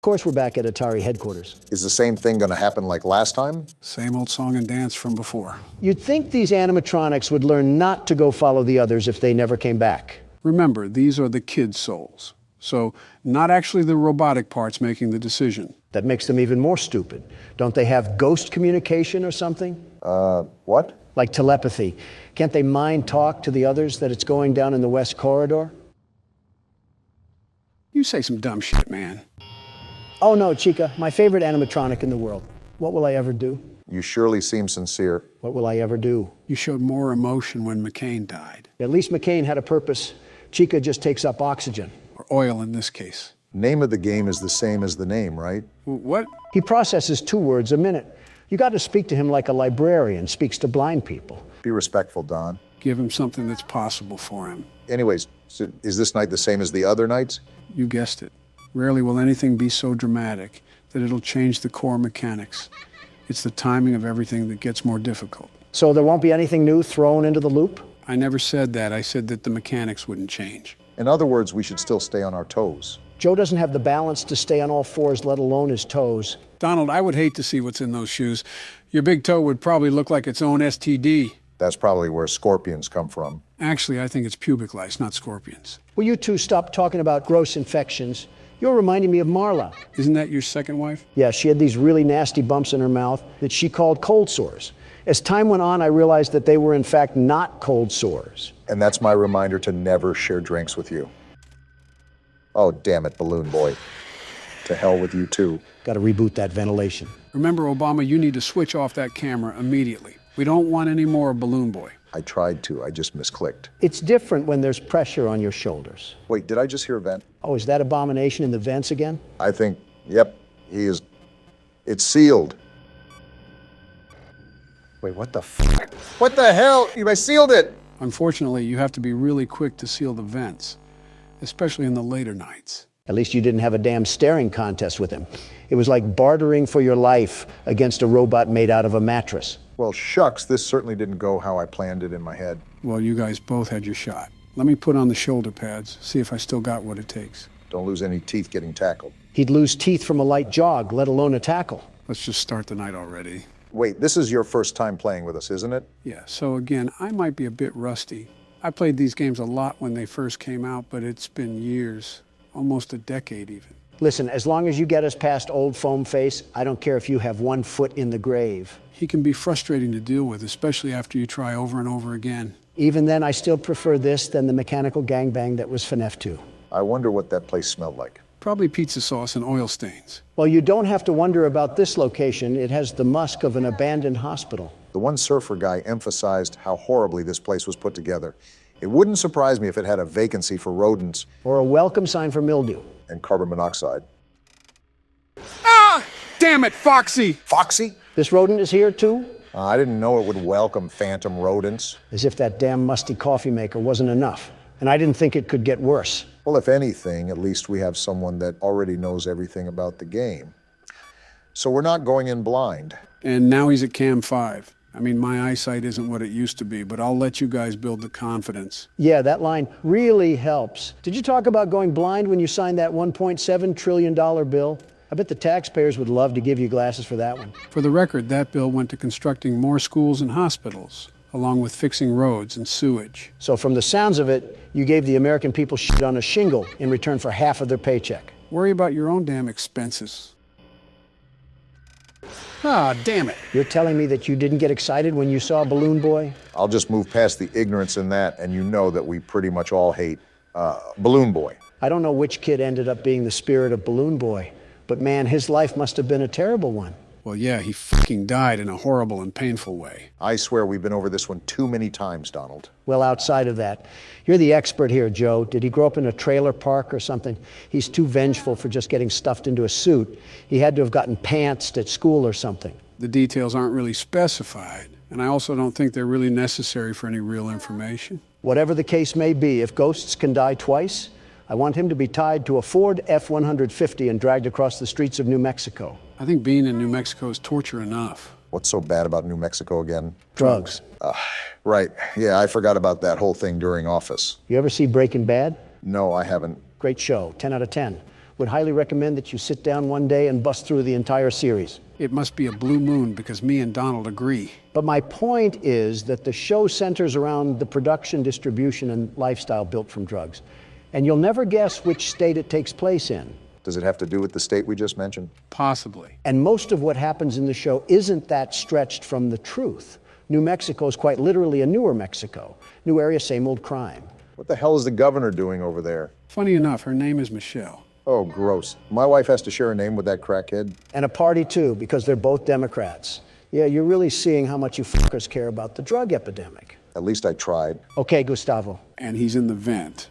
Of course, we're back at Atari headquarters. Is the same thing gonna happen like last time? Same old song and dance from before. You'd think these animatronics would learn not to go follow the others if they never came back. Remember, these are the kids' souls. So, not actually the robotic parts making the decision. That makes them even more stupid. Don't they have ghost communication or something? What? Like telepathy. Can't they mind talk to the others that it's going down in the West Corridor? You say some dumb shit, man. Oh no, Chica, my favorite animatronic in the world. What will I ever do? You surely seem sincere. What will I ever do? You showed more emotion when McCain died. At least McCain had a purpose. Chica just takes up oxygen. Or oil in this case. Name of the game is the same as the name, right? What? He processes 2 words a minute. You got to speak to him like a librarian speaks to blind people. Be respectful, Don. Give him something that's possible for him. Anyways, so is this night the same as the other nights? You guessed it. Rarely will anything be so dramatic that it'll change the core mechanics. It's the timing of everything that gets more difficult. So there won't be anything new thrown into the loop? I never said that. I said that the mechanics wouldn't change. In other words, we should still stay on our toes. Joe doesn't have the balance to stay on all fours, let alone his toes. Donald, I would hate to see what's in those shoes. Your big toe would probably look like its own STD. That's probably where scorpions come from. Actually, I think it's pubic lice, not scorpions. Will you two stop talking about gross infections? You're reminding me of Marla. Isn't that your second wife? Yeah, she had these really nasty bumps in her mouth that she called cold sores. As time went on, I realized that they were in fact not cold sores. And that's my reminder to never share drinks with you. Oh, damn it, Balloon Boy. To hell with you too. Got to reboot that ventilation. Remember, Obama, you need to switch off that camera immediately. We don't want any more Balloon Boy. I tried to, I just misclicked. It's different when there's pressure on your shoulders. Wait, did I just hear a vent? Oh, is that abomination in the vents again? I think, yep, he is. It's sealed. Wait, what the f? What the hell? I sealed it! Unfortunately, you have to be really quick to seal the vents, especially in the later nights. At least you didn't have a damn staring contest with him. It was like bartering for your life against a robot made out of a mattress. Well, shucks, this certainly didn't go how I planned it in my head. Well, you guys both had your shot. Let me put on the shoulder pads, see if I still got what it takes. Don't lose any teeth getting tackled. He'd lose teeth from a light jog, let alone a tackle. Let's just start the night already. Wait, this is your first time playing with us, isn't it? Yeah, so again, I might be a bit rusty. I played these games a lot when they first came out, but it's been years, almost a decade even. Listen, as long as you get us past old foam face, I don't care if you have 1 foot in the grave. He can be frustrating to deal with, especially after you try over and over again. Even then, I still prefer this than the mechanical gangbang that was FNaF 2. I wonder what that place smelled like. Probably pizza sauce and oil stains. Well, you don't have to wonder about this location. It has the musk of an abandoned hospital. The one surfer guy emphasized how horribly this place was put together. It wouldn't surprise me if it had a vacancy for rodents. Or a welcome sign for mildew. And carbon monoxide. Ah! Damn it, Foxy! Foxy? This rodent is here too? I didn't know it would welcome phantom rodents. As if that damn musty coffee maker wasn't enough. And I didn't think it could get worse. Well, if anything, at least we have someone that already knows everything about the game. So we're not going in blind. And now he's at Cam 5. I mean, my eyesight isn't what it used to be, but I'll let you guys build the confidence. Yeah, that line really helps. Did you talk about going blind when you signed that $1.7 trillion bill? I bet the taxpayers would love to give you glasses for that one. For the record, that bill went to constructing more schools and hospitals, along with fixing roads and sewage. So from the sounds of it, you gave the American people shit on a shingle in return for half of their paycheck. Worry about your own damn expenses. Ah, damn it. You're telling me that you didn't get excited when you saw Balloon Boy? I'll just move past the ignorance in that, and you know that we pretty much all hate Balloon Boy. I don't know which kid ended up being the spirit of Balloon Boy, but man, his life must have been a terrible one. Well, yeah, he fucking died in a horrible and painful way. I swear we've been over this one too many times, Donald. Well, outside of that, you're the expert here, Joe. Did he grow up in a trailer park or something? He's too vengeful for just getting stuffed into a suit. He had to have gotten pantsed at school or something. The details aren't really specified, and I also don't think they're really necessary for any real information. Whatever the case may be, if ghosts can die twice, I want him to be tied to a Ford F-150 and dragged across the streets of New Mexico. I think being in New Mexico is torture enough. What's so bad about New Mexico again? Drugs. Right. Yeah, I forgot about that whole thing during Office. You ever see Breaking Bad? No, I haven't. Great show, 10 out of 10. Would highly recommend that you sit down one day and bust through the entire series. It must be a blue moon because me and Donald agree. But my point is that the show centers around the production, distribution, and lifestyle built from drugs. And you'll never guess which state it takes place in. Does it have to do with the state we just mentioned? Possibly. And most of what happens in the show isn't that stretched from the truth. New Mexico is quite literally a newer Mexico. New area, same old crime. What the hell is the governor doing over there? Funny enough, her name is Michelle. Oh, gross. My wife has to share a name with that crackhead. And a party too, because they're both Democrats. Yeah, you're really seeing how much you fuckers care about the drug epidemic. At least I tried. Okay, Gustavo. And he's in the vent.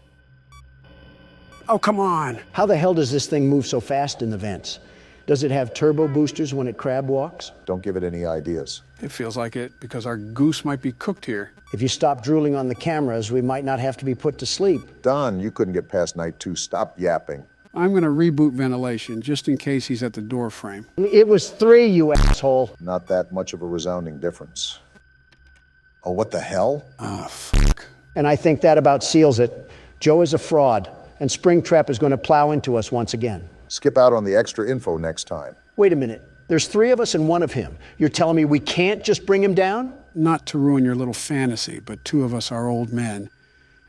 Oh, come on. How the hell does this thing move so fast in the vents? Does it have turbo boosters when it crab walks? Don't give it any ideas. It feels like it because our goose might be cooked here. If you stop drooling on the cameras, we might not have to be put to sleep. Don, you couldn't get past night 2. Stop yapping. I'm going to reboot ventilation just in case he's at the door frame. It was 3, you asshole. Not that much of a resounding difference. Oh, what the hell? Ah, fuck. And I think that about seals it. Joe is a fraud, and Springtrap is going to plow into us once again. Skip out on the extra info next time. Wait a minute. There's 3 of us and 1 of him. You're telling me we can't just bring him down? Not to ruin your little fantasy, but 2 of us are old men,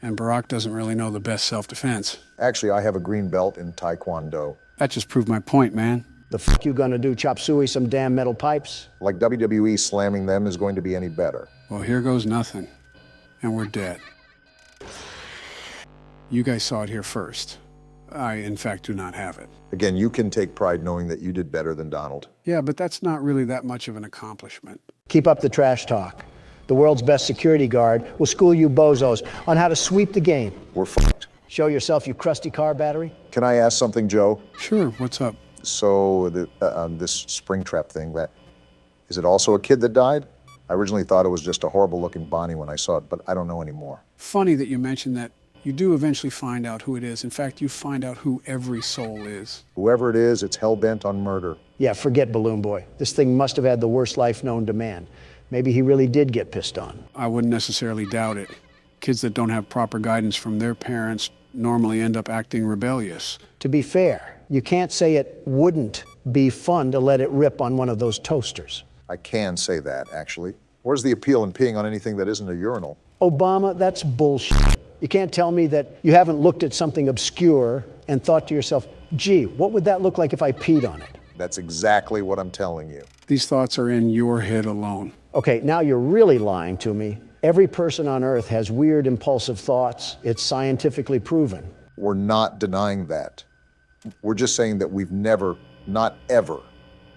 and Barack doesn't really know the best self-defense. Actually, I have a green belt in Taekwondo. That just proved my point, man. The fuck you gonna do, chop suey some damn metal pipes? Like WWE slamming them is going to be any better. Well, here goes nothing, and we're dead. You guys saw it here first. I, in fact, do not have it. Again, you can take pride knowing that you did better than Donald. Yeah, but that's not really that much of an accomplishment. Keep up the trash talk. The world's best security guard will school you bozos on how to sweep the game. We're fucked. Show yourself, you crusty car battery. Can I ask something, Joe? Sure, what's up? So, this Springtrap thing, is it also a kid that died? I originally thought it was just a horrible-looking Bonnie when I saw it, but I don't know anymore. Funny that you mentioned that. You do eventually find out who it is. In fact, you find out who every soul is. Whoever it is, it's hell-bent on murder. Yeah, forget Balloon Boy. This thing must have had the worst life known to man. Maybe he really did get pissed on. I wouldn't necessarily doubt it. Kids that don't have proper guidance from their parents normally end up acting rebellious. To be fair, you can't say it wouldn't be fun to let it rip on one of those toasters. I can say that, actually. Where's the appeal in peeing on anything that isn't a urinal? Obama, that's bullshit. You can't tell me that you haven't looked at something obscure and thought to yourself, gee, what would that look like if I peed on it? That's exactly what I'm telling you. These thoughts are in your head alone. Okay, now you're really lying to me. Every person on Earth has weird, impulsive thoughts. It's scientifically proven. We're not denying that. We're just saying that we've never, not ever,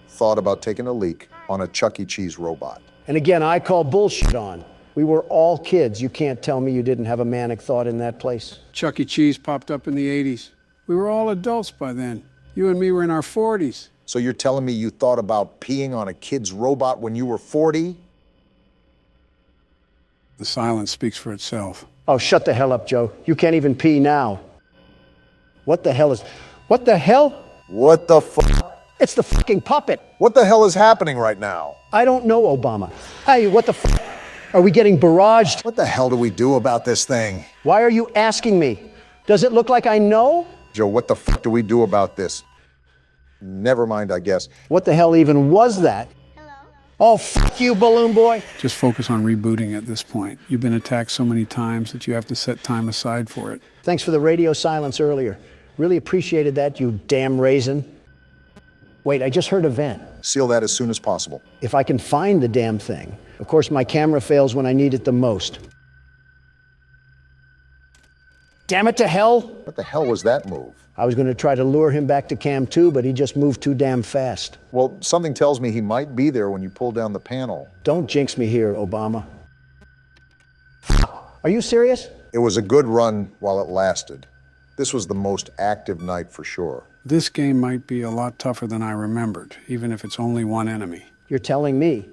thought about taking a leak on a Chuck E. Cheese robot. And again, I call bullshit on. We were all kids. You can't tell me you didn't have a manic thought in that place. Chuck E. Cheese popped up in the 80s. We were all adults by then. You and me were in our 40s. So you're telling me you thought about peeing on a kid's robot when you were 40? The silence speaks for itself. Oh, shut the hell up, Joe. You can't even pee now. What the hell? What the fuck? It's the fucking puppet. What the hell is happening right now? I don't know, Obama. Hey, what the fuck? Are we getting barraged? What the hell do we do about this thing? Why are you asking me? Does it look like I know? Joe, what the fuck do we do about this? Never mind, I guess. What the hell even was that? Hello? Oh, fuck you, Balloon Boy. Just focus on rebooting at this point. You've been attacked so many times that you have to set time aside for it. Thanks for the radio silence earlier. Really appreciated that, you damn raisin. Wait, I just heard a vent. Seal that as soon as possible. If I can find the damn thing. Of course, my camera fails when I need it the most. Damn it to hell! What the hell was that move? I was going to try to lure him back to Cam 2, but he just moved too damn fast. Well, something tells me he might be there when you pull down the panel. Don't jinx me here, Obama. Are you serious? It was a good run while it lasted. This was the most active night for sure. This game might be a lot tougher than I remembered, even if it's only one enemy. You're telling me.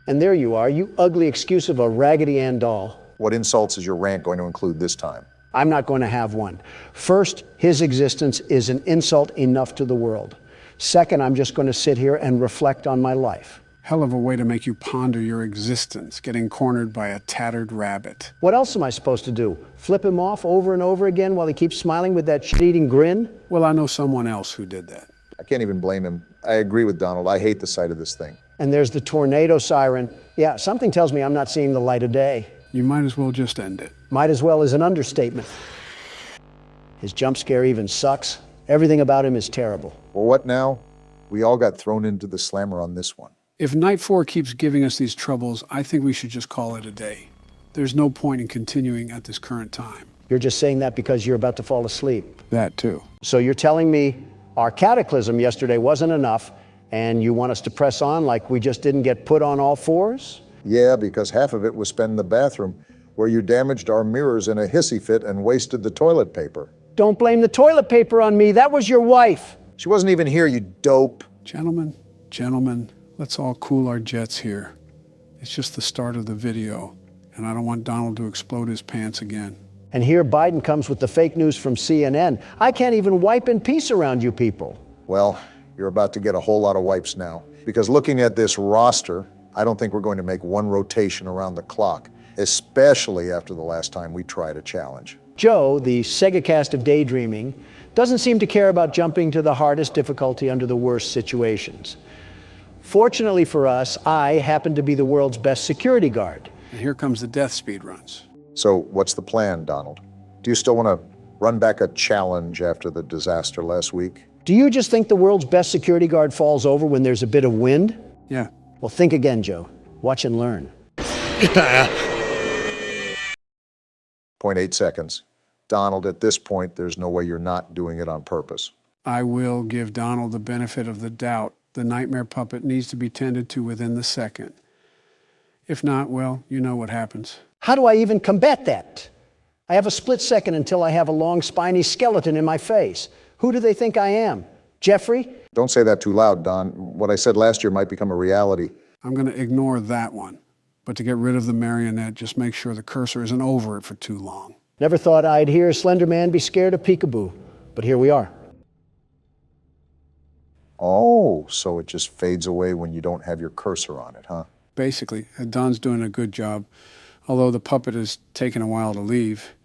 And there you are, you ugly excuse of a Raggedy Ann doll. What insults is your rant going to include this time? I'm not going to have one. First, his existence is an insult enough to the world. Second, I'm just going to sit here and reflect on my life. Hell of a way to make you ponder your existence, getting cornered by a tattered rabbit. What else am I supposed to do? Flip him off over and over again while he keeps smiling with that shit-eating grin? Well, I know someone else who did that. I can't even blame him. I agree with Donald. I hate the sight of this thing. And there's the tornado siren. Yeah, something tells me I'm not seeing the light of day. You might as well just end it. Might as well is an understatement. His jump scare even sucks. Everything about him is terrible. Well, what now? We all got thrown into the slammer on this one. If Night 4 keeps giving us these troubles, I think we should just call it a day. There's no point in continuing at this current time. You're just saying that because you're about to fall asleep. That too. So you're telling me our cataclysm yesterday wasn't enough, and you want us to press on like we just didn't get put on all fours? Yeah, because half of it was spent in the bathroom, where you damaged our mirrors in a hissy fit and wasted the toilet paper. Don't blame the toilet paper on me. That was your wife. She wasn't even here, you dope. Gentlemen, let's all cool our jets here. It's just the start of the video, and I don't want Donald to explode his pants again. And here Biden comes with the fake news from CNN. I can't even wipe in peace around you people. Well, you're about to get a whole lot of wipes now. Because looking at this roster, I don't think we're going to make one rotation around the clock, especially after the last time we tried a challenge. Joe, the Sega cast of daydreaming, doesn't seem to care about jumping to the hardest difficulty under the worst situations. Fortunately for us, I happen to be the world's best security guard. And here comes the death speed runs. So what's the plan, Donald? Do you still want to run back a challenge after the disaster last week? Do you just think the world's best security guard falls over when there's a bit of wind? Yeah. Well, think again, Joe. Watch and learn. 0.8 seconds. Donald, at this point, there's no way you're not doing it on purpose. I will give Donald the benefit of the doubt. The nightmare puppet needs to be tended to within the second. If not, well, you know what happens. How do I even combat that? I have a split second until I have a long, spiny skeleton in my face. Who do they think I am? Jeffrey? Don't say that too loud, Don. What I said last year might become a reality. I'm going to ignore that one. But to get rid of the marionette, just make sure the cursor isn't over it for too long. Never thought I'd hear Slender Man be scared of peekaboo, but here we are. Oh, so it just fades away when you don't have your cursor on it, huh? Basically, Don's doing a good job, although the puppet has taken a while to leave.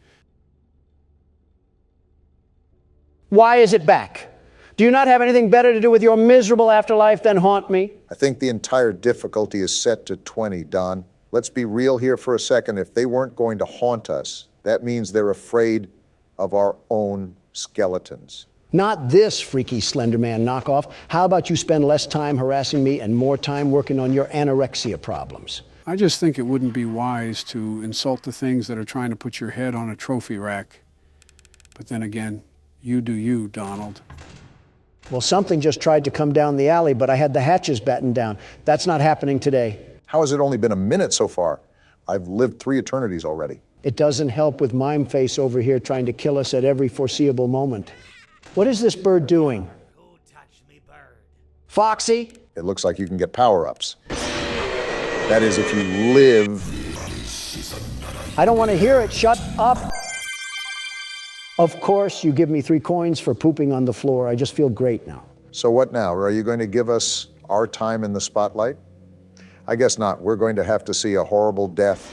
Why is it back? Do you not have anything better to do with your miserable afterlife than haunt me? I think the entire difficulty is set to 20, Don. Let's be real here for a second. If they weren't going to haunt us, that means they're afraid of our own skeletons. Not this freaky Slender Man knockoff. How about you spend less time harassing me and more time working on your anorexia problems? I just think it wouldn't be wise to insult the things that are trying to put your head on a trophy rack. But then again, you do you, Donald. Well, something just tried to come down the alley, but I had the hatches battened down. That's not happening today. How has it only been a minute so far? I've lived 3 eternities already. It doesn't help with Mime Face over here trying to kill us at every foreseeable moment. What is this bird doing? Who touched me, bird? Foxy? It looks like you can get power-ups. That is, if you live. I don't want to hear it. Shut up. Of course, you give me 3 coins for pooping on the floor. I just feel great now. So what now? Are you going to give us our time in the spotlight? I guess not. We're going to have to see a horrible death.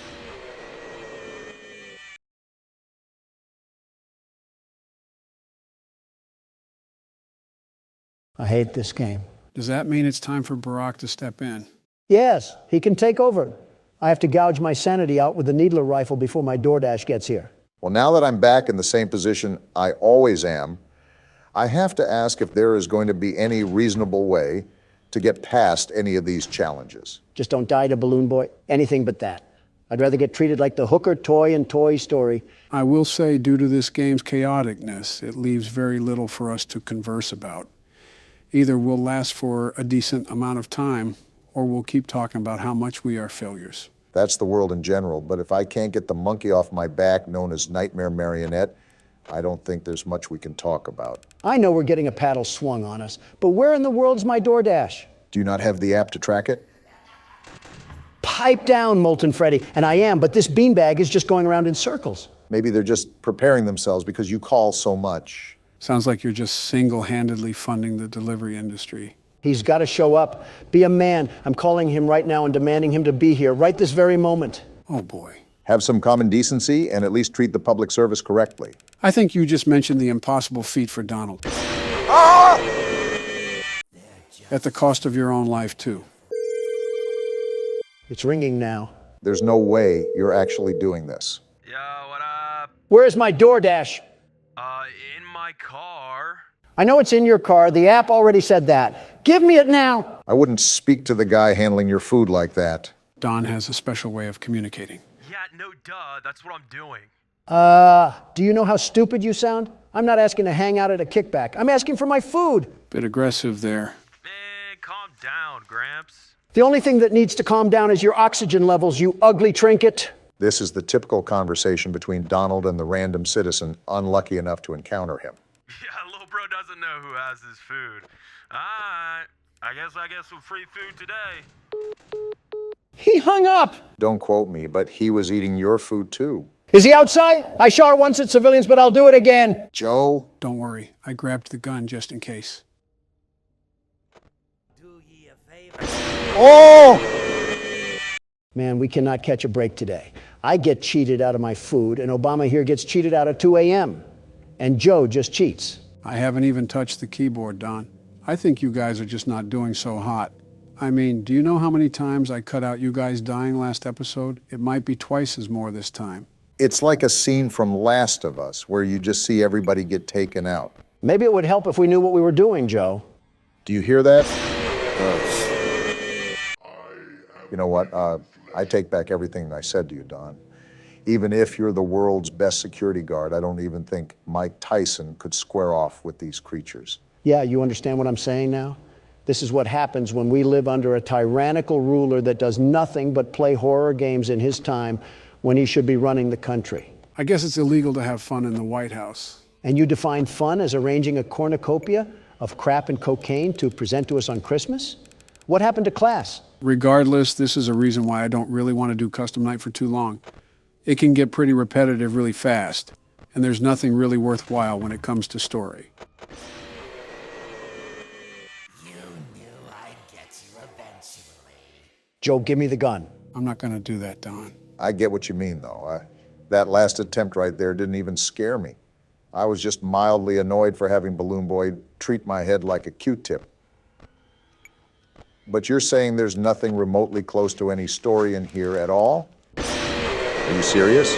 I hate this game. Does that mean it's time for Barack to step in? Yes, he can take over. I have to gouge my sanity out with the needler rifle before my DoorDash gets here. Well, now that I'm back in the same position I always am, I have to ask if there is going to be any reasonable way to get past any of these challenges. Just don't die to Balloon Boy. Anything but that. I'd rather get treated like the hooker toy in Toy Story. I will say, due to this game's chaoticness, it leaves very little for us to converse about. Either we'll last for a decent amount of time, or we'll keep talking about how much we are failures. That's the world in general, but if I can't get the monkey off my back known as Nightmare Marionette, I don't think there's much we can talk about. I know we're getting a paddle swung on us, but where in the world's my DoorDash? Do you not have the app to track it? Pipe down, Molten Freddy. And I am, but this beanbag is just going around in circles. Maybe they're just preparing themselves because you call so much. Sounds like you're just single-handedly funding the delivery industry. He's got to show up. Be a man. I'm calling him right now and demanding him to be here right this very moment. Oh boy. Have some common decency and at least treat the public service correctly. I think you just mentioned the impossible feat for Donald. At the cost of your own life, too. It's ringing now. There's no way you're actually doing this. Yo, what up? Where's my DoorDash? In my car. I know it's in your car. The app already said that. Give me it now. I wouldn't speak to the guy handling your food like that. Don has a special way of communicating. Yeah, no duh, that's what I'm doing. Do you know how stupid you sound? I'm not asking to hang out at a kickback. I'm asking for my food. Bit aggressive there. Man, calm down, Gramps. The only thing that needs to calm down is your oxygen levels, you ugly trinket. This is the typical conversation between Donald and the random citizen unlucky enough to encounter him. Yeah, little bro doesn't know who has his food. Alright, I guess I get some free food today. He hung up. Don't quote me, but he was eating your food too. Is he outside? I shot once at civilians, but I'll do it again. Joe? Don't worry, I grabbed the gun just in case. Do ye a favor. Oh! Man, we cannot catch a break today. I get cheated out of my food, and Obama here gets cheated out at 2 a.m. And Joe just cheats. I haven't even touched the keyboard, Don. I think you guys are just not doing so hot. I mean, do you know how many times I cut out you guys dying last episode? It might be twice as more this time. It's like a scene from Last of Us where you just see everybody get taken out. Maybe it would help if we knew what we were doing, Joe. Do you hear that? You know what? I take back everything I said to you, Don. Even if you're the world's best security guard, I don't even think Mike Tyson could square off with these creatures. Yeah, you understand what I'm saying now? This is what happens when we live under a tyrannical ruler that does nothing but play horror games in his time when he should be running the country. I guess it's illegal to have fun in the White House. And you define fun as arranging a cornucopia of crap and cocaine to present to us on Christmas? What happened to class? Regardless, this is a reason why I don't really want to do custom night for too long. It can get pretty repetitive really fast, and there's nothing really worthwhile when it comes to story. You knew I'd get you eventually. Joe, give me the gun. I'm not going to do that, Don. I get what you mean, though. That last attempt right there didn't even scare me. I was just mildly annoyed for having Balloon Boy treat my head like a Q-tip. But you're saying there's nothing remotely close to any story in here at all? Are you serious?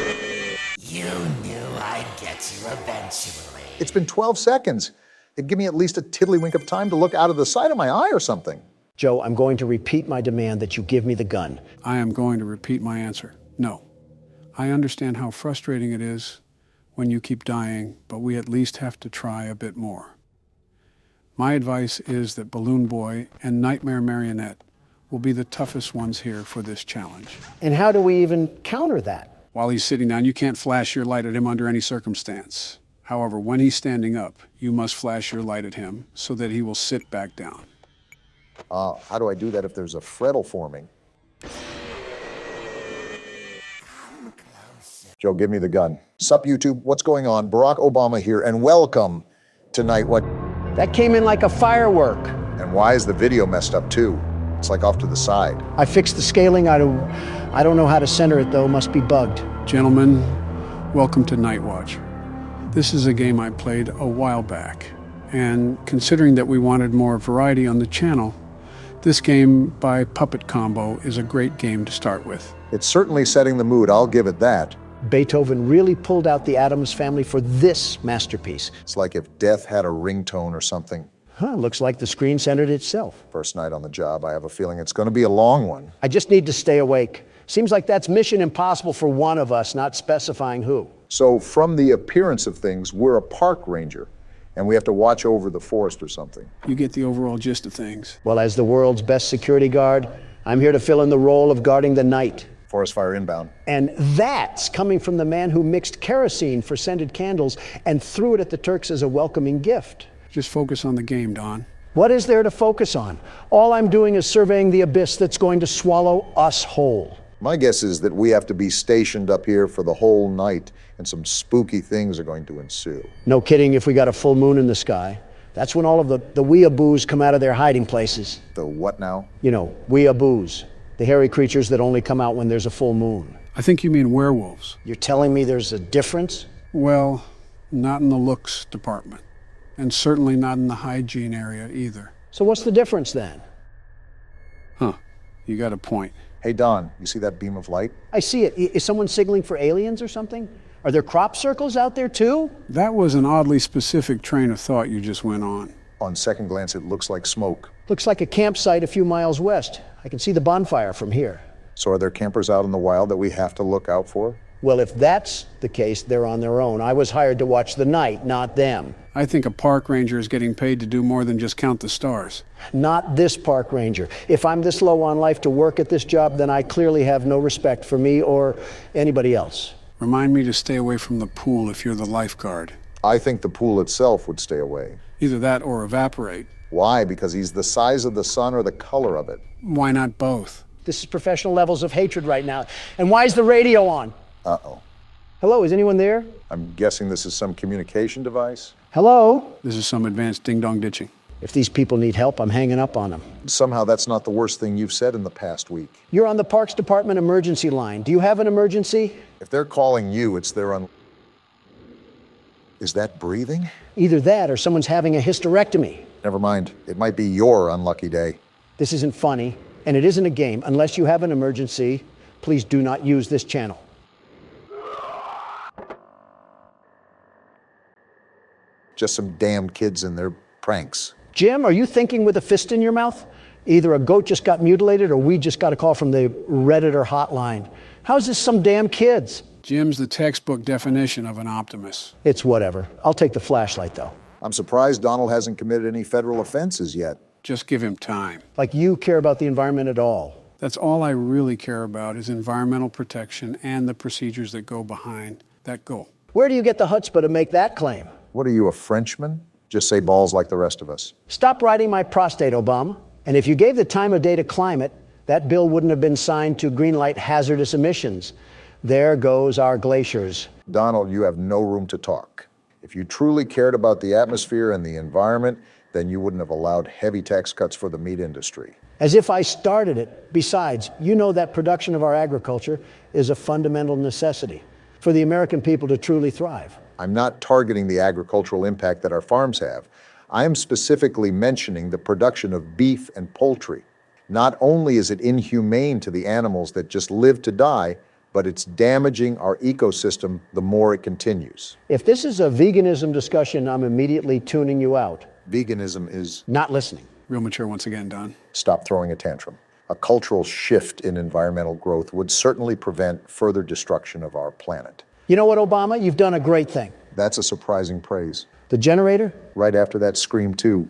You knew I'd get you eventually. It's been 12 seconds. It'd give me at least a tiddlywink of time to look out of the side of my eye or something. Joe, I'm going to repeat my demand that you give me the gun. I am going to repeat my answer. No. I understand how frustrating it is when you keep dying, but we at least have to try a bit more. My advice is that Balloon Boy and Nightmare Marionette will be the toughest ones here for this challenge. And how do we even counter that? While he's sitting down, you can't flash your light at him under any circumstance. However, when he's standing up, you must flash your light at him so that he will sit back down. How do I do that if there's a freddle forming? Joe, give me the gun. Sup, YouTube? What's going on? Barack Obama here, and welcome to Night What? That came in like a firework. And why is the video messed up, too? It's like off to the side. I fixed the scaling. I don't know how to center it, though. Must be bugged. Gentlemen, welcome to Night Watch. This is a game I played a while back, and considering that we wanted more variety on the channel, this game by Puppet Combo is a great game to start with. It's certainly setting the mood, I'll give it that. Beethoven really pulled out the Addams Family for this masterpiece. It's like if death had a ringtone or something. Huh, looks like the screen centered itself. First night on the job, I have a feeling it's going to be a long one. I just need to stay awake. Seems like that's mission impossible for one of us, not specifying who. So from the appearance of things, we're a park ranger, and we have to watch over the forest or something. You get the overall gist of things. Well, as the world's best security guard, I'm here to fill in the role of guarding the night. Forest fire inbound. And that's coming from the man who mixed kerosene for scented candles and threw it at the Turks as a welcoming gift. Just focus on the game, Don. What is there to focus on? All I'm doing is surveying the abyss that's going to swallow us whole. My guess is that we have to be stationed up here for the whole night, and some spooky things are going to ensue. No kidding if we got a full moon in the sky. That's when all of the weeaboos come out of their hiding places. The what now? You know, weeaboos, the hairy creatures that only come out when there's a full moon. I think you mean werewolves. You're telling me there's a difference? Well, not in the looks department. And certainly not in the hygiene area either. So what's the difference then? Huh, you got a point. Hey, Don, you see that beam of light? I see it. Is someone signaling for aliens or something? Are there crop circles out there too? That was an oddly specific train of thought you just went on. On second glance, it looks like smoke. Looks like a campsite a few miles west. I can see the bonfire from here. So are there campers out in the wild that we have to look out for? Well, if that's the case, they're on their own. I was hired to watch the night, not them. I think a park ranger is getting paid to do more than just count the stars. Not this park ranger. If I'm this low on life to work at this job, then I clearly have no respect for me or anybody else. Remind me to stay away from the pool if you're the lifeguard. I think the pool itself would stay away. Either that or evaporate. Why? Because he's the size of the sun or the color of it? Why not both? This is professional levels of hatred right now. And why is the radio on? Uh-oh. Hello, is anyone there? I'm guessing this is some communication device? Hello? This is some advanced ding-dong ditching. If these people need help, I'm hanging up on them. Somehow that's not the worst thing you've said in the past week. You're on the Parks Department emergency line. Do you have an emergency? If they're calling you, it's their Is that breathing? Either that or someone's having a hysterectomy. Never mind. It might be your unlucky day. This isn't funny, and it isn't a game. Unless you have an emergency, please do not use this channel. Just some damn kids and their pranks. Jim, are you thinking with a fist in your mouth? Either a goat just got mutilated or we just got a call from the Redditor hotline. How's this some damn kids? Jim's the textbook definition of an optimist. It's whatever. I'll take the flashlight, though. I'm surprised Donald hasn't committed any federal offenses yet. Just give him time. Like you care about the environment at all. That's all I really care about is environmental protection and the procedures that go behind that goal. Where do you get the chutzpah to make that claim? What are you, a Frenchman? Just say balls like the rest of us. Stop riding my prostate, Obama. And if you gave the time of day to climate, that bill wouldn't have been signed to greenlight hazardous emissions. There goes our glaciers. Donald, you have no room to talk. If you truly cared about the atmosphere and the environment, then you wouldn't have allowed heavy tax cuts for the meat industry. As if I started it. Besides, you know that production of our agriculture is a fundamental necessity for the American people to truly thrive. I'm not targeting the agricultural impact that our farms have. I am specifically mentioning the production of beef and poultry. Not only is it inhumane to the animals that just live to die, but it's damaging our ecosystem the more it continues. If this is a veganism discussion, I'm immediately tuning you out. Veganism is Not listening. Real mature once again, Don. stop throwing a tantrum. A cultural shift in environmental growth would certainly prevent further destruction of our planet. You know what, Obama? You've done a great thing. That's a surprising praise. The generator? Right after that Scream 2.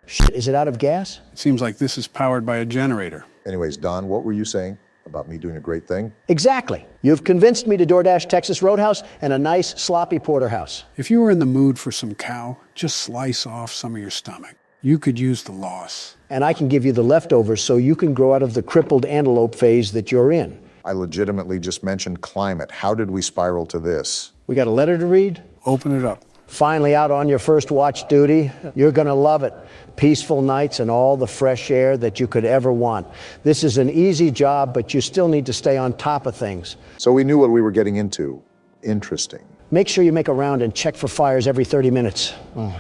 Shit, is it out of gas? It seems like this is powered by a generator. Anyways, Don, what were you saying about me doing a great thing? Exactly. You've convinced me to DoorDash Texas Roadhouse and a nice sloppy porterhouse. If you were in the mood for some cow, just slice off some of your stomach. You could use the loss. And I can give you the leftovers so you can grow out of the crippled antelope phase that you're in. I legitimately just mentioned climate. How did we spiral to this? We got a letter to read? Open it up. Finally out on your first watch duty. You're gonna love it. Peaceful nights and all the fresh air that you could ever want. This is an easy job, but you still need to stay on top of things. So we knew what we were getting into. Interesting. Make sure you make a round and check for fires every 30 minutes. Oh.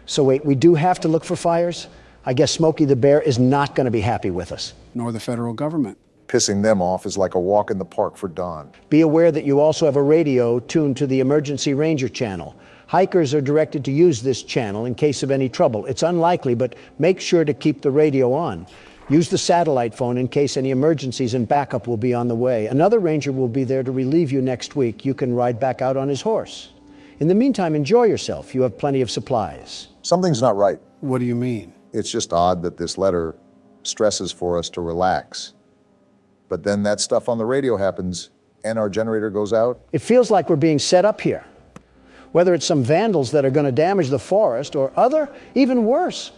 So wait, we do have to look for fires? I guess Smokey the Bear is not gonna be happy with us. Nor the federal government. Pissing them off is like a walk in the park for Don. Be aware that you also have a radio tuned to the Emergency Ranger channel. Hikers are directed to use this channel in case of any trouble. It's unlikely, but make sure to keep the radio on. Use the satellite phone in case any emergencies, and backup will be on the way. Another ranger will be there to relieve you next week. You can ride back out on his horse. In the meantime, enjoy yourself. You have plenty of supplies. Something's not right. What do you mean? It's just odd that this letter stresses for us to relax. But then that stuff on the radio happens and our generator goes out. It feels like we're being set up here. Whether it's some vandals that are going to damage the forest or other, even worse.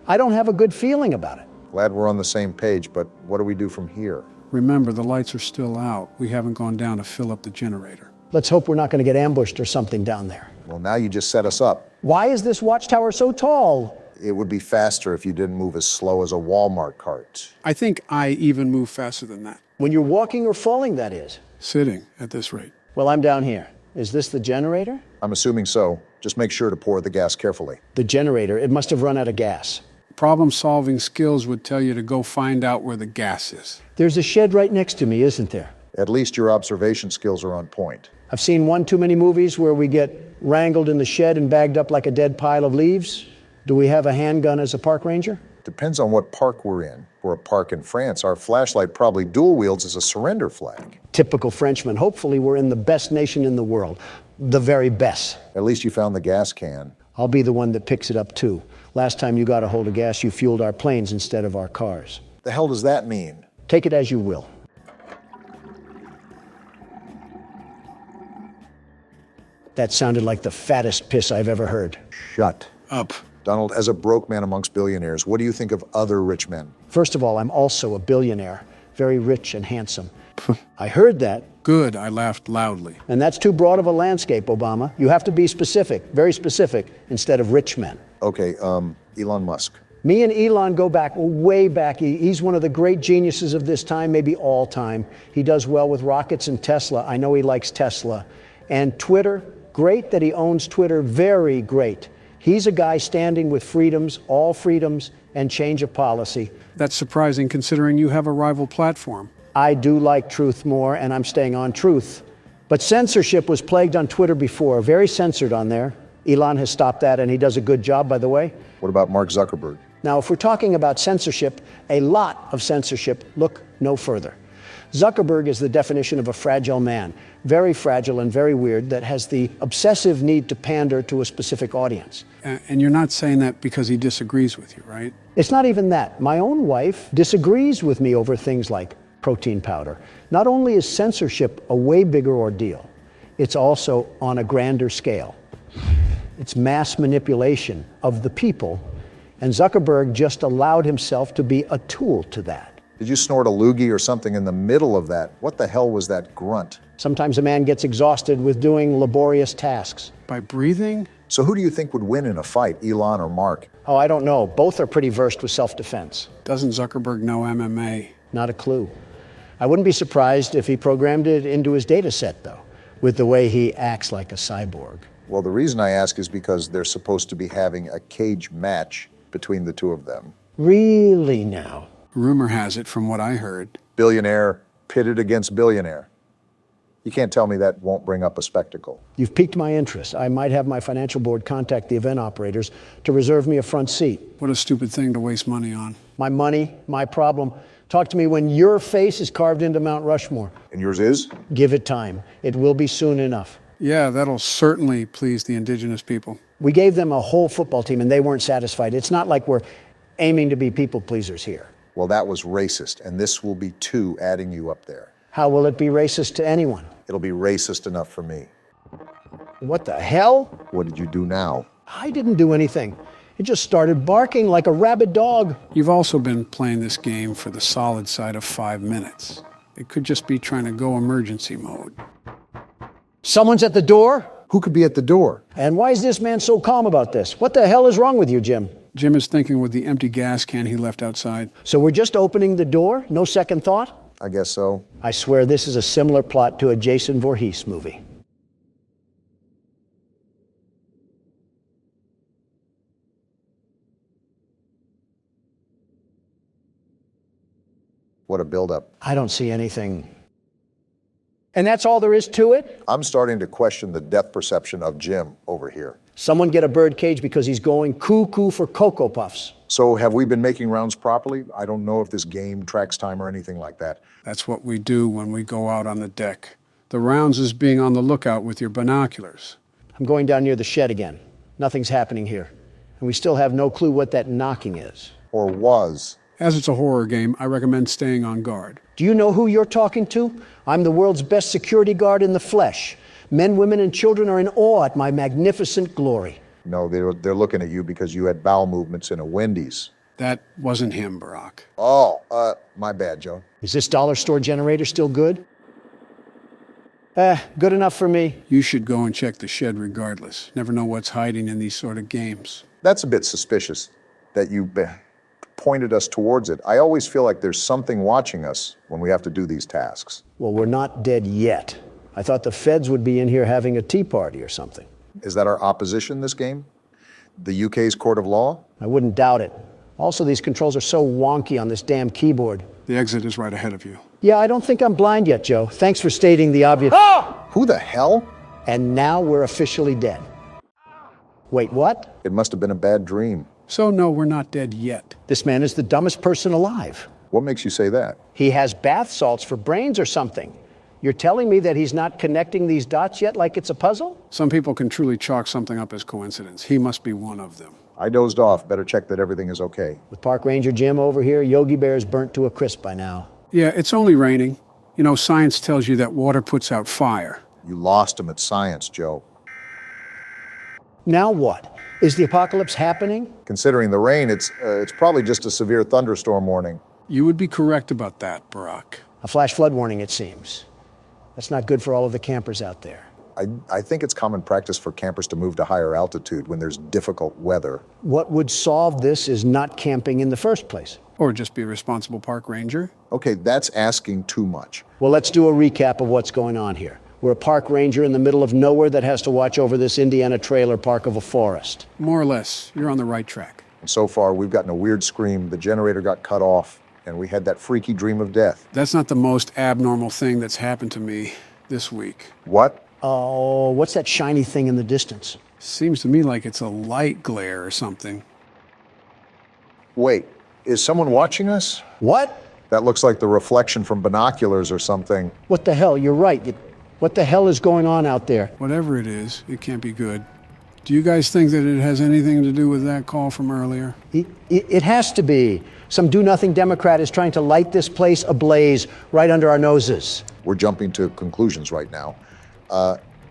I don't have a good feeling about it. Glad we're on the same page, but what do we do from here? Remember, the lights are still out. We haven't gone down to fill up the generator. Let's hope we're not going to get ambushed or something down there. Well, now you just set us up. Why is this watchtower so tall? It would be faster if you didn't move as slow as a Walmart cart. I think I even move faster than that. When you're walking or falling, that is. Sitting at this rate. Well, I'm down here. Is this the generator? I'm assuming so. Just make sure to pour the gas carefully. The generator. It must have run out of gas. Problem-solving skills would tell you to go find out where the gas is. There's a shed right next to me, isn't there? At least your observation skills are on point. I've seen one too many movies where we get wrangled in the shed and bagged up like a dead pile of leaves. Do we have a handgun as a park ranger? Depends on what park we're in. For a park in France, our flashlight probably dual wields as a surrender flag. Typical Frenchman. Hopefully we're in the best nation in the world. The very best. At least you found the gas can. I'll be the one that picks it up too. Last time you got a hold of gas, you fueled our planes instead of our cars. The hell does that mean? Take it as you will. That sounded like the fattest piss I've ever heard. Shut up. Donald, as a broke man amongst billionaires, what do you think of other rich men? First of all, I'm also a billionaire, very rich and handsome. I heard that. Good, I laughed loudly. And that's too broad of a landscape, Obama. You have to be specific, very specific, instead of rich men. Okay, Elon Musk. Me and Elon go back, way back. He's one of the great geniuses of this time, maybe all time. He does well with rockets and Tesla. I know he likes Tesla. And Twitter, great that he owns Twitter, very great. He's a guy standing with freedoms, all freedoms, and change of policy. That's surprising considering you have a rival platform. I do like truth more, and I'm staying on truth. But censorship was plagued on Twitter before, very censored on there. Elon has stopped that, and he does a good job, by the way. What about Mark Zuckerberg? Now, if we're talking about censorship, a lot of censorship, look no further. Zuckerberg is the definition of a fragile man, very fragile and very weird, that has the obsessive need to pander to a specific audience. And you're not saying that because he disagrees with you, right? It's not even that. My own wife disagrees with me over things like protein powder. Not only is censorship a way bigger ordeal, it's also on a grander scale. It's mass manipulation of the people, and Zuckerberg just allowed himself to be a tool to that. Did you snort a loogie or something in the middle of that? What the hell was that grunt? Sometimes a man gets exhausted with doing laborious tasks. By breathing? So who do you think would win in a fight, Elon or Mark? Oh, I don't know. Both are pretty versed with self-defense. Doesn't Zuckerberg know MMA? Not a clue. I wouldn't be surprised if he programmed it into his data set, though, with the way he acts like a cyborg. Well, the reason I ask is because they're supposed to be having a cage match between the two of them. Really now? Rumor has it, from what I heard. Billionaire pitted against billionaire. You can't tell me that won't bring up a spectacle. You've piqued my interest. I might have my financial board contact the event operators to reserve me a front seat. What a stupid thing to waste money on. My money, my problem. Talk to me when your face is carved into Mount Rushmore. And yours is? Give it time. It will be soon enough. Yeah, that'll certainly please the indigenous people. We gave them a whole football team and they weren't satisfied. It's not like we're aiming to be people pleasers here. Well, that was racist, and this will be two adding you up there. How will it be racist to anyone? It'll be racist enough for me. What the hell? What did you do now? I didn't do anything. It just started barking like a rabid dog. You've also been playing this game for the solid side of 5 minutes. It could just be trying to go emergency mode. Someone's at the door? Who could be at the door? And why is this man so calm about this? What the hell is wrong with you, Jim? Jim is thinking with the empty gas can he left outside. So we're just opening the door? No second thought? I guess so. I swear this is a similar plot to a Jason Voorhees movie. What a buildup. I don't see anything. And that's all there is to it? I'm starting to question the depth perception of Jim over here. Someone get a bird cage because he's going cuckoo for Cocoa Puffs. So have we been making rounds properly? I don't know if this game tracks time or anything like that. That's what we do when we go out on the deck. The rounds is being on the lookout with your binoculars. I'm going down near the shed again. Nothing's happening here. And we still have no clue what that knocking is. Or was. As it's a horror game, I recommend staying on guard. Do you know who you're talking to? I'm the world's best security guard in the flesh. Men, women, and children are in awe at my magnificent glory. No, they're looking at you because you had bowel movements in a Wendy's. That wasn't him, Barack. Oh, my bad, Joe. Is this dollar store generator still good? Good enough for me. You should go and check the shed regardless. Never know what's hiding in these sort of games. That's a bit suspicious that you pointed us towards it. I always feel like there's something watching us when we have to do these tasks. Well, we're not dead yet. I thought the feds would be in here having a tea party or something. Is that our opposition this game? The UK's court of law? I wouldn't doubt it. Also, these controls are so wonky on this damn keyboard. The exit is right ahead of you. Yeah, I don't think I'm blind yet, Joe. Thanks for stating the obvious. Who the hell? And now we're officially dead. Wait, what? It must have been a bad dream. So no, we're not dead yet. This man is the dumbest person alive. What makes you say that? He has bath salts for brains or something. You're telling me that he's not connecting these dots yet like it's a puzzle? Some people can truly chalk something up as coincidence. He must be one of them. I dozed off. Better check that everything is okay. With Park Ranger Jim over here, Yogi Bear's burnt to a crisp by now. Yeah, it's only raining. You know, science tells you that water puts out fire. You lost him at science, Joe. Now what? Is the apocalypse happening? Considering the rain, it's probably just a severe thunderstorm warning. You would be correct about that, Barack. A flash flood warning, it seems. That's not good for all of the campers out there. I think it's common practice for campers to move to higher altitude when there's difficult weather. What would solve this is not camping in the first place. Or just be a responsible park ranger. Okay, that's asking too much. Well, let's do a recap of what's going on here. We're a park ranger in the middle of nowhere that has to watch over this Indiana trailer park of a forest. More or less, you're on the right track. And so far, we've gotten a weird scream, the generator got cut off, and we had that freaky dream of death. That's not the most abnormal thing that's happened to me this week. What? Oh, what's that shiny thing in the distance? Seems to me like it's a light glare or something. Wait, is someone watching us? What? That looks like the reflection from binoculars or something. What the hell? You're right. What the hell is going on out there? Whatever it is, it can't be good. Do you guys think that it has anything to do with that call from earlier? It has to be. Some do-nothing Democrat is trying to light this place ablaze right under our noses. We're jumping to conclusions right now.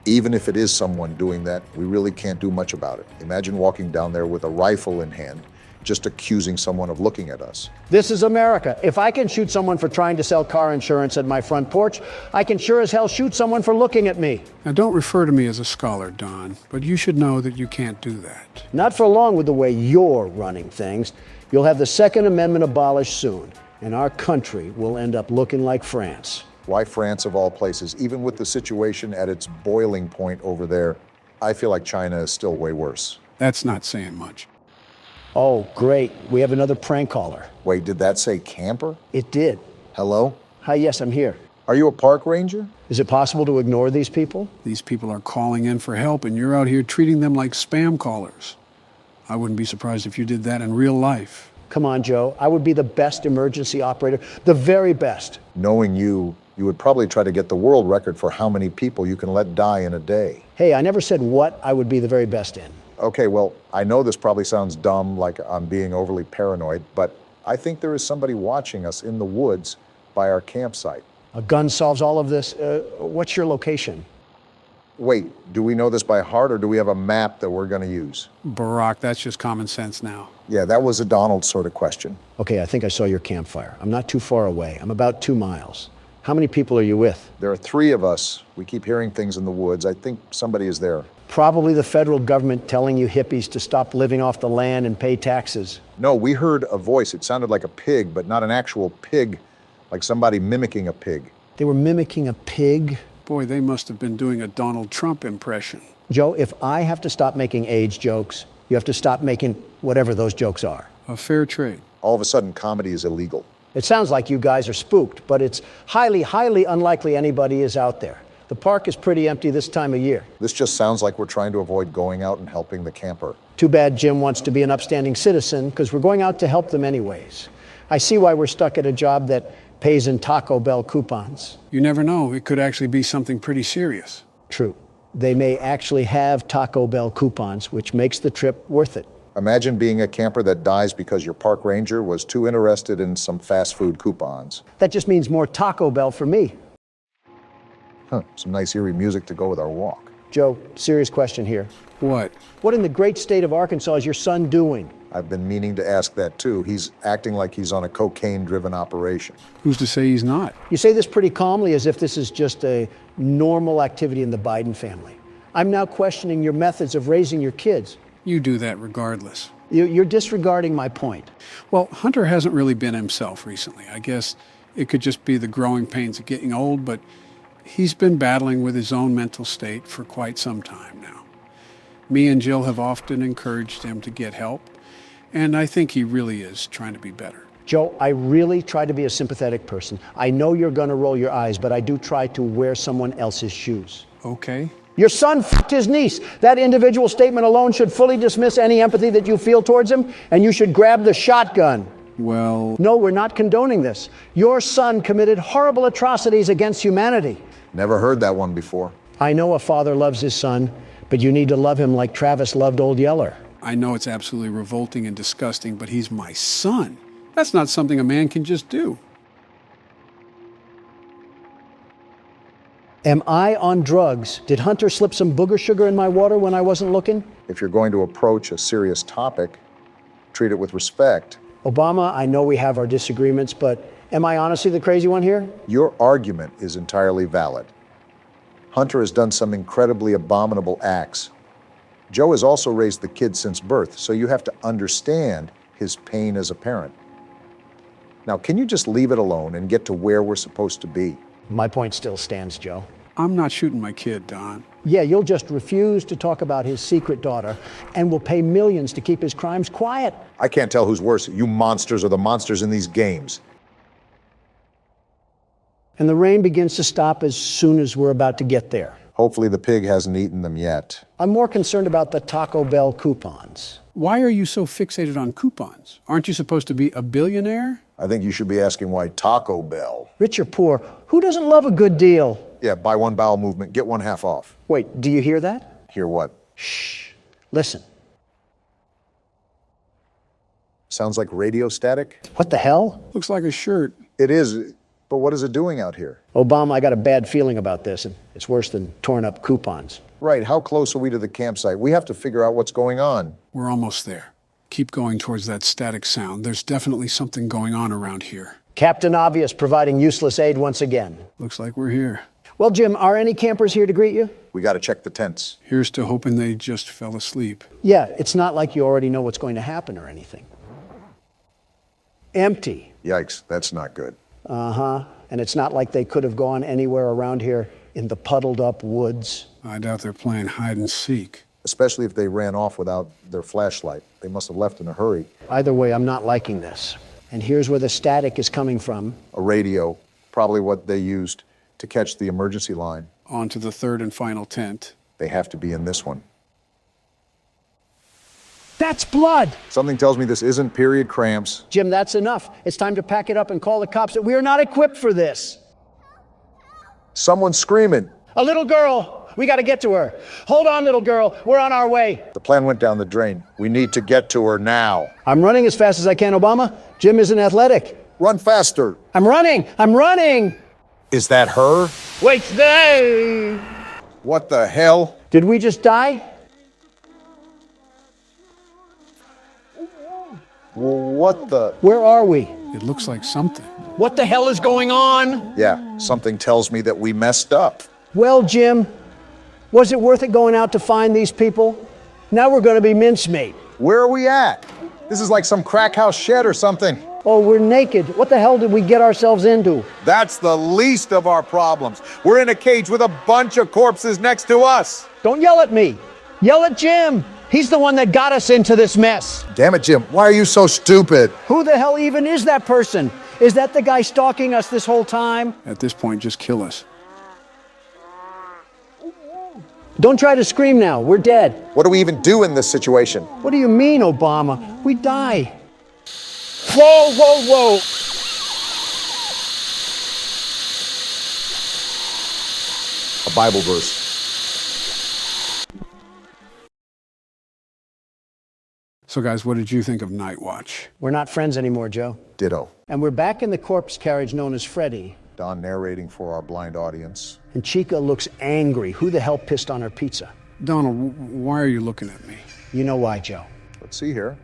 Even if it is someone doing that, we really can't do much about it. Imagine walking down there with a rifle in hand, just accusing someone of looking at us. This is America. If I can shoot someone for trying to sell car insurance at my front porch, I can sure as hell shoot someone for looking at me. Now, don't refer to me as a scholar, Don, but you should know that you can't do that. Not for long with the way you're running things. You'll have the Second Amendment abolished soon, and our country will end up looking like France. Why France of all places? Even with the situation at its boiling point over there, I feel like China is still way worse. That's not saying much. Oh, great. We have another prank caller. Wait, did that say camper? It did. Hello? Hi, yes, I'm here. Are you a park ranger? Is it possible to ignore these people? These people are calling in for help, and you're out here treating them like spam callers. I wouldn't be surprised if you did that in real life. Come on, Joe. I would be the best emergency operator, the very best. Knowing you would probably try to get the world record for how many people you can let die in a day. Hey, I never said what I would be the very best in. Okay, well, I know this probably sounds dumb, like I'm being overly paranoid, but I think there is somebody watching us in the woods by our campsite. A gun solves all of this. What's your location? Wait, do we know this by heart, or do we have a map that we're going to use? Barack, that's just common sense now. Yeah, that was a Donald sort of question. Okay, I think I saw your campfire. I'm not too far away. I'm about 2 miles. How many people are you with? There are 3 of us. We keep hearing things in the woods. I think somebody is there. Probably the federal government telling you hippies to stop living off the land and pay taxes. No, we heard a voice. It sounded like a pig, but not an actual pig, like somebody mimicking a pig. They were mimicking a pig? Boy, they must have been doing a Donald Trump impression. Joe, if I have to stop making age jokes, you have to stop making whatever those jokes are. A fair trade. All of a sudden, comedy is illegal. It sounds like you guys are spooked, but it's highly, highly unlikely anybody is out there. The park is pretty empty this time of year. This just sounds like we're trying to avoid going out and helping the camper. Too bad Jim wants to be an upstanding citizen, because we're going out to help them anyways. I see why we're stuck at a job that pays in Taco Bell coupons. You never know. It could actually be something pretty serious. True. They may actually have Taco Bell coupons, which makes the trip worth it. Imagine being a camper that dies because your park ranger was too interested in some fast food coupons. That just means more Taco Bell for me. Some nice eerie music to go with our walk. Joe, serious question here. What? What in the great state of Arkansas is your son doing? I've been meaning to ask that too. He's acting like he's on a cocaine-driven operation. Who's to say he's not? You say this pretty calmly, as if this is just a normal activity in the Biden family. I'm now questioning your methods of raising your kids. You do that regardless. You're disregarding my point. Well, Hunter hasn't really been himself recently. I guess it could just be the growing pains of getting old, but he's been battling with his own mental state for quite some time now. Me and Jill have often encouraged him to get help, and I think he really is trying to be better. Joe, I really try to be a sympathetic person. I know you're going to roll your eyes, but I do try to wear someone else's shoes. Okay. Your son fucked his niece. That individual statement alone should fully dismiss any empathy that you feel towards him, and you should grab the shotgun. Well... No, we're not condoning this. Your son committed horrible atrocities against humanity. Never heard that one before. I know a father loves his son, but you need to love him like Travis loved Old Yeller. I know it's absolutely revolting and disgusting, but he's my son. That's not something a man can just do. Am I on drugs? Did Hunter slip some booger sugar in my water when I wasn't looking? If you're going to approach a serious topic, treat it with respect. Obama, I know we have our disagreements, but am I honestly the crazy one here? Your argument is entirely valid. Hunter has done some incredibly abominable acts. Joe has also raised the kid since birth, so you have to understand his pain as a parent. Now, can you just leave it alone and get to where we're supposed to be? My point still stands, Joe. I'm not shooting my kid, Don. Yeah, you'll just refuse to talk about his secret daughter and will pay millions to keep his crimes quiet. I can't tell who's worse, you monsters or the monsters in these games. And the rain begins to stop as soon as we're about to get there. Hopefully the pig hasn't eaten them yet. I'm more concerned about the Taco Bell coupons. Why are you so fixated on coupons? Aren't you supposed to be a billionaire? I think you should be asking why Taco Bell. Rich or poor, who doesn't love a good deal? Yeah, buy one bowel movement, get one half off. Wait, do you hear that? Hear what? Shh. Listen. Sounds like radio static? What the hell? Looks like a shirt. It is, but what is it doing out here? Obama, I got a bad feeling about this, and it's worse than torn up coupons. Right, how close are we to the campsite? We have to figure out what's going on. We're almost there. Keep going towards that static sound. There's definitely something going on around here. Captain Obvious providing useless aid once again. Looks like we're here. Well, Jim, are any campers here to greet you? We got to check the tents. Here's to hoping they just fell asleep. Yeah, it's not like you already know what's going to happen or anything. Empty. Yikes, that's not good. Uh-huh. And it's not like they could have gone anywhere around here in the puddled up woods. I doubt they're playing hide and seek. Especially if they ran off without their flashlight. They must have left in a hurry. Either way, I'm not liking this. And here's where the static is coming from. A radio, probably what they used to catch the emergency line. On to the third and final tent. They have to be in this one. That's blood! Something tells me this isn't period cramps. Jim, that's enough. It's time to pack it up and call the cops. We are not equipped for this. Someone's screaming. A little girl. We got to get to her. Hold on, little girl. We're on our way. The plan went down the drain. We need to get to her now. I'm running as fast as I can, Obama. Jim isn't athletic. Run faster. I'm running. I'm running. Is that her? Wait, there. What the hell? Did we just die? What the? Where are we? It looks like something. What the hell is going on? Yeah, something tells me that we messed up. Well, Jim, was it worth it going out to find these people? Now we're going to be mincemeat. Where are we at? This is like some crack house shed or something. Oh, we're naked. What the hell did we get ourselves into? That's the least of our problems. We're in a cage with a bunch of corpses next to us. Don't yell at me. Yell at Jim. He's the one that got us into this mess. Damn it, Jim. Why are you so stupid? Who the hell even is that person? Is that the guy stalking us this whole time? At this point, just kill us. Don't try to scream now. We're dead. What do we even do in this situation? What do you mean, Obama? We die. Whoa, whoa, whoa. A Bible verse. So guys, what did you think of Night Watch? We're not friends anymore, Joe. Ditto. And we're back in the corpse carriage known as Freddy. Don narrating for our blind audience. And Chica looks angry. Who the hell pissed on her pizza? Donald, why are you looking at me? You know why, Joe. Let's see here.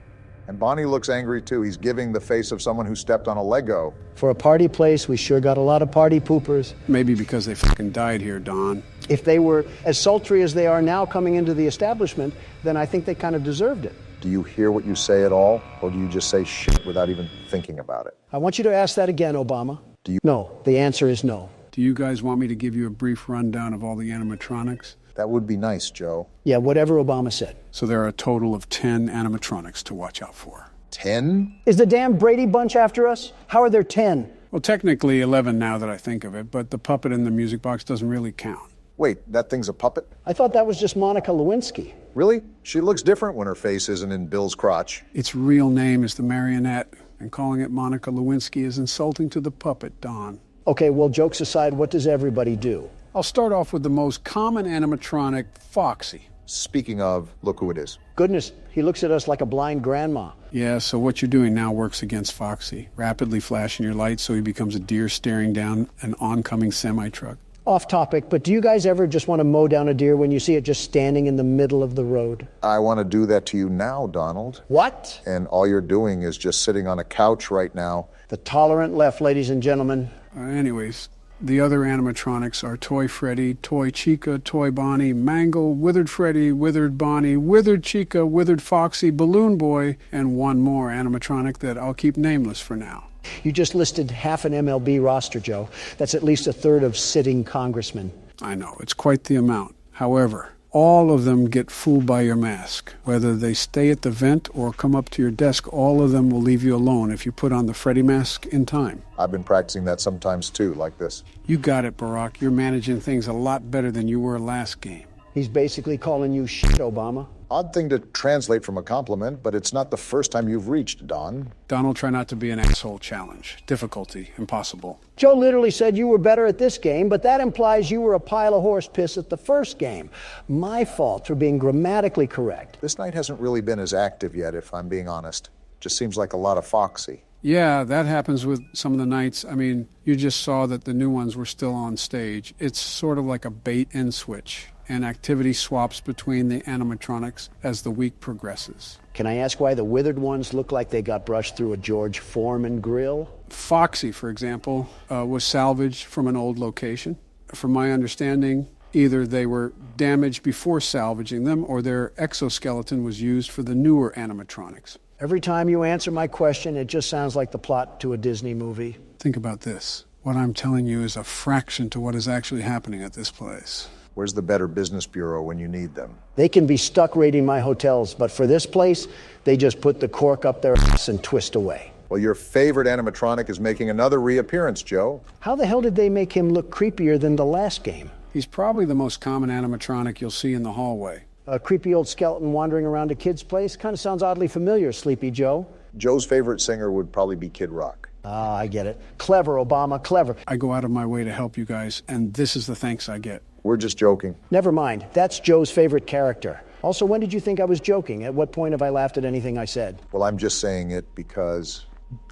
And Bonnie looks angry too. He's giving the face of someone who stepped on a Lego. For a party place, we sure got a lot of party poopers. Maybe because they fucking died here, Don. If they were as sultry as they are now coming into the establishment, then I think they kind of deserved it. Do you hear what you say at all? Or do you just say shit without even thinking about it? I want you to ask that again, Obama. Do you? No, the answer is no. Do you guys want me to give you a brief rundown of all the animatronics? That would be nice, Joe. Yeah, whatever Obama said. So there are a total of 10 animatronics to watch out for. 10? Is the damn Brady Bunch after us? How are there 10? Well, technically 11 now that I think of it, but the puppet in the music box doesn't really count. Wait, that thing's a puppet? I thought that was just Monica Lewinsky. Really? She looks different when her face isn't in Bill's crotch. Its real name is the marionette, and calling it Monica Lewinsky is insulting to the puppet, Don. Okay, well, jokes aside, what does everybody do? I'll start off with the most common animatronic, Foxy. Speaking of, look who it is. Goodness, he looks at us like a blind grandma. Yeah, so what you're doing now works against Foxy. Rapidly flashing your lights so he becomes a deer staring down an oncoming semi-truck. Off topic, but do you guys ever just want to mow down a deer when you see it just standing in the middle of the road? I want to do that to you now, Donald. What? And all you're doing is just sitting on a couch right now. The tolerant left, ladies and gentlemen. Anyways, the other animatronics are Toy Freddy, Toy Chica, Toy Bonnie, Mangle, Withered Freddy, Withered Bonnie, Withered Chica, Withered Foxy, Balloon Boy, and one more animatronic that I'll keep nameless for now. You just listed half an MLB roster, Joe. That's at least a third of sitting congressmen. I know, it's quite the amount. However, all of them get fooled by your mask. Whether they stay at the vent or come up to your desk, all of them will leave you alone if you put on the Freddy mask in time. I've been practicing that sometimes too, like this. You got it, Barack. You're managing things a lot better than you were last game. He's basically calling you shit, Obama. Odd thing to translate from a compliment, but it's not the first time you've reached, Don. Donald, try not to be an asshole challenge. Difficulty, impossible. Joe literally said you were better at this game, but that implies you were a pile of horse piss at the first game. My fault for being grammatically correct. This night hasn't really been as active yet, if I'm being honest. Just seems like a lot of Foxy. Yeah, that happens with some of the nights. I mean, you just saw that the new ones were still on stage. It's sort of like a bait and switch, and activity swaps between the animatronics as the week progresses. Can I ask why the withered ones look like they got brushed through a George Foreman grill? Foxy, for example, was salvaged from an old location. From my understanding, either they were damaged before salvaging them or their exoskeleton was used for the newer animatronics. Every time you answer my question, it just sounds like the plot to a Disney movie. Think about this. What I'm telling you is a fraction to what is actually happening at this place. Where's the Better Business Bureau when you need them? They can be stuck raiding my hotels, but for this place, they just put the cork up their ass and twist away. Well, your favorite animatronic is making another reappearance, Joe. How the hell did they make him look creepier than the last game? He's probably the most common animatronic you'll see in the hallway. A creepy old skeleton wandering around a kid's place? Kind of sounds oddly familiar, Sleepy Joe. Joe's favorite singer would probably be Kid Rock. Ah, I get it. Clever, Obama, clever. I go out of my way to help you guys, and this is the thanks I get. We're just joking. Never mind. That's Joe's favorite character. Also, when did you think I was joking? At what point have I laughed at anything I said? Well, I'm just saying it because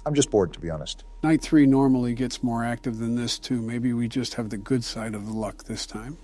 I'm just bored, to be honest. Night 3 normally gets more active than this, too. Maybe we just have the good side of the luck this time.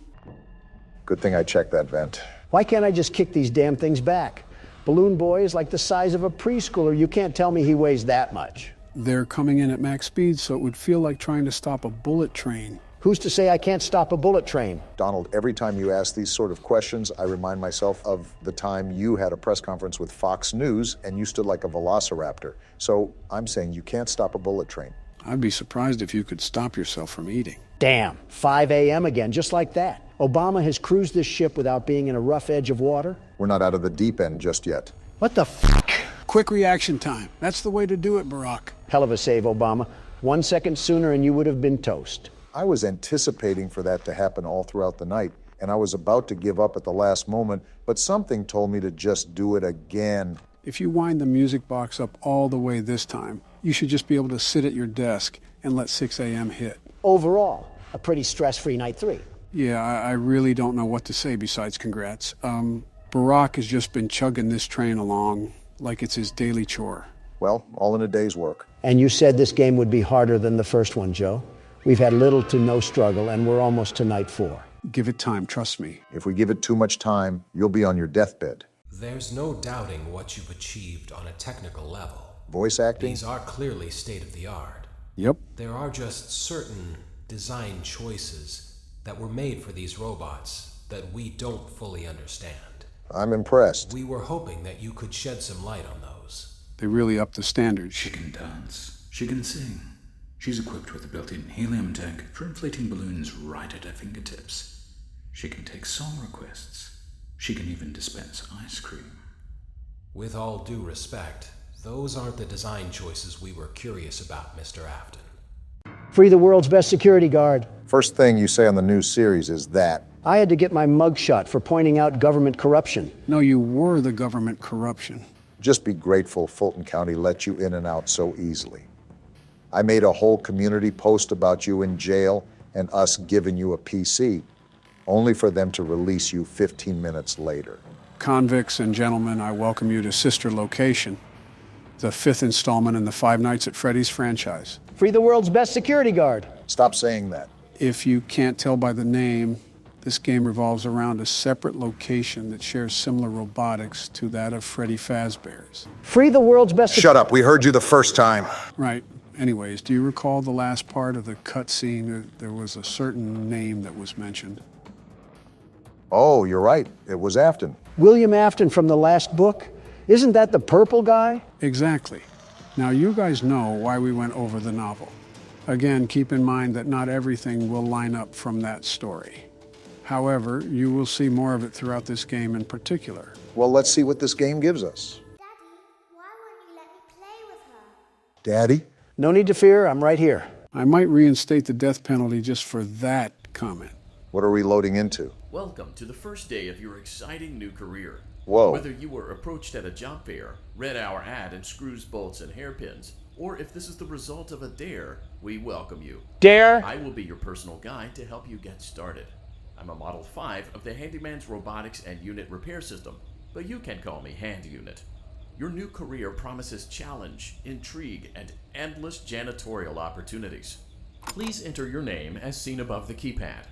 Good thing I checked that vent. Why can't I just kick these damn things back? Balloon Boy is like the size of a preschooler. You can't tell me he weighs that much. They're coming in at max speed, so it would feel like trying to stop a bullet train. Who's to say I can't stop a bullet train? Donald, every time you ask these sort of questions, I remind myself of the time you had a press conference with Fox News and you stood like a velociraptor. So I'm saying you can't stop a bullet train. I'd be surprised if you could stop yourself from eating. Damn, 5 a.m. again, just like that. Obama has cruised this ship without being in a rough edge of water. We're not out of the deep end just yet. What the fuck? Quick reaction time. That's the way to do it, Barack. Hell of a save, Obama. 1 second sooner and you would have been toast. I was anticipating for that to happen all throughout the night, and I was about to give up at the last moment, but something told me to just do it again. If you wind the music box up all the way this time, you should just be able to sit at your desk and let 6 a.m. hit. Overall, a pretty stress-free night 3. Yeah, I really don't know what to say besides congrats. Barack has just been chugging this train along like it's his daily chore. Well, all in a day's work. And you said this game would be harder than the first one, Joe. We've had little to no struggle, and we're almost to night 4. Give it time, trust me. If we give it too much time, you'll be on your deathbed. There's no doubting what you've achieved on a technical level. Voice acting? These are clearly state-of-the-art. Yep. There are just certain design choices that were made for these robots that we don't fully understand. I'm impressed. We were hoping that you could shed some light on those. They really upped the standards. She can dance. She can sing. She's equipped with a built-in helium tank for inflating balloons right at her fingertips. She can take song requests. She can even dispense ice cream. With all due respect, those aren't the design choices we were curious about, Mr. Afton. Free the world's best security guard. First thing you say on the new series is that. I had to get my mugshot for pointing out government corruption. No, you were the government corruption. Just be grateful Fulton County let you in and out so easily. I made a whole community post about you in jail and us giving you a PC, only for them to release you 15 minutes later. Convicts and gentlemen, I welcome you to Sister Location, the 5th installment in the Five Nights at Freddy's franchise. Free the world's best security guard. Stop saying that. If you can't tell by the name, this game revolves around a separate location that shares similar robotics to that of Freddy Fazbear's. Free the world's best... Shut up, we heard you the first time. Right. Anyways, do you recall the last part of the cutscene? There was a certain name that was mentioned. Oh, you're right, it was Afton. William Afton from the last book? Isn't that the purple guy? Exactly. Now, you guys know why we went over the novel. Again, keep in mind that not everything will line up from that story. However, you will see more of it throughout this game in particular. Well, let's see what this game gives us. Daddy, why won't you let me play with her? Daddy? No need to fear, I'm right here. I might reinstate the death penalty just for that comment. What are we loading into? Welcome to the first day of your exciting new career. Whoa. Whether you were approached at a job fair, read our ad in screws, bolts, and hairpins, or if this is the result of a dare, we welcome you. Dare? I will be your personal guide to help you get started. I'm a Model 5 of the Handyman's Robotics and Unit Repair System, but you can call me Hand Unit. Your new career promises challenge, intrigue, and endless janitorial opportunities. Please enter your name as seen above the keypad.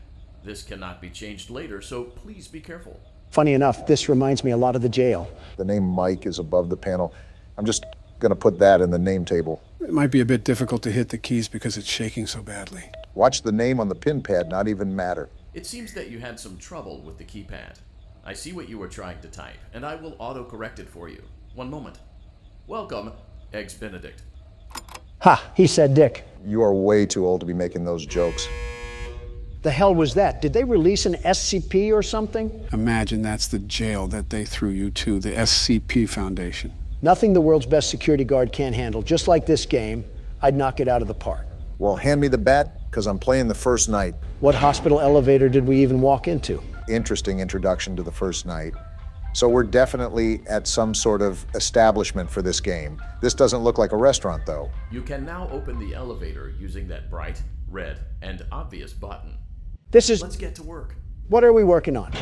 This cannot be changed later, so please be careful. Funny enough, this reminds me a lot of the jail. The name Mike is above the panel. I'm just gonna put that in the name table. It might be a bit difficult to hit the keys because it's shaking so badly. Watch the name on the pin pad not even matter. It seems that you had some trouble with the keypad. I see what you were trying to type, and I will auto-correct it for you. One moment. Welcome, Eggs Benedict. Ha, he said Dick. You are way too old to be making those jokes. The hell was that? Did they release an SCP or something? Imagine that's the jail that they threw you to, the SCP Foundation. Nothing the world's best security guard can't handle. Just like this game, I'd knock it out of the park. Well, hand me the bat, because I'm playing the first night. What hospital elevator did we even walk into? Interesting introduction to the first night. So we're definitely at some sort of establishment for this game. This doesn't look like a restaurant, though. You can now open the elevator using that bright, red, and obvious button. This is... Let's get to work. What are we working on?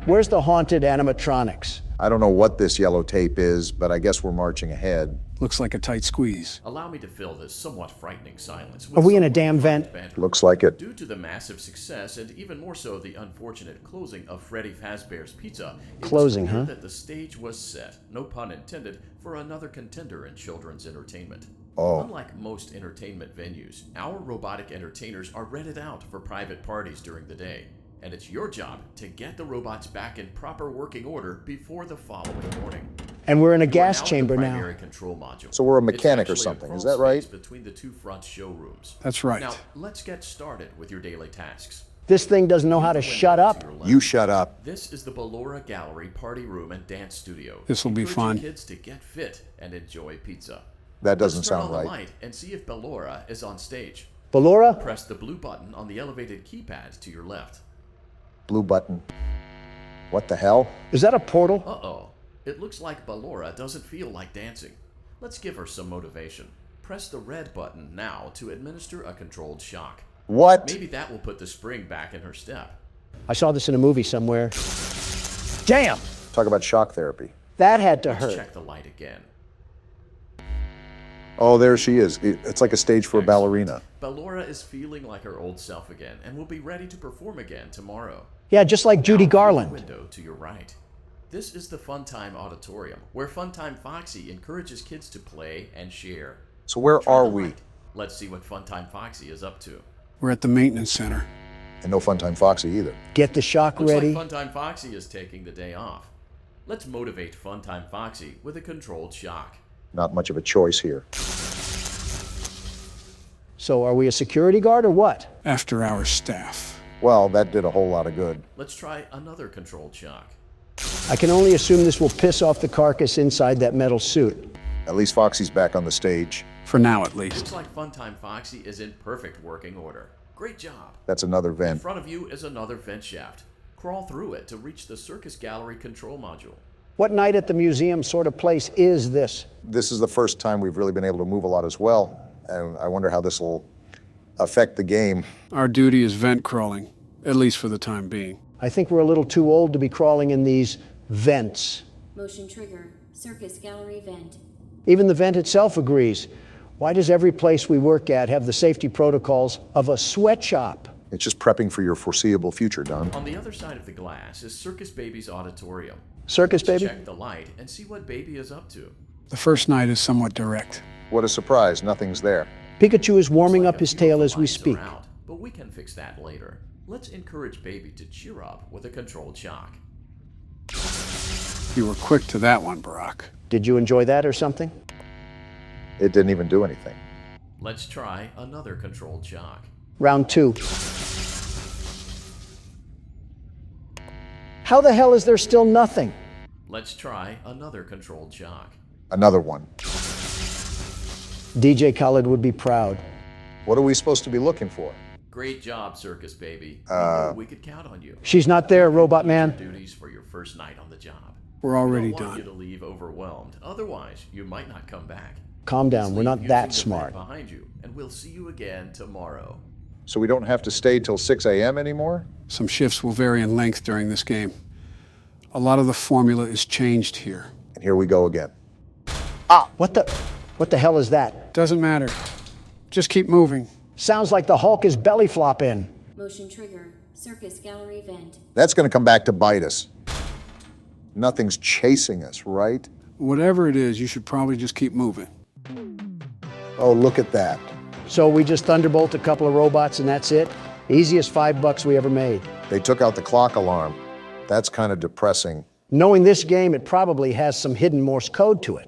Where's the haunted animatronics? I don't know what this yellow tape is, but I guess we're marching ahead. Looks like a tight squeeze. Allow me to fill this somewhat frightening silence with Are we in a some damn fun vent? banter. Looks like it. Due to the massive success and even more so the unfortunate closing of Freddy Fazbear's Pizza, it was Closing, clear huh? that the stage was set, no pun intended, for another contender in children's entertainment. Oh. Unlike most entertainment venues, our robotic entertainers are rented out for private parties during the day. And it's your job to get the robots back in proper working order before the following morning. And we're in a You are gas now in chamber the now. primary control module. So we're a It's mechanic or actually a something, is crawl that right? space between the two front showrooms. That's right. Now, let's get started with your daily tasks. This thing doesn't know how to Use the shut window up. to your left. You shut up. This is the Ballora Gallery party room and dance studio. This'll be Encouraging fun. kids to get fit and enjoy pizza. That doesn't Let's turn sound on right. the light and see if Ballora is on stage. Ballora? Press the blue button on the elevated keypad to your left. Blue button. What the hell? Is that a portal? Uh-oh. It looks like Ballora doesn't feel like dancing. Let's give her some motivation. Press the red button now to administer a controlled shock. What? Maybe that will put the spring back in her step. I saw this in a movie somewhere. Damn! Talk about shock therapy. That had to Let's hurt. check the light again. Oh, there she is. It's like a stage for a ballerina. Ballora is feeling like her old self again and will be ready to perform again tomorrow. Yeah, just like Judy Now, through the Garland. window to your right. This is the Funtime Auditorium, where Funtime Foxy encourages kids to play and share. So where Try are the we? light. Let's see what Funtime Foxy is up to. We're at the maintenance center. And no Funtime Foxy either. Get the shock Looks ready. like Funtime Foxy is taking the day off. Let's motivate Funtime Foxy with a controlled shock. Not much of a choice here. So are we a security guard or what? After hours staff. Well, that did a whole lot of good. Let's try another controlled shock. I can only assume this will piss off the carcass inside that metal suit. At least Foxy's back on the stage. For now, at least. Looks like Funtime Foxy is in perfect working order. Great job. That's another In vent. front of you is another vent shaft. Crawl through it to reach the Circus Gallery control module. What night at the museum sort of place is this? This is the first time we've really been able to move a lot as well. And I wonder how this will affect the game. Our duty is vent crawling, at least for the time being. I think we're a little too old to be crawling in these vents. Motion trigger. Circus gallery vent. Even the vent itself agrees. Why does every place we work at have the safety protocols of a sweatshop? It's just prepping for your foreseeable future, Don. On the other side of the glass is Circus Baby's auditorium. Circus Let's Baby? check the light and see what Baby is up to. The first night is somewhat direct. What a surprise, nothing's there. Pikachu is warming Looks up like his a few tail of the as we lights are speak. out, but we can fix that later. Let's encourage Baby to cheer up with a controlled shock. You were quick to that one, Barack. Did you enjoy that or something? It didn't even do anything. Let's try another controlled shock. Round 2. How the hell is there still nothing? Let's try another controlled shock. Another one. DJ Khaled would be proud. What are we supposed to be looking for? Great job, Circus Baby. We knew we could count on you. She's not there, Robot Man. Duties for your first night on the job. We're already We don't want you done. to leave overwhelmed. Otherwise, you might not come back. Calm down, Just we're not leave that using the vent smart. behind you, and we'll see you again tomorrow. So we don't have to stay till 6 a.m. anymore? Some shifts will vary in length during this game. A lot of the formula is changed here. And here we go again. What the hell is that? Doesn't matter. Just keep moving. Sounds like the Hulk is belly flopping. Motion trigger. Circus gallery vent. That's going to come back to bite us. Nothing's chasing us, right? Whatever it is, you should probably just keep moving. Oh, look at that. So we just thunderbolt a couple of robots and that's it? Easiest $5 we ever made. They took out the clock alarm. That's kind of depressing. Knowing this game, it probably has some hidden Morse code to it.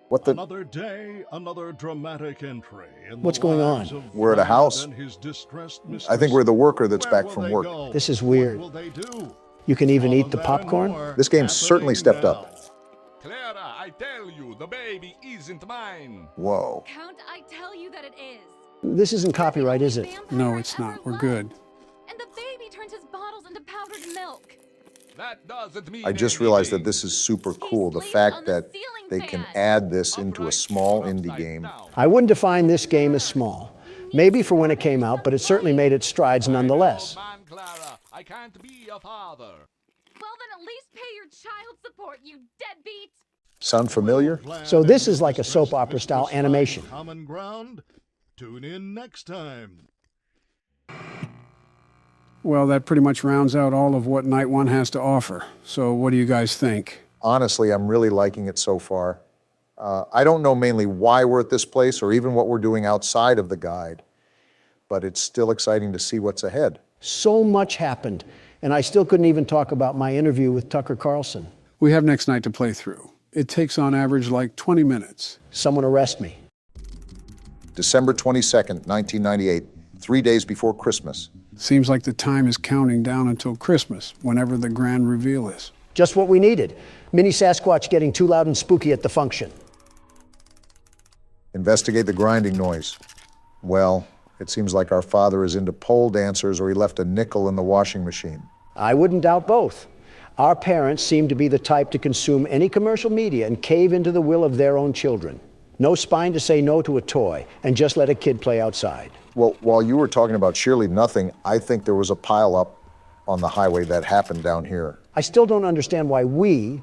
What the? Another day, another dramatic entry. In What's the going lives on? of We're at a house. and his distressed I think mistress. we're the worker that's Where back will from they work. go? This is weird. What will they do? You can even All eat of the that and popcorn? more This game's certainly happening stepped now. up. Clara, I tell you, the baby isn't mine. Whoa. Count, I tell you that it is. This isn't copyright, is it? No, it's not. We're good. And the baby turns his bottles into powdered milk. That doesn't mean I just realized that this is super cool. The fact that they can add this into a small indie game. I wouldn't define this game as small. Maybe for when it came out, but it certainly made its strides nonetheless. Man, Clara, I can't be a father. Well, then at least pay your child support, you deadbeat. Sound familiar? So this is like a soap opera style animation. Common ground. Tune in next time. Well, that pretty much rounds out all of what Night 1 has to offer. So what do you guys think? Honestly, I'm really liking it so far. I don't know mainly why we're at this place or even what we're doing outside of the guide, but it's still exciting to see what's ahead. So much happened, and I still couldn't even talk about my interview with Tucker Carlson. We have next night to play through. It takes on average like 20 minutes. Someone arrest me. December 22nd, 1998, 3 days before Christmas. Seems like the time is counting down until Christmas, whenever the grand reveal is. Just what we needed. Mini Sasquatch getting too loud and spooky at the function. Investigate the grinding noise. Well, it seems like our father is into pole dancers or he left a nickel in the washing machine. I wouldn't doubt both. Our parents seem to be the type to consume any commercial media and cave into the will of their own children. No spine to say no to a toy and just let a kid play outside. Well, while you were talking about Shirley Nothing, I think there was a pile-up on the highway that happened down here. I still don't understand why we,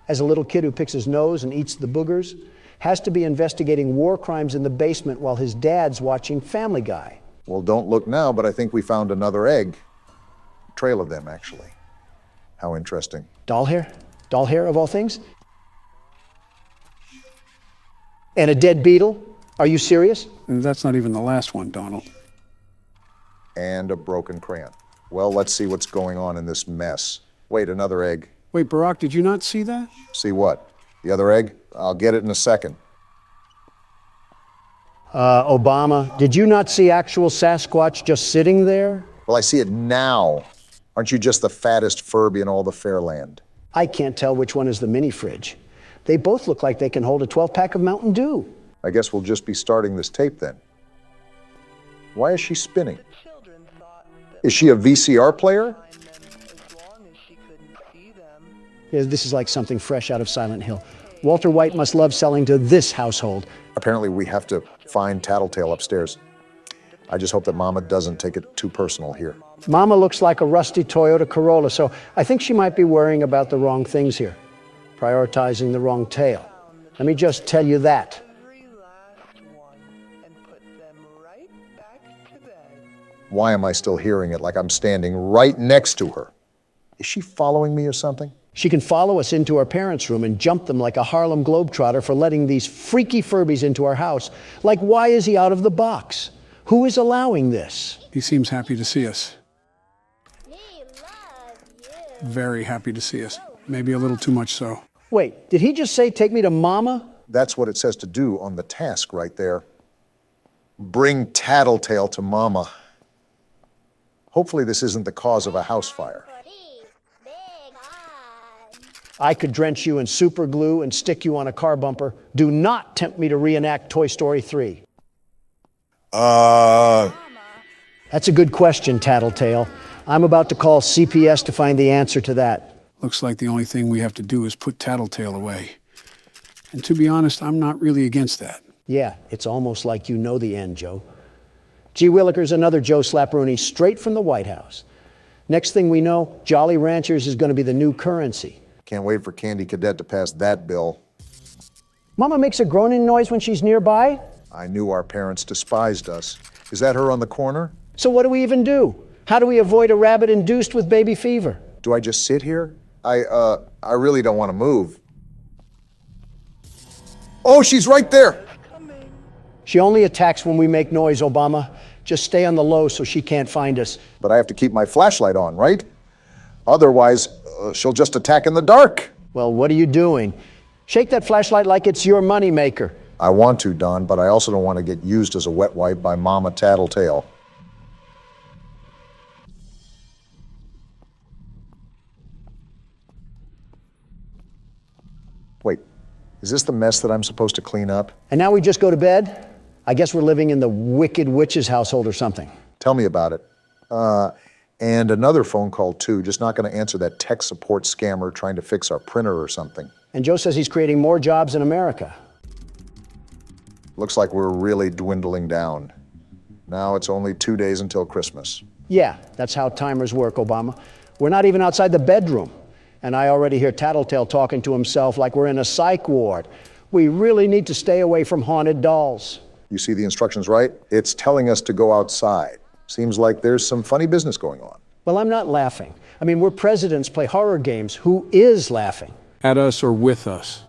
as a little kid who picks his nose and eats the boogers, has to be investigating war crimes in the basement while his dad's watching Family Guy. Well, don't look now, but I think we found another egg. Trail of them, actually. How interesting. Doll hair? Doll hair, of all things? And a dead beetle? Are you serious? That's not even the last one, Donald. And a broken crayon. Well, let's see what's going on in this mess. Wait, another egg. Wait, Barack, did you not see that? See what? The other egg? I'll get it in a second. Obama, did you not see actual Sasquatch just sitting there? Well, I see it now. Aren't you just the fattest Furby in all the Fairland? I can't tell which one is the mini fridge. They both look like they can hold a 12-pack of Mountain Dew. I guess we'll just be starting this tape then. Why is she spinning? Is she a VCR player? Yeah, this is like something fresh out of Silent Hill. Walter White must love selling to this household. Apparently we have to find Tattletail upstairs. I just hope that Mama doesn't take it too personal here. Mama looks like a rusty Toyota Corolla, so I think she might be worrying about the wrong things here, prioritizing the wrong tale. Let me just tell you that. Why am I still hearing it like I'm standing right next to her? Is she following me or something? She can follow us into our parents' room and jump them like a Harlem Globetrotter for letting these freaky Furbies into our house. Like, why is he out of the box? Who is allowing this? He seems happy to see us. Very happy to see us. Maybe a little too much so. Wait, did he just say take me to Mama? That's what it says to do on the task right there. Bring Tattletail to Mama. Hopefully this isn't the cause of a house fire. I could drench you in super glue and stick you on a car bumper. Do not tempt me to reenact Toy Story 3. That's a good question, Tattletail. I'm about to call CPS to find the answer to that. Looks like the only thing we have to do is put Tattletail away. And to be honest, I'm not really against that. Yeah, it's almost like you know the end, Joe. Gee Willikers, another Joe Slapperoonie straight from the White House. Next thing we know, Jolly Ranchers is going to be the new currency. Can't wait for Candy Cadet to pass that bill. Mama makes a groaning noise when she's nearby? I knew our parents despised us. Is that her on the corner? So what do we even do? How do we avoid a rabbit induced with baby fever? Do I just sit here? I really don't want to move. Oh, she's right there! She only attacks when we make noise, Obama. Just stay on the low so she can't find us. But I have to keep my flashlight on, right? Otherwise, she'll just attack in the dark. Well, what are you doing? Shake that flashlight like it's your moneymaker. I want to, Don, but I also don't want to get used as a wet wipe by Mama Tattletail. Wait, is this the mess that I'm supposed to clean up? And now we just go to bed? I guess we're living in the Wicked Witch's household or something. Tell me about it. And another phone call too, just not going to answer that tech support scammer trying to fix our printer or something. And Joe says he's creating more jobs in America. Looks like we're really dwindling down. Now it's only 2 days until Christmas. Yeah, that's how timers work, Obama. We're not even outside the bedroom. And I already hear Tattletail talking to himself like we're in a psych ward. We really need to stay away from haunted dolls. You see the instructions, right? It's telling us to go outside. Seems like there's some funny business going on. Well, I'm not laughing. I mean, we're presidents play horror games. Who is laughing? At us or with us?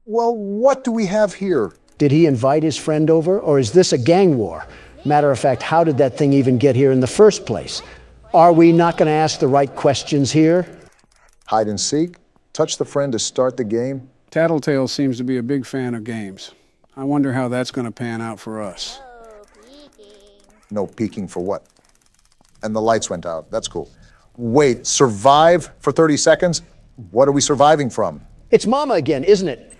Well, what do we have here? Did he invite his friend over, or is this a gang war? Matter of fact, how did that thing even get here in the first place? Are we not going to ask the right questions here? Hide and seek? Touch the friend to start the game? Tattletail seems to be a big fan of games. I wonder how that's going to pan out for us. No peeking for what? And the lights went out. That's cool. Wait, survive for 30 seconds? What are we surviving from? It's Mama again, isn't it?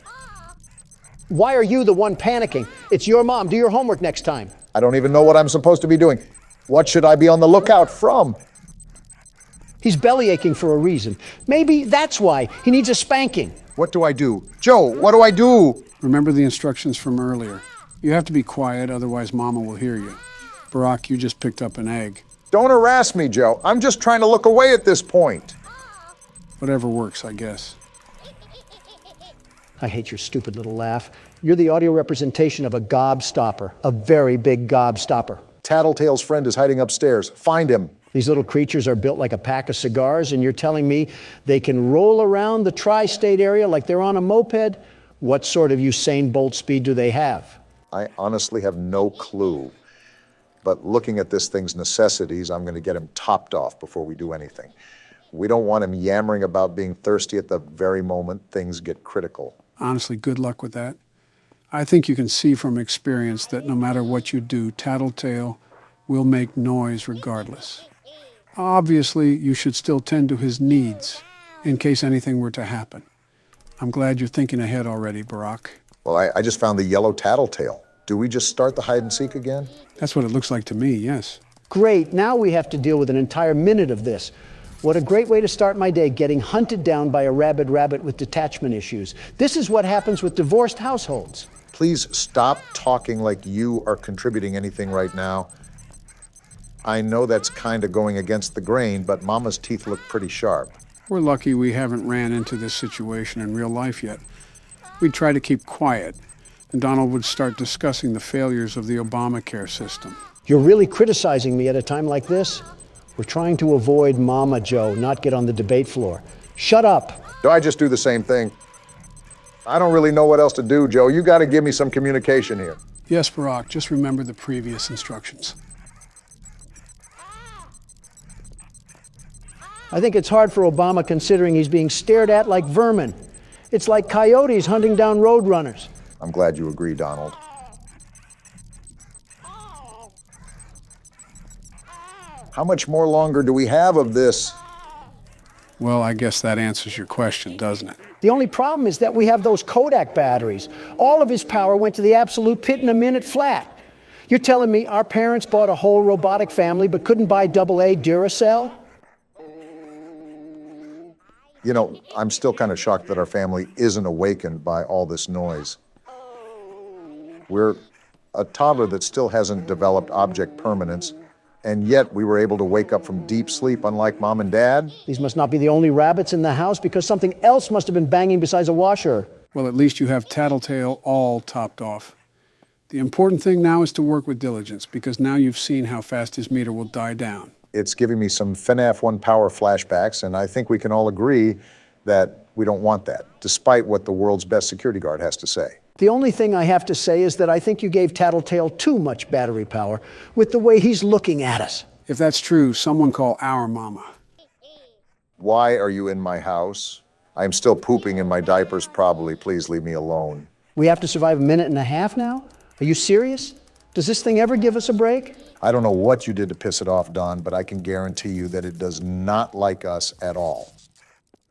Why are you the one panicking? It's your mom. Do your homework next time. I don't even know what I'm supposed to be doing. What should I be on the lookout from? He's belly aching for a reason. Maybe that's why. He needs a spanking. What do I do? Joe, what do I do? Remember the instructions from earlier. You have to be quiet, otherwise Mama will hear you. Barack, you just picked up an egg. Don't harass me, Joe. I'm just trying to look away at this point. Whatever works, I guess. I hate your stupid little laugh. You're the audio representation of a gobstopper, a very big gobstopper. Tattletail's friend is hiding upstairs. Find him. These little creatures are built like a pack of cigars, and you're telling me they can roll around the tri-state area like they're on a moped? What sort of Usain Bolt speed do they have? I honestly have no clue. But looking at this thing's necessities, I'm going to get him topped off before we do anything. We don't want him yammering about being thirsty at the very moment things get critical. Honestly, good luck with that. I think you can see from experience that no matter what you do, Tattletail will make noise regardless. Obviously, you should still tend to his needs in case anything were to happen. I'm glad you're thinking ahead already, Barack. Well, I just found the yellow Tattletail. Do we just start the hide and seek again? That's what it looks like to me, yes. Great, now we have to deal with an entire minute of this. What a great way to start my day, getting hunted down by a rabid rabbit with detachment issues. This is what happens with divorced households. Please stop talking like you are contributing anything right now. I know that's kind of going against the grain, but Mama's teeth look pretty sharp. We're lucky we haven't ran into this situation in real life yet. We'd try to keep quiet, and Donald would start discussing the failures of the Obamacare system. You're really criticizing me at a time like this? We're trying to avoid Mama Joe, not get on the debate floor. Shut up. Do I just do the same thing? I don't really know what else to do, Joe. You got to give me some communication here. Yes, Barack, just remember the previous instructions. I think it's hard for Obama considering he's being stared at like vermin. It's like coyotes hunting down roadrunners. I'm glad you agree, Donald. How much more longer do we have of this? Well, I guess that answers your question, doesn't it? The only problem is that we have those Kodak batteries. All of his power went to the absolute pit in a minute flat. You're telling me our parents bought a whole robotic family but couldn't buy AA Duracell? You know, I'm still kind of shocked that our family isn't awakened by all this noise. We're a toddler that still hasn't developed object permanence, and yet we were able to wake up from deep sleep unlike Mom and Dad. These must not be the only rabbits in the house because something else must have been banging besides a washer. Well, at least you have Tattletail all topped off. The important thing now is to work with diligence because now you've seen how fast his meter will die down. It's giving me some FNaF 1 power flashbacks, and I think we can all agree that we don't want that, despite what the world's best security guard has to say. The only thing I have to say is that I think you gave Tattletail too much battery power with the way he's looking at us. If that's true, someone call our mama. Why are you in my house? I'm still pooping in my diapers, probably. Please leave me alone. We have to survive a minute and a half now? Are you serious? Does this thing ever give us a break? I don't know what you did to piss it off, Don, but I can guarantee you that it does not like us at all.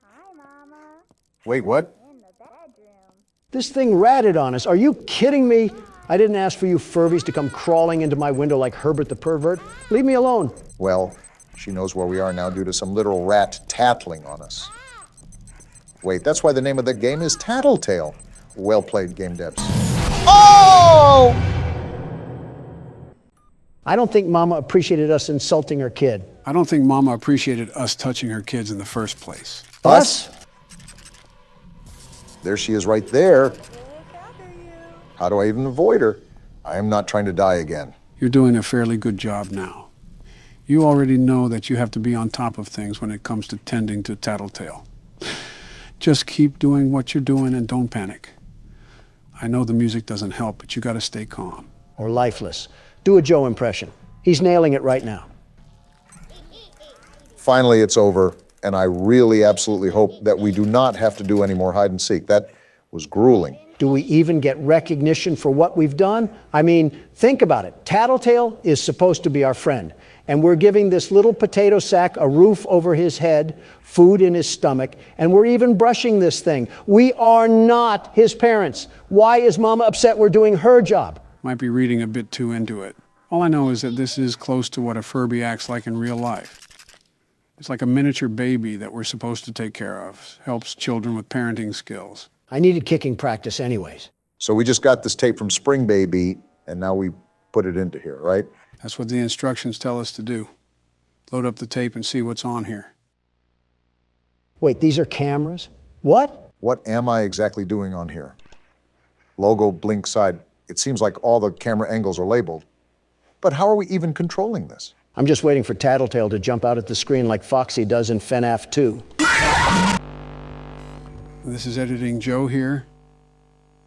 Hi, Mama. Wait, what? In the bedroom. This thing ratted on us. Are you kidding me? I didn't ask for you Furbies to come crawling into my window like Herbert the pervert. Leave me alone. Well, she knows where we are now due to some literal rat tattling on us. Wait, that's why the name of the game is Tattletail. Well played, Game Devs. Oh! I don't think Mama appreciated us insulting her kid. I don't think Mama appreciated us touching her kids in the first place. Us? There she is right there. How do I even avoid her? I am not trying to die again. You're doing a fairly good job now. You already know that you have to be on top of things when it comes to tending to Tattletail. Just keep doing what you're doing and don't panic. I know the music doesn't help, but you gotta stay calm. Or lifeless. Do a Joe impression. He's nailing it right now. Finally, it's over, and I really absolutely hope that we do not have to do any more hide and seek. That was grueling. Do we even get recognition for what we've done? I mean, think about it. Tattletail is supposed to be our friend, and we're giving this little potato sack a roof over his head, food in his stomach, and we're even brushing this thing. We are not his parents. Why is Mama upset we're doing her job? Might be reading a bit too into it. All I know is that this is close to what a Furby acts like in real life. It's like a miniature baby that we're supposed to take care of. Helps children with parenting skills. I needed kicking practice anyways. So we just got this tape from Spring Baby, and now we put it into here, right? That's what the instructions tell us to do. Load up the tape and see what's on here. Wait, these are cameras? What? What am I exactly doing on here? Logo, blink, side. It seems like all the camera angles are labeled. But how are we even controlling this? I'm just waiting for Tattletail to jump out at the screen like Foxy does in FNaF 2. This is Editing Joe here.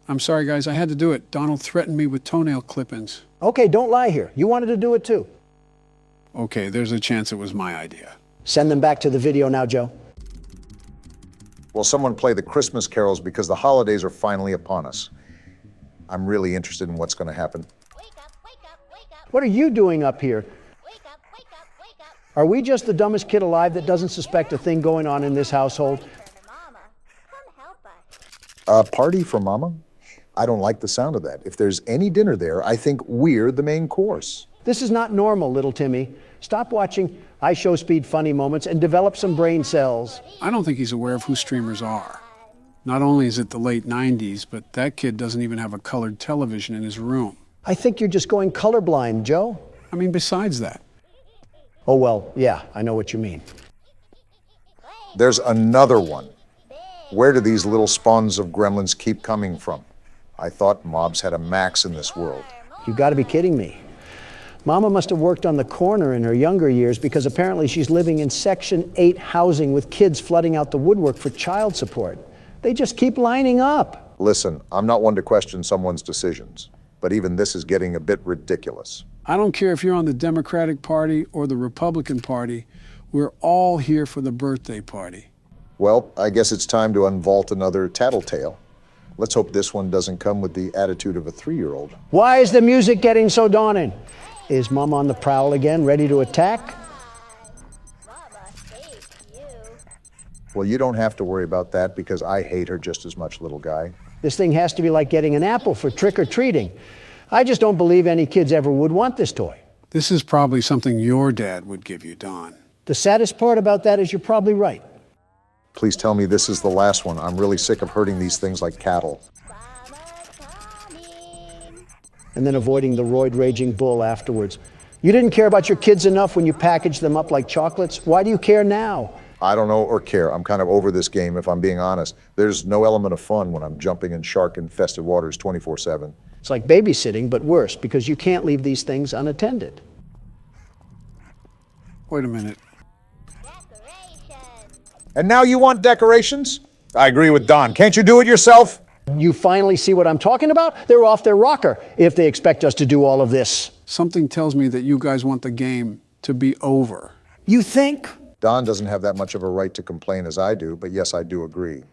I'm sorry, guys, I had to do it. Donald threatened me with toenail clippings. Okay, don't lie here. You wanted to do it too. Okay, there's a chance it was my idea. Send them back to the video now, Joe. Will someone play the Christmas carols because the holidays are finally upon us? I'm really interested in what's going to happen. What are you doing up here? Are we just the dumbest kid alive that doesn't suspect a thing going on in this household? A party for Mama? I don't like the sound of that. If there's any dinner there, I think we're the main course. This is not normal, little Timmy. Stop watching iShowSpeed funny moments and develop some brain cells. I don't think he's aware of who streamers are. Not only is it the late 90s, but that kid doesn't even have a colored television in his room. I think you're just going colorblind, Joe. I mean, besides that. Oh, well, yeah, I know what you mean. There's another one. Where do these little spawns of gremlins keep coming from? I thought mobs had a max in this world. You gotta be kidding me. Mama must have worked on the corner in her younger years because apparently she's living in Section 8 housing with kids flooding out the woodwork for child support. They just keep lining up. Listen, I'm not one to question someone's decisions, but even this is getting a bit ridiculous. I don't care if you're on the Democratic Party or the Republican Party. We're all here for the birthday party. Well, I guess it's time to unvault another Tattletail. Let's hope this one doesn't come with the attitude of a 3-year-old. Why is the music getting so daunting? Is Mom on the prowl again, ready to attack? Well, you don't have to worry about that because I hate her just as much, little guy. This thing has to be like getting an apple for trick-or-treating. I just don't believe any kids ever would want this toy. This is probably something your dad would give you, Don. The saddest part about that is you're probably right. Please tell me this is the last one. I'm really sick of hurting these things like cattle. And then avoiding the roid-raging bull afterwards. You didn't care about your kids enough when you packaged them up like chocolates. Why do you care now? I don't know or care. I'm kind of over this game, if I'm being honest. There's no element of fun when I'm jumping in shark-infested waters 24/7. It's like babysitting, but worse, because you can't leave these things unattended. Wait a minute. And now you want decorations? I agree with Don. Can't you do it yourself? You finally see what I'm talking about? They're off their rocker if they expect us to do all of this. Something tells me that you guys want the game to be over. You think? Don doesn't have that much of a right to complain as I do, but yes, I do agree.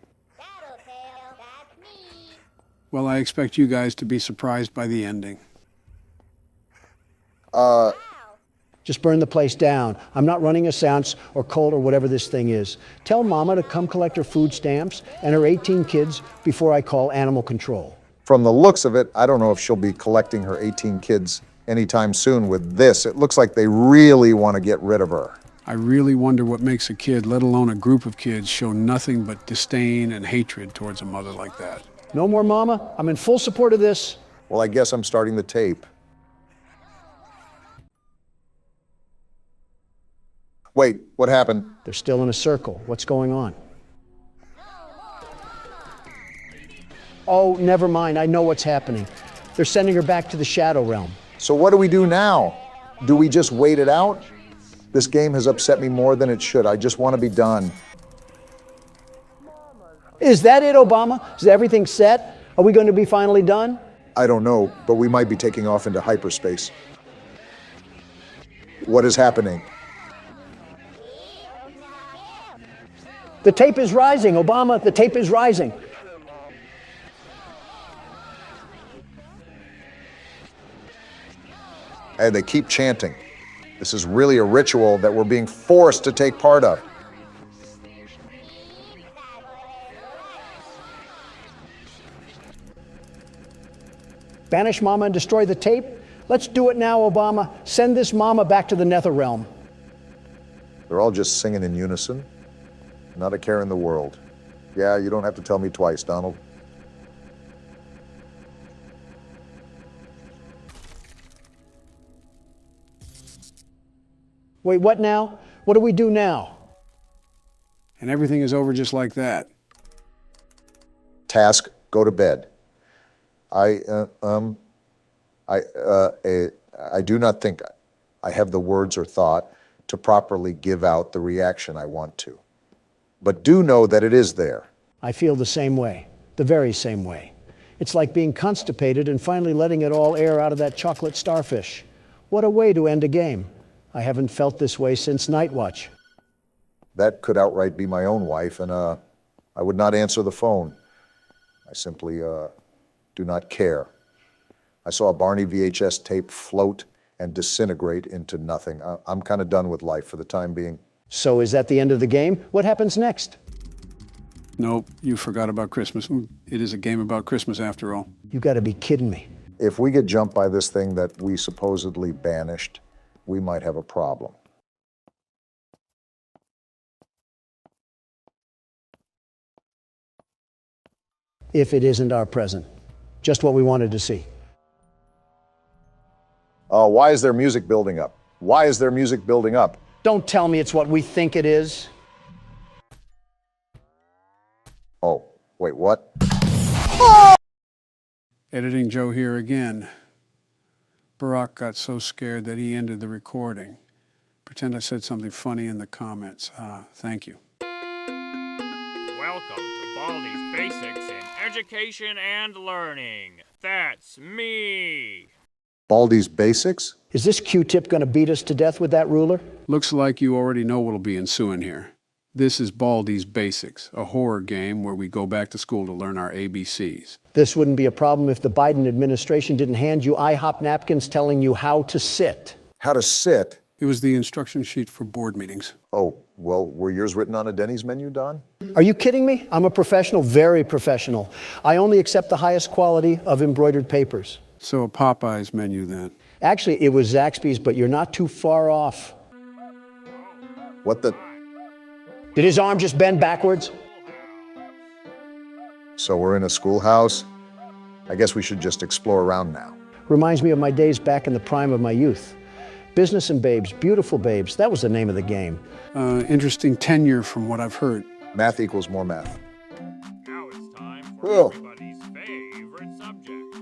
Well, I expect you guys to be surprised by the ending. Just burn the place down. I'm not running a seance or cult or whatever this thing is. Tell Mama to come collect her food stamps and her 18 kids before I call animal control. From the looks of it, I don't know if she'll be collecting her 18 kids anytime soon with this. It looks like they really want to get rid of her. I really wonder what makes a kid, let alone a group of kids, show nothing but disdain and hatred towards a mother like that. No more Mama. I'm in full support of this. Well, I guess I'm starting the tape. Wait, what happened? They're still in a circle. What's going on? Oh, never mind. I know what's happening. They're sending her back to the Shadow Realm. So what do we do now? Do we just wait it out? This game has upset me more than it should. I just want to be done. Is that it, Obama? Is everything set? Are we going to be finally done? I don't know, but we might be taking off into hyperspace. What is happening? The tape is rising, Obama. The tape is rising. And they keep chanting. This is really a ritual that we're being forced to take part of. Banish Mama and destroy the tape? Let's do it now, Obama. Send this Mama back to the Nether Realm. They're all just singing in unison. Not a care in the world. Yeah, you don't have to tell me twice, Donald. Wait, what now? What do we do now? And everything is over just like that. Task, go to bed. I do not think I have the words or thought to properly give out the reaction I want to. But do know that it is there. I feel the same way, the very same way. It's like being constipated and finally letting it all air out of that chocolate starfish. What a way to end a game. I haven't felt this way since Night Watch. That could outright be my own wife, and I would not answer the phone. I simply do not care. I saw a Barney VHS tape float and disintegrate into nothing. I'm kind of done with life for the time being. So is that the end of the game? What happens next? Nope, you forgot about Christmas. It is a game about Christmas after all. You gotta be kidding me. If we get jumped by this thing that we supposedly banished, we might have a problem. If it isn't our present. Just what we wanted to see. Why is there music building up? Why is there music building up? Don't tell me it's what we think it is. Oh, wait, what? Editing Joe here again. Barack got so scared that he ended the recording. Pretend I said something funny in the comments. Thank you. Welcome to Baldi's Basics in Education and Learning. That's me. Baldi's Basics? Is this Q-tip gonna beat us to death with that ruler? Looks like you already know what'll be ensuing here. This is Baldi's Basics, a horror game where we go back to school to learn our ABCs. This wouldn't be a problem if the Biden administration didn't hand you IHOP napkins telling you how to sit. How to sit? It was the instruction sheet for board meetings. Oh, well, were yours written on a Denny's menu, Don? Are you kidding me? I'm a professional, very professional. I only accept the highest quality of embroidered papers. So a Popeye's menu then. Actually, it was Zaxby's, but you're not too far off. What the? Did his arm just bend backwards? So we're in a schoolhouse? I guess we should just explore around now. Reminds me of my days back in the prime of my youth. Business and Babes, Beautiful Babes, that was the name of the game. Interesting tenure from what I've heard. Math equals more math. Now it's time for everybody's favorite subject,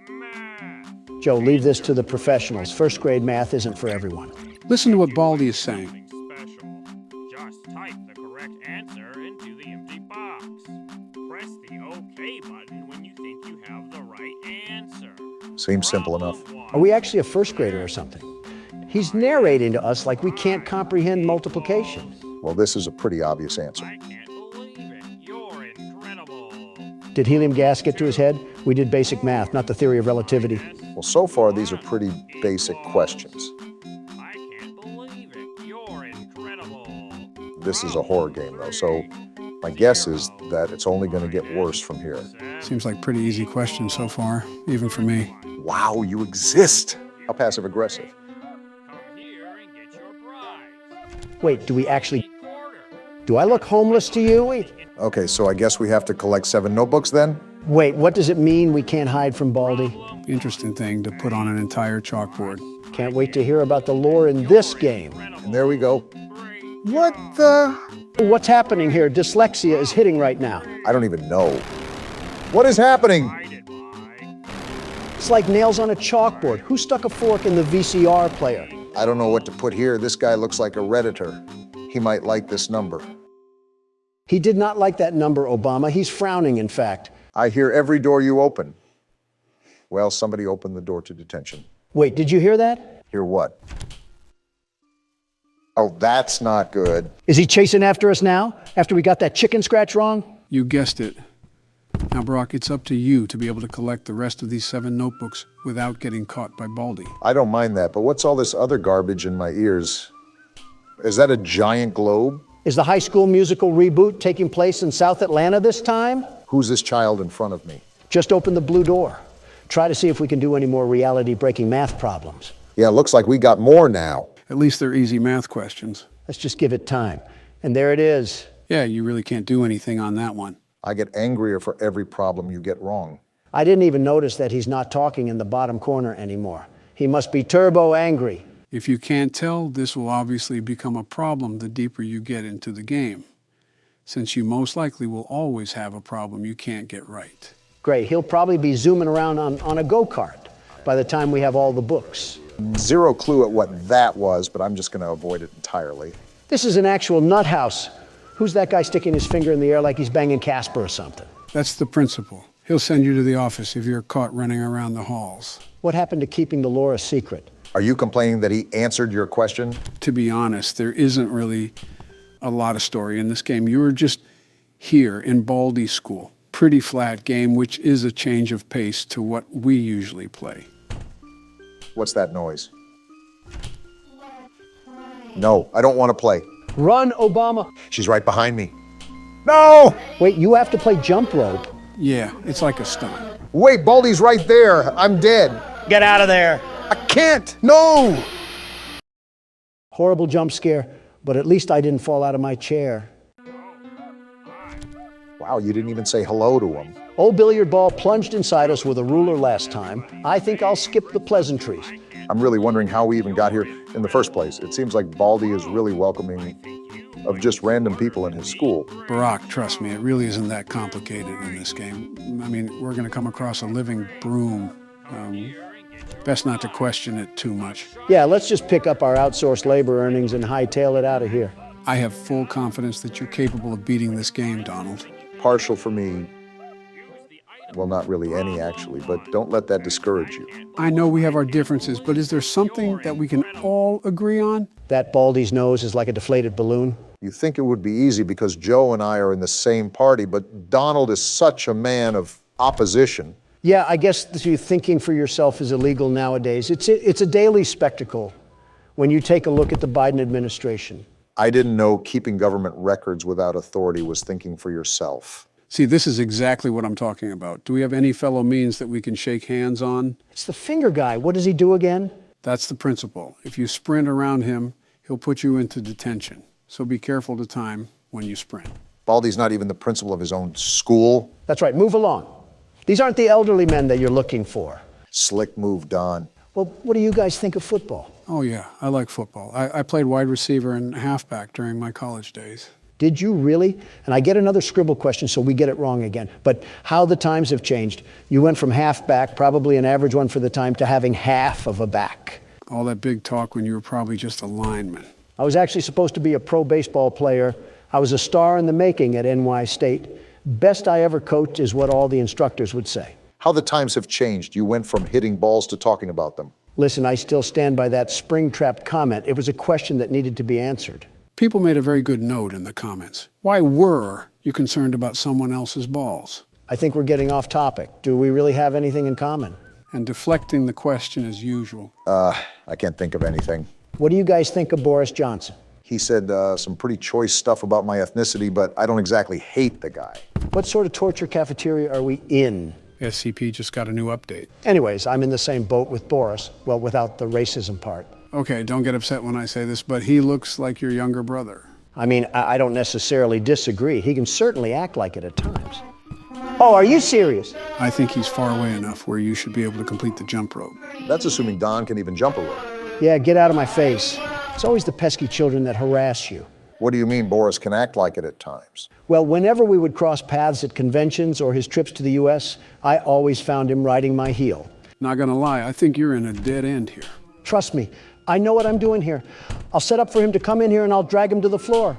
math. Joe, leave this to the professionals. First grade math isn't for everyone. Listen to what Baldi is saying. Special. Just type the correct answer into the empty box. Press the OK button when you think you have the right answer. Seems simple enough. Are we actually a first grader or something? He's narrating to us like we can't comprehend multiplication. Well, this is a pretty obvious answer. I can't believe it. You're incredible. Did helium gas get to his head? We did basic math, not the theory of relativity. Well, so far, these are pretty basic questions. I can't believe it. You're incredible. This is a horror game, though, so my guess is that it's only going to get worse from here. Seems like pretty easy questions so far, even for me. Wow, you exist! How passive-aggressive. Wait, do I look homeless to you? Okay, so I guess we have to collect 7 notebooks then? Wait, what does it mean we can't hide from Baldi? Interesting thing to put on an entire chalkboard. Can't wait to hear about the lore in this game. And there we go. What the? What's happening here? Dyslexia is hitting right now. I don't even know. What is happening? It's like nails on a chalkboard. Who stuck a fork in the VCR player? I don't know what to put here. This guy looks like a Redditor. He might like this number. He did not like that number, Obama. He's frowning, in fact. I hear every door you open. Well, somebody opened the door to detention. Wait, did you hear that? Hear what? Oh, that's not good. Is he chasing after us now, after we got that chicken scratch wrong? You guessed it. Now, Brock, it's up to you to be able to collect the rest of these 7 notebooks without getting caught by Baldi. I don't mind that, but what's all this other garbage in my ears? Is that a giant globe? Is the High School Musical reboot taking place in South Atlanta this time? Who's this child in front of me? Just open the blue door. Try to see if we can do any more reality-breaking math problems. Yeah, looks like we got more now. At least they're easy math questions. Let's just give it time. And there it is. Yeah, you really can't do anything on that one. I get angrier for every problem you get wrong. I didn't even notice that he's not talking in the bottom corner anymore. He must be turbo angry. If you can't tell, this will obviously become a problem the deeper you get into the game, since you most likely will always have a problem you can't get right. Great, he'll probably be zooming around on a go-kart by the time we have all the books. Zero clue at what that was, but I'm just going to avoid it entirely. This is an actual nut house. Who's that guy sticking his finger in the air like he's banging Casper or something? That's the principal. He'll send you to the office if you're caught running around the halls. What happened to keeping the lore a secret? Are you complaining that he answered your question? To be honest, there isn't really a lot of story in this game. You were just here in Baldi school. Pretty flat game, which is a change of pace to what we usually play. What's that noise? No, I don't want to play. Run, Obama. She's right behind me. No! Wait, you have to play jump rope. Yeah, it's like a stunt. Wait, Baldi's right there. I'm dead. Get out of there. I can't. No! Horrible jump scare, but at least I didn't fall out of my chair. Wow, you didn't even say hello to him. Old billiard ball plunged inside us with a ruler last time. I think I'll skip the pleasantries. I'm really wondering how we even got here in the first place. It seems like Baldi is really welcoming of just random people in his school. Barack, trust me, it really isn't that complicated in this game. I mean, we're going to come across a living broom. Best not to question it too much. Yeah, let's just pick up our outsourced labor earnings and hightail it out of here. I have full confidence that you're capable of beating this game, Donald. Partial for me. Well, not really any, actually, but don't let that discourage you. I know we have our differences, but is there something that we can all agree on? That Baldi's nose is like a deflated balloon. You think it would be easy because Joe and I are in the same party, but Donald is such a man of opposition. Yeah, I guess thinking for yourself is illegal nowadays. It's a daily spectacle when you take a look at the Biden administration. I didn't know keeping government records without authority was thinking for yourself. See, this is exactly what I'm talking about. Do we have any fellow means that we can shake hands on? It's the finger guy. What does he do again? That's the principle. If you sprint around him, he'll put you into detention. So be careful to time when you sprint. Baldi's not even the principal of his own school. That's right. Move along. These aren't the elderly men that you're looking for. Slick move, Don. Well, what do you guys think of football? Oh, yeah. I like football. I played wide receiver and halfback during my college days. Did you really? And I get another scribble question so we get it wrong again. But how the times have changed. You went from halfback, probably an average one for the time, to having half of a back. All that big talk when you were probably just a lineman. I was actually supposed to be a pro baseball player. I was a star in the making at NY State. Best I ever coached is what all the instructors would say. How the times have changed. You went from hitting balls to talking about them. Listen, I still stand by that Springtrap comment. It was a question that needed to be answered. People made a very good note in the comments. Why were you concerned about someone else's balls? I think we're getting off topic. Do we really have anything in common? And deflecting the question as usual. I can't think of anything. What do you guys think of Boris Johnson? He said some pretty choice stuff about my ethnicity, but I don't exactly hate the guy. What sort of torture cafeteria are we in? SCP just got a new update. Anyways, I'm in the same boat with Boris. Well, without the racism part. Okay, don't get upset when I say this, but he looks like your younger brother. I mean, I don't necessarily disagree. He can certainly act like it at times. Oh, are you serious? I think he's far away enough where you should be able to complete the jump rope. That's assuming Don can even jump a rope. Yeah, get out of my face. It's always the pesky children that harass you. What do you mean Boris can act like it at times? Well, whenever we would cross paths at conventions or his trips to the U.S., I always found him riding my heel. Not gonna lie, I think you're in a dead end here. Trust me, I know what I'm doing here. I'll set up for him to come in here and I'll drag him to the floor.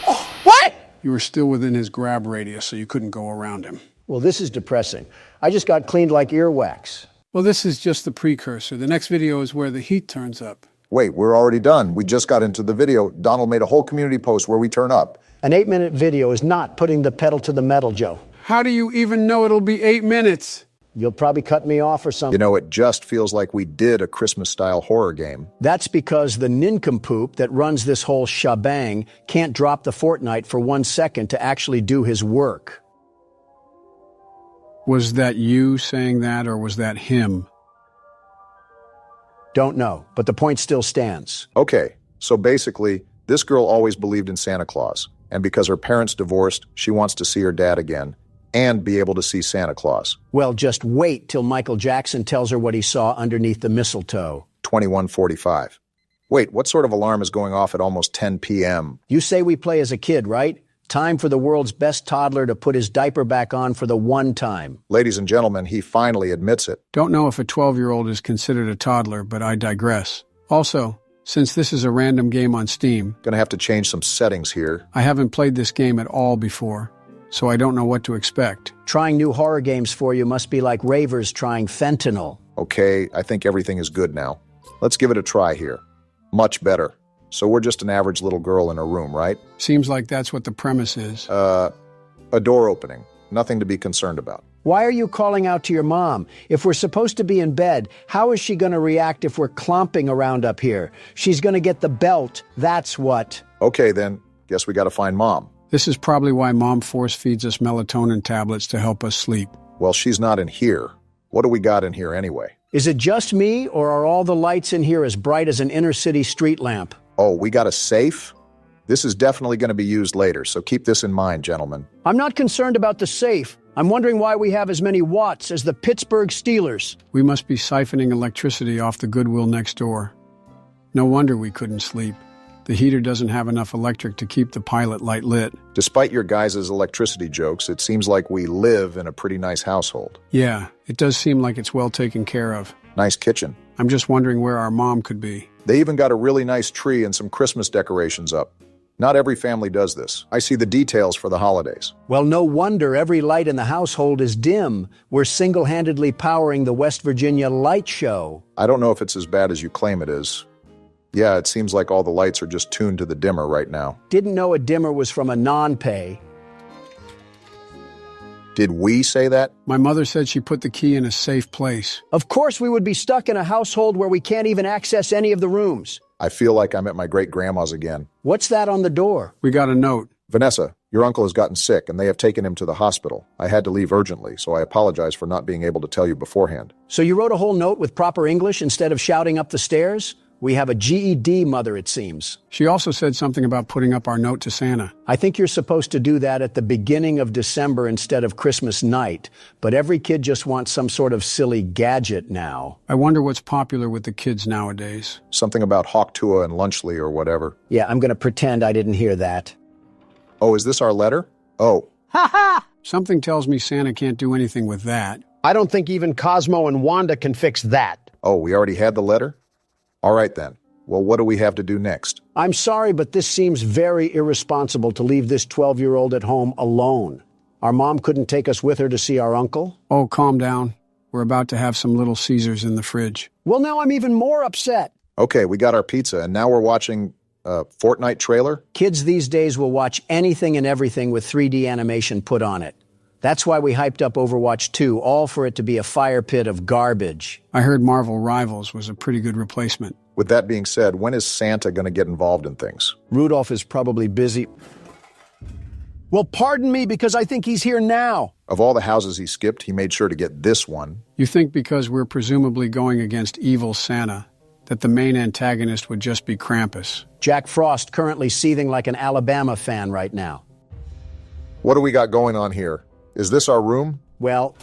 Oh, what? You were still within his grab radius, so you couldn't go around him. Well, this is depressing. I just got cleaned like earwax. Well, this is just the precursor. The next video is where the heat turns up. Wait, we're already done. We just got into the video. Donald made a whole community post where we turn up. An 8-minute video is not putting the pedal to the metal, Joe. How do you even know it'll be 8 minutes? You'll probably cut me off or something. You know, it just feels like we did a Christmas-style horror game. That's because the nincompoop that runs this whole shebang can't drop the Fortnite for 1 second to actually do his work. Was that you saying that, or was that him? Don't know, but the point still stands. Okay, so basically, this girl always believed in Santa Claus. And because her parents divorced, she wants to see her dad again and be able to see Santa Claus. Well, just wait till Michael Jackson tells her what he saw underneath the mistletoe. 21:45. Wait, what sort of alarm is going off at almost 10 p.m.? You say we play as a kid, right? Time for the world's best toddler to put his diaper back on for the one time. Ladies and gentlemen, he finally admits it. Don't know if a 12-year-old is considered a toddler, but I digress. Also, since this is a random game on Steam, Gonna have to change some settings here. I haven't played this game at all before, so I don't know what to expect. Trying new horror games for you must be like ravers trying fentanyl. Okay, I think everything is good now. Let's give it a try here. Much better. So we're just an average little girl in a room, right? Seems like that's what the premise is. A door opening. Nothing to be concerned about. Why are you calling out to your mom? If we're supposed to be in bed, how is she going to react if we're clomping around up here? She's going to get the belt, that's what. Okay then, guess we gotta find Mom. This is probably why Mom force feeds us melatonin tablets to help us sleep. Well, she's not in here. What do we got in here anyway? Is it just me, or are all the lights in here as bright as an inner-city street lamp? Oh, we got a safe? This is definitely going to be used later, so keep this in mind, gentlemen. I'm not concerned about the safe. I'm wondering why we have as many watts as the Pittsburgh Steelers. We must be siphoning electricity off the Goodwill next door. No wonder we couldn't sleep. The heater doesn't have enough electric to keep the pilot light lit. Despite your guys' electricity jokes, it seems like we live in a pretty nice household. Yeah, it does seem like it's well taken care of. Nice kitchen. I'm just wondering where our mom could be. They even got a really nice tree and some Christmas decorations up. Not every family does this. I see the details for the holidays. Well, no wonder every light in the household is dim. We're single-handedly powering the West Virginia Light Show. I don't know if it's as bad as you claim it is. Yeah, it seems like all the lights are just tuned to the dimmer right now. Didn't know a dimmer was from a non-pay. Did we say that? My mother said she put the key in a safe place. Of course we would be stuck in a household where we can't even access any of the rooms. I feel like I'm at my great-grandma's again. What's that on the door? We got a note. Vanessa, your uncle has gotten sick and they have taken him to the hospital. I had to leave urgently, so I apologize for not being able to tell you beforehand. So you wrote a whole note with proper English instead of shouting up the stairs? We have a GED mother, it seems. She also said something about putting up our note to Santa. I think you're supposed to do that at the beginning of December instead of Christmas night, but every kid just wants some sort of silly gadget now. I wonder what's popular with the kids nowadays. Something about Hawk Tua and Lunchley or whatever. Yeah, I'm going to pretend I didn't hear that. Oh, is this our letter? Oh. Ha ha! Something tells me Santa can't do anything with that. I don't think even Cosmo and Wanda can fix that. Oh, we already had the letter? All right, then. Well, what do we have to do next? I'm sorry, but this seems very irresponsible to leave this 12-year-old at home alone. Our mom couldn't take us with her to see our uncle? Oh, calm down. We're about to have some Little Caesars in the fridge. Well, now I'm even more upset. Okay, we got our pizza, and now we're watching a Fortnite trailer? Kids these days will watch anything and everything with 3D animation put on it. That's why we hyped up Overwatch 2, all for it to be a fire pit of garbage. I heard Marvel Rivals was a pretty good replacement. With that being said, when is Santa going to get involved in things? Rudolph is probably busy. Well, pardon me, because I think he's here now. Of all the houses he skipped, he made sure to get this one. You think because we're presumably going against evil Santa, that the main antagonist would just be Krampus? Jack Frost currently seething like an Alabama fan right now. What do we got going on here? Is this our room? Well...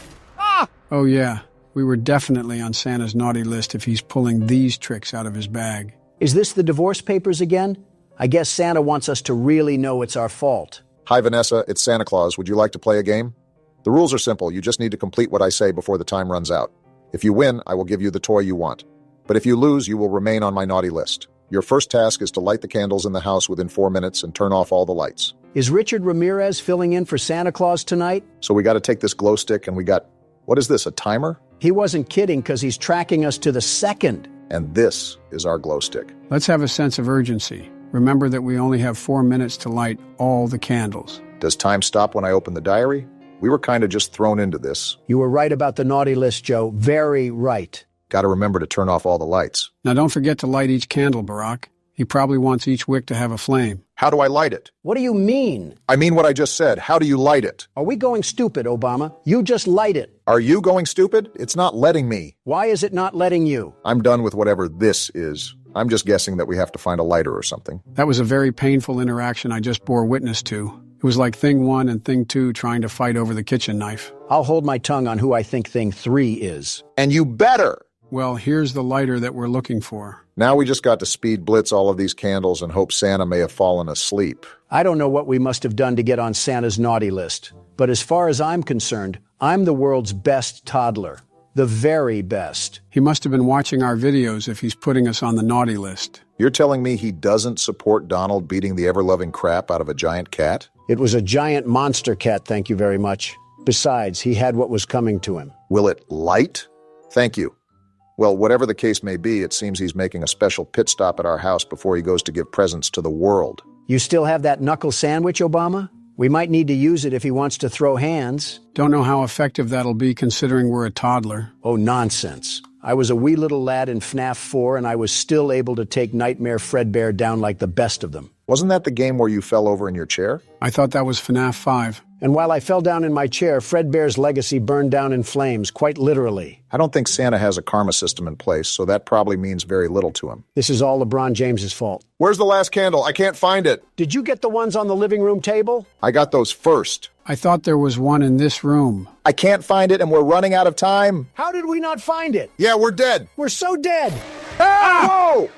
Oh yeah, we were definitely on Santa's naughty list if he's pulling these tricks out of his bag. Is this the divorce papers again? I guess Santa wants us to really know it's our fault. Hi, Vanessa. It's Santa Claus. Would you like to play a game? The rules are simple. You just need to complete what I say before the time runs out. If you win, I will give you the toy you want. But if you lose, you will remain on my naughty list. Your first task is to light the candles in the house within 4 minutes and turn off all the lights. Is Richard Ramirez filling in for Santa Claus tonight? So we got to take this glow stick and we got... What is this, a timer? He wasn't kidding because he's tracking us to the second. And this is our glow stick. Let's have a sense of urgency. Remember that we only have 4 minutes to light all the candles. Does time stop when I open the diary? We were kind of just thrown into this. You were right about the naughty list, Joe. Very right. Got to remember to turn off all the lights. Now don't forget to light each candle, Barack. He probably wants each wick to have a flame. How do I light it? What do you mean? I mean what I just said. How do you light it? Are we going stupid, Obama? You just light it. Are you going stupid? It's not letting me. Why is it not letting you? I'm done with whatever this is. I'm just guessing that we have to find a lighter or something. That was a very painful interaction I just bore witness to. It was like Thing 1 and Thing 2 trying to fight over the kitchen knife. I'll hold my tongue on who I think Thing 3 is. And you better! Well, here's the lighter that we're looking for. Now we just got to speed blitz all of these candles and hope Santa may have fallen asleep. I don't know what we must have done to get on Santa's naughty list, but as far as I'm concerned, I'm the world's best toddler. The very best. He must have been watching our videos if he's putting us on the naughty list. You're telling me he doesn't support Donald beating the ever-loving crap out of a giant cat? It was a giant monster cat, thank you very much. Besides, he had what was coming to him. Will it light? Thank you. Well, whatever the case may be, it seems he's making a special pit stop at our house before he goes to give presents to the world. You still have that knuckle sandwich, Obama? We might need to use it if he wants to throw hands. Don't know how effective that'll be considering we're a toddler. Oh, nonsense. I was a wee little lad in FNaF 4 and I was still able to take Nightmare Fredbear down like the best of them. Wasn't that the game where you fell over in your chair? I thought that was FNaF 5. And while I fell down in my chair, Fredbear's legacy burned down in flames, quite literally. I don't think Santa has a karma system in place, so that probably means very little to him. This is all LeBron James's fault. Where's the last candle? I can't find it. Did you get the ones on the living room table? I got those first. I thought there was one in this room. I can't find it and we're running out of time. How did we not find it? Yeah, we're dead. We're so dead. Ah! Whoa!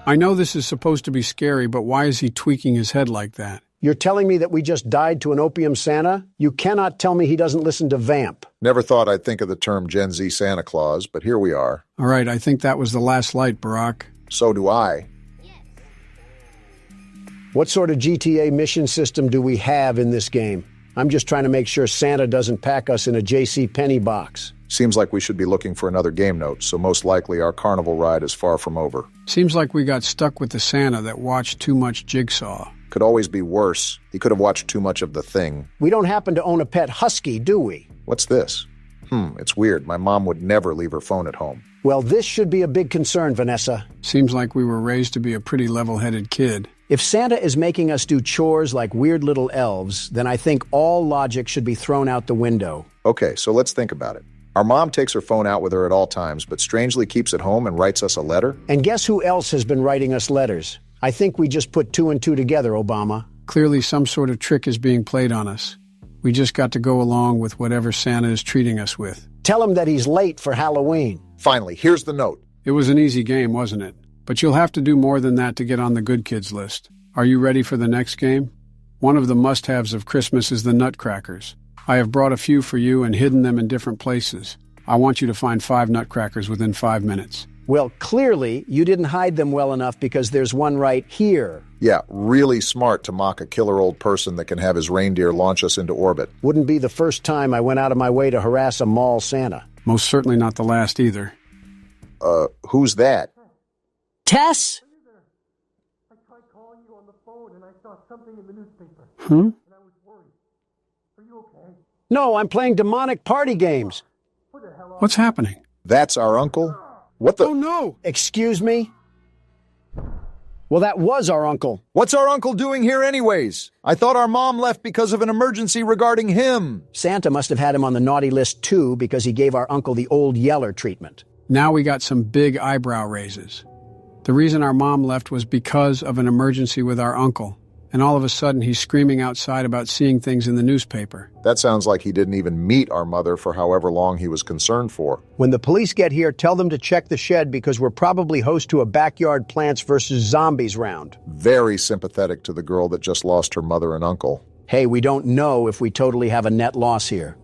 I know this is supposed to be scary, but why is he tweaking his head like that? You're telling me that we just died to an opium Santa? You cannot tell me he doesn't listen to Vamp. Never thought I'd think of the term Gen Z Santa Claus, but here we are. All right, I think that was the last light, Barack. So do I. What sort of GTA mission system do we have in this game? I'm just trying to make sure Santa doesn't pack us in a JCPenney box. Seems like we should be looking for another game note, so most likely our carnival ride is far from over. Seems like we got stuck with the Santa that watched too much Jigsaw. Could always be worse. He could have watched too much of The Thing. We don't happen to own a pet husky, do we? What's this? It's weird. My mom would never leave her phone at home. Well, this should be a big concern, Vanessa. Seems like we were raised to be a pretty level-headed kid. If Santa is making us do chores like weird little elves, then I think all logic should be thrown out the window. Okay, so let's think about it. Our mom takes her phone out with her at all times, but strangely keeps it home and writes us a letter? And guess who else has been writing us letters? I think we just put 2 and 2 together, Obama. Clearly some sort of trick is being played on us. We just got to go along with whatever Santa is treating us with. Tell him that he's late for Halloween. Finally, here's the note. It was an easy game, wasn't it? But you'll have to do more than that to get on the good kids list. Are you ready for the next game? One of the must-haves of Christmas is the nutcrackers. I have brought a few for you and hidden them in different places. I want you to find 5 nutcrackers within 5 minutes. Well, clearly, you didn't hide them well enough because there's one right here. Yeah, really smart to mock a killer old person that can have his reindeer launch us into orbit. Wouldn't be the first time I went out of my way to harass a mall Santa. Most certainly not the last either. Who's that? Tess? I tried calling you on the phone and I saw something in the newspaper. And I was worried. Are you okay? No, I'm playing demonic party games. What's happening? That's our uncle? What the? Oh, no! Excuse me? Well, that was our uncle. What's our uncle doing here anyways? I thought our mom left because of an emergency regarding him. Santa must have had him on the naughty list too because he gave our uncle the old yeller treatment. Now we got some big eyebrow raises. The reason our mom left was because of an emergency with our uncle. And all of a sudden, he's screaming outside about seeing things in the newspaper. That sounds like he didn't even meet our mother for however long he was concerned for. When the police get here, tell them to check the shed because we're probably host to a backyard Plants vs. Zombies round. Very sympathetic to the girl that just lost her mother and uncle. Hey, we don't know if we totally have a net loss here.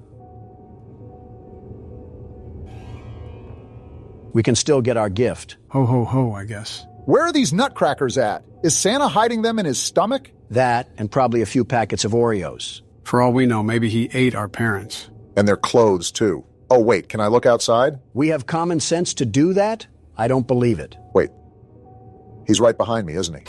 We can still get our gift. Ho, ho, ho, I guess. Where are these nutcrackers at? Is Santa hiding them in his stomach? That, and probably a few packets of Oreos. For all we know, maybe he ate our parents. And their clothes, too. Oh, wait, can I look outside? We have common sense to do that? I don't believe it. Wait. He's right behind me, isn't he?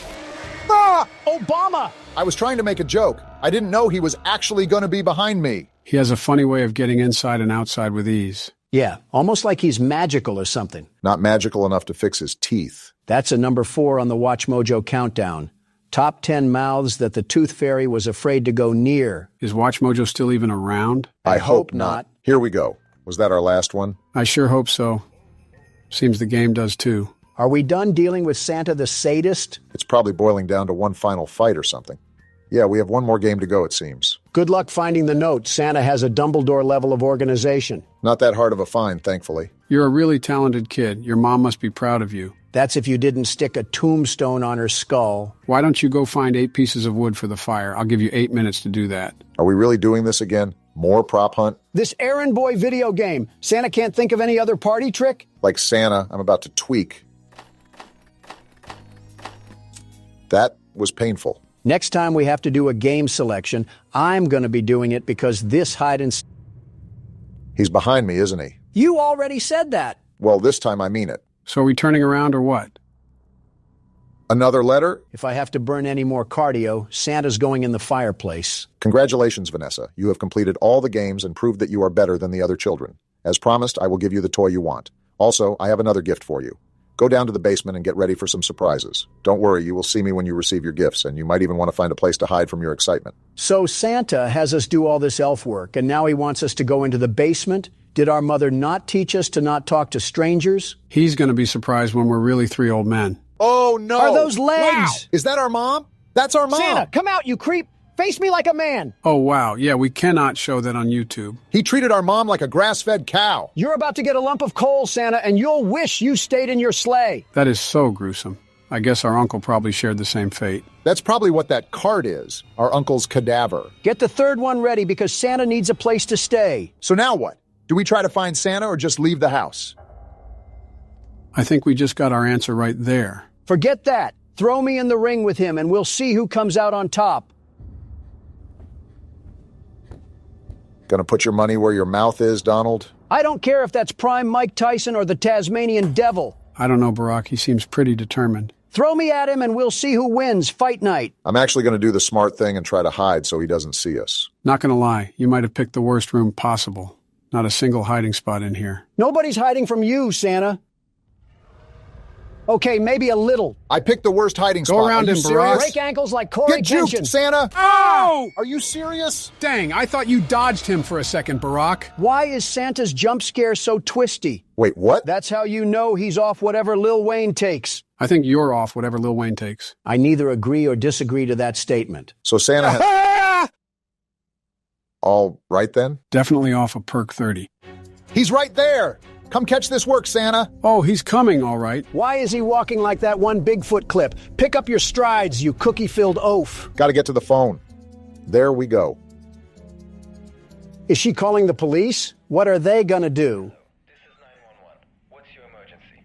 Ah! Obama! I was trying to make a joke. I didn't know he was actually going to be behind me. He has a funny way of getting inside and outside with ease. Yeah, almost like he's magical or something. Not magical enough to fix his teeth. That's a number 4 on the Watch Mojo countdown. Top 10 mouths that the Tooth Fairy was afraid to go near. Is Watch Mojo still even around? I hope not. Here we go. Was that our last one? I sure hope so. Seems the game does too. Are we done dealing with Santa the sadist? It's probably boiling down to one final fight or something. Yeah, we have one more game to go, it seems. Good luck finding the note. Santa has a Dumbledore level of organization. Not that hard of a find, thankfully. You're a really talented kid. Your mom must be proud of you. That's if you didn't stick a tombstone on her skull. Why don't you go find 8 pieces of wood for the fire? I'll give you 8 minutes to do that. Are we really doing this again? More prop hunt? This errand boy video game. Santa can't think of any other party trick? Like Santa, I'm about to tweak. That was painful. Next time we have to do a game selection, I'm going to be doing it because this hide and... He's behind me, isn't he? You already said that. Well, this time I mean it. So are we turning around or what? Another letter? If I have to burn any more cardio, Santa's going in the fireplace. Congratulations, Vanessa. You have completed all the games and proved that you are better than the other children. As promised, I will give you the toy you want. Also, I have another gift for you. Go down to the basement and get ready for some surprises. Don't worry, you will see me when you receive your gifts, and you might even want to find a place to hide from your excitement. So Santa has us do all this elf work, and now he wants us to go into the basement? Did our mother not teach us to not talk to strangers? He's going to be surprised when we're really 3 old men. Oh, no! Are those legs? Wow. Is that our mom? That's our mom! Santa, come out, you creep! Face me like a man! Oh, wow. Yeah, we cannot show that on YouTube. He treated our mom like a grass-fed cow. You're about to get a lump of coal, Santa, and you'll wish you stayed in your sleigh. That is so gruesome. I guess our uncle probably shared the same fate. That's probably what that cart is, our uncle's cadaver. Get the third one ready because Santa needs a place to stay. So now what? Do we try to find Santa or just leave the house? I think we just got our answer right there. Forget that. Throw me in the ring with him and we'll see who comes out on top. Gonna put your money where your mouth is, Donald? I don't care if that's prime Mike Tyson or the Tasmanian Devil. I don't know, Barack. He seems pretty determined. Throw me at him and we'll see who wins. Fight night. I'm actually going to do the smart thing and try to hide so he doesn't see us. Not gonna lie. You might have picked the worst room possible. Not a single hiding spot in here. Nobody's hiding from you, Santa. Okay, maybe a little. I picked the worst hiding spot. Go around him, Barack. Break ankles like Corey Get juked, Santa! Oh! Are you serious? Dang, I thought you dodged him for a second, Barack. Why is Santa's jump scare so twisty? Wait, what? That's how you know he's off whatever Lil Wayne takes. I think you're off whatever Lil Wayne takes. I neither agree or disagree to that statement. So Santa has... All right, then? Definitely off a perk 30. He's right there! Come catch this work, Santa! Oh, he's coming, all right. Why is he walking like that one Bigfoot clip? Pick up your strides, you cookie-filled oaf. Gotta get to the phone. There we go. Is she calling the police? What are they gonna do? This is 911. What's your emergency?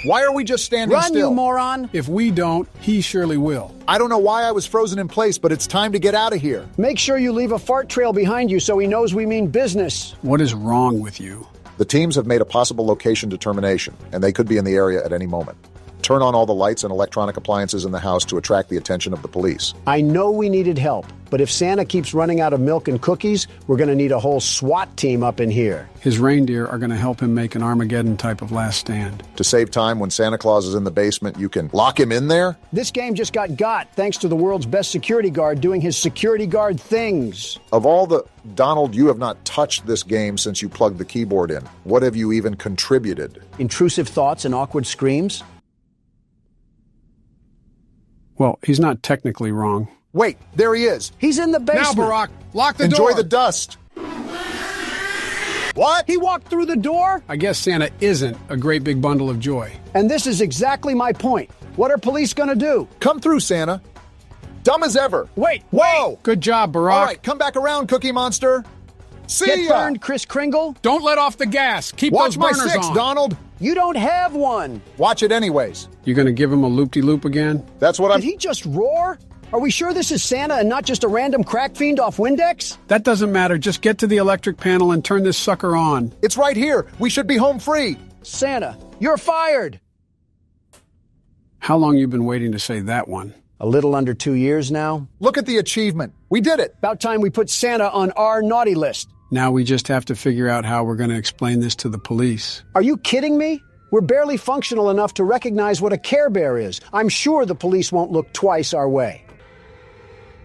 Why are we just standing still? Run, you moron! If we don't, he surely will. I don't know why I was frozen in place, but it's time to get out of here. Make sure you leave a fart trail behind you so he knows we mean business. What is wrong with you? The teams have made a possible location determination, and they could be in the area at any moment. Turn on all the lights and electronic appliances in the house to attract the attention of the police. I know we needed help, but if Santa keeps running out of milk and cookies, we're going to need a whole SWAT team up in here. His reindeer are going to help him make an Armageddon type of last stand. To save time, when Santa Claus is in the basement, you can lock him in there? This game just got thanks to the world's best security guard doing his security guard things. Of all the... Donald, you have not touched this game since you plugged the keyboard in. What have you even contributed? Intrusive thoughts and awkward screams? Well, he's not technically wrong. Wait, there he is. He's in the basement. Now, Barack, lock the Enjoy door. the dust. What? He walked through the door? I guess Santa isn't a great big bundle of joy. And this is exactly my point. What are police gonna do? Come through, Santa. Dumb as ever. Wait, whoa! Good job, Barack. All right, come back around, Cookie Monster. See Get ya! burned, Kris Kringle. Don't let off the gas. Keep Watch those my burners 6, on. Donald. You don't have one. Watch it anyways. You gonna give him a loop-de-loop again? That's what Did he just roar? Are we sure this is Santa and not just a random crack fiend off Windex? That doesn't matter. Just get to the electric panel and turn this sucker on. It's right here. We should be home free. Santa, you're fired. How long you been waiting to say that one? A little under 2 years now. Look at the achievement. We did it. About time we put Santa on our naughty list. Now we just have to figure out how we're going to explain this to the police. Are you kidding me? We're barely functional enough to recognize what a Care Bear is. I'm sure the police won't look twice our way.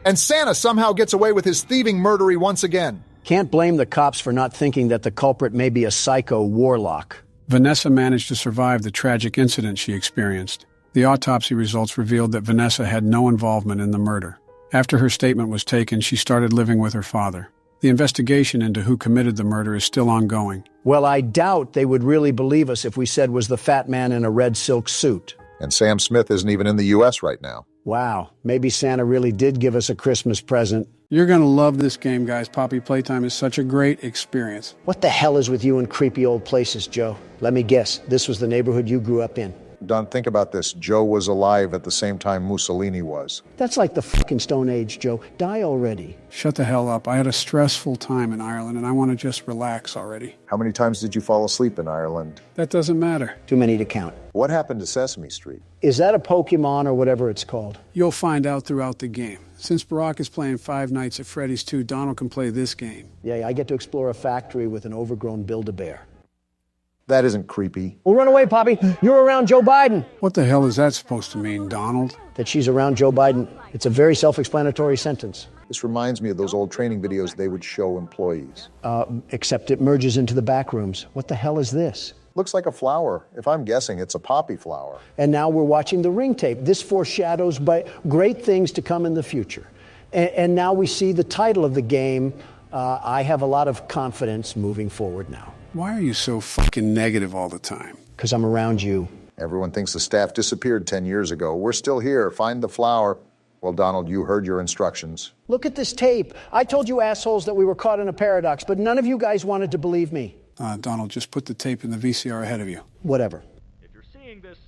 And Santa somehow gets away with his thieving murdery once again. Can't blame the cops for not thinking that the culprit may be a psycho warlock. Vanessa managed to survive the tragic incident she experienced. The autopsy results revealed that Vanessa had no involvement in the murder. After her statement was taken, she started living with her father. The investigation into who committed the murder is still ongoing. Well, I doubt they would really believe us if we said was the fat man in a red silk suit. And Sam Smith isn't even in the U.S. right now. Wow, maybe Santa really did give us a Christmas present. You're going to love this game, guys. Poppy Playtime is such a great experience. What the hell is with you in creepy old places, Joe? Let me guess, this was the neighborhood you grew up in. Don, think about this. Joe was alive at the same time Mussolini was. That's like the fucking Stone Age, Joe. Die already. Shut the hell up. I had a stressful time in Ireland, and I want to just relax already. How many times did you fall asleep in Ireland? That doesn't matter. Too many to count. What happened to Sesame Street? Is that a Pokemon or whatever it's called? You'll find out throughout the game. Since Barack is playing Five Nights at Freddy's 2, Donald can play this game. Yeah, I get to explore a factory with an overgrown Build-A-Bear. That isn't creepy. Well, run away, Poppy. You're around Joe Biden. What the hell is that supposed to mean, Donald? That she's around Joe Biden. It's a very self-explanatory sentence. This reminds me of those old training videos they would show employees. Except it merges into the back rooms. What the hell is this? Looks like a flower. If I'm guessing, it's a poppy flower. And now we're watching the ring tape. This foreshadows great things to come in the future. And now we see the title of the game. I have a lot of confidence moving forward now. Why are you so fucking negative all the time? Because I'm around you. Everyone thinks the staff disappeared 10 years ago. We're still here. Find the flower. Well, Donald, you heard your instructions. Look at this tape. I told you assholes that we were caught in a paradox, but none of you guys wanted to believe me. Donald, just put the tape in the VCR ahead of you. Whatever. If you're seeing this,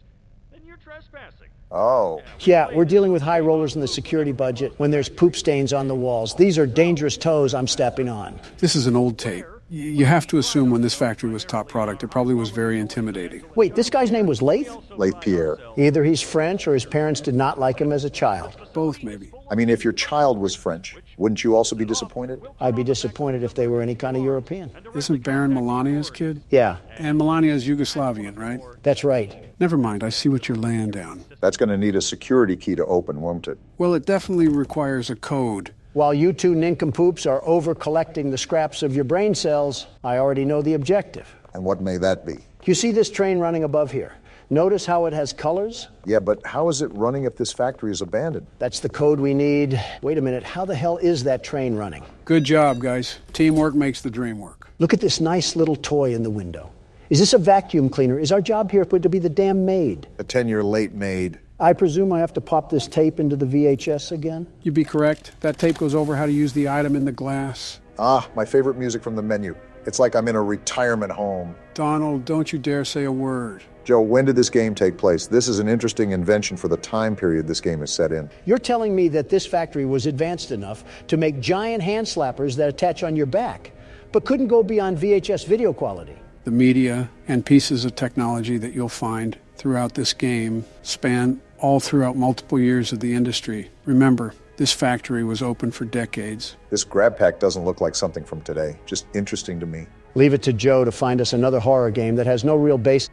then you're trespassing. Oh. Yeah, we're dealing with high rollers in the security budget when there's poop stains on the walls. These are dangerous toes I'm stepping on. This is an old tape. You have to assume when this factory was top product, it probably was very intimidating. Wait, this guy's name was Laith? Laith Pierre. Either he's French or his parents did not like him as a child. Both, maybe. I mean, if your child was French, wouldn't you also be disappointed? I'd be disappointed if they were any kind of European. Isn't Baron Melania's kid? Yeah. And Melania's Yugoslavian, right? That's right. Never mind, I see what you're laying down. That's going to need a security key to open, won't it? Well, it definitely requires a code. While you two nincompoops are over-collecting the scraps of your brain cells, I already know the objective. And what may that be? You see this train running above here? Notice how it has colors? Yeah, but how is it running if this factory is abandoned? That's the code we need. Wait a minute, how the hell is that train running? Good job, guys. Teamwork makes the dream work. Look at this nice little toy in the window. Is this a vacuum cleaner? Is our job here to be the damn maid? A 10-year late maid. I presume I have to pop this tape into the VHS again? You'd be correct. That tape goes over how to use the item in the glass. Ah, my favorite music from the menu. It's like I'm in a retirement home. Donald, don't you dare say a word. Joe, when did this game take place? This is an interesting invention for the time period this game is set in. You're telling me that this factory was advanced enough to make giant hand slappers that attach on your back, but couldn't go beyond VHS video quality? The media and pieces of technology that you'll find throughout this game span all throughout multiple years of the industry. Remember, this factory was open for decades. This grab pack doesn't look like something from today. Just interesting to me. Leave it to Joe to find us another horror game that has no real base.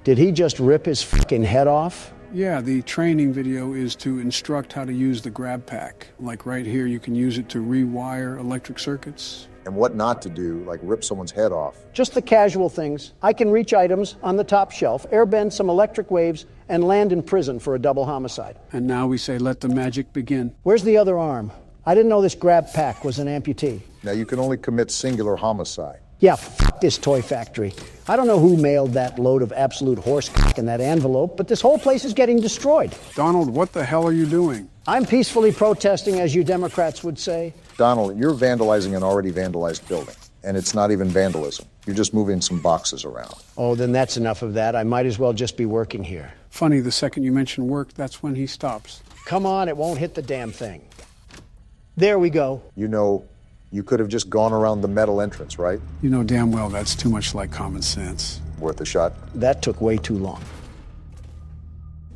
Did he just rip his fucking head off? Yeah, the training video is to instruct how to use the grab pack. Like right here, you can use it to rewire electric circuits. And what not to do, like rip someone's head off. Just the casual things. I can reach items on the top shelf, airbend some electric waves, and land in prison for a double homicide. And now we say, let the magic begin. Where's the other arm? I didn't know this grab pack was an amputee. Now you can only commit singular homicide. Yeah, f*** this toy factory. I don't know who mailed that load of absolute horse cock in that envelope, but this whole place is getting destroyed. Donald, what the hell are you doing? I'm peacefully protesting, as you Democrats would say. Donald, you're vandalizing an already vandalized building, and it's not even vandalism. You're just moving some boxes around. Oh, then that's enough of that. I might as well just be working here. Funny, the second you mention work, that's when he stops. Come on, it won't hit the damn thing. There we go. You know, you could have just gone around the metal entrance, right? You know damn well that's too much like common sense. Worth a shot? That took way too long.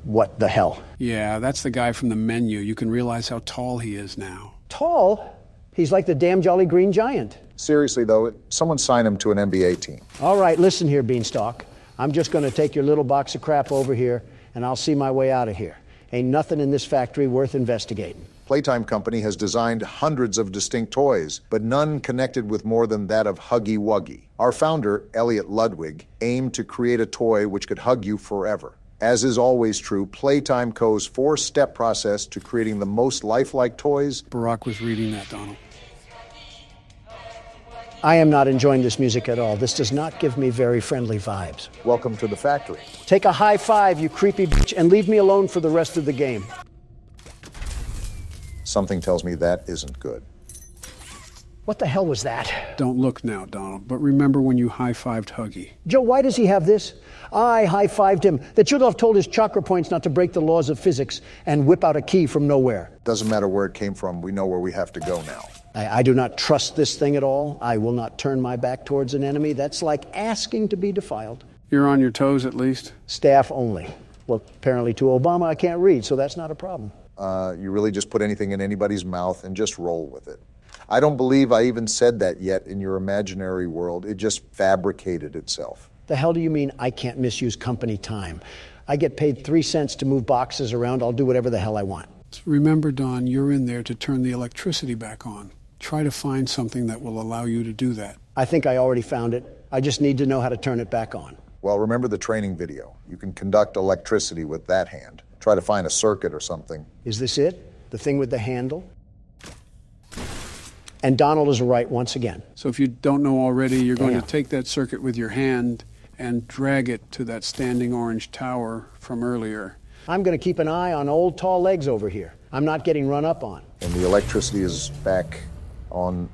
What the hell? Yeah, that's the guy from the menu. You can realize how tall he is now. Tall? He's like the damn Jolly Green Giant. Seriously, though, someone sign him to an NBA team. All right, listen here, Beanstalk. I'm just going to take your little box of crap over here, and I'll see my way out of here. Ain't nothing in this factory worth investigating. Playtime Company has designed hundreds of distinct toys, but none connected with more than that of Huggy Wuggy. Our founder, Elliot Ludwig, aimed to create a toy which could hug you forever. As is always true, Playtime Co's four-step process to creating the most lifelike toys. Barack was reading that, Donald. I am not enjoying this music at all. This does not give me very friendly vibes. Welcome to the factory. Take a high five, you creepy bitch, and leave me alone for the rest of the game. Something tells me that isn't good. What the hell was that? Don't look now, Donald, but remember when you high-fived Huggy. Joe, why does he have this? I high-fived him. That should have told his chakra points not to break the laws of physics and whip out a key from nowhere. Doesn't matter where it came from, we know where we have to go now. I do not trust this thing at all. I will not turn my back towards an enemy. That's like asking to be defiled. You're on your toes, at least? Staff only. Well, apparently to Obama I can't read, so that's not a problem. You really just put anything in anybody's mouth and just roll with it. I don't believe I even said that yet in your imaginary world. It just fabricated itself. The hell do you mean I can't misuse company time? I get paid 3 cents to move boxes around. I'll do whatever the hell I want. Remember, Don, you're in there to turn the electricity back on. Try to find something that will allow you to do that. I think I already found it. I just need to know how to turn it back on. Well, remember the training video. You can conduct electricity with that hand. Try to find a circuit or something. Is this it? The thing with the handle? And Donald is right once again. So if you don't know already, you're going to take that circuit with your hand and drag it to that standing orange tower from earlier. I'm going to keep an eye on old tall legs over here. I'm not getting run up on. And the electricity is back on.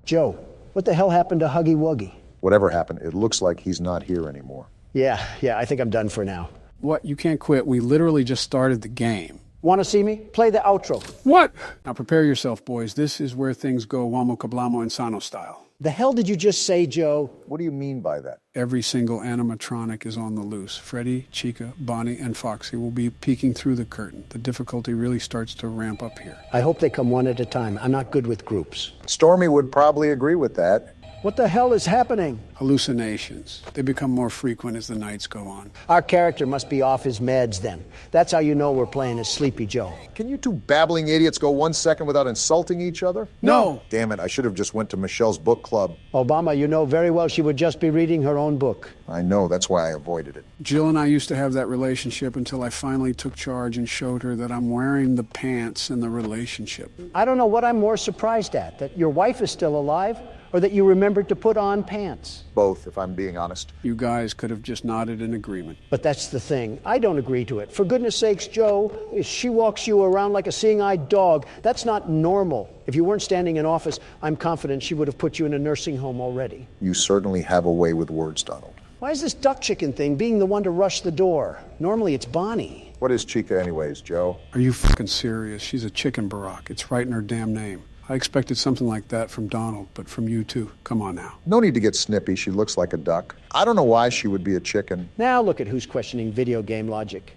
Joe, what the hell happened to Huggy Wuggy? Whatever happened, it looks like he's not here anymore. Yeah, I think I'm done for now. What? You can't quit. We literally just started the game. Want to see me? Play the outro. What? Now prepare yourself, boys. This is where things go Wamo Kablamo Insano style. The hell did you just say, Joe? What do you mean by that? Every single animatronic is on the loose. Freddy, Chica, Bonnie, and Foxy will be peeking through the curtain. The difficulty really starts to ramp up here. I hope they come one at a time. I'm not good with groups. Stormy would probably agree with that. What the hell is happening? Hallucinations. They become more frequent as the nights go on. Our character must be off his meds then. That's how you know we're playing as Sleepy Joe. Can you two babbling idiots go 1 second without insulting each other? No. Damn it, I should have just went to Michelle's book club. Obama, you know very well she would just be reading her own book. I know, that's why I avoided it. Jill and I used to have that relationship until I finally took charge and showed her that I'm wearing the pants in the relationship. I don't know what I'm more surprised at, that your wife is still alive or that you remembered to put on pants. Both, if I'm being honest. You guys could have just nodded in agreement. But that's the thing. I don't agree to it. For goodness sakes, Joe, she walks you around like a seeing-eyed dog. That's not normal. If you weren't standing in office, I'm confident she would have put you in a nursing home already. You certainly have a way with words, Donald. Why is this duck chicken thing being the one to rush the door? Normally it's Bonnie. What is Chica anyways, Joe? Are you fucking serious? She's a chicken, Barack. It's right in her damn name. I expected something like that from Donald, but from you too. Come on now. No need to get snippy. She looks like a duck. I don't know why she would be a chicken. Now look at who's questioning video game logic.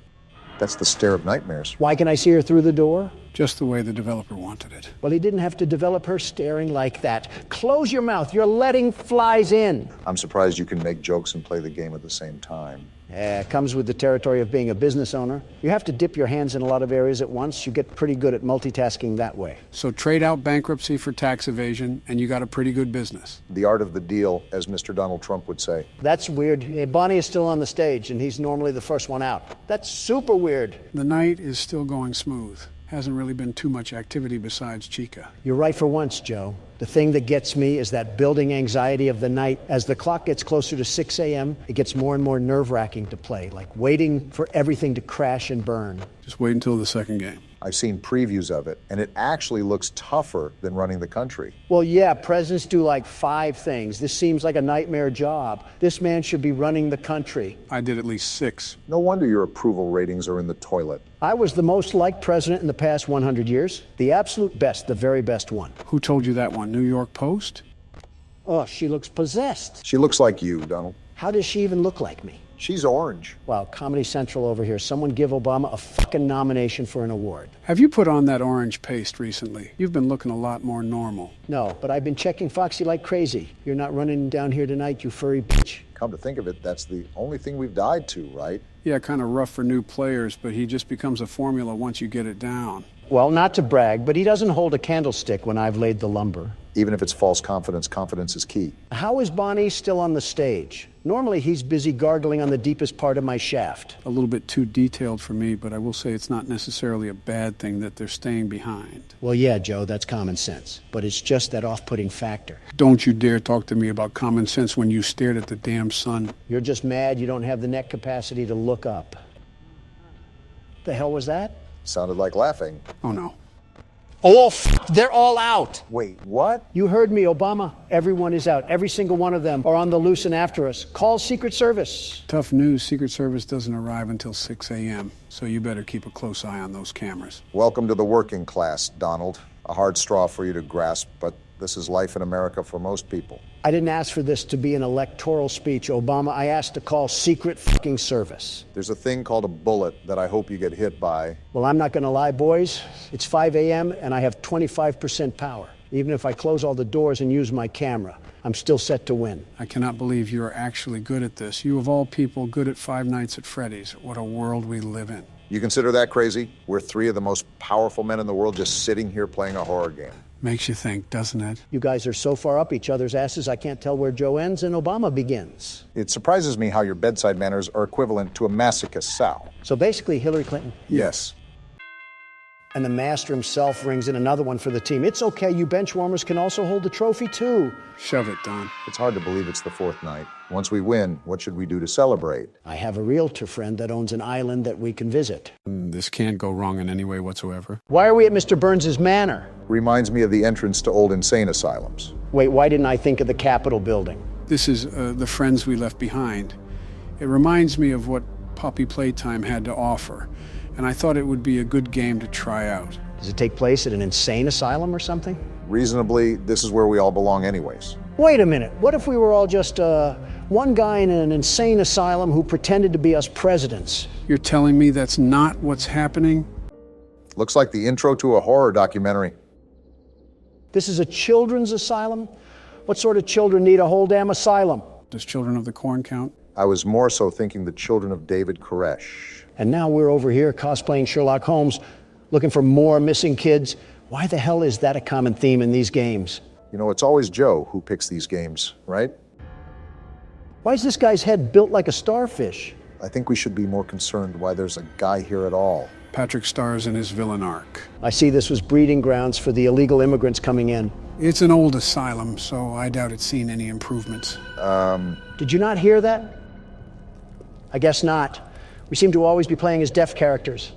That's the stare of nightmares. Why can I see her through the door? Just the way the developer wanted it. Well, he didn't have to develop her staring like that. Close your mouth. You're letting flies in. I'm surprised you can make jokes and play the game at the same time. Yeah, it comes with the territory of being a business owner. You have to dip your hands in a lot of areas at once. You get pretty good at multitasking that way. So trade out bankruptcy for tax evasion, and you got a pretty good business. The art of the deal, as Mr. Donald Trump would say. That's weird. Hey, Bonnie is still on the stage, and he's normally the first one out. That's super weird. The night is still going smooth. Hasn't really been too much activity besides Chica. You're right for once, Joe. The thing that gets me is that building anxiety of the night. As the clock gets closer to 6 a.m., it gets more and more nerve-wracking to play, like waiting for everything to crash and burn. Just wait until the second game. I've seen previews of it, and it actually looks tougher than running the country. Well, yeah, presidents do like 5 things. This seems like a nightmare job. This man should be running the country. I did at least 6. No wonder your approval ratings are in the toilet. I was the most liked president in the past 100 years. The absolute best, the very best one. Who told you that one? New York Post? Oh, she looks possessed. She looks like you, Donald. How does she even look like me? She's orange. Wow, Comedy Central over here. Someone give Obama a fucking nomination for an award. Have you put on that orange paste recently? You've been looking a lot more normal. No, but I've been checking Foxy like crazy. You're not running down here tonight, you furry bitch. Come to think of it, that's the only thing we've died to, right? Yeah, kind of rough for new players, but he just becomes a formula once you get it down. Well, not to brag, but he doesn't hold a candlestick when I've laid the lumber. Even if it's false confidence, confidence is key. How is Bonnie still on the stage? Normally he's busy gargling on the deepest part of my shaft. A little bit too detailed for me, but I will say it's not necessarily a bad thing that they're staying behind. Well, yeah, Joe, that's common sense. But it's just that off-putting factor. Don't you dare talk to me about common sense when you stared at the damn sun. You're just mad you don't have the neck capacity to look up. The hell was that? Sounded like laughing. Oh, no. Oh, they're all out. Wait, what? You heard me, Obama. Everyone is out. Every single one of them are on the loose and after us. Call Secret Service. Tough news, Secret Service doesn't arrive until 6 a.m., so you better keep a close eye on those cameras. Welcome to the working class, Donald. A hard straw for you to grasp, but this is life in America for most people. I didn't ask for this to be an electoral speech, Obama. I asked to call Secret fucking Service. There's a thing called a bullet that I hope you get hit by. Well, I'm not going to lie, boys. It's 5 a.m. and I have 25% power. Even if I close all the doors and use my camera, I'm still set to win. I cannot believe you are actually good at this. You, of all people, good at Five Nights at Freddy's. What a world we live in. You consider that crazy? We're three of the most powerful men in the world just sitting here playing a horror game. Makes you think, doesn't it? You guys are so far up each other's asses, I can't tell where Joe ends and Obama begins. It surprises me how your bedside manners are equivalent to a masochist sow. So basically, Hillary Clinton. Yes. And the master himself rings in another one for the team. It's okay, you bench warmers can also hold the trophy too. Shove it, Don. It's hard to believe it's the fourth night. Once we win, what should we do to celebrate? I have a realtor friend that owns an island that we can visit. This can't go wrong in any way whatsoever. Why are we at Mr. Burns's manor? Reminds me of the entrance to old insane asylums. Wait, why didn't I think of the Capitol building? This is the friends we left behind. It reminds me of what Puppy Playtime had to offer, and I thought it would be a good game to try out. Does it take place at an insane asylum or something? Reasonably, this is where we all belong anyways. Wait a minute, what if we were all just one guy in an insane asylum who pretended to be us presidents? You're telling me that's not what's happening? Looks like the intro to a horror documentary. This is a children's asylum? What sort of children need a whole damn asylum? Does Children of the Corn count? I was more so thinking the children of David Koresh. And now we're over here cosplaying Sherlock Holmes, looking for more missing kids. Why the hell is that a common theme in these games? You know, it's always Joe who picks these games, right? Why is this guy's head built like a starfish? I think we should be more concerned why there's a guy here at all. Patrick stars in his villain arc. I see this was breeding grounds for the illegal immigrants coming in. It's an old asylum, so I doubt it's seen any improvements. Did you not hear that? I guess not. We seem to always be playing as deaf characters.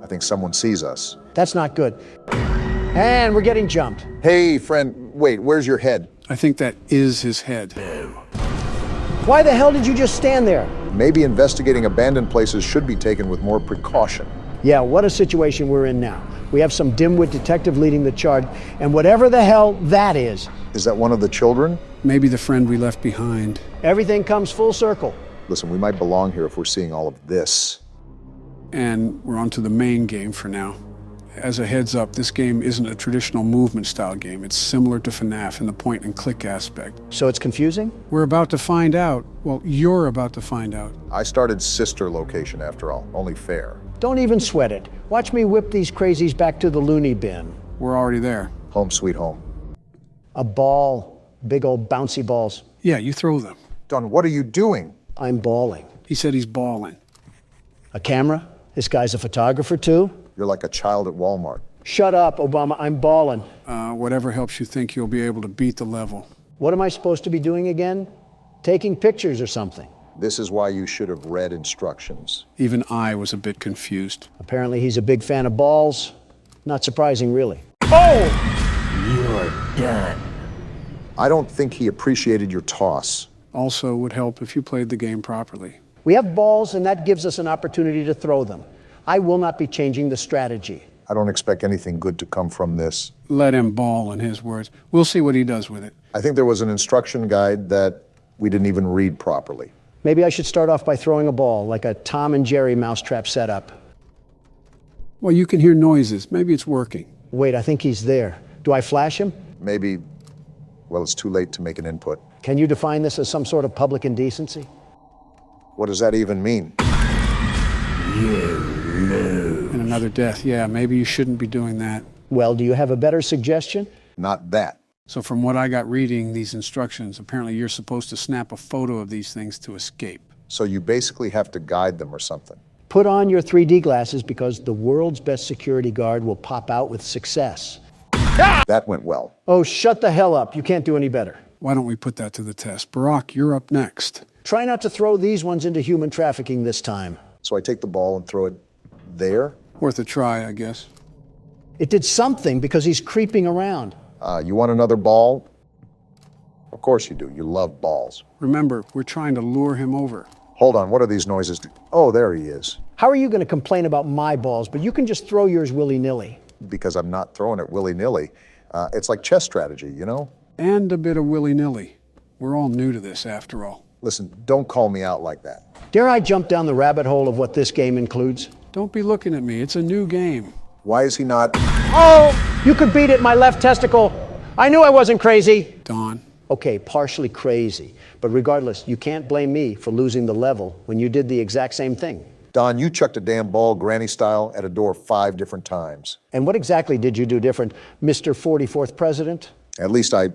I think someone sees us. That's not good. And we're getting jumped. Hey, friend, wait, where's your head? I think that is his head. Why the hell did you just stand there? Maybe investigating abandoned places should be taken with more precaution. Yeah, what a situation we're in now. We have some dimwit detective leading the charge, and whatever the hell that is. Is that one of the children? Maybe the friend we left behind. Everything comes full circle. Listen, we might belong here if we're seeing all of this. And we're on to the main game for now. As a heads up, this game isn't a traditional movement style game. It's similar to FNaF in the point and click aspect. So it's confusing? We're about to find out. Well, you're about to find out. I started sister location after all, only fair. Don't even sweat it. Watch me whip these crazies back to the loony bin. We're already there. Home sweet home. A ball. Big old bouncy balls. Yeah, you throw them. Don, what are you doing? I'm balling. He said he's balling. A camera? This guy's a photographer too? You're like a child at Walmart. Shut up, Obama. I'm balling. Whatever helps you think you'll be able to beat the level. What am I supposed to be doing again? Taking pictures or something? This is why you should have read instructions. Even I was a bit confused. Apparently he's a big fan of balls. Not surprising, really. Oh! You're done. I don't think he appreciated your toss. Also would help if you played the game properly. We have balls, and that gives us an opportunity to throw them. I will not be changing the strategy. I don't expect anything good to come from this. Let him ball, in his words. We'll see what he does with it. I think there was an instruction guide that we didn't even read properly. Maybe I should start off by throwing a ball, like a Tom and Jerry mousetrap setup. Well, you can hear noises. Maybe it's working. Wait, I think he's there. Do I flash him? Maybe, well, it's too late to make an input. Can you define this as some sort of public indecency? What does that even mean? In a Another death. Yeah, maybe you shouldn't be doing that. Well, do you have a better suggestion? Not that. So from what I got reading these instructions, apparently you're supposed to snap a photo of these things to escape. So you basically have to guide them or something. Put on your 3D glasses because the world's best security guard will pop out with success. That went well. Oh, shut the hell up. You can't do any better. Why don't we put that to the test? Barack, you're up next. Try not to throw these ones into human trafficking this time. So I take the ball and throw it there? Worth a try, I guess. It did something because he's creeping around. You want another ball? Of course you do. You love balls. Remember, we're trying to lure him over. Hold on, what are these noises? Oh, there he is. How are you going to complain about my balls, but you can just throw yours willy-nilly? Because I'm not throwing it willy-nilly. It's like chess strategy, you know? And a bit of willy-nilly. We're all new to this, after all. Listen, don't call me out like that. Dare I jump down the rabbit hole of what this game includes? Don't be looking at me. It's a new game. Why is he not? Oh, you could beat it, my left testicle. I knew I wasn't crazy. Don. Okay, partially crazy. But regardless, you can't blame me for losing the level when you did the exact same thing. Don, you chucked a damn ball granny style at a door 5 different times. And what exactly did you do different, Mr. 44th President? At least I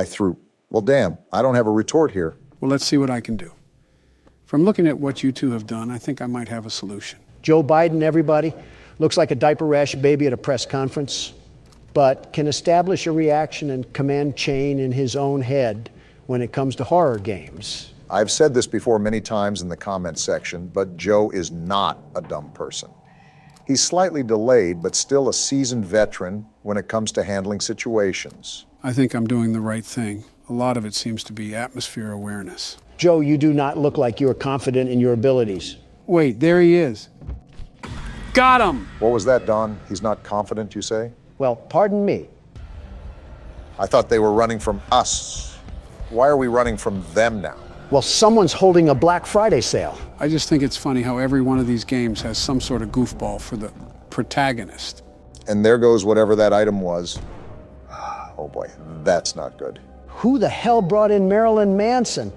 threw. Well, damn, I don't have a retort here. Well, let's see what I can do. From looking at what you two have done, I think I might have a solution. Joe Biden, everybody, looks like a diaper rash baby at a press conference, but can establish a reaction and command chain in his own head when it comes to horror games. I've said this before many times in the comment section, but Joe is not a dumb person. He's slightly delayed, but still a seasoned veteran when it comes to handling situations. I think I'm doing the right thing. A lot of it seems to be atmosphere awareness. Joe, you do not look like you're confident in your abilities. Wait, there he is. Got him! What was that, Don? He's not confident, you say? Well, pardon me. I thought they were running from us. Why are we running from them now? Well, someone's holding a Black Friday sale. I just think it's funny how every one of these games has some sort of goofball for the protagonist. And there goes whatever that item was. Oh boy, that's not good. Who the hell brought in Marilyn Manson?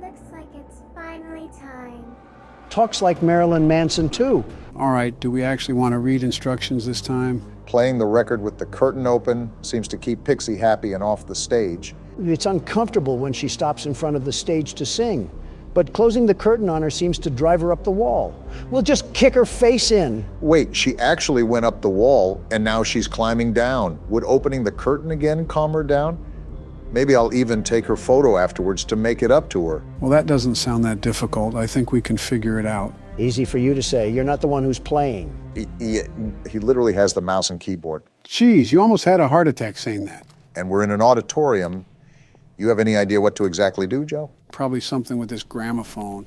Looks like it's finally time. Talks like Marilyn Manson, too. All right, do we actually want to read instructions this time? Playing the record with the curtain open seems to keep Pixie happy and off the stage. It's uncomfortable when she stops in front of the stage to sing, but closing the curtain on her seems to drive her up the wall. We'll just kick her face in. Wait, she actually went up the wall and now she's climbing down. Would opening the curtain again calm her down? Maybe I'll even take her photo afterwards to make it up to her. Well, that doesn't sound that difficult. I think we can figure it out. Easy for you to say. You're not the one who's playing. He literally has the mouse and keyboard. Geez, you almost had a heart attack saying that. And we're in an auditorium. You have any idea what to exactly do, Joe? Probably something with this gramophone.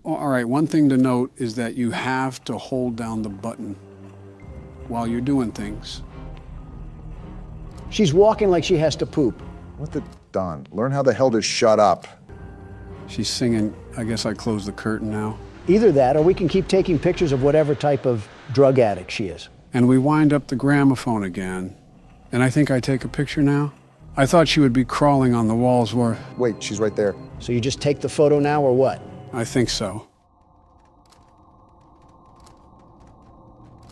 Oh, all right, one thing to note is that you have to hold down the button while you're doing things. She's walking like she has to poop. What the Don? Learn how the hell to shut up. She's singing, I guess I close the curtain now. Either that, or we can keep taking pictures of whatever type of drug addict she is. And we wind up the gramophone again. And I think I take a picture now. I thought she would be crawling on the walls where... Wait, she's right there. So you just take the photo now, or what? I think so.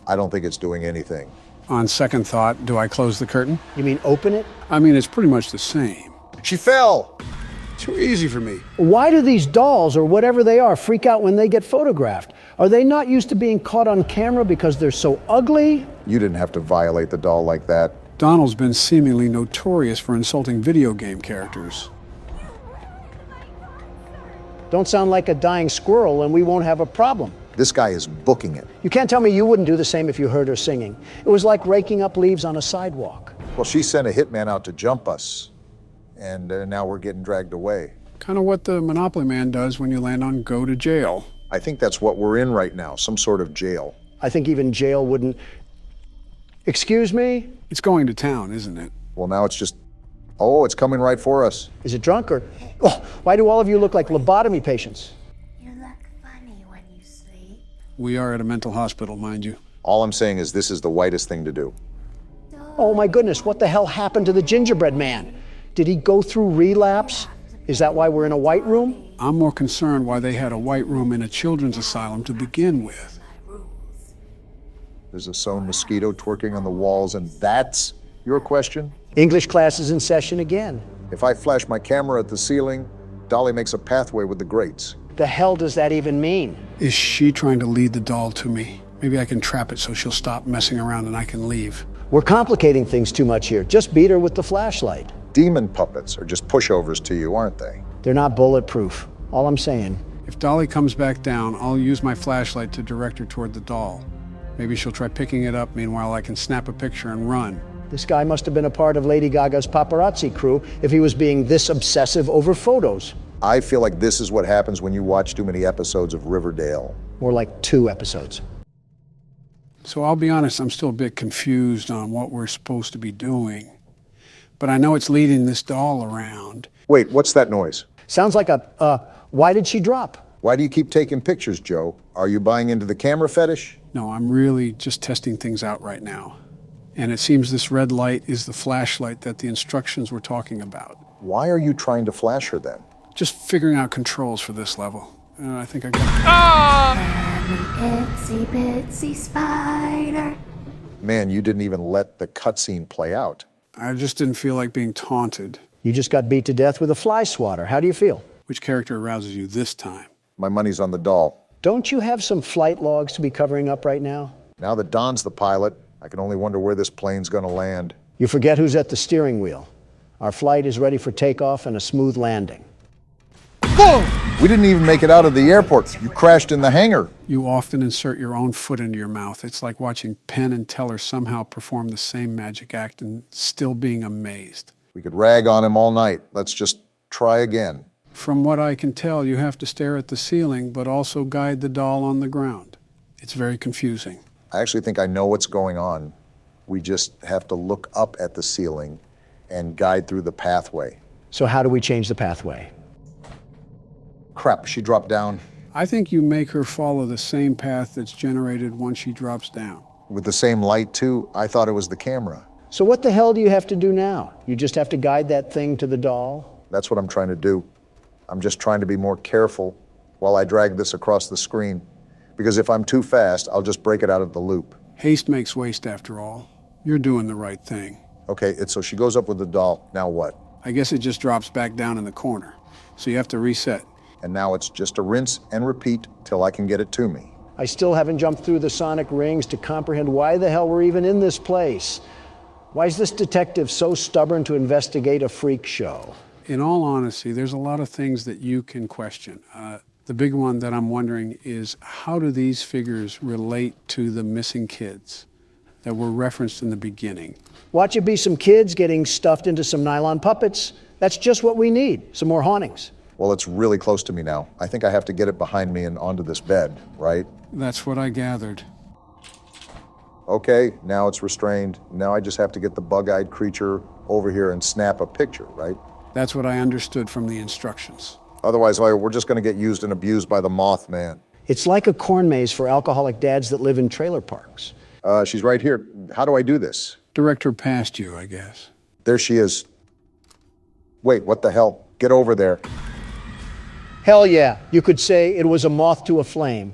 I don't think it's doing anything. On second thought, do I close the curtain? You mean open it? I mean, it's pretty much the same. She fell! Too easy for me. Why do these dolls, or whatever they are, freak out when they get photographed? Are they not used to being caught on camera because they're so ugly? You didn't have to violate the doll like that. Donald's been seemingly notorious for insulting video game characters. Don't sound like a dying squirrel and we won't have a problem. This guy is booking it. You can't tell me you wouldn't do the same if you heard her singing. It was like raking up leaves on a sidewalk. Well, she sent a hitman out to jump us, and now we're getting dragged away. Kind of what the Monopoly Man does when you land on go to jail. I think that's what we're in right now, some sort of jail. I think even jail wouldn't... Excuse me? It's going to town, isn't it? Well, now it's just... Oh, it's coming right for us. Is it drunk or... Oh, why do all of you look like lobotomy patients? You look funny when you sleep. We are at a mental hospital, mind you. All I'm saying is this is the whitest thing to do. Oh my goodness, what the hell happened to the gingerbread man? Did he go through relapse? Is that why we're in a white room? I'm more concerned why they had a white room in a children's asylum to begin with. There's a sewn mosquito twerking on the walls, and that's your question? English class is in session again. If I flash my camera at the ceiling, Dolly makes a pathway with the grates. The hell does that even mean? Is she trying to lead the doll to me? Maybe I can trap it so she'll stop messing around and I can leave. We're complicating things too much here. Just beat her with the flashlight. Demon puppets are just pushovers to you, aren't they? They're not bulletproof. All I'm saying. If Dolly comes back down, I'll use my flashlight to direct her toward the doll. Maybe she'll try picking it up, meanwhile I can snap a picture and run. This guy must have been a part of Lady Gaga's paparazzi crew if he was being this obsessive over photos. I feel like this is what happens when you watch too many episodes of Riverdale. More like 2 episodes. So I'll be honest, I'm still a bit confused on what we're supposed to be doing. But I know it's leading this doll around. Wait, what's that noise? Sounds like why did she drop? Why do you keep taking pictures, Joe? Are you buying into the camera fetish? No, I'm really just testing things out right now. And it seems this red light is the flashlight that the instructions were talking about. Why are you trying to flash her then? Just figuring out controls for this level. I think I got I'm an itsy bitsy spider. Man, you didn't even let the cutscene play out. I just didn't feel like being taunted. You just got beat to death with a fly swatter. How do you feel? Which character arouses you this time? My money's on the doll. Don't you have some flight logs to be covering up right now? Now that Don's the pilot, I can only wonder where this plane's gonna land. You forget who's at the steering wheel. Our flight is ready for takeoff and a smooth landing. Boom! We didn't even make it out of the airport. You crashed in the hangar. You often insert your own foot into your mouth. It's like watching Penn and Teller somehow perform the same magic act and still being amazed. We could rag on him all night. Let's just try again. From what I can tell, you have to stare at the ceiling, but also guide the doll on the ground. It's very confusing. I actually think I know what's going on. We just have to look up at the ceiling and guide through the pathway. So how do we change the pathway? Crap, she dropped down. I think you make her follow the same path that's generated once she drops down. With the same light, too? I thought it was the camera. So what the hell do you have to do now? You just have to guide that thing to the doll? That's what I'm trying to do. I'm just trying to be more careful while I drag this across the screen. Because if I'm too fast, I'll just break it out of the loop. Haste makes waste, after all. You're doing the right thing. Okay, so she goes up with the doll. Now what? I guess it just drops back down in the corner. So you have to reset. And now it's just a rinse and repeat till I can get it to me. I still haven't jumped through the sonic rings to comprehend why the hell we're even in this place. Why is this detective so stubborn to investigate a freak show? In all honesty, there's a lot of things that you can question. The big one that I'm wondering is, how do these figures relate to the missing kids that were referenced in the beginning? Watch it be some kids getting stuffed into some nylon puppets. That's just what we need, some more hauntings. Well, it's really close to me now. I think I have to get it behind me and onto this bed, right? That's what I gathered. Okay, now it's restrained. Now I just have to get the bug-eyed creature over here and snap a picture, right? That's what I understood from the instructions. Otherwise, we're just going to get used and abused by the Mothman. It's like a corn maze for alcoholic dads that live in trailer parks. She's right here. How do I do this? Direct her past you, I guess. There she is. Wait, what the hell? Get over there. Hell yeah, you could say it was a moth to a flame.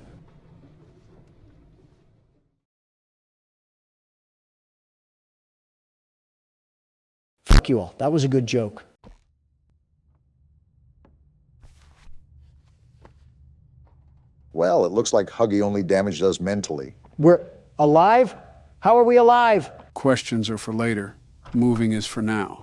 Fuck you all, that was a good joke. Well, it looks like Huggy only damaged us mentally. We're alive? How are we alive? Questions are for later. Moving is for now.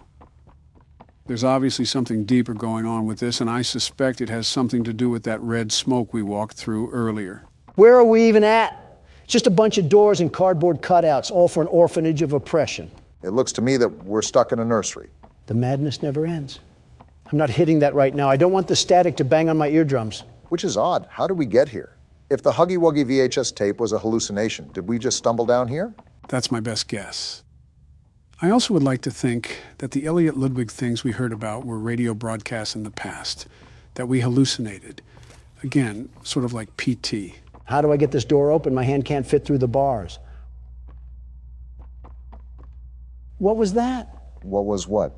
There's obviously something deeper going on with this, and I suspect it has something to do with that red smoke we walked through earlier. Where are we even at? It's just a bunch of doors and cardboard cutouts, all for an orphanage of oppression. It looks to me that we're stuck in a nursery. The madness never ends. I'm not hitting that right now. I don't want the static to bang on my eardrums. Which is odd. How did we get here? If the Huggy Wuggy VHS tape was a hallucination, did we just stumble down here? That's my best guess. I also would like to think that the Elliot Ludwig things we heard about were radio broadcasts in the past, that we hallucinated. Again, sort of like PT. How do I get this door open? My hand can't fit through the bars. What was that? What was what?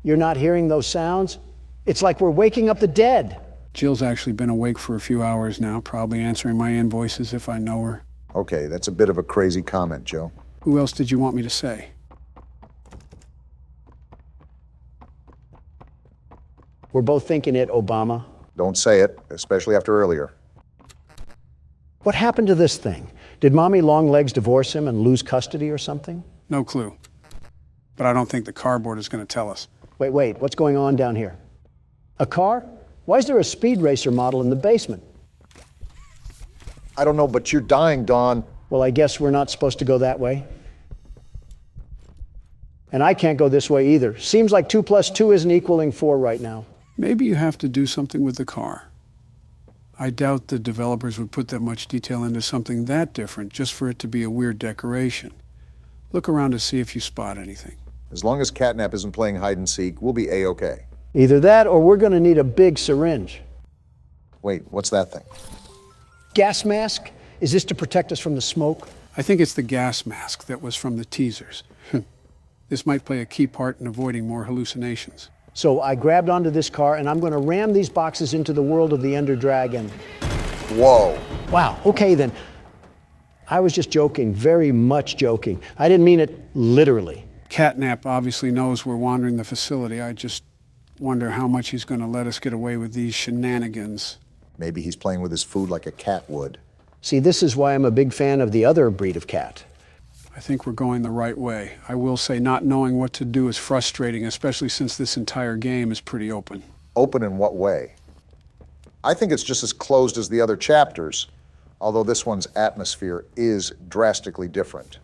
You're not hearing those sounds? It's like we're waking up the dead. Jill's actually been awake for a few hours now, probably answering my invoices if I know her. Okay, that's a bit of a crazy comment, Joe. Who else did you want me to say? We're both thinking it, Obama. Don't say it, especially after earlier. What happened to this thing? Did Mommy Longlegs divorce him and lose custody or something? No clue. But I don't think the cardboard is going to tell us. Wait, what's going on down here? A car? Why is there a speed racer model in the basement? I don't know, but you're dying, Don. Well, I guess we're not supposed to go that way. And I can't go this way either. Seems like 2 + 2 isn't equaling 4 right now. Maybe you have to do something with the car. I doubt the developers would put that much detail into something that different just for it to be a weird decoration. Look around to see if you spot anything. As long as Catnap isn't playing hide and seek, we'll be A-okay. Either that or we're going to need a big syringe. Wait, what's that thing? Gas mask? Is this to protect us from the smoke? I think it's the gas mask that was from the teasers. This might play a key part in avoiding more hallucinations. So I grabbed onto this car and I'm going to ram these boxes into the world of the Ender Dragon. Whoa. Wow, okay then. I was just joking, very much joking. I didn't mean it literally. Catnap obviously knows we're wandering the facility. I just wonder how much he's going to let us get away with these shenanigans. Maybe he's playing with his food like a cat would. See, this is why I'm a big fan of the other breed of cat. I think we're going the right way. I will say not knowing what to do is frustrating, especially since this entire game is pretty open. Open in what way? I think it's just as closed as the other chapters, although this one's atmosphere is drastically different.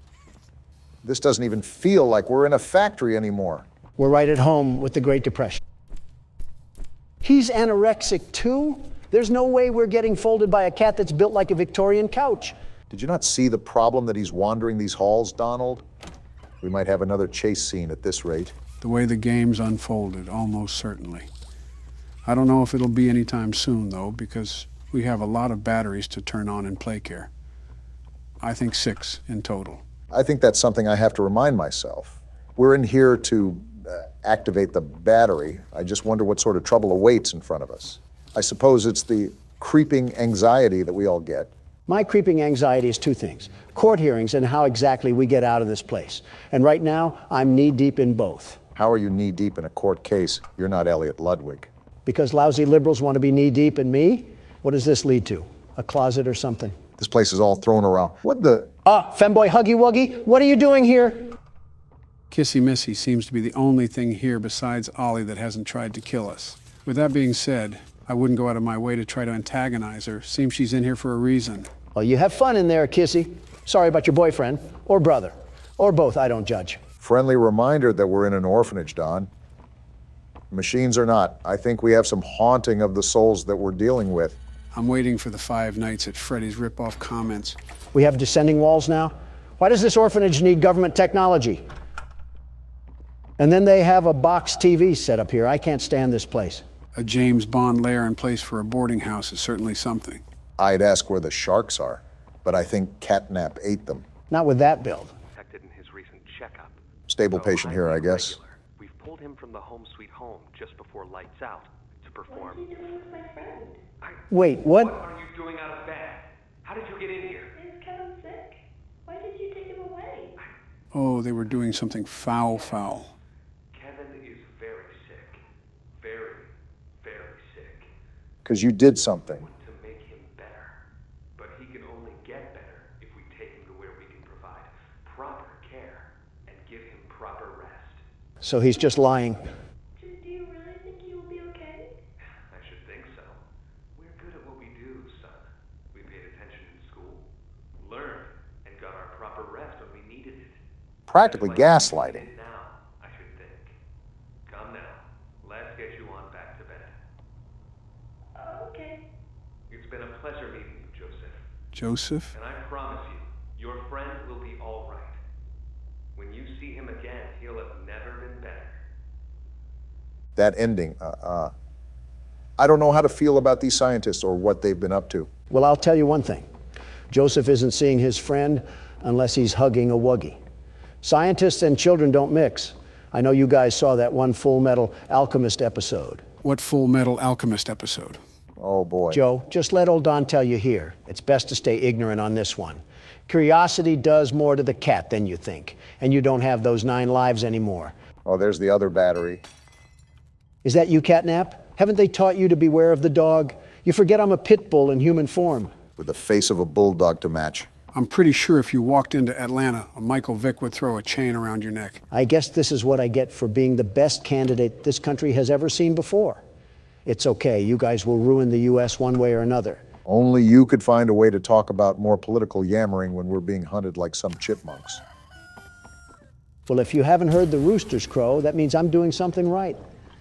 This doesn't even feel like we're in a factory anymore. We're right at home with the Great Depression. He's anorexic too? There's no way we're getting folded by a cat that's built like a Victorian couch. Did you not see the problem that he's wandering these halls, Donald? We might have another chase scene at this rate. The way the game's unfolded, almost certainly. I don't know if it'll be anytime soon, though, because we have a lot of batteries to turn on in PlayCare. I think 6 in total. I think that's something I have to remind myself. We're in here to activate the battery. I just wonder what sort of trouble awaits in front of us. I suppose it's the creeping anxiety that we all get. My creeping anxiety is 2 things. Court hearings and how exactly we get out of this place. And right now, I'm knee-deep in both. How are you knee-deep in a court case? You're not Elliot Ludwig. Because lousy liberals want to be knee-deep in me? What does this lead to? A closet or something? This place is all thrown around. What the? Femboy Huggy Wuggy, what are you doing here? Kissy Missy seems to be the only thing here besides Ollie that hasn't tried to kill us. With that being said, I wouldn't go out of my way to try to antagonize her. Seems she's in here for a reason. Well, you have fun in there, Kissy. Sorry about your boyfriend, or brother, or both, I don't judge. Friendly reminder that we're in an orphanage, Don. Machines or not, I think we have some haunting of the souls that we're dealing with. I'm waiting for the 5 Nights at Freddy's rip-off comments. We have descending walls now? Why does this orphanage need government technology? And then they have a box TV set up here. I can't stand this place. A James Bond lair in place for a boarding house is certainly something. I'd ask where the sharks are, but I think Catnap ate them. Not with that build. Detected in his recent checkup. Stable patient here, I guess. We've pulled him from the home sweet home just before lights out to perform. What are you doing with my friend? Wait, what? What are you doing out of bed? How did you get in here? Is Kevin sick? Why did you take him away? Oh, they were doing something foul. Kevin is very sick. Very, very sick. Because you did something. To make him better. But he can only get better if we take him to where we can provide proper care and give him proper rest. So he's just lying. Do you really think he will be okay? I should think so. We're good at what we do, son. We paid attention in school, learned, and got our proper rest when we needed it. Practically gaslighting. Now, I should think. Come now. Let's get you on back to bed. Okay. It's been a pleasure meeting you, Joseph. Joseph? And I promise you, your friend will be all right. When you see him again, he'll have never been better. That ending, I don't know how to feel about these scientists or what they've been up to. Well, I'll tell you one thing. Joseph isn't seeing his friend unless he's hugging a Wuggy. Scientists and children don't mix. I know you guys saw that one Full Metal Alchemist episode. What Full Metal Alchemist episode? Oh, boy. Joe, just let old Don tell you here. It's best to stay ignorant on this one. Curiosity does more to the cat than you think, and you don't have those 9 lives anymore. Oh, there's the other battery. Is that you, Catnap? Haven't they taught you to beware of the dog? You forget I'm a pit bull in human form. With the face of a bulldog to match. I'm pretty sure if you walked into Atlanta, a Michael Vick would throw a chain around your neck. I guess this is what I get for being the best candidate this country has ever seen before. It's okay, you guys will ruin the U.S. one way or another. Only you could find a way to talk about more political yammering when we're being hunted like some chipmunks. Well, if you haven't heard the roosters crow, that means I'm doing something right.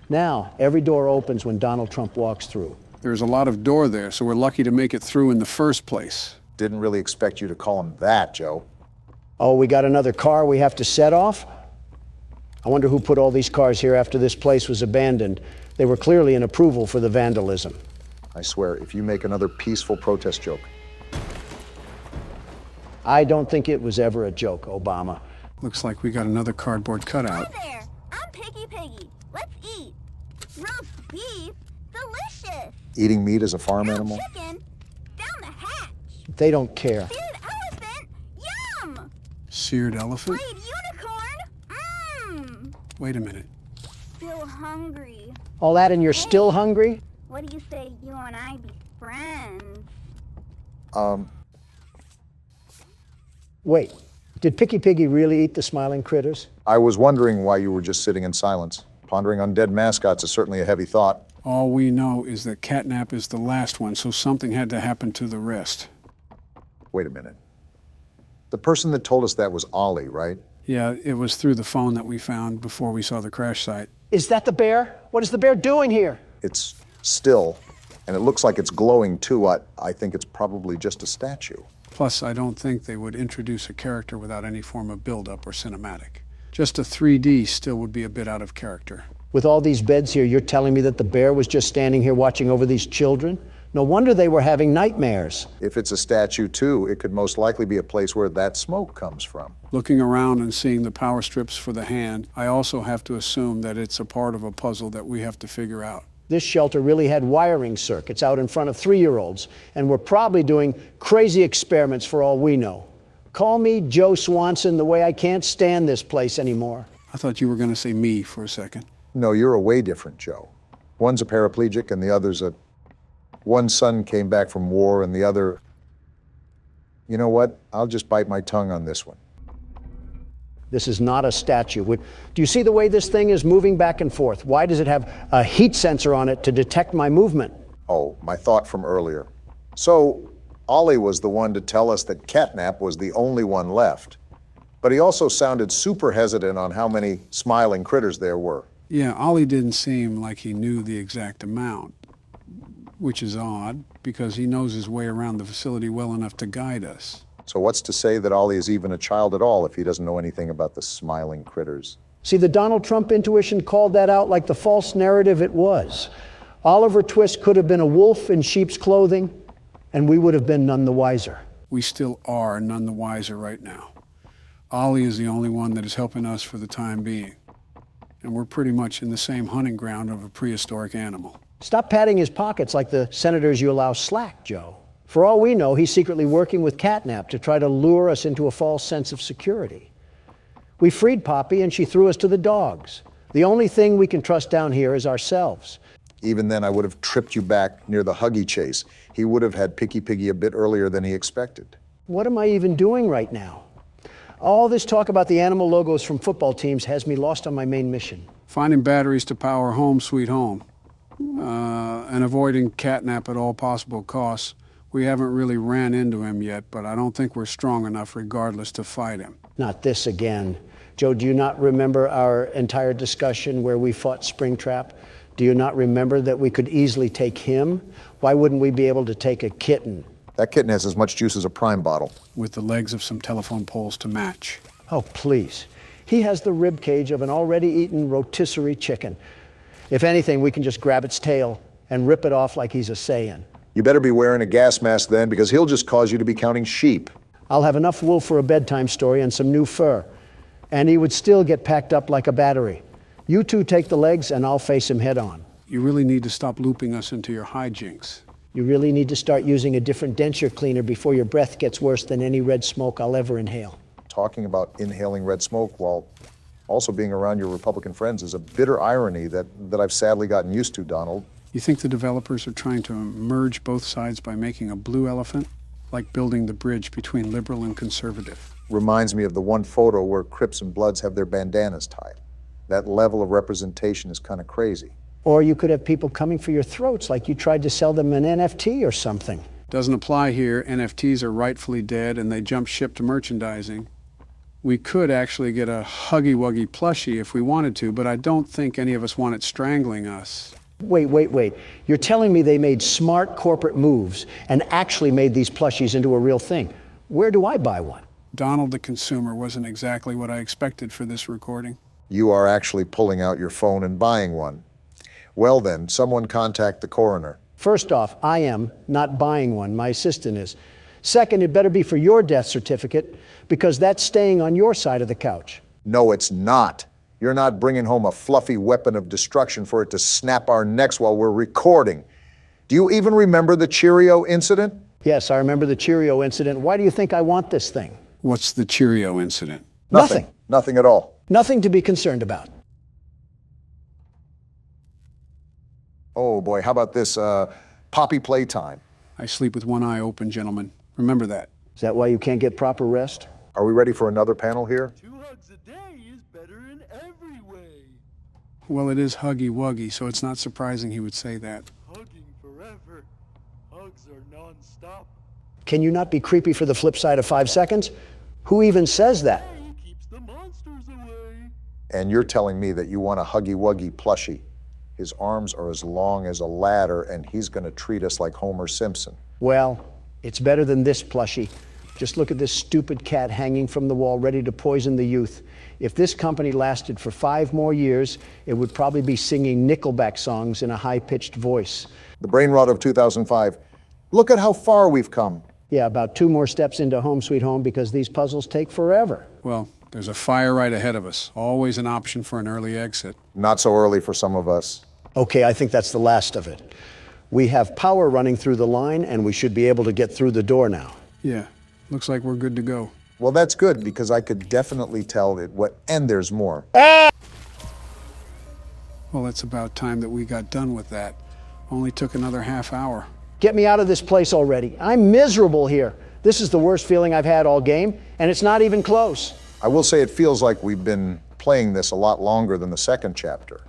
Now, every door opens when Donald Trump walks through. There's a lot of door there, so we're lucky to make it through in the first place. Didn't really expect you to call him that, Joe. Oh, we got another car we have to set off? I wonder who put all these cars here after this place was abandoned. They were clearly an approval for the vandalism. I swear, if you make another peaceful protest joke. I don't think it was ever a joke, Obama. Looks like we got another cardboard cutout. Hi there, I'm Piggy. Let's eat. Roast beef, delicious. Eating meat as a farm animal? Chicken, down the hatch. They don't care. Seared elephant, yum. Seared elephant? Fried unicorn, Wait a minute. Still hungry. All that and you're still hungry? What do you say you and I be friends? Wait, did Piggy really eat the smiling critters? I was wondering why you were just sitting in silence. Pondering on dead mascots is certainly a heavy thought. All we know is that Catnap is the last one, so something had to happen to the rest. Wait a minute. The person that told us that was Ollie, right? Yeah, it was through the phone that we found before we saw the crash site. Is that the bear? What is the bear doing here? It's still, and it looks like it's glowing too. I think it's probably just a statue. Plus, I don't think they would introduce a character without any form of build-up or cinematic. Just a 3D still would be a bit out of character. With all these beds here, you're telling me that the bear was just standing here watching over these children? No wonder they were having nightmares. If it's a statue too, it could most likely be a place where that smoke comes from. Looking around and seeing the power strips for the hand, I also have to assume that it's a part of a puzzle that we have to figure out. This shelter really had wiring circuits out in front of 3-year-olds, and we're probably doing crazy experiments for all we know. Call me Joe Swanson the way I can't stand this place anymore. I thought you were going to say me for a second. No, you're a way different Joe. One's a paraplegic and the other's a... One son came back from war and the other... You know what? I'll just bite my tongue on this one. This is not a statue. Do you see the way this thing is moving back and forth? Why does it have a heat sensor on it to detect my movement? Oh, my thought from earlier. So, Ollie was the one to tell us that Catnap was the only one left. But he also sounded super hesitant on how many smiling critters there were. Yeah, Ollie didn't seem like he knew the exact amount, which is odd, because he knows his way around the facility well enough to guide us. So what's to say that Ollie is even a child at all if he doesn't know anything about the smiling critters? See, the Donald Trump intuition called that out like the false narrative it was. Oliver Twist could have been a wolf in sheep's clothing, and we would have been none the wiser. We still are none the wiser right now. Ollie is the only one that is helping us for the time being. And we're pretty much in the same hunting ground of a prehistoric animal. Stop patting his pockets like the senators you allow slack, Joe. For all we know, he's secretly working with Catnap to try to lure us into a false sense of security. We freed Poppy and she threw us to the dogs. The only thing we can trust down here is ourselves. Even then, I would have tripped you back near the Huggy chase. He would have had Piggy a bit earlier than he expected. What am I even doing right now? All this talk about the animal logos from football teams has me lost on my main mission. Finding batteries to power Home Sweet Home, and avoiding Catnap at all possible costs. We haven't really ran into him yet, but I don't think we're strong enough regardless to fight him. Not this again. Joe, do you not remember our entire discussion where we fought Springtrap? Do you not remember that we could easily take him? Why wouldn't we be able to take a kitten? That kitten has as much juice as a prime bottle. With the legs of some telephone poles to match. Oh, please. He has the rib cage of an already eaten rotisserie chicken. If anything, we can just grab its tail and rip it off like he's a Saiyan. You better be wearing a gas mask then, because he'll just cause you to be counting sheep. I'll have enough wool for a bedtime story and some new fur. And he would still get packed up like a battery. You two take the legs and I'll face him head on. You really need to stop looping us into your hijinks. You really need to start using a different denture cleaner before your breath gets worse than any red smoke I'll ever inhale. Talking about inhaling red smoke while also being around your Republican friends is a bitter irony that I've sadly gotten used to, Donald. You think the developers are trying to merge both sides by making a blue elephant? Like building the bridge between liberal and conservative. Reminds me of the one photo where Crips and Bloods have their bandanas tied. That level of representation is kind of crazy. Or you could have people coming for your throats like you tried to sell them an NFT or something. Doesn't apply here. NFTs are rightfully dead and they jump ship to merchandising. We could actually get a Huggy Wuggy plushie if we wanted to, but I don't think any of us want it strangling us. Wait. You're telling me they made smart corporate moves and actually made these plushies into a real thing. Where do I buy one? Donald the consumer wasn't exactly what I expected for this recording. You are actually pulling out your phone and buying one. Well then, someone contact the coroner. First off, I am not buying one. My assistant is. Second, it better be for your death certificate because that's staying on your side of the couch. No, it's not. You're not bringing home a fluffy weapon of destruction for it to snap our necks while we're recording. Do you even remember the Cheerio incident? Yes, I remember the Cheerio incident. Why do you think I want this thing? What's the Cheerio incident? Nothing. Nothing at all. Nothing to be concerned about. Oh boy, how about this Poppy Playtime? I sleep with one eye open, gentlemen. Remember that. Is that why you can't get proper rest? Are we ready for another panel here? 2 hugs a day is better in every way. Well, it is Huggy Wuggy, so it's not surprising he would say that. Hugging forever. Hugs are non-stop. Can you not be creepy for the flip side of 5 seconds? Who even says that? Keeps the monsters away. And you're telling me that you want a Huggy Wuggy plushie. His arms are as long as a ladder, and he's going to treat us like Homer Simpson. Well, it's better than this plushie. Just look at this stupid cat hanging from the wall, ready to poison the youth. If this company lasted for 5 more years, it would probably be singing Nickelback songs in a high-pitched voice. The brain rot of 2005. Look at how far we've come. Yeah, about 2 more steps into Home Sweet Home because these puzzles take forever. Well, there's a fire right ahead of us. Always an option for an early exit. Not so early for some of us. Okay, I think that's the last of it. We have power running through the line, and we should be able to get through the door now. Yeah, looks like we're good to go. Well, that's good, because I could definitely tell it what, and there's more. Well, it's about time that we got done with that. Only took another half hour. Get me out of this place already. I'm miserable here. This is the worst feeling I've had all game, and it's not even close. I will say it feels like we've been playing this a lot longer than the second chapter.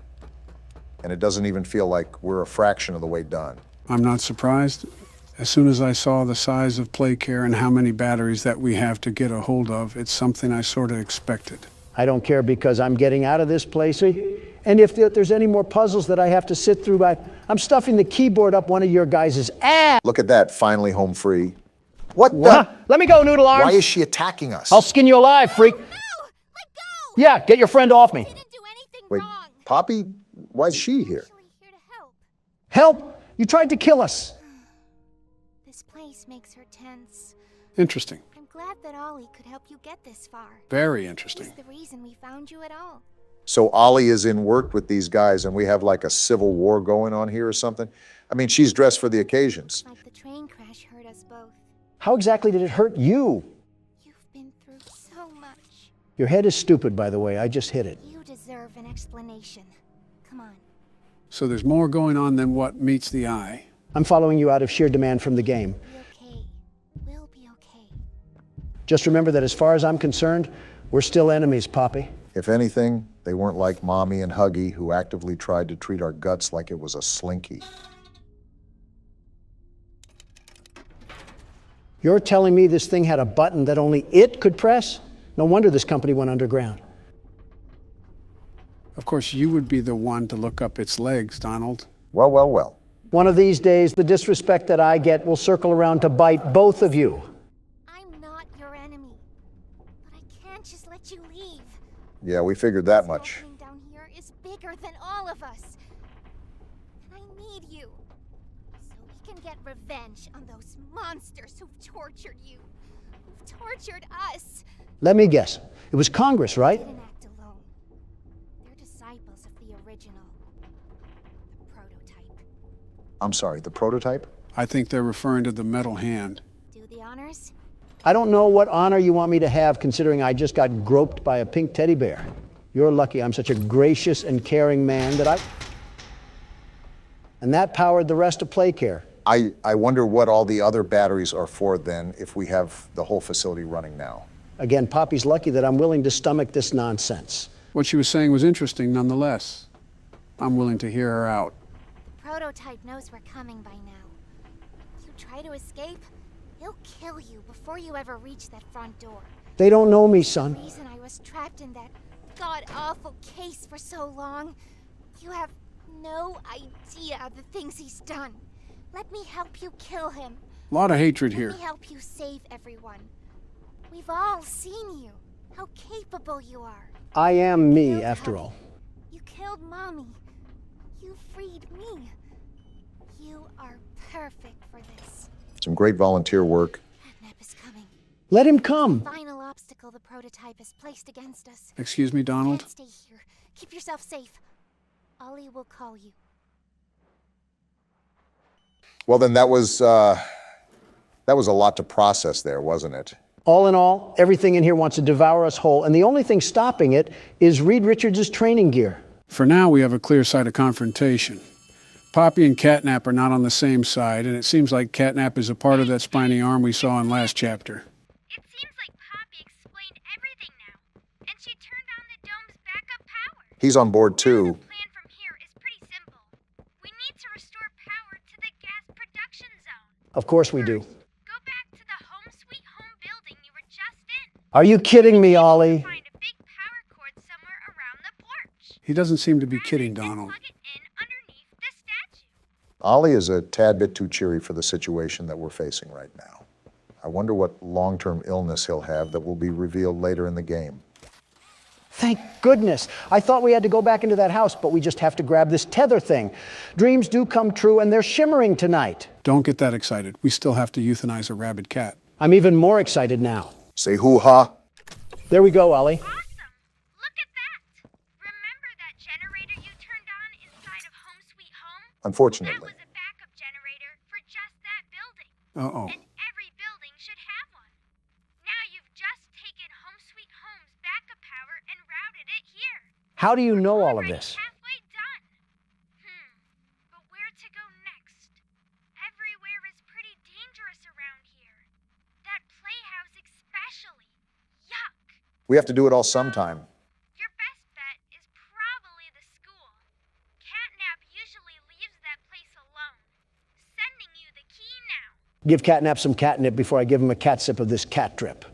And it doesn't even feel like we're a fraction of the way done. I'm not surprised. As soon as I saw the size of PlayCare and how many batteries that we have to get a hold of, it's something I sort of expected. I don't care because I'm getting out of this place. And if there's any more puzzles that I have to sit through, I'm stuffing the keyboard up one of your guys' ass. Look at that, finally home free. What the? Let me go, Noodle Arms. Why is she attacking us? I'll skin you alive, freak. No! Let go! Yeah, get your friend off me. I didn't do anything Wait, wrong. Poppy, why is she here? Here to help. Help? You tried to kill us. This place makes her tense. Interesting. I'm glad that Ollie could help you get this far. Very interesting. He's the reason we found you at all. So Ollie is in work with these guys and we have like a civil war going on here or something? I mean, she's dressed for the occasions. Like the train crash hurt us both. How exactly did it hurt you? You've been through so much. Your head is stupid, by the way. I just hit it. You deserve an explanation. Come on. So there's more going on than what meets the eye. I'm following you out of sheer demand from the game. Be okay. We'll be okay. Just remember that as far as I'm concerned, we're still enemies, Poppy. If anything, they weren't like Mommy and Huggy, who actively tried to treat our guts like it was a slinky. You're telling me this thing had a button that only it could press? No wonder this company went underground. Of course, you would be the one to look up its legs, Donald. Well, well, well. One of these days, the disrespect that I get will circle around to bite both of you. I'm not your enemy. But I can't just let you leave. Yeah, we figured that much. What's happening down here is bigger than all of us. And I need you. So we can get revenge on those monsters who've tortured you. Who've tortured us. Let me guess. It was Congress, right? They didn't act alone. They're disciples of the original. The prototype. I'm sorry, the prototype? I think they're referring to the metal hand. Do the honors? I don't know what honor you want me to have, considering I just got groped by a pink teddy bear. You're lucky I'm such a gracious and caring man that And that powered the rest of Playcare. I wonder what all the other batteries are for then if we have the whole facility running now. Again, Poppy's lucky that I'm willing to stomach this nonsense. What she was saying was interesting nonetheless. I'm willing to hear her out. The prototype knows we're coming by now. If you try to escape, he'll kill you before you ever reach that front door. They don't know me, son. The reason I was trapped in that god-awful case for so long, you have no idea of the things he's done. Let me help you kill him. A lot of hatred here. Let me help you save everyone. We've all seen you, how capable you are. I am me, after all. You killed Mommy. You freed me. You are perfect for this. Some great volunteer work. FNaF is coming. Let him come. The final obstacle the prototype has placed against us. Excuse me, Donald? Can't stay here. Keep yourself safe. Ollie will call you. Well, then that was a lot to process there, wasn't it? All in all, everything in here wants to devour us whole, and the only thing stopping it is Reed Richards' training gear. For now, we have a clear sight of confrontation. Poppy and Catnap are not on the same side, and it seems like Catnap is a part of that spiny arm we saw in last chapter. It seems like Poppy explained everything now, and she turned on the dome's backup power. He's on board too. Of course we do. Are you kidding me, Ollie? He doesn't seem to be kidding, Donald. Ollie is a tad bit too cheery for the situation that we're facing right now. I wonder what long-term illness he'll have that will be revealed later in the game. Thank goodness. I thought we had to go back into that house, but we just have to grab this tether thing. Dreams do come true, and they're shimmering tonight. Don't get that excited. We still have to euthanize a rabid cat. I'm even more excited now. Say hoo-ha. There we go, Ollie. Awesome! Look at that! Remember that generator you turned on inside of Home Sweet Home? Unfortunately. That was a backup generator for just that building. Uh-oh. And every building should have one. Now you've just taken Home Sweet Home's backup power and routed it here. How do you know all of this? Halfway done. But where to go next? Everywhere is pretty dangerous around here. That playhouse especially. Yuck. We have to do it all sometime. Your best bet is probably the school. Catnap usually leaves that place alone. Sending you the key now. Give Catnap some catnip before I give him a cat sip of this cat drip.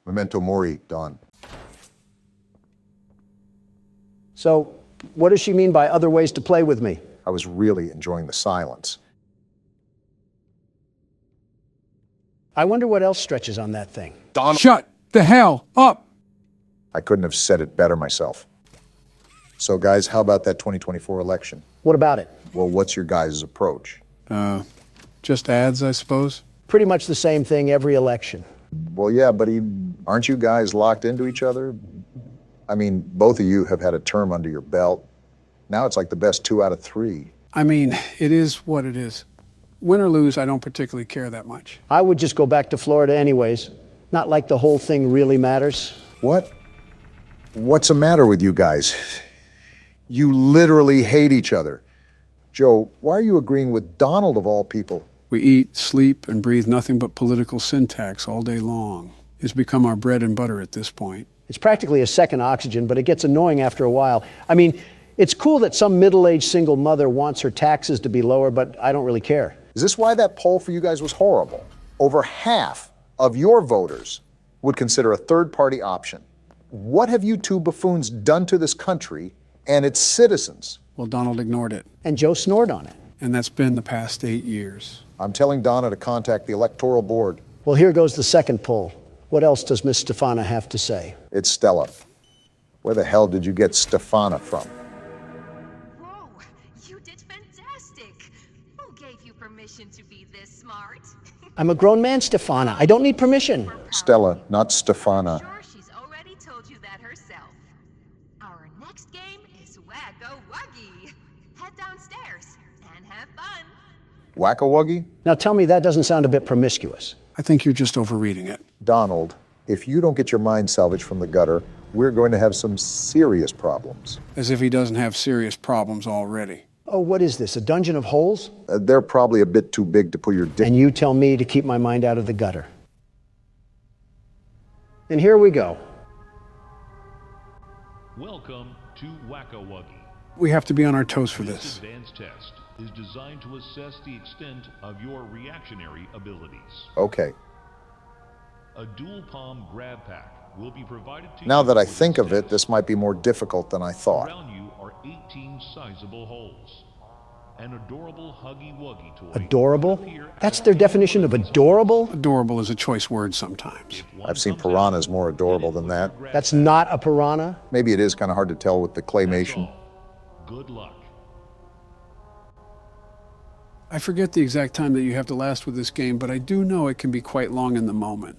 Memento mori, Don. So, what does she mean by other ways to play with me? I was really enjoying the silence. I wonder what else stretches on that thing. Don. Shut the hell up! I couldn't have said it better myself. So, guys, how about that 2024 election? What about it? Well, what's your guys' approach? Just ads, I suppose? Pretty much the same thing every election. Well, yeah, but aren't you guys locked into each other? I mean, both of you have had a term under your belt. Now it's like the best 2 out of 3. I mean, it is what it is. Win or lose, I don't particularly care that much. I would just go back to Florida anyways. Not like the whole thing really matters. What? What's the matter with you guys? You literally hate each other. Joe, why are you agreeing with Donald of all people? We eat, sleep, and breathe nothing but political syntax all day long. It's become our bread and butter at this point. It's practically a second oxygen, but it gets annoying after a while. I mean, it's cool that some middle-aged single mother wants her taxes to be lower, but I don't really care. Is this why that poll for you guys was horrible? Over half of your voters would consider a third-party option. What have you two buffoons done to this country and its citizens? Well, Donald ignored it. And Joe snored on it. And that's been the past 8 years. I'm telling Donna to contact the Electoral Board. Well, here goes the second poll. What else does Miss Stefana have to say? It's Stella. Where the hell did you get Stefana from? Whoa, you did fantastic. Who gave you permission to be this smart? I'm a grown man, Stefana. I don't need permission. Stella, not Stefana. Sure, she's already told you that herself. Our next game is Wuggy Wuggy. head downstairs and have fun. Wacka-wuggy? Now tell me that doesn't sound a bit promiscuous. I think you're just overreading it. Donald, if you don't get your mind salvaged from the gutter, we're going to have some serious problems. As if he doesn't have serious problems already. Oh, what is this, a dungeon of holes? They're probably a bit too big to put your dick. And you tell me to keep my mind out of the gutter. And here we go. Welcome to Wacka-wuggy. We have to be on our toes for This this. advanced test is designed to assess the extent of your reactionary abilities. Okay. A dual palm grab pack will be provided to Now you that I for this think of test. it, this might be more difficult than I thought. Around you are 18 sizable holes. An adorable Huggy Wuggy toy. Adorable? That's their definition of adorable? Adorable is a choice word sometimes. I've seen piranhas more adorable than that. That's not a piranha? Maybe it is kind of hard to tell with the claymation. Good luck. I forget the exact time that you have to last with this game, but I do know it can be quite long in the moment.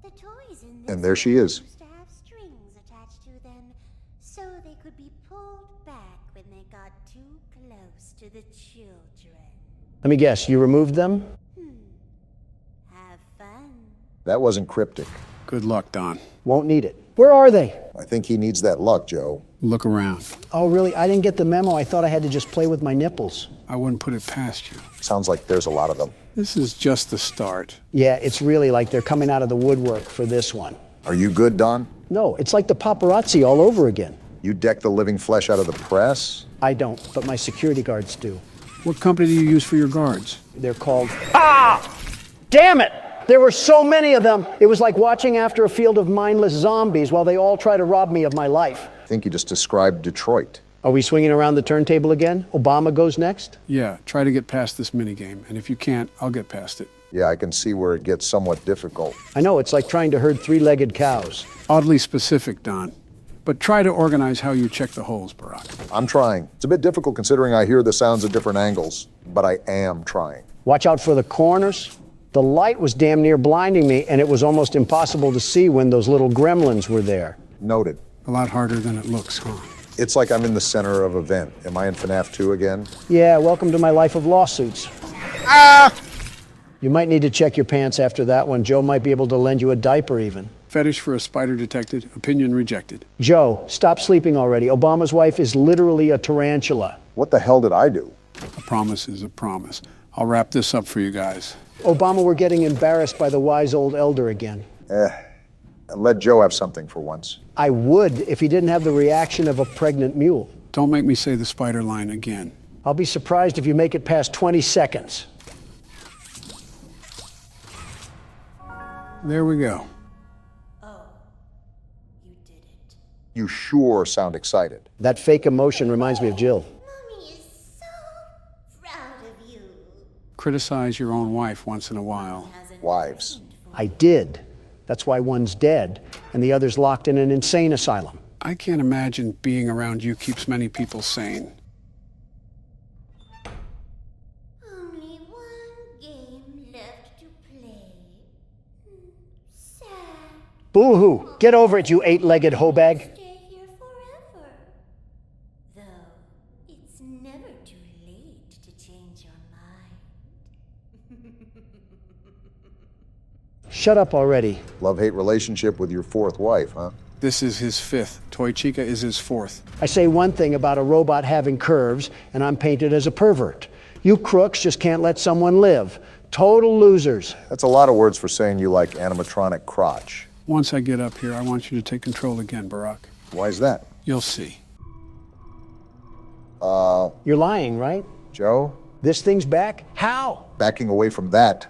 The toys in And there she is. used to have strings attached to them, so they could be pulled back when they got too close to the children. Let me guess, you removed them? Have fun. That wasn't cryptic. Good luck, Don. Won't need it. Where are they? I think he needs that luck, Joe. Look around. Oh, really? I didn't get the memo. I thought I had to just play with my nipples. I wouldn't put it past you. Sounds like there's a lot of them. This is just the start. Yeah, it's really like they're coming out of the woodwork for this one. Are you good, Don? No, it's like the paparazzi all over again. You deck the living flesh out of the press? I don't, but my security guards do. What company do you use for your guards? They're called... Ah! Damn it! There were so many of them. It was like watching after a field of mindless zombies while they all try to rob me of my life. I think you just described Detroit. Are we swinging around the turntable again? Obama goes next? Yeah, try to get past this minigame, and if you can't, I'll get past it. Yeah, I can see where it gets somewhat difficult. I know, it's like trying to herd three-legged cows. Oddly specific, Don. But try to organize how you check the holes, Barack. I'm trying. It's a bit difficult considering I hear the sounds at different angles, but I am trying. Watch out for the corners. The light was damn near blinding me, and it was almost impossible to see when those little gremlins were there. Noted. A lot harder than it looks, huh? It's like I'm in the center of an event. Am I in FNaF 2 again? Yeah, welcome to my life of lawsuits. Ah! You might need to check your pants after that one. Joe might be able to lend you a diaper even. Fetish for a spider detected, opinion rejected. Joe, stop sleeping already. Obama's wife is literally a tarantula. What the hell did I do? A promise is a promise. I'll wrap this up for you guys. Obama, we're getting embarrassed by the wise old elder again. Let Joe have something for once. I would if he didn't have the reaction of a pregnant mule. Don't make me say the spider line again. I'll be surprised if you make it past 20 seconds. There we go. You sure sound excited. That fake emotion reminds me of Jill. Mommy is so proud of you. Criticize your own wife once in a while. Wives. I did. That's why one's dead, and the other's locked in an insane asylum. I can't imagine being around you keeps many people sane. Only one game left to play. Sad. Boo-hoo! Get over it, you eight-legged hoe-bag. Stay here forever. Though, it's never too late to change your mind. Shut up already. Love-hate relationship with your fourth wife, huh? This is his fifth. Toy Chica is his fourth. I say one thing about a robot having curves, and I'm painted as a pervert. You crooks just can't let someone live. Total losers. That's a lot of words for saying you like animatronic crotch. Once I get up here, I want you to take control again, Barack. Why is that? You'll see. You're lying, right? Joe? This thing's back? How? Backing away from that.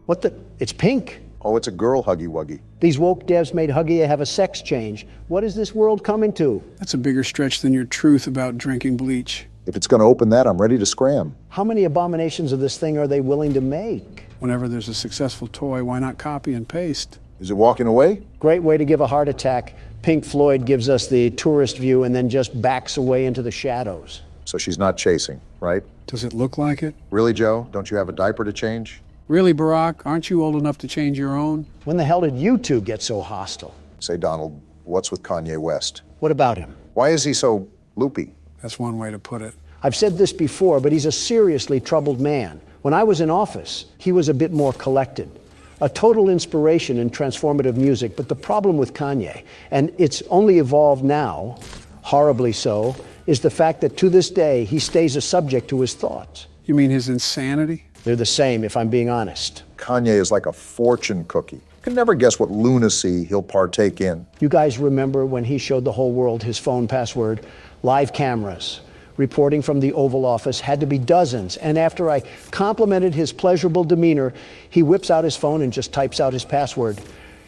What the? It's pink. Oh, it's a girl Huggy Wuggy. These woke devs made Huggy have a sex change. What is this world coming to? That's a bigger stretch than your truth about drinking bleach. If it's going to open that, I'm ready to scram. How many abominations of this thing are they willing to make? Whenever there's a successful toy, why not copy and paste? Is it walking away? Great way to give a heart attack. Pink Floyd gives us the tourist view and then just backs away into the shadows. So she's not chasing, right? Does it look like it? Really, Joe? Don't you have a diaper to change? Really, Barack? Aren't you old enough to change your own? When the hell did you two get so hostile? Say, Donald, what's with Kanye West? What about him? Why is he so loopy? That's one way to put it. I've said this before, but he's a seriously troubled man. When I was in office, he was a bit more collected. A total inspiration in transformative music, but the problem with Kanye, and it's only evolved now, horribly so, is the fact that to this day, he stays a subject to his thoughts. You mean his insanity? They're the same, if I'm being honest. Kanye is like a fortune cookie. You can never guess what lunacy he'll partake in. You guys remember when he showed the whole world his phone password? Live cameras, reporting from the Oval Office, had to be dozens. And after I complimented his pleasurable demeanor, he whips out his phone and just types out his password.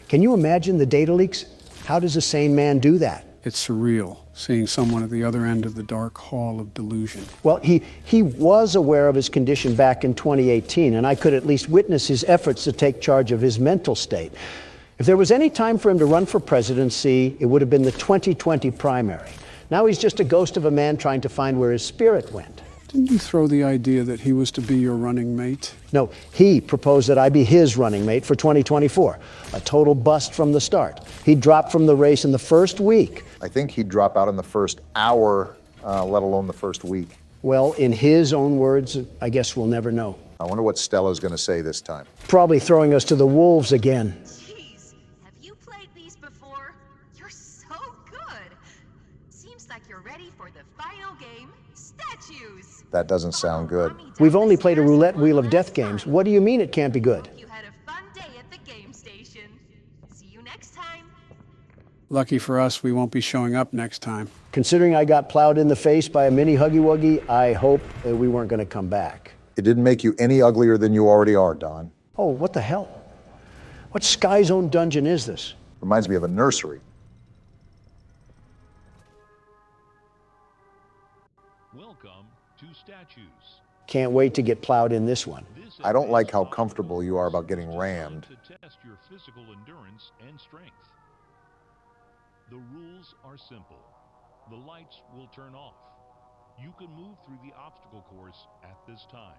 Can you imagine the data leaks? How does a sane man do that? It's surreal, seeing someone at the other end of the dark hall of delusion. Well, he was aware of his condition back in 2018, and I could at least witness his efforts to take charge of his mental state. If there was any time for him to run for presidency, it would have been the 2020 primary. Now he's just a ghost of a man trying to find where his spirit went. Didn't you throw the idea that he was to be your running mate? No, he proposed that I be his running mate for 2024. A total bust from the start. He dropped from the race in the first week. I think he'd drop out in the first hour, let alone the first week. Well, in his own words, I guess we'll never know. I wonder what Stella's going to say this time. Probably throwing us to the wolves again. Jeez, have you played these before? You're so good. Seems like you're ready for the final game, statues. That doesn't sound good. We've only played a roulette wheel of death games. What do you mean it can't be good? You had a fun day at the game station. See you next time. Lucky for us, we won't be showing up next time. Considering I got plowed in the face by a mini Huggy Wuggy, I hope that we weren't going to come back. It didn't make you any uglier than you already are, Don. Oh, what the hell? What Sky Zone dungeon is this? Reminds me of a nursery. Welcome to Statues. Can't wait to get plowed in this one. I don't like how comfortable you are about getting rammed. To test your physical endurance and strength. The rules are simple. The lights will turn off. You can move through the obstacle course at this time.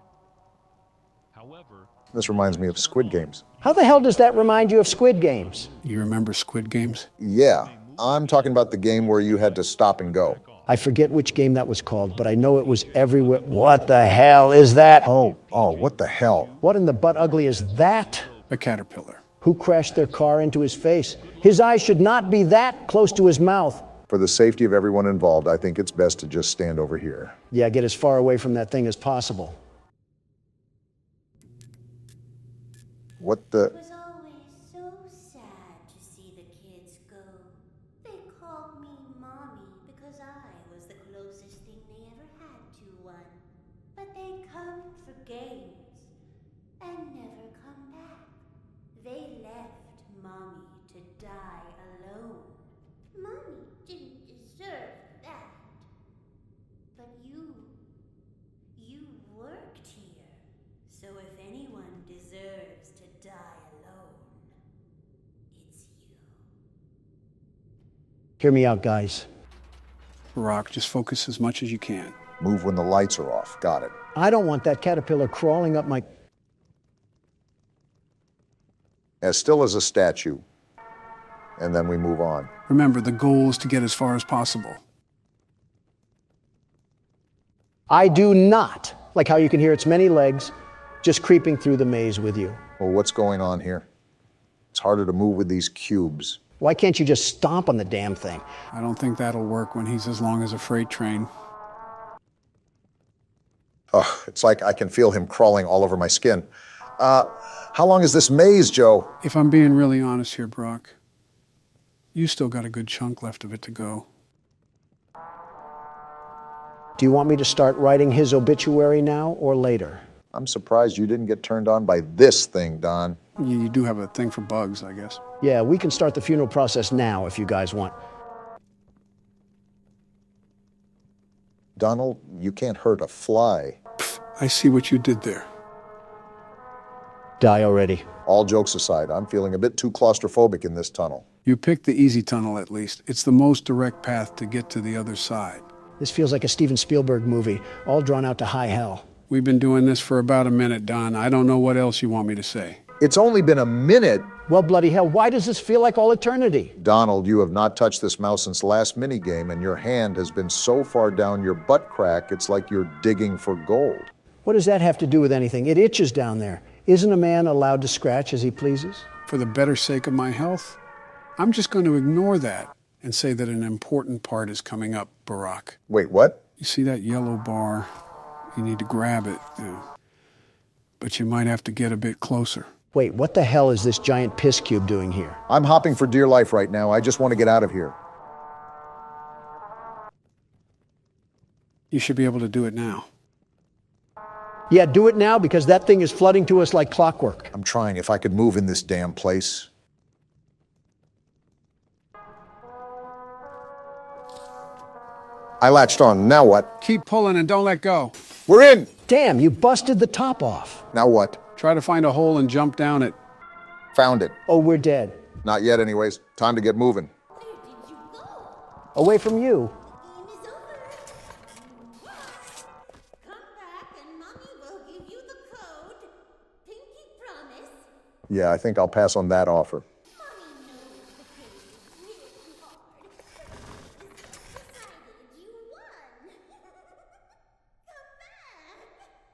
However, This reminds me of Squid Games. How the hell does that remind you of Squid Games? You remember Squid Games? Yeah, I'm talking about the game where you had to stop and go. I forget which game that was called, but I know it was everywhere. What the hell is that? Oh, what the hell? What in the butt ugly is that? A caterpillar. Who crashed their car into his face? His eyes should not be that close to his mouth. For the safety of everyone involved, I think it's best to just stand over here. Yeah, get as far away from that thing as possible. What the? It was always so sad to see the kids go. They called me Mommy because I was the closest thing they ever had to one. But they come for games and never come back. They left Mommy to die alone. Mommy didn't deserve that. But you worked here. So if anyone deserves to die alone, it's you. Hear me out, guys. Rock, just focus as much as you can. Move when the lights are off. Got it. I don't want that caterpillar crawling up my... As still as a statue. And then we move on. Remember, the goal is to get as far as possible. I do not like how you can hear its many legs just creeping through the maze with you. Well, what's going on here? It's harder to move with these cubes. Why can't you just stomp on the damn thing? I don't think that'll work when he's as long as a freight train. Oh, it's like I can feel him crawling all over my skin. How long is this maze, Joe? If I'm being really honest here, Brock, you still got a good chunk left of it to go. Do you want me to start writing his obituary now or later? I'm surprised you didn't get turned on by this thing, Don. You do have a thing for bugs, I guess. Yeah, we can start the funeral process now if you guys want. Donald, you can't hurt a fly. I see what you did there. Die already. All jokes aside, I'm feeling a bit too claustrophobic in this tunnel. You picked the easy tunnel, at least. It's the most direct path to get to the other side. This feels like a Steven Spielberg movie, all drawn out to high hell. We've been doing this for about a minute, Don. I don't know what else you want me to say. It's only been a minute. Well, bloody hell, why does this feel like all eternity? Donald, you have not touched this mouse since last minigame, and your hand has been so far down your butt crack, it's like you're digging for gold. What does that have to do with anything? It itches down there. Isn't a man allowed to scratch as he pleases? For the better sake of my health, I'm just going to ignore that and say that an important part is coming up, Barack. Wait, what? You see that yellow bar? You need to grab it. But you might have to get a bit closer. Wait, what the hell is this giant piss cube doing here? I'm hopping for dear life right now. I just want to get out of here. You should be able to do it now. Yeah, do it now because that thing is flooding to us like clockwork. I'm trying. If I could move in this damn place. I latched on. Now what? Keep pulling and don't let go. We're in! Damn, you busted the top off. Now what? Try to find a hole and jump down it. Found it. Oh, we're dead. Not yet anyways. Time to get moving. Away from you. Yeah, I think I'll pass on that offer.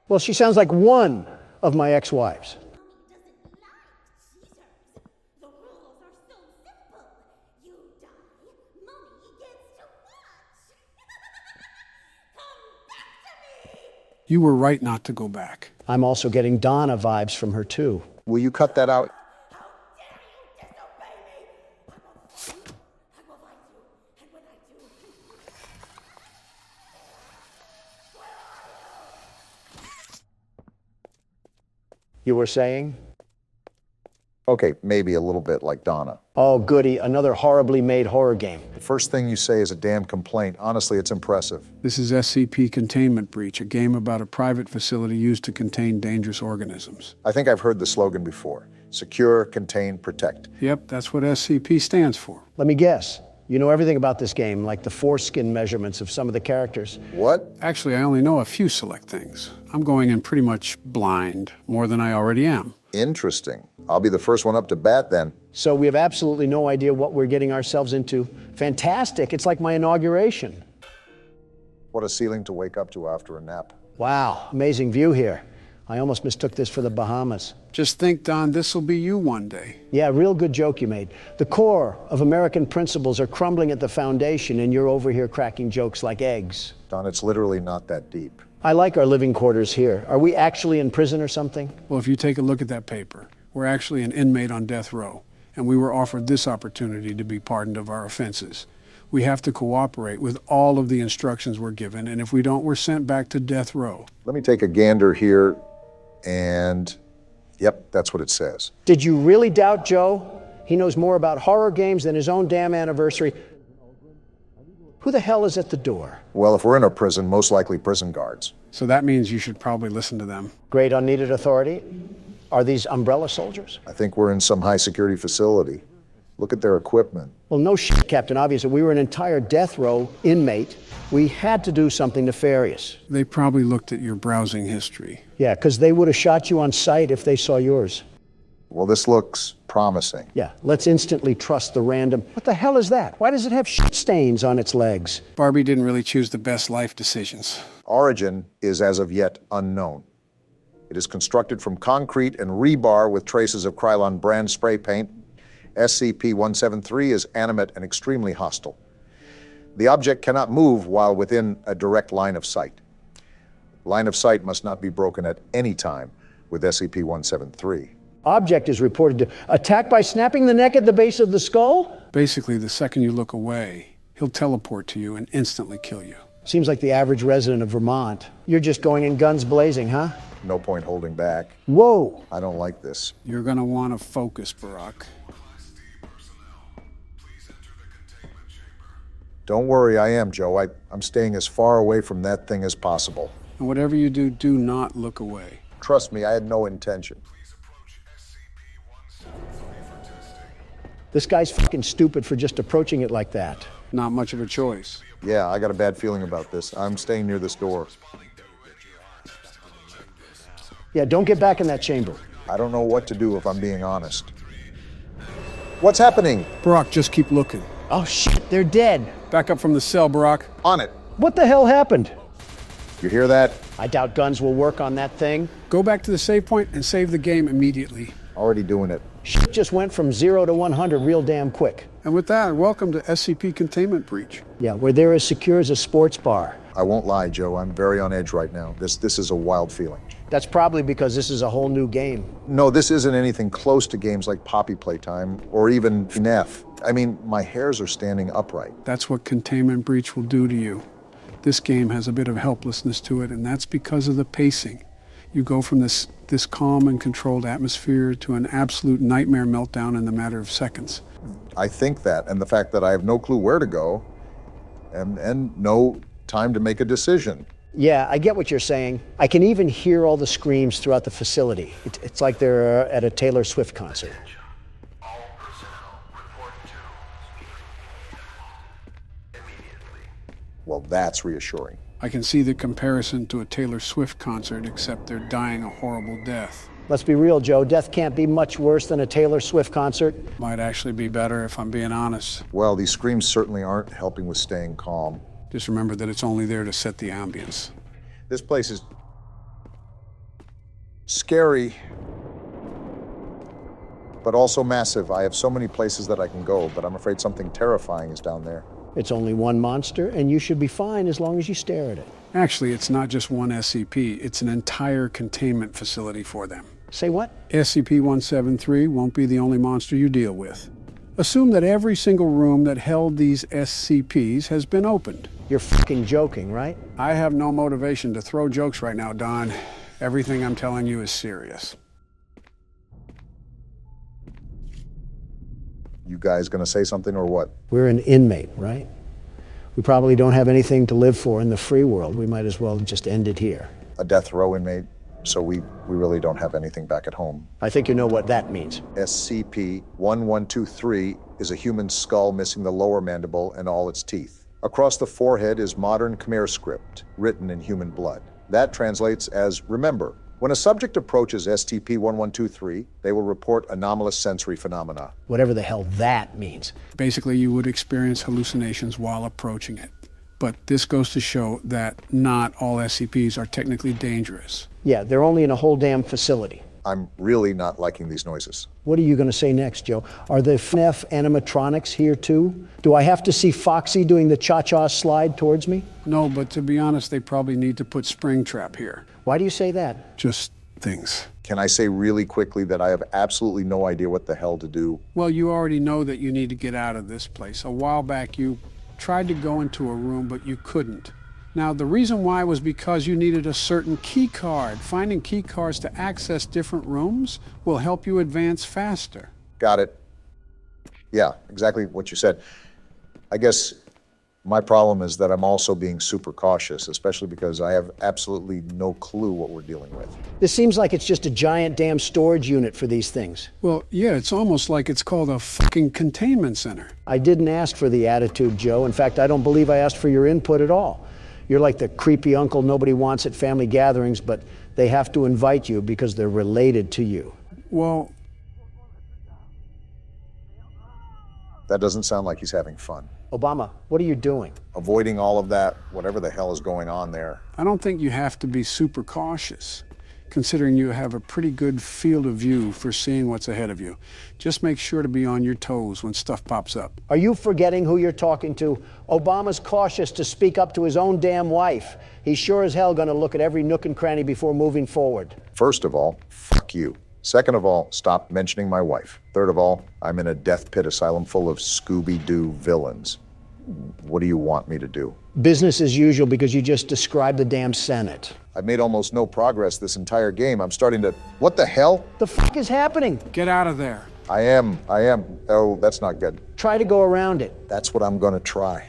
Well, she sounds like one of my ex-wives. You were right not to go back. I'm also getting Donna vibes from her, too. Will you cut that out? You were saying? Okay, maybe a little bit like Donna. Oh, goody, another horribly made horror game. The first thing you say is a damn complaint. Honestly, it's impressive. This is SCP Containment Breach, a game about a private facility used to contain dangerous organisms. I think I've heard the slogan before. Secure, contain, protect. Yep, that's what SCP stands for. Let me guess. You know everything about this game, like the foreskin measurements of some of the characters. What? Actually, I only know a few select things. I'm going in pretty much blind, more than I already am. Interesting. I'll be the first one up to bat then. So we have absolutely no idea what we're getting ourselves into. Fantastic. It's like my inauguration. What a ceiling to wake up to after a nap. Wow, amazing view here. I almost mistook this for the Bahamas. Just think, Don, this'll be you one day. Yeah, real good joke you made. The core of American principles are crumbling at the foundation, and you're over here cracking jokes like eggs. Don, it's literally not that deep. I like our living quarters here. Are we actually in prison or something? Well, if you take a look at that paper, we're actually an inmate on death row, and we were offered this opportunity to be pardoned of our offenses. We have to cooperate with all of the instructions we're given, and if we don't, we're sent back to death row. Let me take a gander here, and yep, that's what it says. Did you really doubt Joe? He knows more about horror games than his own damn anniversary. Who the hell is at the door? Well, if we're in a prison, most likely prison guards. So that means you should probably listen to them. Great unneeded authority. Are these umbrella soldiers? I think we're in some high security facility. Look at their equipment. Well, no shit, Captain Obvious. If we were an entire death row inmate, we had to do something nefarious. They probably looked at your browsing history. Yeah, because they would have shot you on sight if they saw yours. Well, this looks promising. Yeah, let's instantly trust the random. What the hell is that? Why does it have shit stains on its legs? Barbie didn't really choose the best life decisions. Origin is as of yet unknown. It is constructed from concrete and rebar with traces of Krylon brand spray paint. SCP-173 is animate and extremely hostile. The object cannot move while within a direct line of sight. Line of sight must not be broken at any time with SCP-173. Object is reported to attack by snapping the neck at the base of the skull? Basically, the second you look away, he'll teleport to you and instantly kill you. Seems like the average resident of Vermont. You're just going in guns blazing, huh? No point holding back. Whoa! I don't like this. You're gonna want to focus, Barack. Don't worry, I am, Joe. I'm staying as far away from that thing as possible. And whatever you do, do not look away. Trust me, I had no intention. This guy's fucking stupid for just approaching it like that. Not much of a choice. Yeah, I got a bad feeling about this. I'm staying near this door. Yeah, don't get back in that chamber. I don't know what to do if I'm being honest. What's happening? Brock, just keep looking. Oh shit, they're dead. Back up from the cell, Brock. On it. What the hell happened? You hear that? I doubt guns will work on that thing. Go back to the save point and save the game immediately. Already doing it. Shit just went from 0 to 100 real damn quick. And with that, welcome to SCP Containment Breach. Yeah, where they're as secure as a sports bar. I won't lie, Joe. I'm very on edge right now. This is a wild feeling. That's probably because this is a whole new game. No, this isn't anything close to games like Poppy Playtime or even FNaF. I mean, my hairs are standing upright. That's what Containment Breach will do to you. This game has a bit of helplessness to it, and that's because of the pacing. You go from this calm and controlled atmosphere to an absolute nightmare meltdown in the matter of seconds. I think that, and the fact that I have no clue where to go, and no time to make a decision. Yeah, I get what you're saying. I can even hear all the screams throughout the facility. It's like they're at a Taylor Swift concert. Well, that's reassuring. I can see the comparison to a Taylor Swift concert, except they're dying a horrible death. Let's be real, Joe. Death can't be much worse than a Taylor Swift concert. Might actually be better if I'm being honest. Well, these screams certainly aren't helping with staying calm. Just remember that it's only there to set the ambience. This place is scary, but also massive. I have so many places that I can go, but I'm afraid something terrifying is down there. It's only one monster, and you should be fine as long as you stare at it. Actually, it's not just one SCP. It's an entire containment facility for them. Say what? SCP-173 won't be the only monster you deal with. Assume that every single room that held these SCPs has been opened. You're fucking joking, right? I have no motivation to throw jokes right now, Don. Everything I'm telling you is serious. You guys gonna say something or what? We're an inmate, right? We probably don't have anything to live for in the free world. We might as well just end it here. A death row inmate, so we really don't have anything back at home. I think you know what that means. SCP-1123 is a human skull missing the lower mandible and all its teeth. Across the forehead is modern Khmer script, written in human blood. That translates as remember. When a subject approaches SCP-1123, they will report anomalous sensory phenomena. Whatever the hell that means. Basically, you would experience hallucinations while approaching it. But this goes to show that not all SCPs are technically dangerous. Yeah, they're only in a whole damn facility. I'm really not liking these noises. What are you going to say next, Joe? Are the FNaF animatronics here too? Do I have to see Foxy doing the cha-cha slide towards me? No, but to be honest, they probably need to put Springtrap here. Why do you say that? Just things. Can I say really quickly that I have absolutely no idea what the hell to do? Well, you already know that you need to get out of this place. A while back, you tried to go into a room, but you couldn't. Now, the reason why was because you needed a certain key card. Finding key cards to access different rooms will help you advance faster. Got it. Yeah, exactly what you said. I guess my problem is that I'm also being super cautious, especially because I have absolutely no clue what we're dealing with. This seems like it's just a giant damn storage unit for these things. Well, yeah, it's almost like it's called a fucking containment center. I didn't ask for the attitude, Joe. In fact, I don't believe I asked for your input at all. You're like the creepy uncle nobody wants at family gatherings, but they have to invite you because they're related to you. Well, that doesn't sound like he's having fun. Obama, what are you doing? Avoiding all of that, whatever the hell is going on there. I don't think you have to be super cautious, considering you have a pretty good field of view for seeing what's ahead of you. Just make sure to be on your toes when stuff pops up. Are you forgetting who you're talking to? Obama's cautious to speak up to his own damn wife. He's sure as hell gonna look at every nook and cranny before moving forward. First of all, fuck you. Second of all, stop mentioning my wife. Third of all, I'm in a death pit asylum full of Scooby-Doo villains. What do you want me to do? Business as usual because you just described the damn Senate. I've made almost no progress this entire game. I'm starting to... What the hell? The fuck is happening? Get out of there. I am. Oh, that's not good. Try to go around it. That's what I'm gonna try.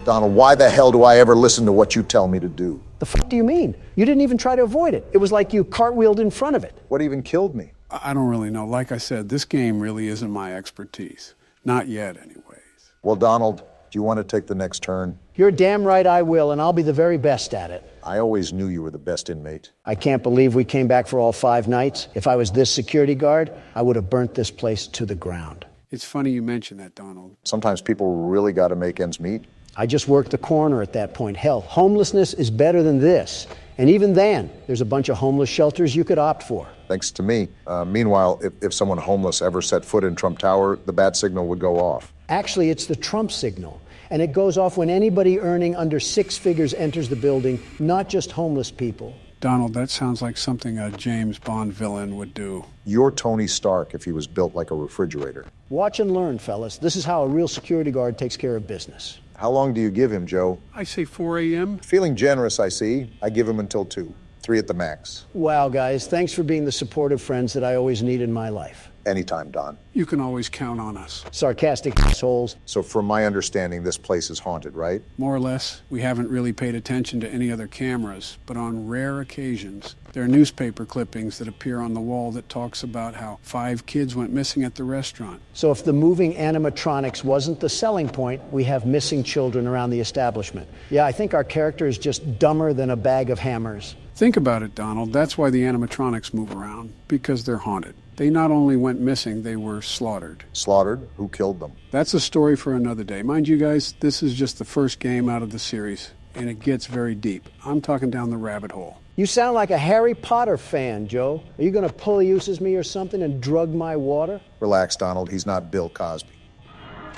Donald, why the hell do I ever listen to what you tell me to do? The fuck do you mean? You didn't even try to avoid it. It was like you cartwheeled in front of it. What even killed me? I don't really know. Like I said, this game really isn't my expertise. Not yet, anyways. Well, Donald, do you want to take the next turn? You're damn right I will, and I'll be the very best at it. I always knew you were the best inmate. I can't believe we came back for all 5 nights. If I was this security guard, I would have burnt this place to the ground. It's funny you mention that, Donald. Sometimes people really got to make ends meet. I just worked the corner at that point. Hell, homelessness is better than this. And even then, there's a bunch of homeless shelters you could opt for. Thanks to me. Meanwhile, if someone homeless ever set foot in Trump Tower, the bat signal would go off. Actually, it's the Trump signal. And it goes off when anybody earning under 6 figures enters the building, not just homeless people. Donald, that sounds like something a James Bond villain would do. You're Tony Stark if he was built like a refrigerator. Watch and learn, fellas. This is how a real security guard takes care of business. How long do you give him, Joe? I say 4 a.m. Feeling generous, I see. I give him until 2. 3 at the max. Wow, guys, thanks for being the supportive friends that I always need in my life. Anytime, Don. You can always count on us. Sarcastic assholes. So from my understanding, this place is haunted, right? More or less. We haven't really paid attention to any other cameras, but on rare occasions, there are newspaper clippings that appear on the wall that talks about how 5 kids went missing at the restaurant. So if the moving animatronics wasn't the selling point, we have missing children around the establishment. Yeah, I think our character is just dumber than a bag of hammers. Think about it, Donald. That's why the animatronics move around, because they're haunted. They not only went missing, they were slaughtered. Slaughtered? Who killed them? That's a story for another day. Mind you guys, this is just the first game out of the series, and it gets very deep. I'm talking down the rabbit hole. You sound like a Harry Potter fan, Joe. Are you going to pull-uses me or something and drug my water? Relax, Donald. He's not Bill Cosby.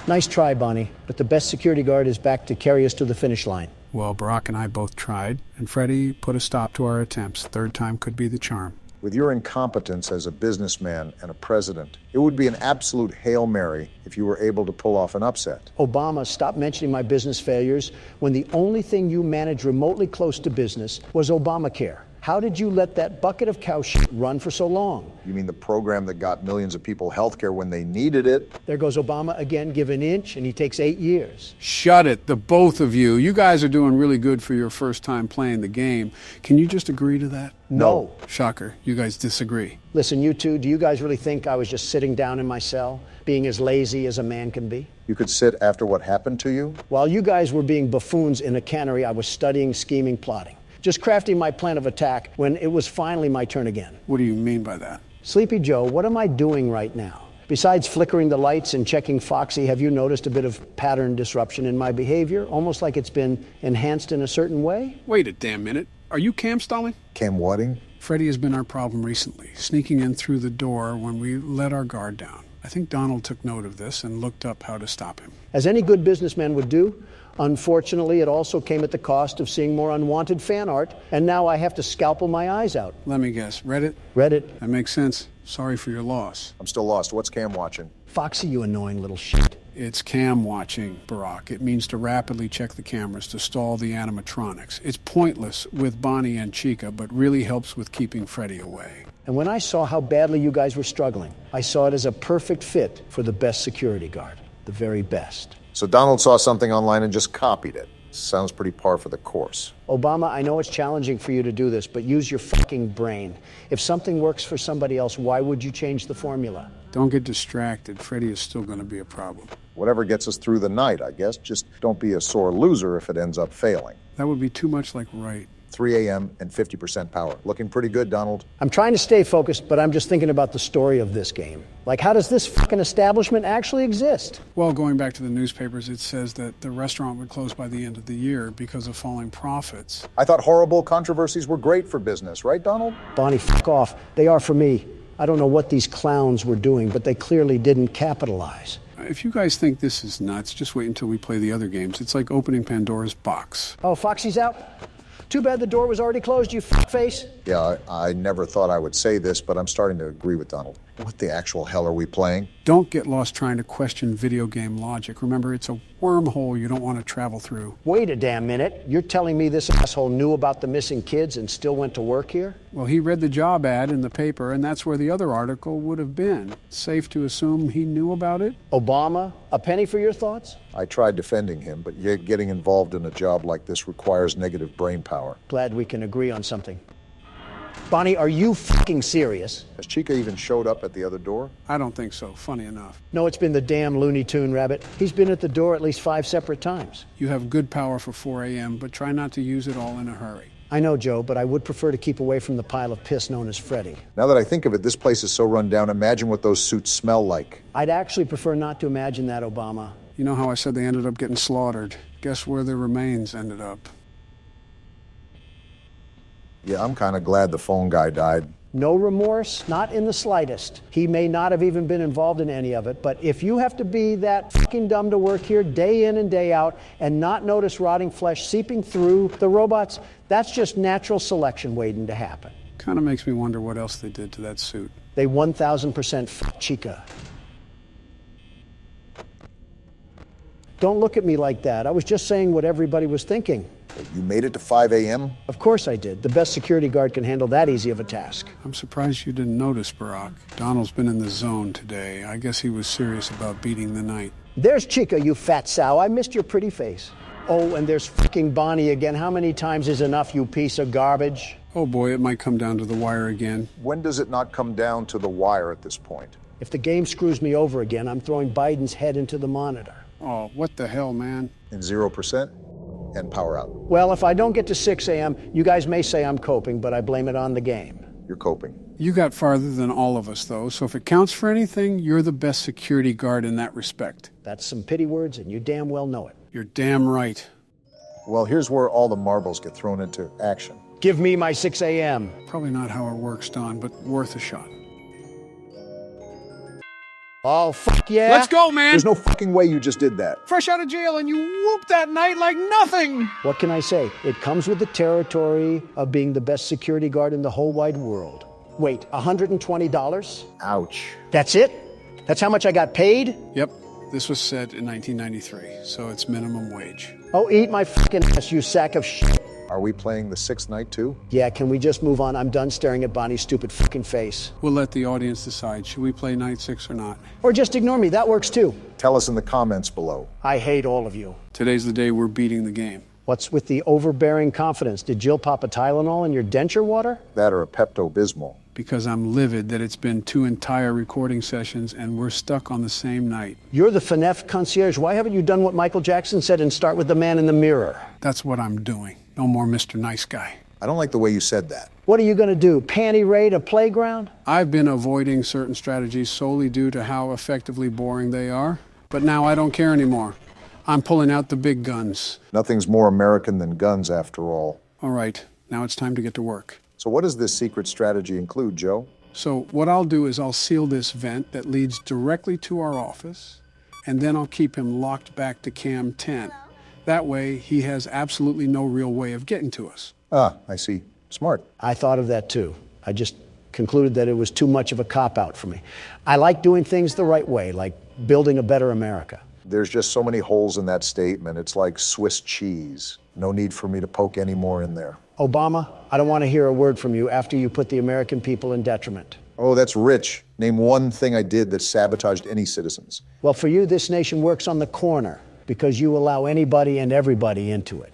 Nice try, Bonnie, but the best security guard is back to carry us to the finish line. Well, Barack and I both tried, and Freddie put a stop to our attempts. 3rd time could be the charm. With your incompetence as a businessman and a president, it would be an absolute Hail Mary if you were able to pull off an upset. Obama, stop mentioning my business failures when the only thing you managed remotely close to business was Obamacare. How did you let that bucket of cow shit run for so long? You mean the program that got millions of people health care when they needed it? There goes Obama again, give an inch, and he takes 8 years. Shut it, the both of you. You guys are doing really good for your first time playing the game. Can you just agree to that? No. Shocker, you guys disagree. Listen, you two, do you guys really think I was just sitting down in my cell, being as lazy as a man can be? You could sit after what happened to you? While you guys were being buffoons in a cannery, I was studying, scheming, plotting. Just crafting my plan of attack when it was finally my turn again. What do you mean by that? Sleepy Joe, what am I doing right now? Besides flickering the lights and checking Foxy, have you noticed a bit of pattern disruption in my behavior? Almost like it's been enhanced in a certain way? Wait a damn minute. Are you cam stalling? Cam whatting? Freddie has been our problem recently, sneaking in through the door when we let our guard down. I think Donald took note of this and looked up how to stop him. As any good businessman would do, unfortunately, it also came at the cost of seeing more unwanted fan art, and now I have to scalpel my eyes out. Let me guess, Reddit? Reddit. That makes sense. Sorry for your loss. I'm still lost. What's Cam watching? Foxy, you annoying little shit. It's cam watching, Barack. It means to rapidly check the cameras to stall the animatronics. It's pointless with Bonnie and Chica, but really helps with keeping Freddie away. And when I saw how badly you guys were struggling, I saw it as a perfect fit for the best security guard. The very best. So Donald saw something online and just copied it. Sounds pretty par for the course. Obama, I know it's challenging for you to do this, but use your fucking brain. If something works for somebody else, why would you change the formula? Don't get distracted. Freddie is still going to be a problem. Whatever gets us through the night, I guess. Just don't be a sore loser if it ends up failing. That would be too much like right. 3 a.m. and 50% power. Looking pretty good, Donald. I'm trying to stay focused, but I'm just thinking about the story of this game. Like, how does this fucking establishment actually exist? Well, going back to the newspapers, it says that the restaurant would close by the end of the year because of falling profits. I thought horrible controversies were great for business, right, Donald? Bonnie, fuck off. They are for me. I don't know what these clowns were doing, but they clearly didn't capitalize. If you guys think this is nuts, just wait until we play the other games. It's like opening Pandora's box. Oh, Foxy's out? Too bad the door was already closed, you fuckface. Yeah, I never thought I would say this, but I'm starting to agree with Donald. What the actual hell are we playing? Don't get lost trying to question video game logic. Remember, it's a wormhole you don't want to travel through. Wait a damn minute. You're telling me this asshole knew about the missing kids and still went to work here? Well, he read the job ad in the paper, and that's where the other article would have been. Safe to assume he knew about it? Obama, a penny for your thoughts? I tried defending him, but yet getting involved in a job like this requires negative brain power. Glad we can agree on something. Bonnie, are you fucking serious? Has Chica even showed up at the other door? I don't think so, funny enough. No, it's been the damn Looney Tune rabbit. He's been at the door at least 5 separate times. You have good power for 4 a.m., but try not to use it all in a hurry. I know, Joe, but I would prefer to keep away from the pile of piss known as Freddy. Now that I think of it, this place is so run down. Imagine what those suits smell like. I'd actually prefer not to imagine that, Obama. You know how I said they ended up getting slaughtered? Guess where their remains ended up? Yeah, I'm kind of glad the phone guy died. No remorse, not in the slightest. He may not have even been involved in any of it, but if you have to be that fucking dumb to work here day in and day out and not notice rotting flesh seeping through the robots, that's just natural selection waiting to happen. Kind of makes me wonder what else they did to that suit. They 1,000% fuck Chica. Don't look at me like that. I was just saying what everybody was thinking. You made it to 5 a.m.? Of course I did. The best security guard can handle that easy of a task. I'm surprised you didn't notice, Barack. Donald's been in the zone today. I guess he was serious about beating the night. There's Chica, you fat sow. I missed your pretty face. Oh, and there's fucking Bonnie again. How many times is enough, you piece of garbage? Oh boy, it might come down to the wire again. When does it not come down to the wire at this point? If the game screws me over again, I'm throwing Biden's head into the monitor. Oh, what the hell, man? And 0%? And power out. Well, if I don't get to 6 a.m., you guys may say I'm coping, but I blame it on the game. You're coping. You got farther than all of us, though, so if it counts for anything, you're the best security guard in that respect. That's some pity words, and you damn well know it. You're damn right. Well, here's where all the marbles get thrown into action. Give me my 6 a.m. Probably not how it works, Don, but worth a shot. Oh, fuck yeah. Let's go, man. There's no fucking way you just did that. Fresh out of jail and you whooped that night like nothing. What can I say? It comes with the territory of being the best security guard in the whole wide world. Wait, $120? Ouch. That's it? That's how much I got paid? Yep. This was set in 1993, so it's minimum wage. Oh, eat my fucking ass, you sack of shit. Are we playing the 6th night too? Yeah, can we just move on? I'm done staring at Bonnie's stupid fucking face. We'll let the audience decide. Should we play night 6 or not? Or just ignore me. That works too. Tell us in the comments below. I hate all of you. Today's the day we're beating the game. What's with the overbearing confidence? Did Jill pop a Tylenol in your denture water? That or a Pepto-Bismol. Because I'm livid that it's been 2 entire recording sessions and we're stuck on the same night. You're the FNaF concierge. Why haven't you done what Michael Jackson said and start with the man in the mirror? That's what I'm doing. No more Mr. Nice Guy. I don't like the way you said that. What are you going to do? Panty raid a playground? I've been avoiding certain strategies solely due to how effectively boring they are. But now I don't care anymore. I'm pulling out the big guns. Nothing's more American than guns, after all. All right, now it's time to get to work. So what does this secret strategy include, Joe? So what I'll do is I'll seal this vent that leads directly to our office, and then I'll keep him locked back to Cam 10. That way, he has absolutely no real way of getting to us. Ah, I see. Smart. I thought of that too. I just concluded that it was too much of a cop-out for me. I like doing things the right way, like building a better America. There's just so many holes in that statement. It's like Swiss cheese. No need for me to poke any more in there. Obama, I don't want to hear a word from you after you put the American people in detriment. Oh, that's rich. Name one thing I did that sabotaged any citizens. Well, for you, this nation works on the corner because you allow anybody and everybody into it.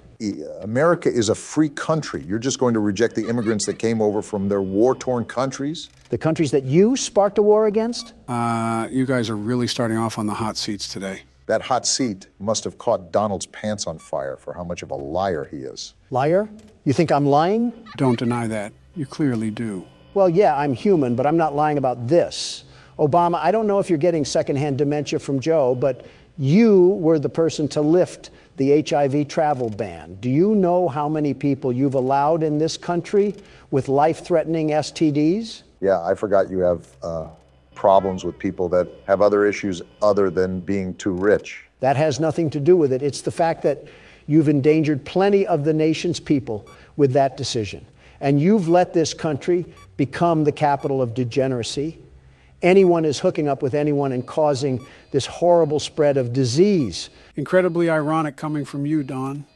America is a free country. You're just going to reject the immigrants that came over from their war-torn countries? The countries that you sparked a war against? You guys are really starting off on the hot seats today. That hot seat must have caught Donald's pants on fire for how much of a liar he is. Liar? You think I'm lying? Don't deny that. You clearly do. Well, yeah, I'm human, but I'm not lying about this. Obama, I don't know if you're getting secondhand dementia from Joe, but you were the person to lift the HIV travel ban. Do you know how many people you've allowed in this country with life-threatening STDs? Yeah, I forgot you have problems with people that have other issues other than being too rich. That has nothing to do with it. It's the fact that you've endangered plenty of the nation's people with that decision. And you've let this country become the capital of degeneracy. Anyone is hooking up with anyone and causing this horrible spread of disease. Incredibly ironic coming from you, Don.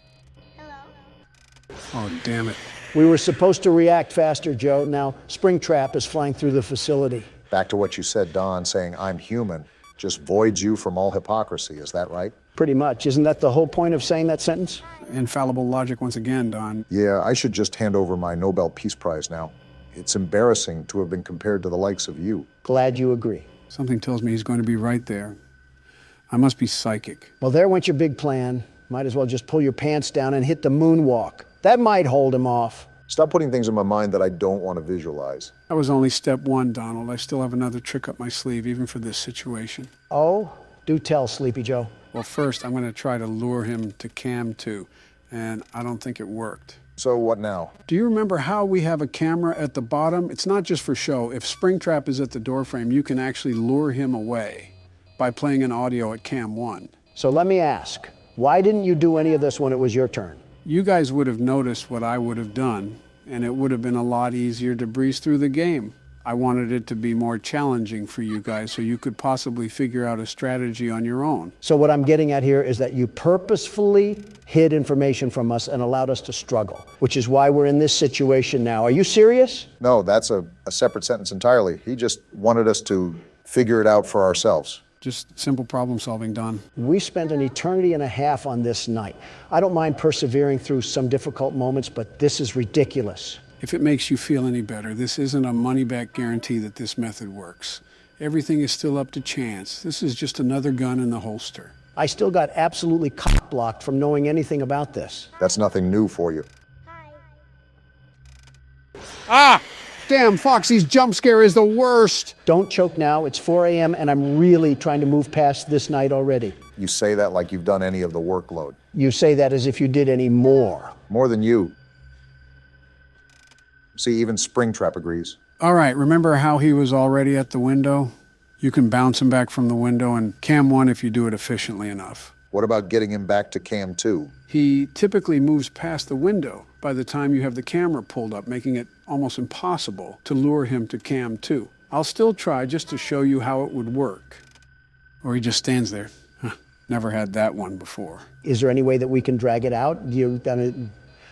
Hello? Oh, damn it. We were supposed to react faster, Joe. Now, Springtrap is flying through the facility. Back to what you said, Don, saying I'm human just voids you from all hypocrisy. Is that right? Pretty much. Isn't that the whole point of saying that sentence? Infallible logic once again, Don. Yeah, I should just hand over my Nobel Peace Prize now. It's embarrassing to have been compared to the likes of you. Glad you agree. Something tells me he's going to be right there. I must be psychic. Well, there went your big plan. Might as well just pull your pants down and hit the moonwalk. That might hold him off. Stop putting things in my mind that I don't want to visualize. That was only step one, Donald. I still have another trick up my sleeve, even for this situation. Oh, do tell, Sleepy Joe. Well, first, I'm going to try to lure him to Cam 2, and I don't think it worked. So what now? Do you remember how we have a camera at the bottom? It's not just for show. If Springtrap is at the doorframe, you can actually lure him away by playing an audio at Cam 1. So let me ask, why didn't you do any of this when it was your turn? You guys would have noticed what I would have done, and it would have been a lot easier to breeze through the game. I wanted it to be more challenging for you guys so you could possibly figure out a strategy on your own. So what I'm getting at here is that you purposefully hid information from us and allowed us to struggle, which is why we're in this situation now. Are you serious? No, that's a separate sentence entirely. He just wanted us to figure it out for ourselves. Just simple problem solving, Don. We spent an eternity and a half on this night. I don't mind persevering through some difficult moments, but this is ridiculous. If it makes you feel any better, this isn't a money-back guarantee that this method works. Everything is still up to chance. This is just another gun in the holster. I still got absolutely cock-blocked from knowing anything about this. That's nothing new for you. Ah! Damn, Foxy's jump scare is the worst. Don't choke now. It's 4 a.m. and I'm really trying to move past this night already. You say that like you've done any of the workload. You say that as if you did any more. More than you. See, even Springtrap agrees. All right, remember how he was already at the window? You can bounce him back from the window and Cam 1 if you do it efficiently enough. What about getting him back to Cam 2? He typically moves past the window by the time you have the camera pulled up, making it almost impossible to lure him to Cam 2. I'll still try just to show you how it would work. Or he just stands there. Never had that one before. Is there any way that we can drag it out?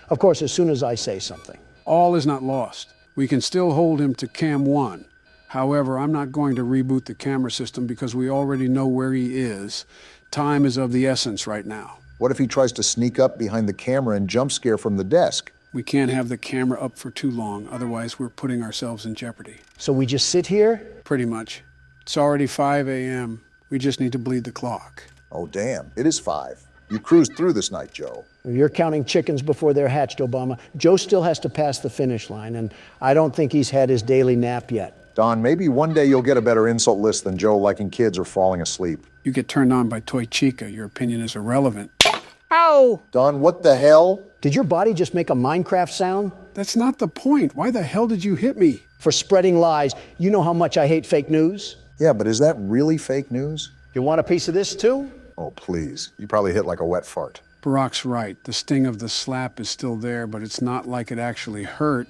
Of course, as soon as I say something. All is not lost. We can still hold him to Cam 1. However, I'm not going to reboot the camera system because we already know where he is. Time is of the essence right now. What if he tries to sneak up behind the camera and jump scare from the desk? We can't have the camera up for too long, otherwise we're putting ourselves in jeopardy. So we just sit here? Pretty much. It's already 5 a.m. We just need to bleed the clock. Oh, damn. It is 5. You cruised through this night, Joe. You're counting chickens before they're hatched, Obama. Joe still has to pass the finish line, and I don't think he's had his daily nap yet. Don, maybe one day you'll get a better insult list than Joe liking kids or falling asleep. You get turned on by Toy Chica. Your opinion is irrelevant. Ow! Don, what the hell? Did your body just make a Minecraft sound? That's not the point. Why the hell did you hit me? For spreading lies. You know how much I hate fake news? Yeah, but is that really fake news? You want a piece of this too? Oh, please. You probably hit like a wet fart. Barack's right. The sting of the slap is still there, but it's not like it actually hurt.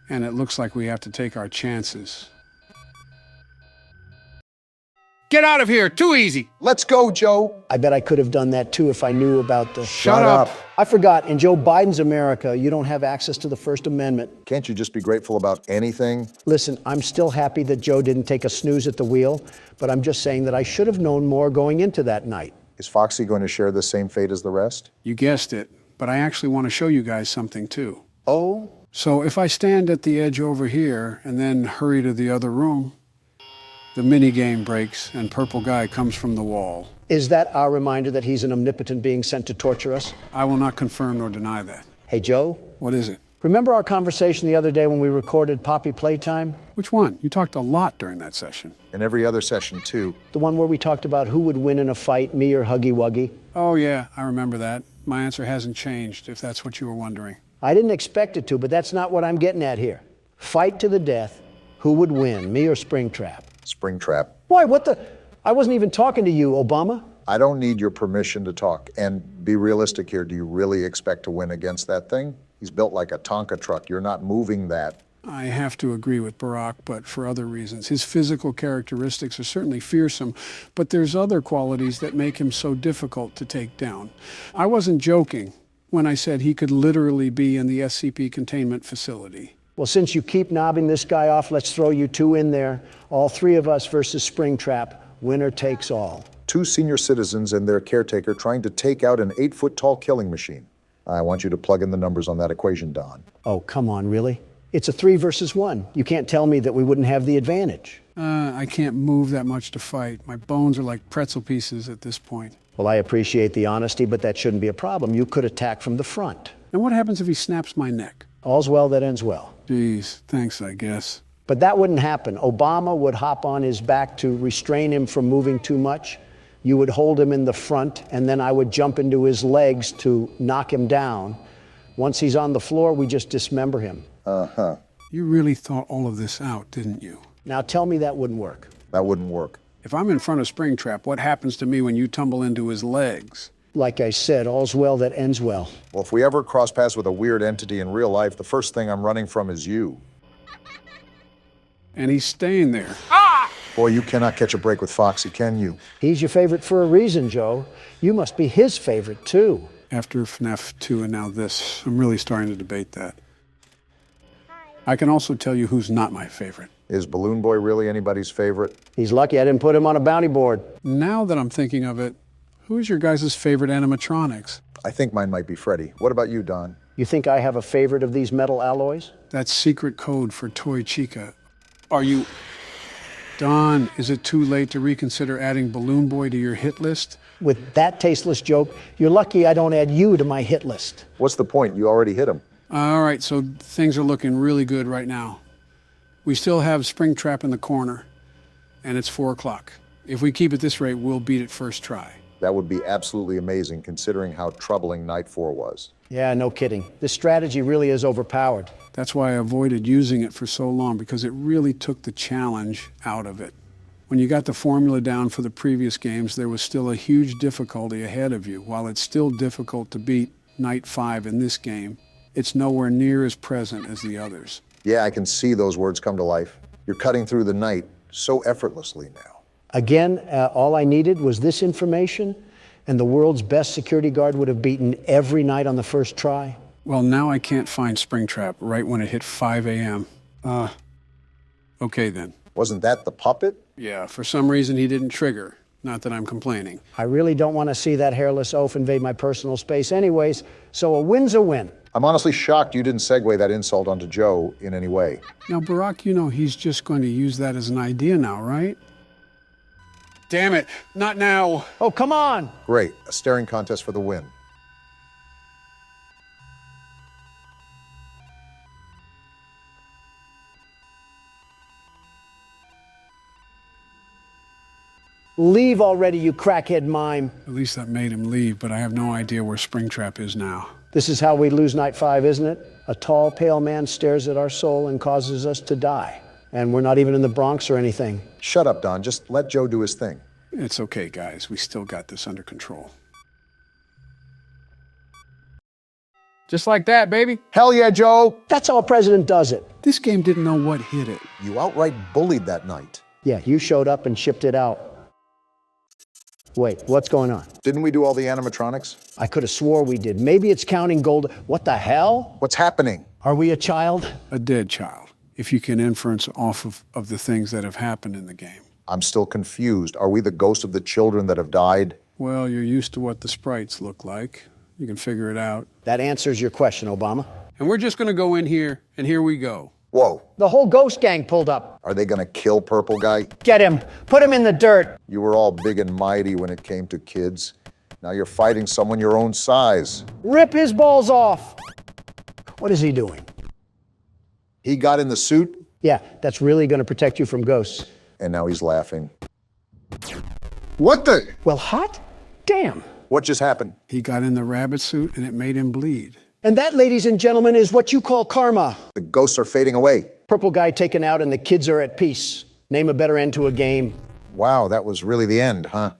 And it looks like we have to take our chances. Get out of here! Too easy! Let's go, Joe! I bet I could have done that too if I knew about the... Shut up! I forgot, in Joe Biden's America, you don't have access to the First Amendment. Can't you just be grateful about anything? Listen, I'm still happy that Joe didn't take a snooze at the wheel, but I'm just saying that I should have known more going into that night. Is Foxy going to share the same fate as the rest? You guessed it, but I actually want to show you guys something too. Oh? So if I stand at the edge over here and then hurry to the other room, the minigame breaks and Purple Guy comes from the wall. Is that our reminder that he's an omnipotent being sent to torture us? I will not confirm nor deny that. Hey, Joe? What is it? Remember our conversation the other day when we recorded Poppy Playtime? Which one? You talked a lot during that session. And every other session, too. The one where we talked about who would win in a fight, me or Huggy Wuggy? Oh, yeah, I remember that. My answer hasn't changed, if that's what you were wondering. I didn't expect it to, but that's not what I'm getting at here. Fight to the death. Who would win, me or Springtrap? Springtrap. Why, what the? I wasn't even talking to you, Obama. I don't need your permission to talk. And be realistic here. Do you really expect to win against that thing? He's built like a Tonka truck. You're not moving that. I have to agree with Barack, but for other reasons. His physical characteristics are certainly fearsome, but there's other qualities that make him so difficult to take down. I wasn't joking when I said he could literally be in the SCP Containment Facility. Well, since you keep knobbing this guy off, let's throw you two in there. All three of us versus Springtrap. Winner takes all. 2 senior citizens and their caretaker trying to take out an 8-foot-tall killing machine. I want you to plug in the numbers on that equation, Don. Oh, come on, really? It's a 3 versus 1. You can't tell me that we wouldn't have the advantage. I can't move that much to fight. My bones are like pretzel pieces at this point. Well, I appreciate the honesty, but that shouldn't be a problem. You could attack from the front. And what happens if he snaps my neck? All's well that ends well. Geez, thanks, I guess. But that wouldn't happen. Obama would hop on his back to restrain him from moving too much. You would hold him in the front, and then I would jump into his legs to knock him down. Once he's on the floor, we just dismember him. Uh-huh. You really thought all of this out, didn't you? Now tell me that wouldn't work. That wouldn't work. If I'm in front of Springtrap, what happens to me when you tumble into his legs? Like I said, all's well that ends well. Well, if we ever cross paths with a weird entity in real life, the first thing I'm running from is you. And he's staying there. Boy, you cannot catch a break with Foxy, can you? He's your favorite for a reason, Joe. You must be his favorite, too. After FNaF 2 and now this, I'm really starting to debate that. I can also tell you who's not my favorite. Is Balloon Boy really anybody's favorite? He's lucky I didn't put him on a bounty board. Now that I'm thinking of it, who's your guys' favorite animatronics? I think mine might be Freddy. What about you, Don? You think I have a favorite of these metal alloys? That's secret code for Toy Chica. Are you... Don, is it too late to reconsider adding Balloon Boy to your hit list? With that tasteless joke, you're lucky I don't add you to my hit list. What's the point? You already hit him. All right, so things are looking really good right now. We still have Springtrap in the corner, and it's 4 o'clock. If we keep at this rate, we'll beat it first try. That would be absolutely amazing, considering how troubling Night 4 was. Yeah, no kidding. This strategy really is overpowered. That's why I avoided using it for so long, because it really took the challenge out of it. When you got the formula down for the previous games, there was still a huge difficulty ahead of you. While it's still difficult to beat Night 5 in this game, it's nowhere near as present as the others. Yeah, I can see those words come to life. You're cutting through the night so effortlessly now. Again, all I needed was this information, and the world's best security guard would have beaten every night on the first try. Well, now I can't find Springtrap right when it hit 5 a.m. Okay then. Wasn't that the puppet? Yeah, for some reason he didn't trigger. Not that I'm complaining. I really don't want to see that hairless oaf invade my personal space anyways, so a win's a win. I'm honestly shocked you didn't segue that insult onto Joe in any way. Now, Barack, you know he's just going to use that as an idea now, right? Damn it, not now. Oh, come on. Great, a staring contest for the win. Leave already, you crackhead mime. At least that made him leave, but I have no idea where Springtrap is now. This is how we lose Night 5, isn't it? A tall, pale man stares at our soul and causes us to die. And we're not even in the Bronx or anything. Shut up, Don. Just let Joe do his thing. It's okay, guys. We still got this under control. Just like that, baby. Hell yeah, Joe. That's how a president does it. This game didn't know what hit it. You outright bullied that night. Yeah, you showed up and shipped it out. Wait, what's going on? Didn't we do all the animatronics? I could have swore we did. Maybe it's counting gold. What the hell? What's happening? Are we a child? A dead child, if you can inference off of the things that have happened in the game. I'm still confused. Are we the ghost of the children that have died? Well, you're used to what the sprites look like. You can figure it out. That answers your question, Obama. And we're just going to go in here, and here we go. Whoa. The whole ghost gang pulled up. Are they gonna kill Purple Guy? Get him. Put him in the dirt. You were all big and mighty when it came to kids. Now you're fighting someone your own size. Rip his balls off. What is he doing? He got in the suit? Yeah, that's really gonna protect you from ghosts. And now he's laughing. What the? Well, hot damn. What just happened? He got in the rabbit suit, and it made him bleed. And that, ladies and gentlemen, is what you call karma. The ghosts are fading away. Purple Guy taken out and the kids are at peace. Name a better end to a game. Wow, that was really the end, huh?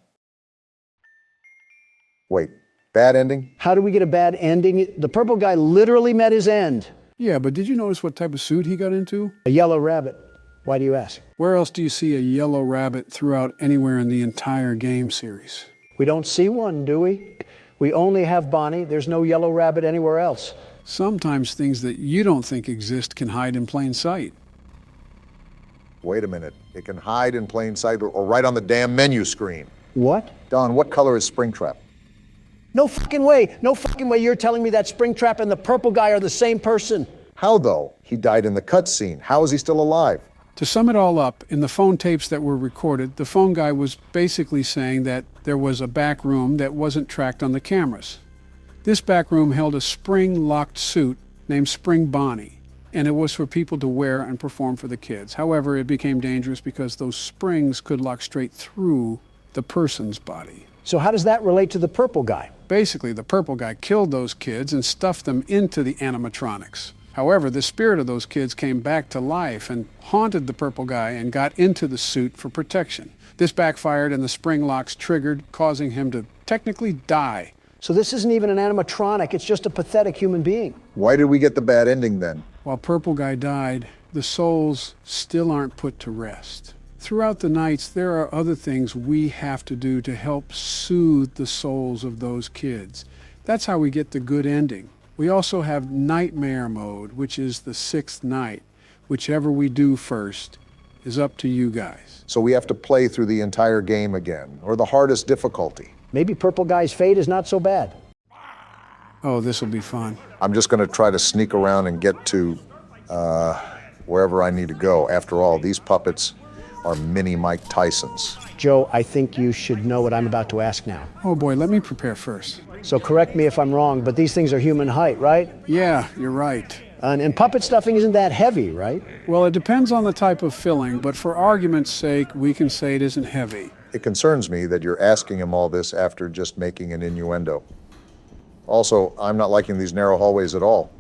Wait, bad ending? How do we get a bad ending? The Purple Guy literally met his end. Yeah, but did you notice what type of suit he got into? A yellow rabbit. Why do you ask? Where else do you see a yellow rabbit throughout anywhere in the entire game series? We don't see one, do we? We only have Bonnie. There's no yellow rabbit anywhere else. Sometimes things that you don't think exist can hide in plain sight. Wait a minute. It can hide in plain sight or right on the damn menu screen. What? Don, what color is Springtrap? No fucking way. No fucking way you're telling me that Springtrap and the Purple Guy are the same person. How, though? He died in the cutscene. How is he still alive? To sum it all up, in the phone tapes that were recorded, the phone guy was basically saying that there was a back room that wasn't tracked on the cameras. This back room held a spring-locked suit named Spring Bonnie, and it was for people to wear and perform for the kids. However, it became dangerous because those springs could lock straight through the person's body. So how does that relate to the purple guy? Basically, the purple guy killed those kids and stuffed them into the animatronics. However, the spirit of those kids came back to life and haunted the purple guy and got into the suit for protection. This backfired and the spring locks triggered, causing him to technically die. So this isn't even an animatronic, it's just a pathetic human being. Why did we get the bad ending then? While Purple Guy died, the souls still aren't put to rest. Throughout the nights, there are other things we have to do to help soothe the souls of those kids. That's how we get the good ending. We also have Nightmare Mode, which is the 6th night. Whichever we do first is up to you guys. So we have to play through the entire game again, or the hardest difficulty. Maybe Purple Guy's fate is not so bad. Oh, this will be fun. I'm just going to try to sneak around and get to wherever I need to go. After all, these puppets are mini Mike Tysons. Joe, I think you should know what I'm about to ask now. Oh boy, let me prepare first. So correct me if I'm wrong, but these things are human height, right? Yeah, you're right. And puppet stuffing isn't that heavy, right? Well, it depends on the type of filling, but for argument's sake, we can say it isn't heavy. It concerns me that you're asking him all this after just making an innuendo. Also, I'm not liking these narrow hallways at all.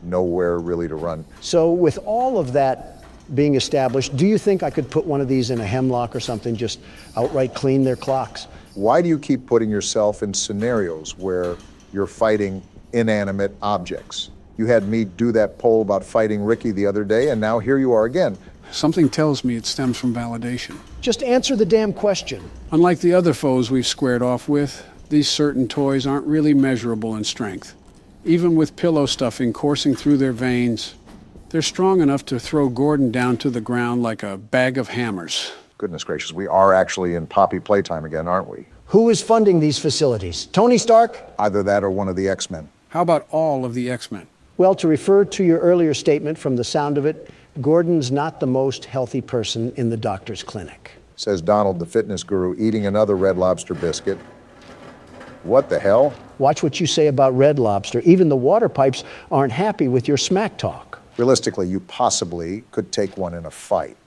Nowhere really to run. So with all of that being established, do you think I could put one of these in a hemlock or something, just outright clean their clocks? Why do you keep putting yourself in scenarios where you're fighting inanimate objects? You had me do that poll about fighting Ricky the other day, and now here you are again. Something tells me it stems from validation. Just answer the damn question. Unlike the other foes we've squared off with, these certain toys aren't really measurable in strength. Even with pillow stuffing coursing through their veins, they're strong enough to throw Gordon down to the ground like a bag of hammers. Goodness gracious, we are actually in Poppy Playtime again, aren't we? Who is funding these facilities? Tony Stark? Either that or one of the X-Men. How about all of the X-Men? Well, to refer to your earlier statement, from the sound of it, Gordon's not the most healthy person in the doctor's clinic. Says Donald, the fitness guru, eating another Red Lobster biscuit. What the hell? Watch what you say about Red Lobster. Even the water pipes aren't happy with your smack talk. Realistically, you possibly could take one in a fight,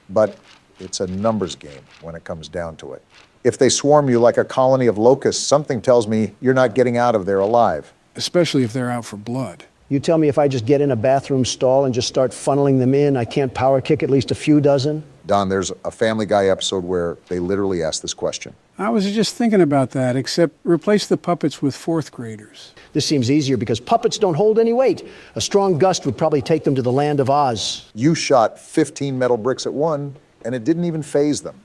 but it's a numbers game when it comes down to it. If they swarm you like a colony of locusts, something tells me you're not getting out of there alive. Especially if they're out for blood. You tell me if I just get in a bathroom stall and just start funneling them in, I can't power kick at least a few dozen? Don, there's a Family Guy episode where they literally ask this question. I was just thinking about that, except replace the puppets with 4th graders. This seems easier because puppets don't hold any weight. A strong gust would probably take them to the land of Oz. You shot 15 metal bricks at one, and it didn't even faze them.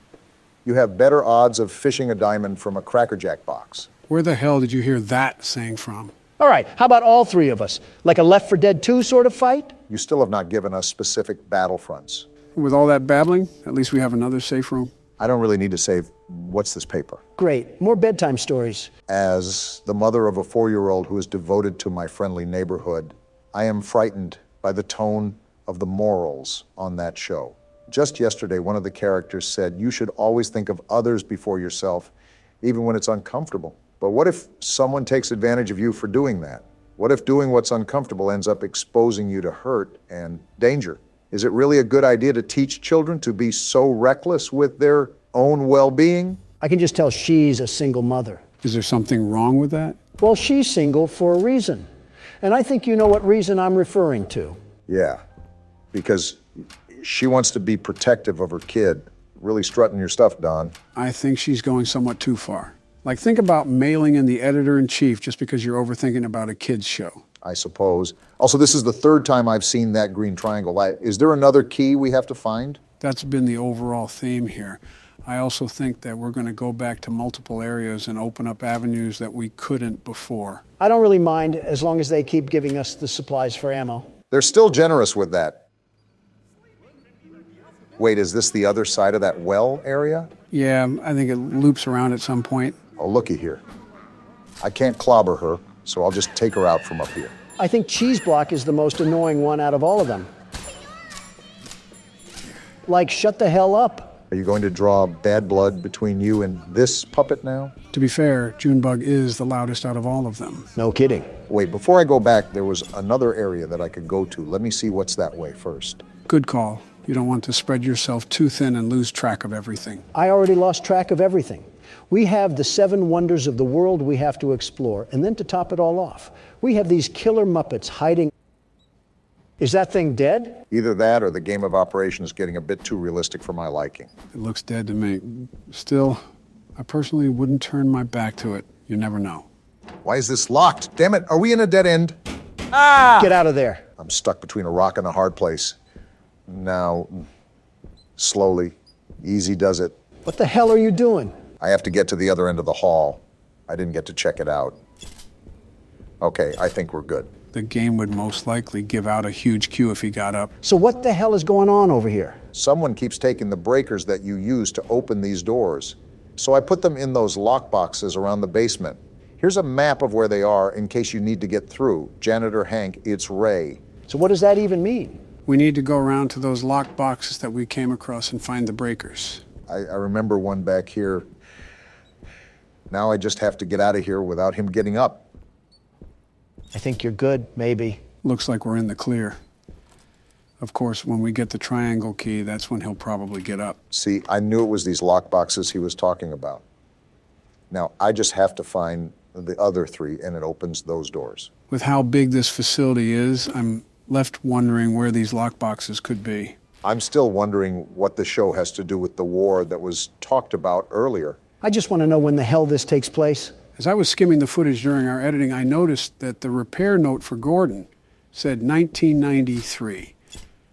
You have better odds of fishing a diamond from a Cracker Jack box. Where the hell did you hear that saying from? All right, how about all three of us? Like a Left 4 Dead 2 sort of fight? You still have not given us specific battlefronts. With all that babbling, at least we have another safe room. I don't really need to save. What's this paper? Great, more bedtime stories. As the mother of a 4-year-old who is devoted to my friendly neighborhood, I am frightened by the tone of the morals on that show. Just yesterday, one of the characters said, you should always think of others before yourself, even when it's uncomfortable. But what if someone takes advantage of you for doing that? What if doing what's uncomfortable ends up exposing you to hurt and danger? Is it really a good idea to teach children to be so reckless with their own well-being? I can just tell she's a single mother. Is there something wrong with that? Well, she's single for a reason. And I think you know what reason I'm referring to. Yeah, because she wants to be protective of her kid. Really strutting your stuff, Don. I think she's going somewhat too far. Like, think about mailing in the editor-in-chief just because you're overthinking about a kid's show. I suppose. Also, this is the 3rd time I've seen that green triangle. Is there another key we have to find? That's been the overall theme here. I also think that we're going to go back to multiple areas and open up avenues that we couldn't before. I don't really mind as long as they keep giving us the supplies for ammo. They're still generous with that. Wait, is this the other side of that well area? Yeah, I think it loops around at some point. Oh, looky here. I can't clobber her, so I'll just take her out from up here. I think Cheese Block is the most annoying one out of all of them. Like, shut the hell up. Are you going to draw bad blood between you and this puppet now? To be fair, Junebug is the loudest out of all of them. No kidding. Wait, before I go back, there was another area that I could go to. Let me see what's that way first. Good call. You don't want to spread yourself too thin and lose track of everything. I already lost track of everything. We have the 7 wonders of the world we have to explore, and then to top it all off, we have these killer Muppets hiding. Is that thing dead? Either that or the game of operation is getting a bit too realistic for my liking. It looks dead to me. Still, I personally wouldn't turn my back to it. You never know. Why is this locked? Damn it, are we in a dead end? Get out of there. I'm stuck between a rock and a hard place. Now, slowly, easy does it. What the hell are you doing? I have to get to the other end of the hall. I didn't get to check it out. Okay, I think we're good. The game would most likely give out a huge cue if he got up. So what the hell is going on over here? Someone keeps taking the breakers that you use to open these doors. So I put them in those lock boxes around the basement. Here's a map of where they are in case you need to get through. Janitor Hank, it's Ray. So what does that even mean? We need to go around to those locked boxes that we came across and find the breakers. I remember one back here. Now I just have to get out of here without him getting up. I think you're good, maybe. Looks like we're in the clear. Of course, when we get the triangle key, that's when he'll probably get up. See, I knew it was these lock boxes he was talking about. Now, I just have to find the other 3, and it opens those doors. With how big this facility is, I'm left wondering where these lock boxes could be. I'm still wondering what the show has to do with the war that was talked about earlier. I just want to know when the hell this takes place. As I was skimming the footage during our editing, I noticed that the repair note for Gordon said 1993.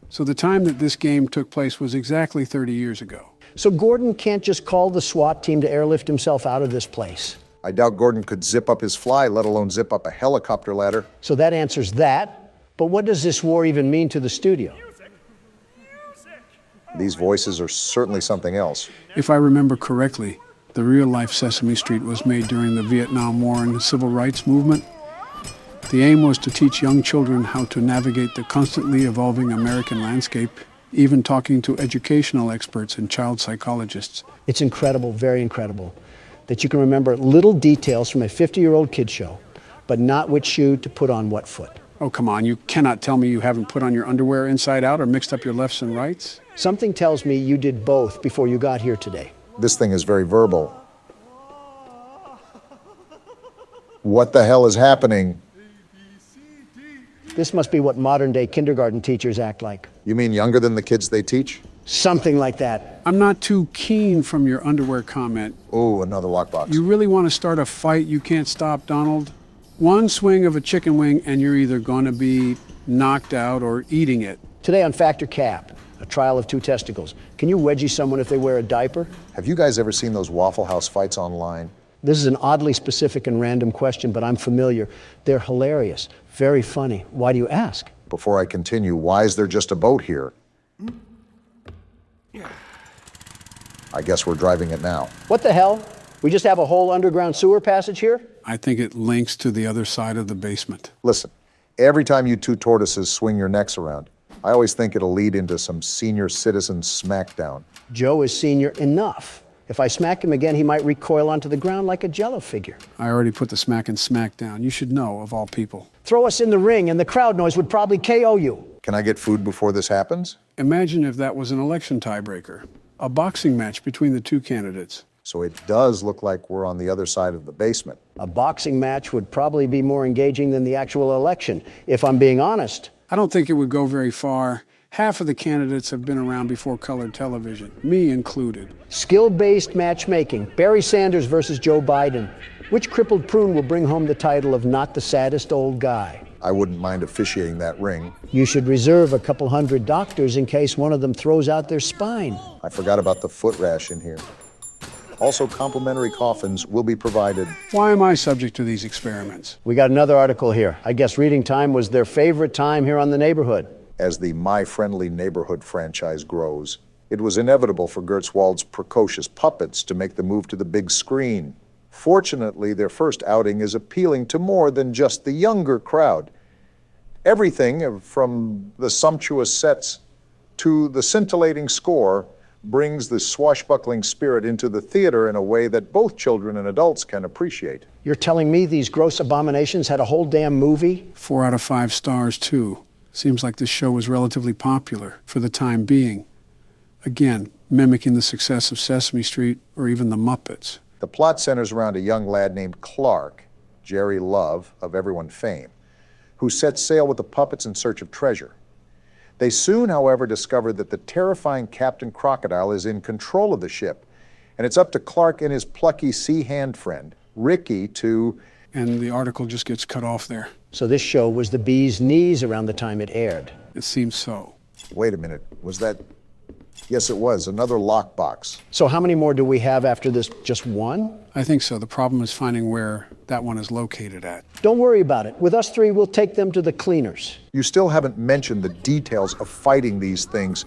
So the time that this game took place was exactly 30 years ago. So Gordon can't just call the SWAT team to airlift himself out of this place. I doubt Gordon could zip up his fly, let alone zip up a helicopter ladder. So that answers that. But what does this war even mean to the studio? These voices are certainly something else. If I remember correctly, the real-life Sesame Street was made during the Vietnam War and the Civil Rights Movement. The aim was to teach young children how to navigate the constantly evolving American landscape, even talking to educational experts and child psychologists. It's incredible, very incredible, that you can remember little details from a 50-year-old kid show, but not which shoe to put on what foot. Oh, come on, you cannot tell me you haven't put on your underwear inside out or mixed up your lefts and rights? Something tells me you did both before you got here today. This thing is very verbal. What the hell is happening? This must be what modern-day kindergarten teachers act like. You mean younger than the kids they teach? Something like that. I'm not too keen from your underwear comment. Oh, another lockbox. You really want to start a fight you can't stop, Donald? One swing of a chicken wing and you're either going to be knocked out or eating it. Today on Factor Cap, a trial of 2 testicles. Can you wedgie someone if they wear a diaper? Have you guys ever seen those Waffle House fights online? This is an oddly specific and random question, but I'm familiar. They're hilarious, very funny. Why do you ask? Before I continue, why is there just a boat here? I guess we're driving it now. What the hell? We just have a whole underground sewer passage here? I think it links to the other side of the basement. Listen, every time you 2 tortoises swing your necks around, I always think it'll lead into some senior citizen smackdown. Joe is senior enough. If I smack him again, he might recoil onto the ground like a Jello figure. I already put the smack and smack down. You should know, of all people. Throw us in the ring and the crowd noise would probably KO you. Can I get food before this happens? Imagine if that was an election tiebreaker. A boxing match between the 2 candidates. So it does look like we're on the other side of the basement. A boxing match would probably be more engaging than the actual election, if I'm being honest. I don't think it would go very far. Half of the candidates have been around before colored television, me included. Skill-based matchmaking. Barry Sanders versus Joe Biden. Which crippled prune will bring home the title of not the saddest old guy? I wouldn't mind officiating that ring. You should reserve a couple hundred doctors in case one of them throws out their spine. I forgot about the foot rash in here. Also, complimentary coffins will be provided. Why am I subject to these experiments? We got another article here. I guess reading time was their favorite time here on The Neighborhood. As the My Friendly Neighborhood franchise grows, it was inevitable for Gertzwald's precocious puppets to make the move to the big screen. Fortunately, their first outing is appealing to more than just the younger crowd. Everything from the sumptuous sets to the scintillating score brings the swashbuckling spirit into the theater in a way that both children and adults can appreciate. You're telling me these gross abominations had a whole damn movie? 4 out of 5 stars, too. Seems like this show was relatively popular for the time being. Again, mimicking the success of Sesame Street or even the Muppets. The plot centers around a young lad named Clark, Jerry Love, of everyone fame, who sets sail with the puppets in search of treasure. They soon, however, discover that the terrifying Captain Crocodile is in control of the ship, and it's up to Clark and his plucky sea hand friend, Ricky, to... And the article just gets cut off there. So this show was the bee's knees around the time it aired. It seems so. Wait a minute, was that... Yes, it was, another lockbox. So how many more do we have after this? Just one? I think so. The problem is finding where that one is located at. Don't worry about it. With us 3, we'll take them to the cleaners. You still haven't mentioned the details of fighting these things.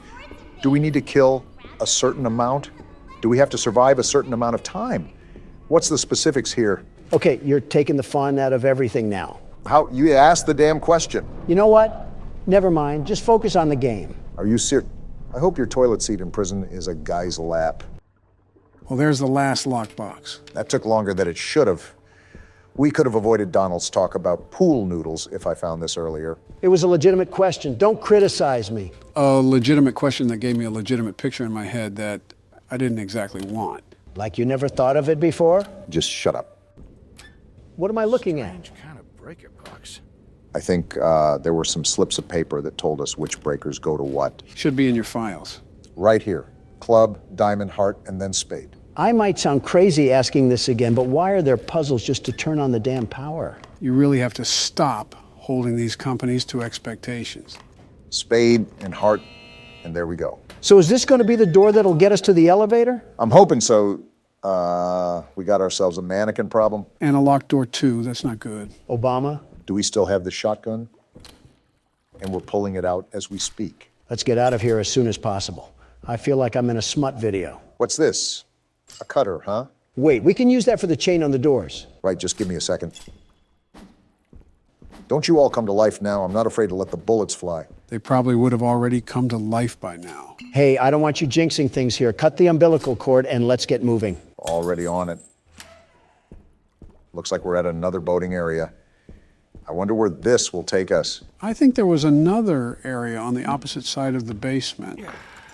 Do we need to kill a certain amount? Do we have to survive a certain amount of time? What's the specifics here? Okay, you're taking the fun out of everything now. How? You asked the damn question. You know what? Never mind. Just focus on the game. Are you serious? I hope your toilet seat in prison is a guy's lap. Well, there's the last lockbox. That took longer than it should have. We could have avoided Donald's talk about pool noodles if I found this earlier. It was a legitimate question. Don't criticize me. A legitimate question that gave me a legitimate picture in my head that I didn't exactly want. Like you never thought of it before? Just shut up. What am I looking at? Strange kind of breaker box. I think there were some slips of paper that told us which breakers go to what. Should be in your files. Right here. Club, diamond, heart, and then spade. I might sound crazy asking this again, but why are there puzzles just to turn on the damn power? You really have to stop holding these companies to expectations. Spade and heart, and there we go. So is this going to be the door that'll get us to the elevator? I'm hoping so. We got ourselves a mannequin problem. And a locked door, too. That's not good. Obama? Do we still have the shotgun? And we're pulling it out as we speak. Let's get out of here as soon as possible. I feel like I'm in a smut video. What's this? A cutter, huh? Wait, we can use that for the chain on the doors. Right, just give me a second. Don't you all come to life now. I'm not afraid to let the bullets fly. They probably would have already come to life by now. Hey, I don't want you jinxing things here. Cut the umbilical cord and let's get moving. Already on it. Looks like we're at another boating area. I wonder where this will take us. I think there was another area on the opposite side of the basement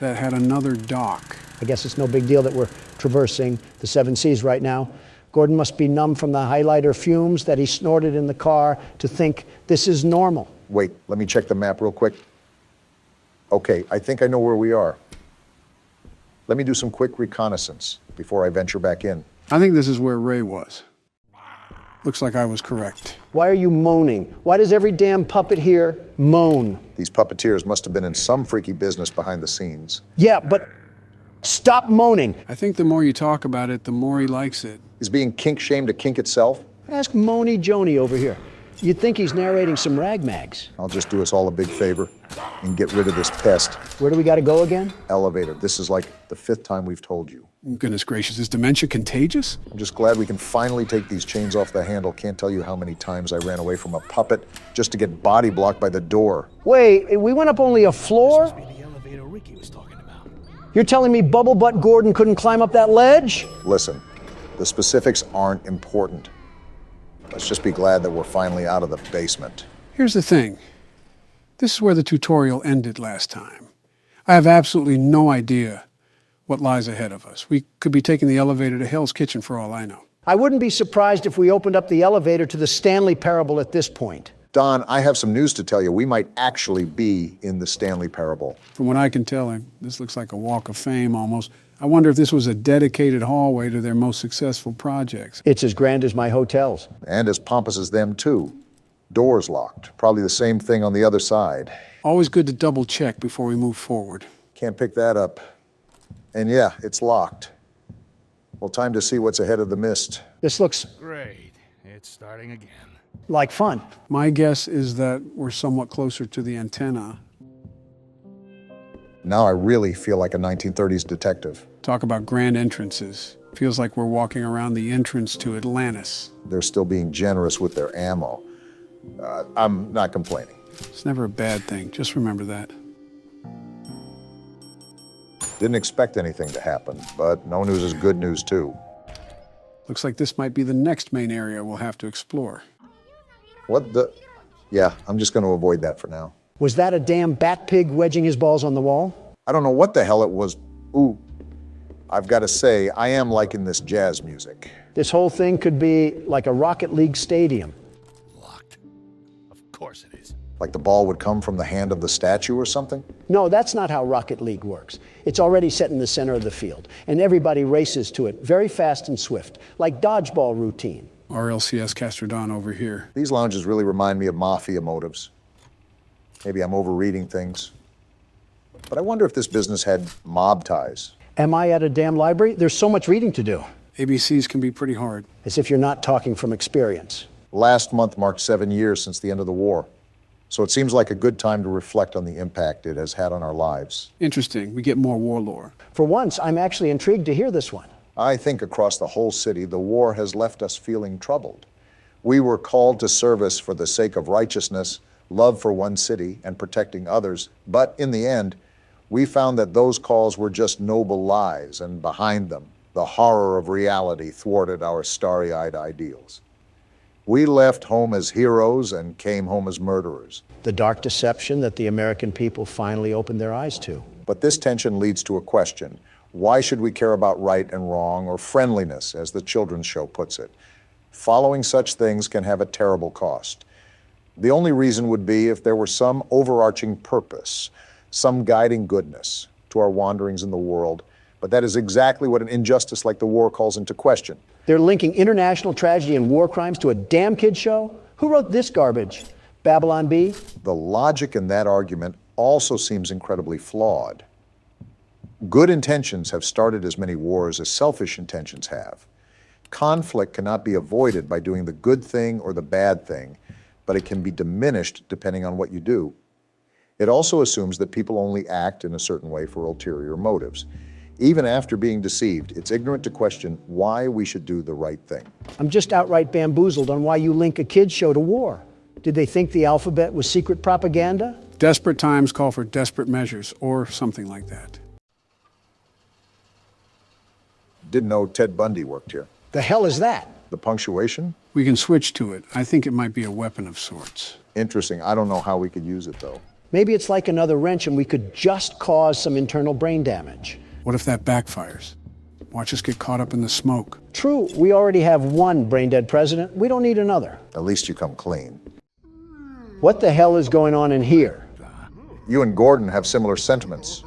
that had another dock. I guess it's no big deal that we're traversing the 7 seas right now. Gordon must be numb from the highlighter fumes that he snorted in the car to think this is normal. Wait, let me check the map real quick. Okay, I think I know where we are. Let me do some quick reconnaissance before I venture back in. I think this is where Ray was. Looks like I was correct. Why are you moaning? Why does every damn puppet here moan? These puppeteers must have been in some freaky business behind the scenes. Yeah, but stop moaning. I think the more you talk about it, the more he likes it. Is being kink-shamed a kink itself? Ask Moany Joni over here. You'd think he's narrating some rag mags. I'll just do us all a big favor and get rid of this pest. Where do we got to go again? Elevator. This is like the 5th time we've told you. Goodness gracious, is dementia contagious? I'm just glad we can finally take these chains off the handle. Can't tell you how many times I ran away from a puppet just to get body blocked by the door. Wait, we went up only a floor? This must be the elevator Ricky was talking about. You're telling me Bubble Butt Gordon couldn't climb up that ledge? Listen, the specifics aren't important. Let's just be glad that we're finally out of the basement. Here's the thing. This is where the tutorial ended last time. I have absolutely no idea what lies ahead of us. We could be taking the elevator to Hell's Kitchen for all I know. I wouldn't be surprised if we opened up the elevator to the Stanley Parable at this point. Don, I have some news to tell you. We might actually be in the Stanley Parable. From what I can tell, this looks like a walk of fame almost. I wonder if this was a dedicated hallway to their most successful projects. It's as grand as my hotels. And as pompous as them, too. Doors locked. Probably the same thing on the other side. Always good to double check before we move forward. Can't pick that up. And yeah, it's locked. Well, time to see what's ahead of the mist. This looks Great. It's starting again. like fun. My guess is that we're somewhat closer to the antenna. Now I really feel like a 1930s detective. Talk about grand entrances. Feels like we're walking around the entrance to Atlantis. They're still being generous with their ammo. I'm not complaining. It's never a bad thing. Just remember that. Didn't expect anything to happen, but no news is good news too. Looks like this might be the next main area we'll have to explore. What the? Yeah, I'm just going to avoid that for now. Was that a damn bat pig wedging his balls on the wall? I don't know what the hell it was. Ooh, I've got to say, I am liking this jazz music. This whole thing could be like a Rocket League stadium. Of course it is. Like the ball would come from the hand of the statue or something? No, that's not how Rocket League works. It's already set in the center of the field, and everybody races to it very fast and swift, like dodgeball routine. RLCS Castrodon over here. These lounges really remind me of mafia motives. Maybe I'm overreading things. But I wonder if this business had mob ties. Am I at a damn library? There's so much reading to do. ABCs can be pretty hard. As if you're not talking from experience. Last month marked 7 years since the end of the war. So it seems like a good time to reflect on the impact it has had on our lives. Interesting. We get more war lore. For once, I'm actually intrigued to hear this one. I think across the whole city, the war has left us feeling troubled. We were called to service for the sake of righteousness, love for one city, and protecting others. But in the end, we found that those calls were just noble lies, and behind them, the horror of reality thwarted our starry-eyed ideals. We left home as heroes and came home as murderers. The dark deception that the American people finally opened their eyes to. But this tension leads to a question. Why should we care about right and wrong, or friendliness, as the children's show puts it? Following such things can have a terrible cost. The only reason would be if there were some overarching purpose, some guiding goodness to our wanderings in the world. But that is exactly what an injustice like the war calls into question. They're linking international tragedy and war crimes to a damn kid show? Who wrote this garbage? Babylon Bee? The logic in that argument also seems incredibly flawed. Good intentions have started as many wars as selfish intentions have. Conflict cannot be avoided by doing the good thing or the bad thing, but it can be diminished depending on what you do. It also assumes that people only act in a certain way for ulterior motives. Even after being deceived, it's ignorant to question why we should do the right thing. I'm just outright bamboozled on why you link a kid's show to war. Did they think the alphabet was secret propaganda? Desperate times call for desperate measures, or something like that. Didn't know Ted Bundy worked here. The hell is that? The punctuation? We can switch to it. I think it might be a weapon of sorts. Interesting. I don't know how we could use it, though. Maybe it's like another wrench and we could just cause some internal brain damage. What if that backfires? Watch us get caught up in the smoke. True, we already have one brain-dead president. We don't need another. At least you come clean. What the hell is going on in here? You and Gordon have similar sentiments.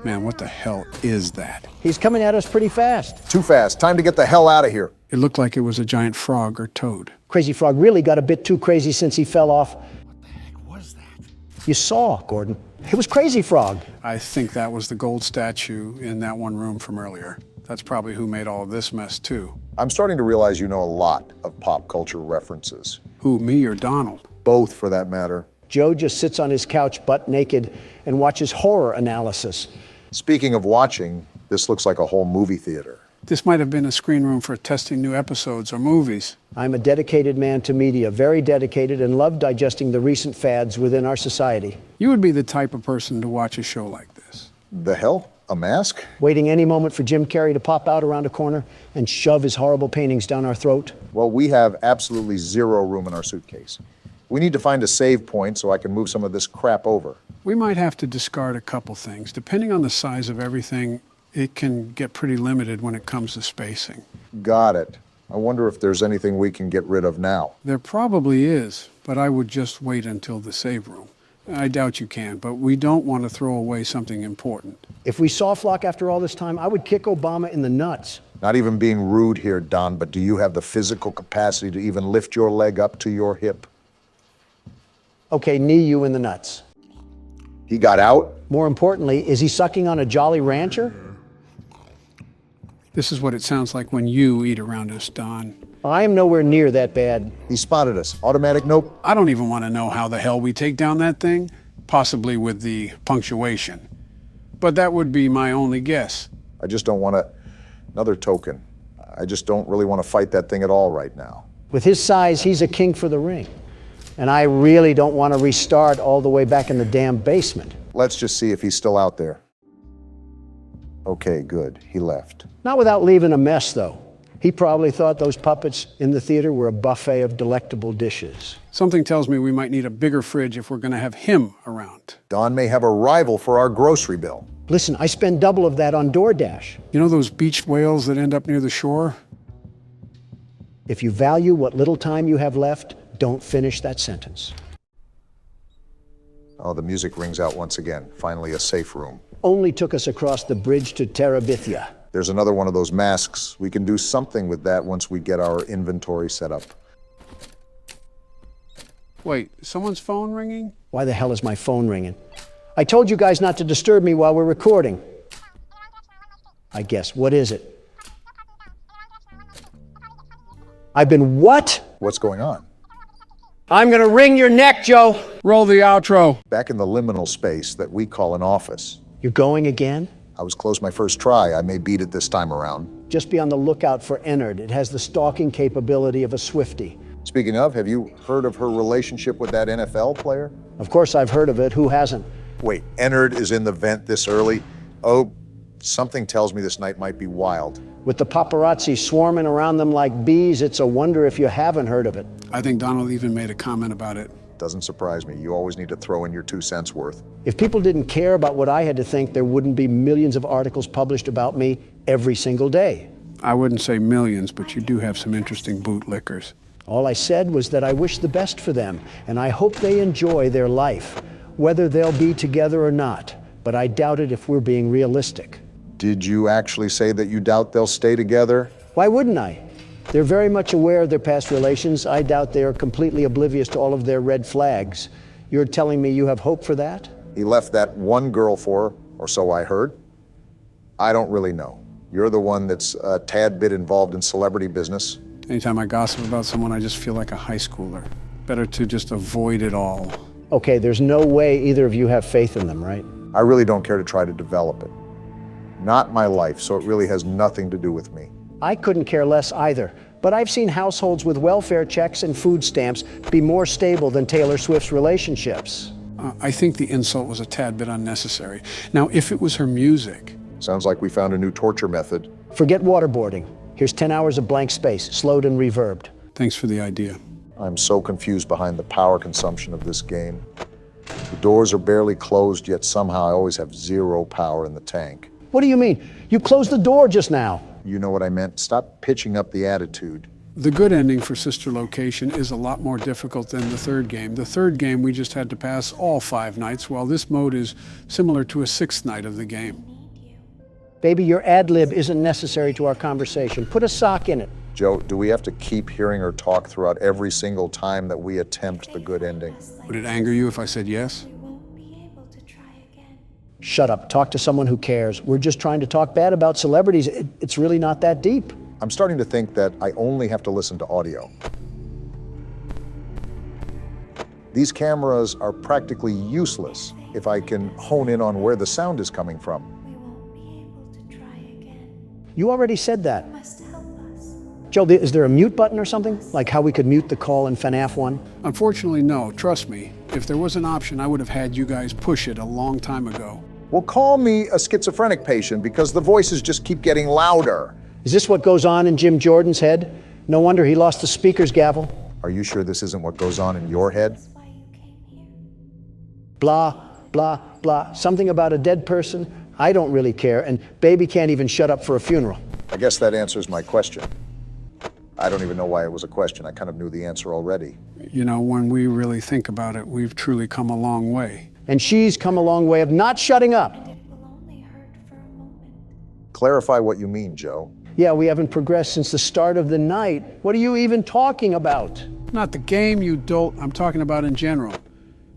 Man, what the hell is that? He's coming at us pretty fast. Too fast. Time to get the hell out of here. It looked like it was a giant frog or toad. Crazy Frog really got a bit too crazy since he fell off. What the heck was that? You saw, Gordon. It was Crazy Frog. I think that was the gold statue in that one room from earlier. That's probably who made all of this mess, too. I'm starting to realize you know a lot of pop culture references. Who, me or Donald? Both, for that matter. Joe just sits on his couch butt naked and watches horror analysis. Speaking of watching, this looks like a whole movie theater. This might have been a screen room for testing new episodes or movies. I'm a dedicated man to media, very dedicated, and love digesting the recent fads within our society. You would be the type of person to watch a show like this. The hell? A mask? Waiting any moment for Jim Carrey to pop out around a corner and shove his horrible paintings down our throat? Well, we have absolutely zero room in our suitcase. We need to find a save point so I can move some of this crap over. We might have to discard a couple things. Depending on the size of everything, it can get pretty limited when it comes to spacing. Got it. I wonder if there's anything we can get rid of now. There probably is, but I would just wait until the save room. I doubt you can, but we don't want to throw away something important. If we saw Flock after all this time, I would kick Obama in the nuts. Not even being rude here, Don, but do you have the physical capacity to even lift your leg up to your hip? Okay, knee you in the nuts. He got out? More importantly, is he sucking on a Jolly Rancher? This is what it sounds like when you eat around us, Don. I am nowhere near that bad. He spotted us. Automatic nope. I don't even want to know how the hell we take down that thing, possibly with the punctuation. But that would be my only guess. I just don't want another token. I just don't really want to fight that thing at all right now. With his size, he's a king for the ring. And I really don't want to restart all the way back in the damn basement. Let's just see if he's still out there. Okay, good. He left. Not without leaving a mess, though. He probably thought those puppets in the theater were a buffet of delectable dishes. Something tells me we might need a bigger fridge if we're going to have him around. Don may have a rival for our grocery bill. Listen, I spend double of that on DoorDash. You know those beach whales that end up near the shore? If you value what little time you have left, don't finish that sentence. Oh, the music rings out once again. Finally, a safe room. Only took us across the bridge to Terabithia. There's another one of those masks. We can do something with that once we get our inventory set up. Wait, someone's phone ringing? Why the hell is my phone ringing? I told you guys not to disturb me while we're recording. I guess. What is it? I've been what? What's going on? I'm gonna wring your neck, Joe. Roll the outro. Back in the liminal space that we call an office. You're going again? I was close my first try. I may beat it this time around. Just be on the lookout for Ennard. It has the stalking capability of a Swiftie. Speaking of, have you heard of her relationship with that NFL player? Of course I've heard of it. Who hasn't? Wait, Ennard is in the vent this early? Oh, something tells me this night might be wild. With the paparazzi swarming around them like bees, it's a wonder if you haven't heard of it. I think Donald even made a comment about it. Doesn't surprise me. You always need to throw in your 2 cents worth. If people didn't care about what I had to think, there wouldn't be millions of articles published about me every single day. I wouldn't say millions, but you do have some interesting bootlickers. All I said was that I wish the best for them, and I hope they enjoy their life, whether they'll be together or not. But I doubt it if we're being realistic. Did you actually say that you doubt they'll stay together? Why wouldn't I? They're very much aware of their past relations. I doubt they are completely oblivious to all of their red flags. You're telling me you have hope for that? He left that one girl for her, or so I heard. I don't really know. You're the one that's a tad bit involved in celebrity business. Anytime I gossip about someone, I just feel like a high schooler. Better to just avoid it all. Okay, there's no way either of you have faith in them, right? I really don't care to try to develop it. Not my life, so it really has nothing to do with me. I couldn't care less either, but I've seen households with welfare checks and food stamps be more stable than Taylor Swift's relationships. I think the insult was a tad bit unnecessary. Now, if it was her music... Sounds like we found a new torture method. Forget waterboarding. Here's 10 hours of blank space, slowed and reverbed. Thanks for the idea. I'm so confused behind the power consumption of this game. The doors are barely closed, yet somehow I always have 0 power in the tank. What do you mean? You closed the door just now. You know what I meant. Stop pitching up the attitude. The good ending for Sister Location is a lot more difficult than the third game. The third game, we just had to pass all 5 nights, while this mode is similar to a 6th night of the game. Baby, your ad-lib isn't necessary to our conversation. Put a sock in it. Joe, do we have to keep hearing her talk throughout every single time that we attempt the good ending? Would it anger you if I said yes? Shut up. Talk to someone who cares. We're just trying to talk bad about celebrities. It's really not that deep. I'm starting to think that I only have to listen to audio. These cameras are practically useless if I can hone in on where the sound is coming from. You already said that. Joe, is there a mute button or something? Like how we could mute the call in FNaF 1? Unfortunately, no. Trust me. If there was an option, I would have had you guys push it a long time ago. Well, call me a schizophrenic patient because the voices just keep getting louder. Is this what goes on in Jim Jordan's head? No wonder he lost the speaker's gavel. Are you sure this isn't what goes on in your head? Blah, blah, blah. Something about a dead person? I don't really care, and baby can't even shut up for a funeral. I guess that answers my question. I don't even know why it was a question. I kind of knew the answer already. You know, when we really think about it, we've truly come a long way. And she's come a long way of not shutting up. Clarify what you mean, Joe. Yeah, we haven't progressed since the start of the night. What are you even talking about? Not the game, you dolt. I'm talking about in general.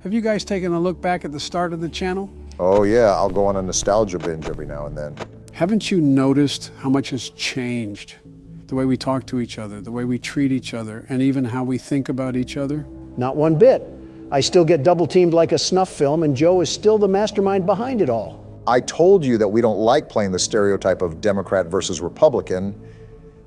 Have you guys taken a look back at the start of the channel? Oh yeah, I'll go on a nostalgia binge every now and then. Haven't you noticed how much has changed? The way we talk to each other, the way we treat each other, and even how we think about each other? Not one bit. I still get double-teamed like a snuff film, and Joe is still the mastermind behind it all. I told you that we don't like playing the stereotype of Democrat versus Republican,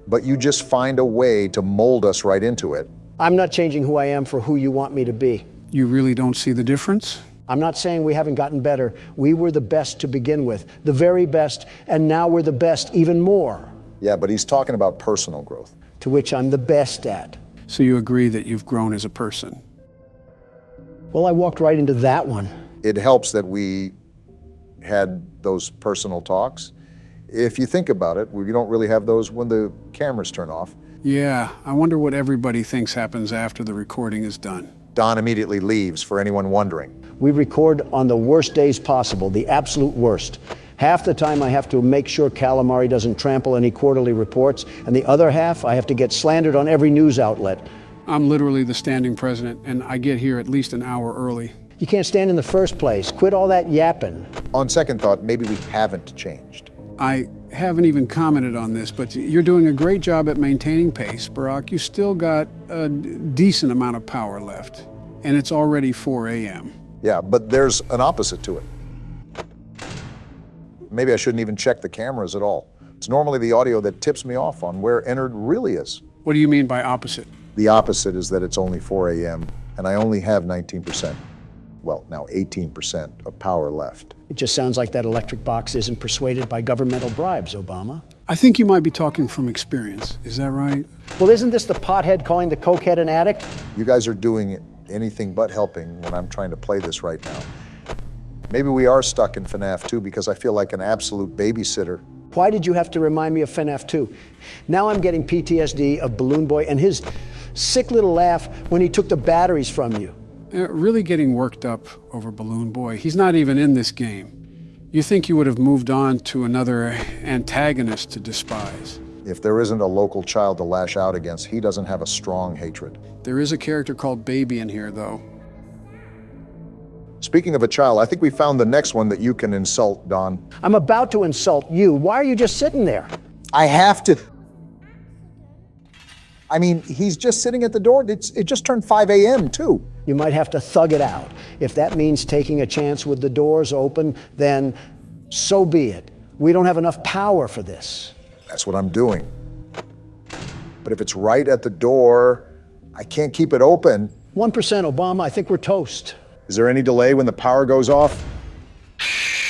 but you just find a way to mold us right into it. I'm not changing who I am for who you want me to be. You really don't see the difference? I'm not saying we haven't gotten better. We were the best to begin with, the very best, and now we're the best even more. Yeah, but he's talking about personal growth. To which I'm the best at. So you agree that you've grown as a person? Well, I walked right into that one. It helps that we had those personal talks. If you think about it, we don't really have those when the cameras turn off. Yeah, I wonder what everybody thinks happens after the recording is done. Don immediately leaves, for anyone wondering. We record on the worst days possible, the absolute worst. Half the time I have to make sure Calamari doesn't trample any quarterly reports, and the other half I have to get slandered on every news outlet. I'm literally the standing president, and I get here at least an hour early. You can't stand in the first place. Quit all that yapping. On second thought, maybe we haven't changed. I haven't even commented on this, but you're doing a great job at maintaining pace, Barack. You still got a decent amount of power left, and it's already 4 a.m. Yeah, but there's an opposite to it. Maybe I shouldn't even check the cameras at all. It's normally the audio that tips me off on where Ennard really is. What do you mean by opposite? The opposite is that it's only 4 a.m. and I only have 19%, well, now 18% of power left. It just sounds like that electric box isn't persuaded by governmental bribes, Obama. I think you might be talking from experience. Is that right? Well, isn't this the pothead calling the cokehead an addict? You guys are doing anything but helping when I'm trying to play this right now. Maybe we are stuck in FNaF 2 because I feel like an absolute babysitter. Why did you have to remind me of FNaF 2? Now I'm getting PTSD of Balloon Boy and his sick little laugh when he took the batteries from you. Really getting worked up over Balloon Boy. He's not even in this game. You think you would have moved on to another antagonist to despise. If there isn't a local child to lash out against, he doesn't have a strong hatred. There is a character called Baby in here, though. Speaking of a child, I think we found the next one that you can insult, Don. I'm about to insult you. Why are you just sitting there? I have to. I mean, he's just sitting at the door. It just turned 5 a.m. too. You might have to thug it out. If that means taking a chance with the doors open, then so be it. We don't have enough power for this. That's what I'm doing. But if it's right at the door, I can't keep it open. 1%, Obama, I think we're toast. Is there any delay when the power goes off?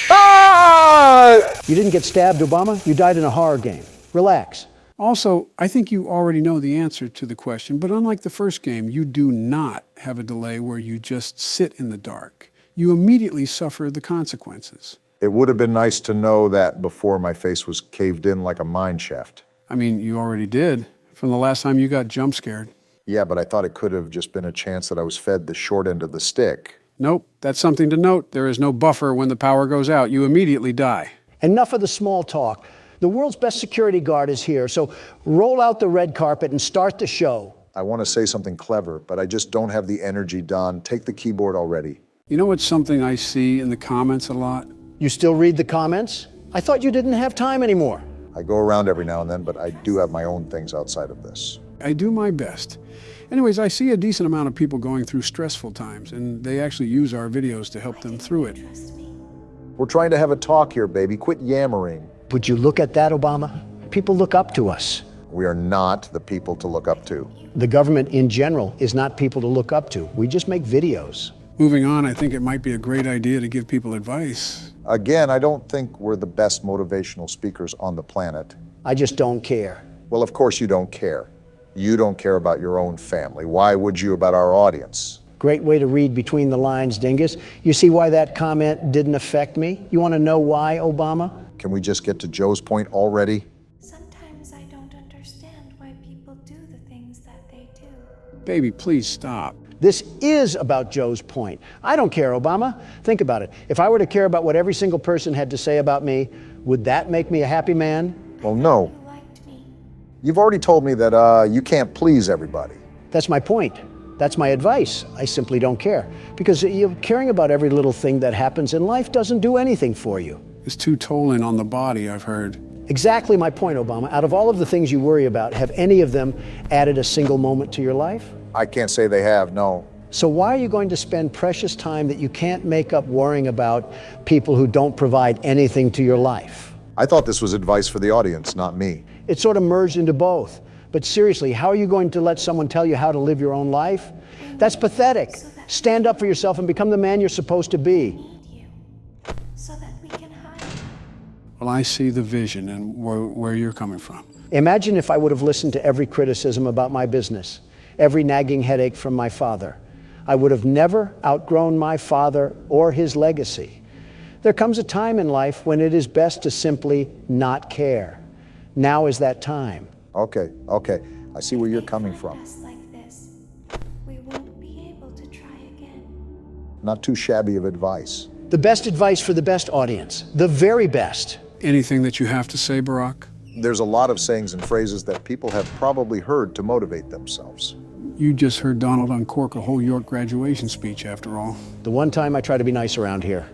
Ah! You didn't get stabbed, Obama. You died in a horror game. Relax. Also, I think you already know the answer to the question, but unlike the first game, you do not have a delay where you just sit in the dark. You immediately suffer the consequences. It would have been nice to know that before my face was caved in like a mine shaft. I mean, you already did, from the last time you got jump scared. Yeah, but I thought it could have just been a chance that I was fed the short end of the stick. Nope, that's something to note. There is no buffer when the power goes out. You immediately die. Enough of the small talk. The world's best security guard is here, so roll out the red carpet and start the show. I want to say something clever, but I just don't have the energy, Don. Take the keyboard already. You know what's something I see in the comments a lot? You still read the comments? I thought you didn't have time anymore. I go around every now and then, but I do have my own things outside of this. I do my best. Anyways, I see a decent amount of people going through stressful times, and they actually use our videos to help them through it. We're trying to have a talk here, baby. Quit yammering. Would you look at that, Obama? People look up to us. We are not the people to look up to. The government in general is not people to look up to. We just make videos. Moving on, I think it might be a great idea to give people advice. Again, I don't think we're the best motivational speakers on the planet. I just don't care. Well, of course you don't care. You don't care about your own family. Why would you about our audience? Great way to read between the lines, Dingus. You see why that comment didn't affect me? You want to know why, Obama? Can we just get to Joe's point already? Sometimes I don't understand why people do the things that they do. Baby, please stop. This is about Joe's point. I don't care, Obama. Think about it. If I were to care about what every single person had to say about me, would that make me a happy man? Well, no. You've already told me that you can't please everybody. That's my point. That's my advice. I simply don't care. Because caring about every little thing that happens in life doesn't do anything for you. It's too tolling on the body, I've heard. Exactly my point, Obama. Out of all of the things you worry about, have any of them added a single moment to your life? I can't say they have, no. So why are you going to spend precious time that you can't make up worrying about people who don't provide anything to your life? I thought this was advice for the audience, not me. It sort of merged into both. But seriously, how are you going to let someone tell you how to live your own life? That's pathetic. So that Stand up for yourself and become the man you're supposed to be. So that we can hide. Well, I see the vision and where you're coming from. Imagine if I would have listened to every criticism about my business, every nagging headache from my father. I would have never outgrown my father or his legacy. There comes a time in life when it is best to simply not care. Now is that time. Okay. I see where you're coming from. Just like this, we won't be able to try again. Not too shabby of advice. The best advice for the best audience, the very best. Anything that you have to say, Barack? There's a lot of sayings and phrases that people have probably heard to motivate themselves. You just heard Donald uncork a whole York graduation speech, after all. The one time I try to be nice around here.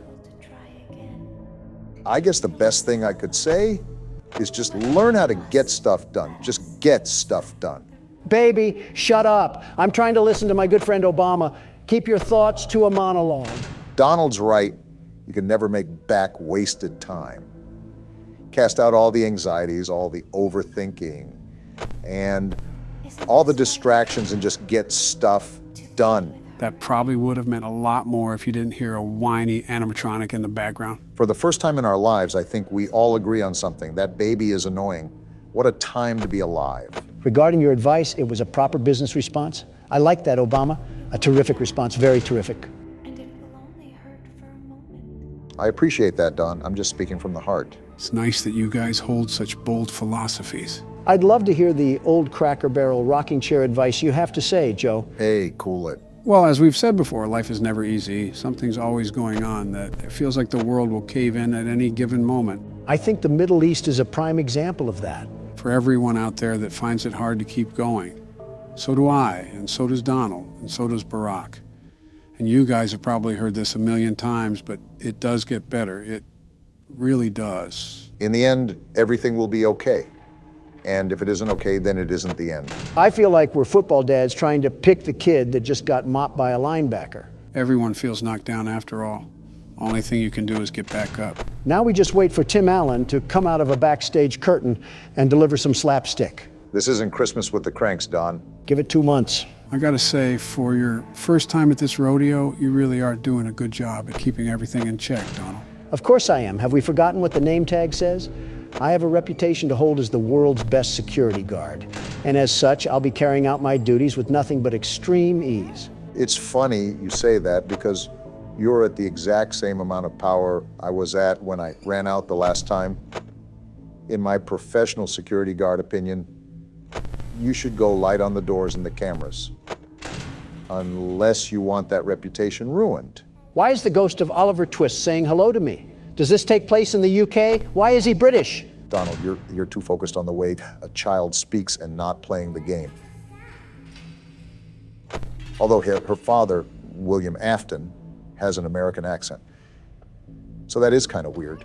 I guess the best thing I could say is just learn how to get stuff done. Just get stuff done. Baby, shut up. I'm trying to listen to my good friend Obama. Keep your thoughts to a monologue. Donald's right. You can never make back wasted time. Cast out all the anxieties, all the overthinking, and all the distractions and just get stuff done. That probably would have meant a lot more if you didn't hear a whiny animatronic in the background. For the first time in our lives, I think we all agree on something. That baby is annoying. What a time to be alive. Regarding your advice, it was a proper business response. I like that, Obama. A terrific response, very terrific. And it will only hurt for a moment. I appreciate that, Don. I'm just speaking from the heart. It's nice that you guys hold such bold philosophies. I'd love to hear the old Cracker Barrel rocking chair advice you have to say, Joe. Hey, cool it. Well, as we've said before, life is never easy. Something's always going on that it feels like the world will cave in at any given moment. I think the Middle East is a prime example of that. For everyone out there that finds it hard to keep going. So do I, and so does Donald, and so does Barack. And you guys have probably heard this a million times, but it does get better. It really does. In the end, everything will be okay. And if it isn't okay, then it isn't the end. I feel like we're football dads trying to pick the kid that just got mopped by a linebacker. Everyone feels knocked down after all. Only thing you can do is get back up. Now we just wait for Tim Allen to come out of a backstage curtain and deliver some slapstick. This isn't Christmas with the Cranks, Don. Give it 2 months. I gotta say, for your first time at this rodeo, you really are doing a good job at keeping everything in check, Donald. Of course I am. Have we forgotten what the name tag says? I have a reputation to hold as the world's best security guard. And as such, I'll be carrying out my duties with nothing but extreme ease. It's funny you say that because you're at the exact same amount of power I was at when I ran out the last time. In my professional security guard opinion, you should go light on the doors and the cameras. Unless you want that reputation ruined. Why is the ghost of Oliver Twist saying hello to me? Does this take place in the UK? Why is he British? Donald, you're too focused on the way a child speaks and not playing the game. Although her father, William Afton, has an American accent. So that is kind of weird.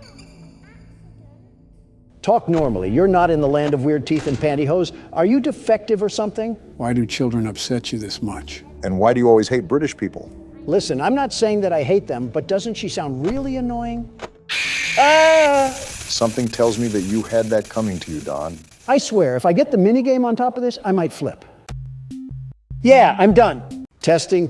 Talk normally. You're not in the land of weird teeth and pantyhose. Are you defective or something? Why do children upset you this much? And why do you always hate British people? Listen, I'm not saying that I hate them, but doesn't she sound really annoying? Ah! Something tells me that you had that coming to you, Don. I swear, if I get the minigame on top of this, I might flip. Yeah, I'm done. Testing.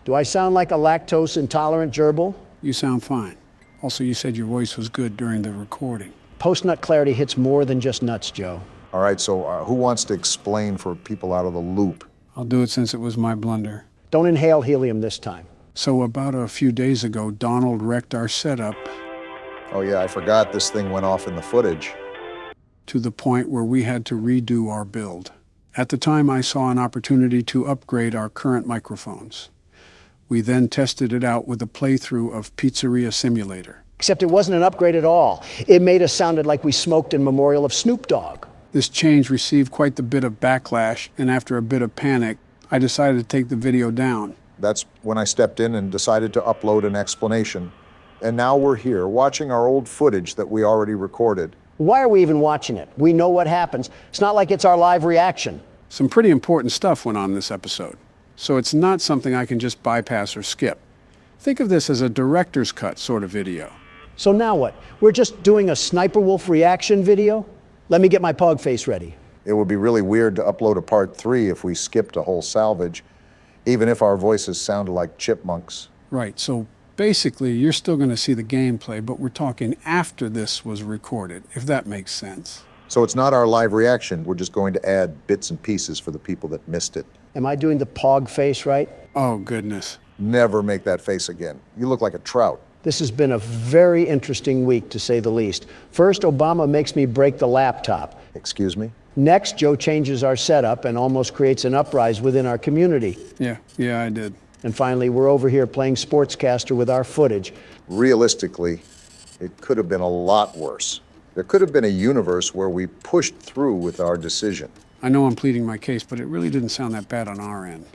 Do I sound like a lactose intolerant gerbil? You sound fine. Also, you said your voice was good during the recording. Post-nut clarity hits more than just nuts, Joe. All right, so who wants to explain for people out of the loop? I'll do it since it was my blunder. Don't inhale helium this time. So about a few days ago, Donald wrecked our setup. Oh yeah, I forgot this thing went off in the footage. To the point where we had to redo our build. At the time, I saw an opportunity to upgrade our current microphones. We then tested it out with a playthrough of Pizzeria Simulator. Except it wasn't an upgrade at all. It made us sounded like we smoked in memorial of Snoop Dogg. This change received quite the bit of backlash, and after a bit of panic, I decided to take the video down. That's when I stepped in and decided to upload an explanation. And now we're here, watching our old footage that we already recorded. Why are we even watching it? We know what happens. It's not like it's our live reaction. Some pretty important stuff went on this episode, so it's not something I can just bypass or skip. Think of this as a director's cut sort of video. So now what? We're just doing a Sniper Wolf reaction video? Let me get my pog face ready. It would be really weird to upload a part 3 if we skipped a whole salvage. even if our voices sounded like chipmunks. Right, so basically you're still going to see the gameplay, but we're talking after this was recorded, if that makes sense. So it's not our live reaction, we're just going to add bits and pieces for the people that missed it. Am I doing the pog face right? Oh, goodness. Never make that face again. You look like a trout. This has been a very interesting week, to say the least. First, Obama makes me break the laptop. Excuse me? Next, Joe changes our setup and almost creates an uprising within our community. Yeah, I did. And finally, we're over here playing sportscaster with our footage. Realistically, it could have been a lot worse. There could have been a universe where we pushed through with our decision. I know I'm pleading my case, but it really didn't sound that bad on our end.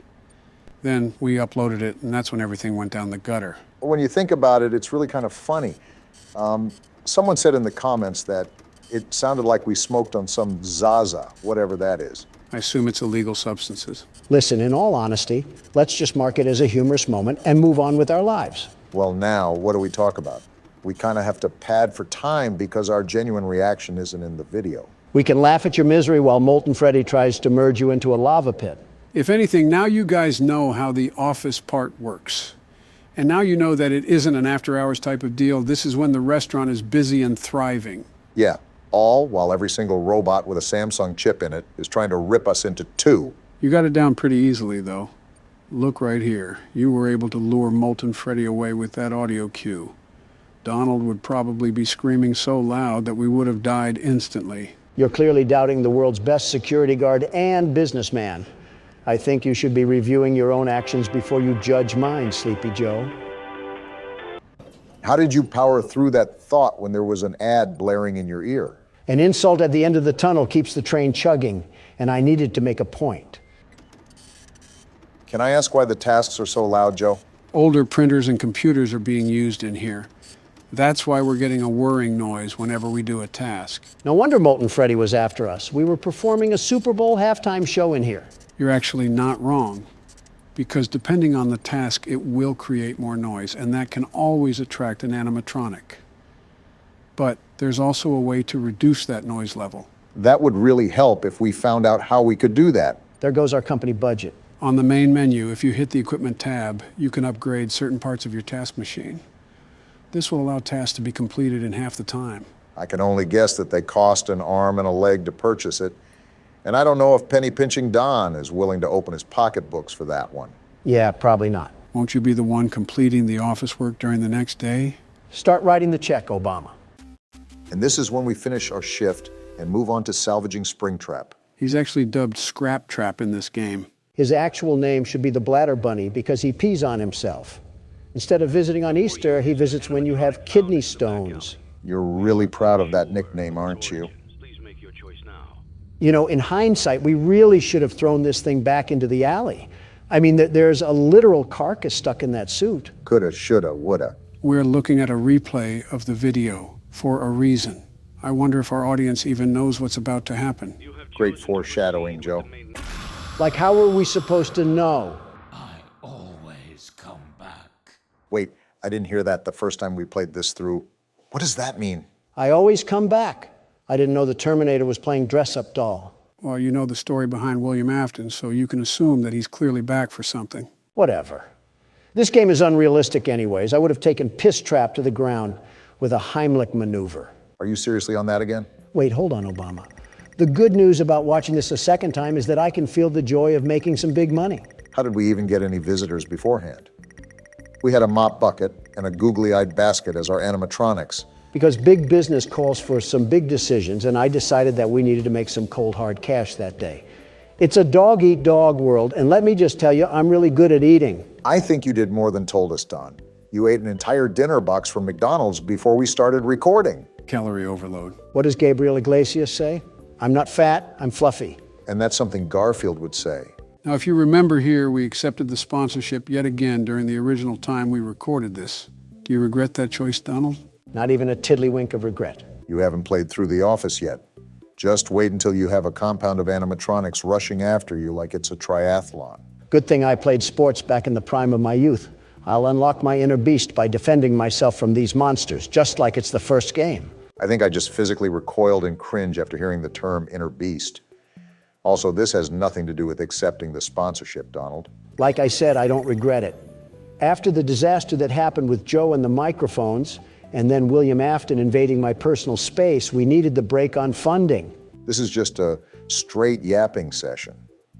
Then we uploaded it, and that's when everything went down the gutter. When you think about it, it's really kind of funny. Someone said in the comments that it sounded like we smoked on some Zaza, whatever that is. I assume it's illegal substances. Listen, in all honesty, let's just mark it as a humorous moment and move on with our lives. Well, now, what do we talk about? We kind of have to pad for time because our genuine reaction isn't in the video. We can laugh at your misery while Molten Freddy tries to merge you into a lava pit. If anything, now you guys know how the office part works. And now you know that it isn't an after-hours type of deal. This is when the restaurant is busy and thriving. Yeah, all while every single robot with a Samsung chip in it is trying to rip us into two. You got it down pretty easily, though. Look right here. You were able to lure Molten Freddy away with that audio cue. Donald would probably be screaming so loud that we would have died instantly. You're clearly doubting the world's best security guard and businessman. I think you should be reviewing your own actions before you judge mine, Sleepy Joe. How did you power through that thought when there was an ad blaring in your ear? An insult at the end of the tunnel keeps the train chugging, and I needed to make a point. Can I ask why the tasks are so loud, Joe? Older printers and computers are being used in here. That's why we're getting a whirring noise whenever we do a task. No wonder Molten Freddy was after us. We were performing a Super Bowl halftime show in here. You're actually not wrong, because depending on the task, it will create more noise, and that can always attract an animatronic. But there's also a way to reduce that noise level. That would really help if we found out how we could do that. There goes our company budget. On the main menu, if you hit the equipment tab, you can upgrade certain parts of your task machine. This will allow tasks to be completed in half the time. I can only guess that they cost an arm and a leg to purchase it. And I don't know if Penny Pinching Don is willing to open his pocketbooks for that one. Yeah, probably not. Won't you be the one completing the office work during the next day? Start writing the check, Obama. And this is when we finish our shift and move on to salvaging Springtrap. He's actually dubbed Scrap Trap in this game. His actual name should be the Bladder Bunny because he pees on himself. Instead of visiting on Easter, he visits when you have kidney stones. You're really proud of that nickname, aren't you? You know, in hindsight, we really should have thrown this thing back into the alley. I mean, there's a literal carcass stuck in that suit. Coulda, shoulda, woulda. We're looking at a replay of the video for a reason. I wonder if our audience even knows what's about to happen. Great foreshadowing, Joe. Like, how are we supposed to know? Wait, I didn't hear that the first time we played this through. What does that mean? I always come back. I didn't know the Terminator was playing dress-up doll. Well, you know the story behind William Afton, so you can assume that he's clearly back for something. Whatever. This game is unrealistic anyways. I would have taken Piss Trap to the ground with a Heimlich maneuver. Are you seriously on that again? Wait, hold on, Obama. The good news about watching this a second time is that I can feel the joy of making some big money. How did we even get any visitors beforehand? We had a mop bucket and a googly-eyed basket as our animatronics. Because big business calls for some big decisions, and I decided that we needed to make some cold, hard cash that day. It's a dog-eat-dog world, and let me just tell you, I'm really good at eating. I think you did more than told us, Don. You ate an entire dinner box from McDonald's before we started recording. Calorie overload. What does Gabriel Iglesias say? I'm not fat, I'm fluffy. And that's something Garfield would say. Now, if you remember here, we accepted the sponsorship yet again during the original time we recorded this. Do you regret that choice, Donald? Not even a tiddlywink of regret. You haven't played through The Office yet. Just wait until you have a compound of animatronics rushing after you like it's a triathlon. Good thing I played sports back in the prime of my youth. I'll unlock my inner beast by defending myself from these monsters, just like it's the first game. I think I just physically recoiled in cringe after hearing the term inner beast. Also, this has nothing to do with accepting the sponsorship, Donald. Like I said, I don't regret it. After the disaster that happened with Joe and the microphones, and then William Afton invading my personal space, we needed the break on funding. This is just a straight yapping session.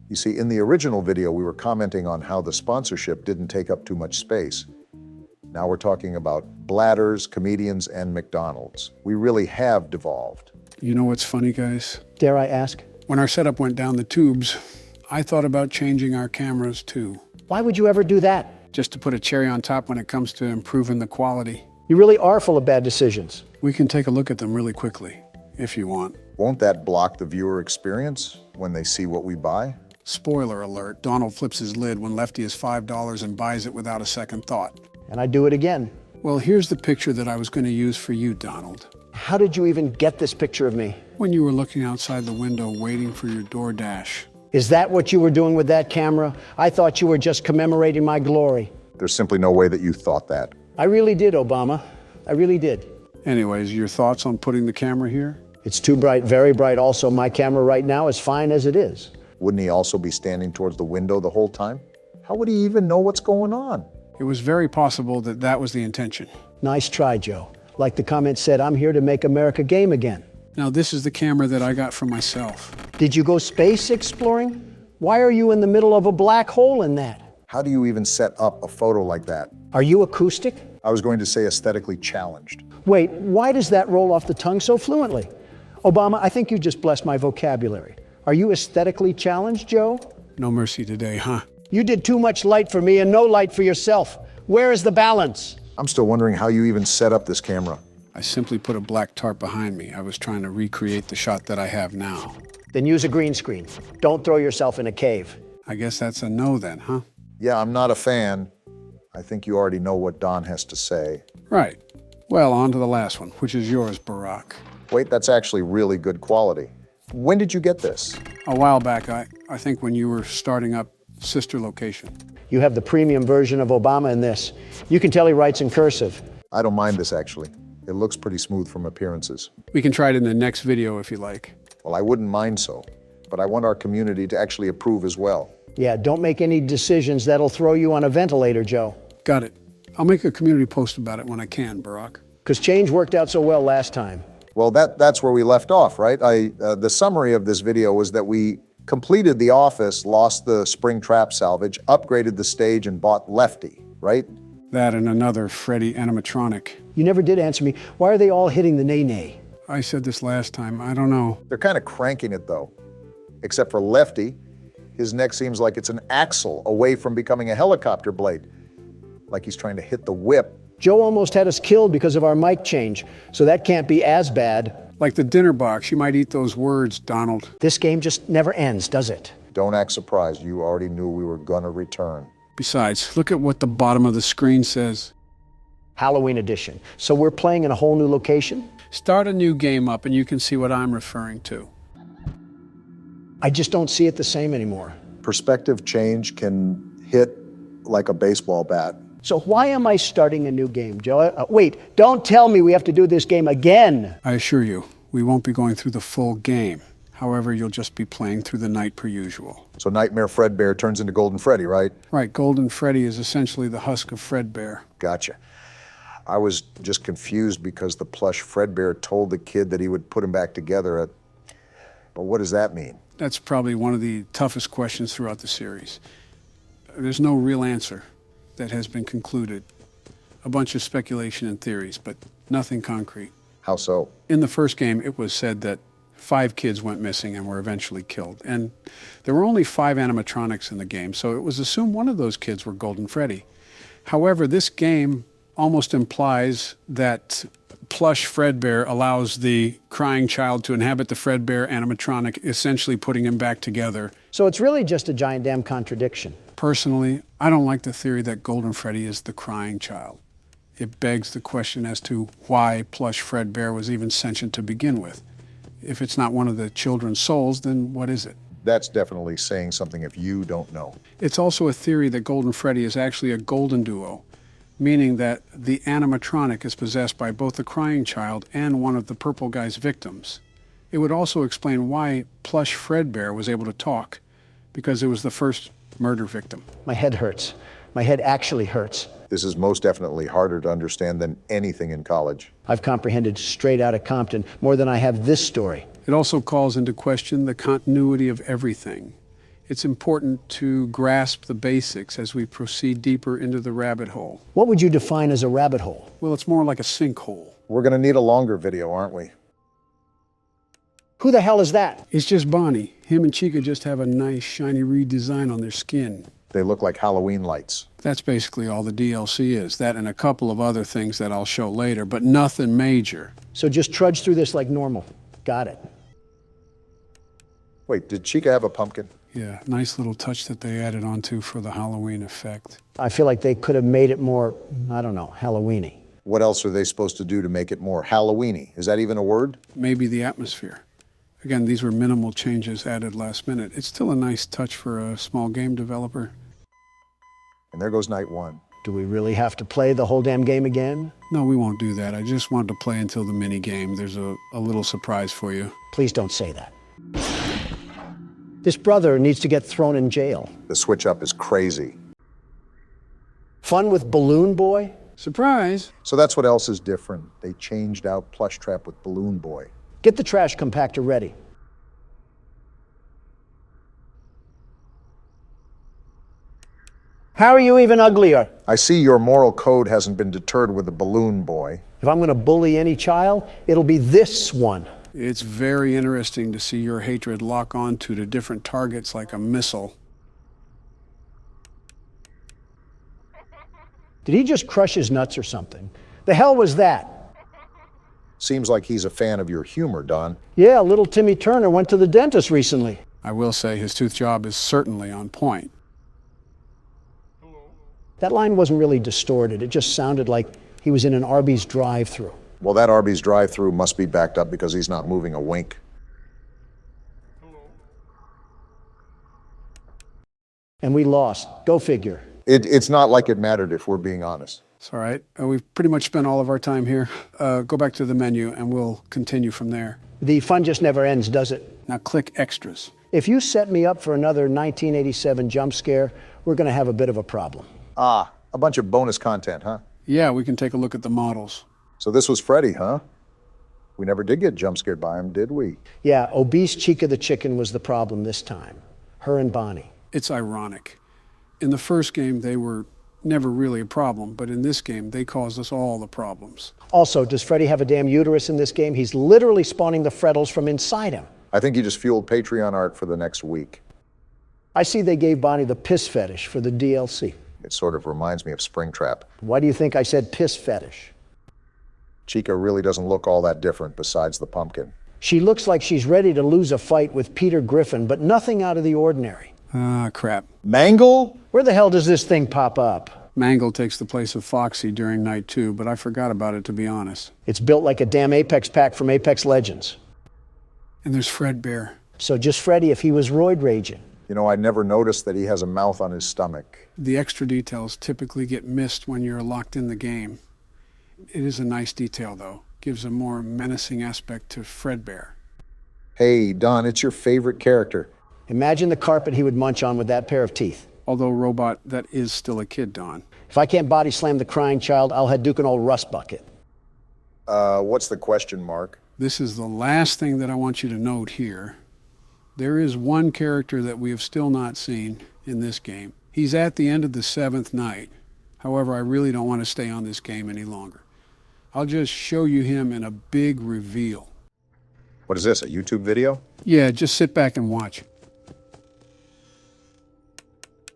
You see, in the original video, we were commenting on how the sponsorship didn't take up too much space. Now we're talking about bladders, comedians, and McDonald's. We really have devolved. You know what's funny, guys? Dare I ask? When our setup went down the tubes, I thought about changing our cameras too. Why would you ever do that? Just to put a cherry on top when it comes to improving the quality. You really are full of bad decisions. We can take a look at them really quickly, if you want. Won't that block the viewer experience when they see what we buy? Spoiler alert, Donald flips his lid when Lefty is $5 and buys it without a second thought. And I do it again. Well, here's the picture that I was going to use for you, Donald. How did you even get this picture of me? When you were looking outside the window waiting for your DoorDash. Is that what you were doing with that camera? I thought you were just commemorating my glory. There's simply no way that you thought that. I really did, Obama. I really did. Anyways, your thoughts on putting the camera here? It's too bright, very bright. Also, my camera right now is fine as it is. Wouldn't he also be standing towards the window the whole time? How would he even know what's going on? It was very possible that that was the intention. Nice try, Joe. Like the comment said, I'm here to make America game again. Now, this is the camera that I got for myself. Did you go space exploring? Why are you in the middle of a black hole in that? How do you even set up a photo like that? Are you acoustic? I was going to say aesthetically challenged. Wait, why does that roll off the tongue so fluently? Obama, I think you just blessed my vocabulary. Are you aesthetically challenged, Joe? No mercy today, huh? You did too much light for me and no light for yourself. Where is the balance? I'm still wondering how you even set up this camera. I simply put a black tarp behind me. I was trying to recreate the shot that I have now. Then use a green screen. Don't throw yourself in a cave. I guess that's a no then, huh? Yeah, I'm not a fan. I think you already know what Don has to say. Right. Well, on to the last one, which is yours, Barack. Wait, that's actually really good quality. When did you get this? A while back, I think when you were starting up Sister Location. You have the premium version of Obama in this. You can tell he writes in cursive. I don't mind this, actually. It looks pretty smooth from appearances. We can try it in the next video if you like. Well, I wouldn't mind so, but I want our community to actually approve as well. Yeah, don't make any decisions that'll throw you on a ventilator, Joe. Got it. I'll make a community post about it when I can, Barack. Because change worked out so well last time. Well, that's where we left off, right? The summary of this video was that we completed the office, lost the Springtrap salvage, upgraded the stage, and bought Lefty, right? That and another Freddy animatronic. You never did answer me. Why are they all hitting the nay-nay? I said this last time. I don't know. They're kind of cranking it, though. Except for Lefty. His neck seems like it's an axle away from becoming a helicopter blade. Like he's trying to hit the whip. Joe almost had us killed because of our mic change, so that can't be as bad. Like the dinner box, you might eat those words, Donald. This game just never ends, does it? Don't act surprised. You already knew we were gonna return. Besides, look at what the bottom of the screen says. Halloween edition. So we're playing in a whole new location? Start a new game up and you can see what I'm referring to. I just don't see it the same anymore. Perspective change can hit like a baseball bat. So why am I starting a new game, Joe? Wait, don't tell me we have to do this game again. I assure you, we won't be going through the full game. However, you'll just be playing through the night per usual. So Nightmare Fredbear turns into Golden Freddy, right? Right, Golden Freddy is essentially the husk of Fredbear. Gotcha. I was just confused because the plush Fredbear told the kid that he would put him back together. But what does that mean? That's probably one of the toughest questions throughout the series. There's no real answer that has been concluded. A bunch of speculation and theories, but nothing concrete. How so? In the first game, it was said that 5 kids went missing and were eventually killed. And there were only 5 animatronics in the game, so it was assumed one of those kids were Golden Freddy. However, this game almost implies that plush Fredbear allows the crying child to inhabit the Fredbear animatronic, essentially putting him back together. So it's really just a giant damn contradiction. Personally, I don't like the theory that Golden Freddy is the crying child. It begs the question as to why plush Fredbear was even sentient to begin with. If it's not one of the children's souls, then what is it? That's definitely saying something if you don't know. It's also a theory that Golden Freddy is actually a golden duo, meaning that the animatronic is possessed by both the crying child and one of the purple guy's victims. It would also explain why Plush Fredbear was able to talk, because it was the first murder victim. My head hurts. My head actually hurts. This is most definitely harder to understand than anything in college. I've comprehended straight out of Compton more than I have this story. It also calls into question the continuity of everything. It's important to grasp the basics as we proceed deeper into the rabbit hole. What would you define as a rabbit hole? Well, it's more like a sinkhole. We're going to need a longer video, aren't we? Who the hell is that? It's just Bonnie. Him and Chica just have a nice shiny redesign on their skin. They look like Halloween lights. That's basically all the DLC is. That and a couple of other things that I'll show later, but nothing major. So just trudge through this like normal. Got it. Wait, did Chica have a pumpkin? Yeah, nice little touch that they added onto for the Halloween effect. I feel like they could have made it more, I don't know, Halloween-y. What else are they supposed to do to make it more Halloween-y? Is that even a word? Maybe the atmosphere. Again, these were minimal changes added last minute. It's still a nice touch for a small game developer. And there goes night one. Do we really have to play the whole damn game again? No, we won't do that. I just wanted to play until the mini game. There's a little surprise for you. Please don't say that. This brother needs to get thrown in jail. The switch up is crazy. Fun with Balloon Boy? Surprise! So that's what else is different. They changed out Plush Trap with Balloon Boy. Get the trash compactor ready. How are you even uglier? I see your moral code hasn't been deterred with the Balloon Boy. If I'm going to bully any child, it'll be this one. It's very interesting to see your hatred lock onto to different targets like a missile. Did he just crush his nuts or something? The hell was that? Seems like he's a fan of your humor, Don. Yeah, little Timmy Turner went to the dentist recently. I will say his tooth job is certainly on point. That line wasn't really distorted. It just sounded like he was in an Arby's drive-thru. Well, that Arby's drive-thru must be backed up because he's not moving a wink. And we lost. Go figure. It's not like it mattered, if we're being honest. It's all right. We've pretty much spent all of our time here. Go back to the menu and we'll continue from there. The fun just never ends, does it? Now click extras. If you set me up for another 1987 jump scare, we're going to have a bit of a problem. Ah, a bunch of bonus content, huh? Yeah, we can take a look at the models. So this was Freddy, huh? We never did get jump scared by him, did we? Yeah, obese Chica the chicken was the problem this time. Her and Bonnie. It's ironic. In the first game, they were never really a problem, but in this game, they caused us all the problems. Also, does Freddy have a damn uterus in this game? He's literally spawning the frettles from inside him. I think he just fueled Patreon art for the next week. I see they gave Bonnie the piss fetish for the DLC. It sort of reminds me of Springtrap. Why do you think I said piss fetish? Chica really doesn't look all that different besides the pumpkin. She looks like she's ready to lose a fight with Peter Griffin, but nothing out of the ordinary. Ah, crap. Mangle? Where the hell does this thing pop up? Mangle takes the place of Foxy during night 2, but I forgot about it, to be honest. It's built like a damn Apex pack from Apex Legends. And there's Fredbear. So just Freddy if he was roid raging. You know, I never noticed that he has a mouth on his stomach. The extra details typically get missed when you're locked in the game. It is a nice detail, though. Gives a more menacing aspect to Fredbear. Hey, Don, it's your favorite character. Imagine the carpet he would munch on with that pair of teeth. Although, robot, that is still a kid, Don. If I can't body slam the crying child, I'll Hadouken an old rust bucket. What's the question, Mark? This is the last thing that I want you to note here. There is one character that we have still not seen in this game. He's at the end of the 7th night. However, I really don't want to stay on this game any longer. I'll just show you him in a big reveal. What is this, a YouTube video? Yeah, just sit back and watch.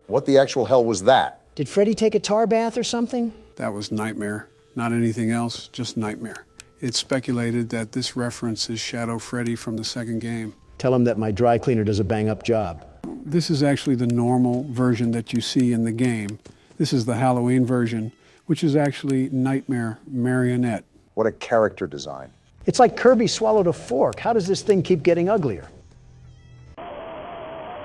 What the actual hell was that? Did Freddy take a tar bath or something? That was Nightmare. Not anything else, just Nightmare. It's speculated that this references Shadow Freddy from the 2nd game. Tell him that my dry cleaner does a bang-up job. This is actually the normal version that you see in the game. This is the Halloween version, which is actually Nightmare Marionette. What a character design. It's like Kirby swallowed a fork. How does this thing keep getting uglier?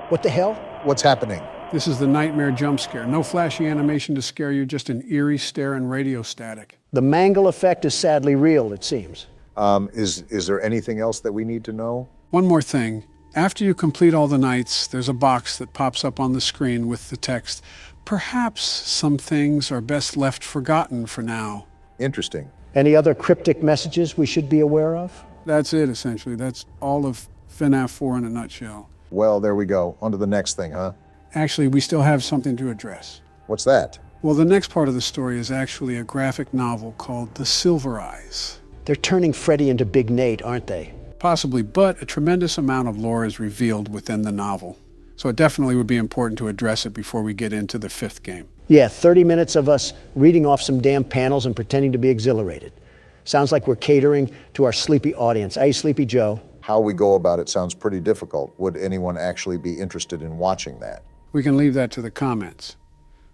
What the hell? What's happening? This is the Nightmare jump scare. No flashy animation to scare you, just an eerie stare and radio static. The Mangle effect is sadly real, it seems. Is there anything else that we need to know? One more thing. After you complete all the nights, there's a box that pops up on the screen with the text, "Perhaps some things are best left forgotten for now." Interesting. Any other cryptic messages we should be aware of? That's it, essentially. That's all of FNaF 4 in a nutshell. Well, there we go. On to the next thing, huh? Actually, we still have something to address. What's that? Well, the next part of the story is actually a graphic novel called The Silver Eyes. They're turning Freddy into Big Nate, aren't they? Possibly, but a tremendous amount of lore is revealed within the novel. So it definitely would be important to address it before we get into the 5th game. Yeah, 30 minutes of us reading off some damn panels and pretending to be exhilarated. Sounds like we're catering to our sleepy audience. Hey, Sleepy Joe. How we go about it sounds pretty difficult. Would anyone actually be interested in watching that? We can leave that to the comments.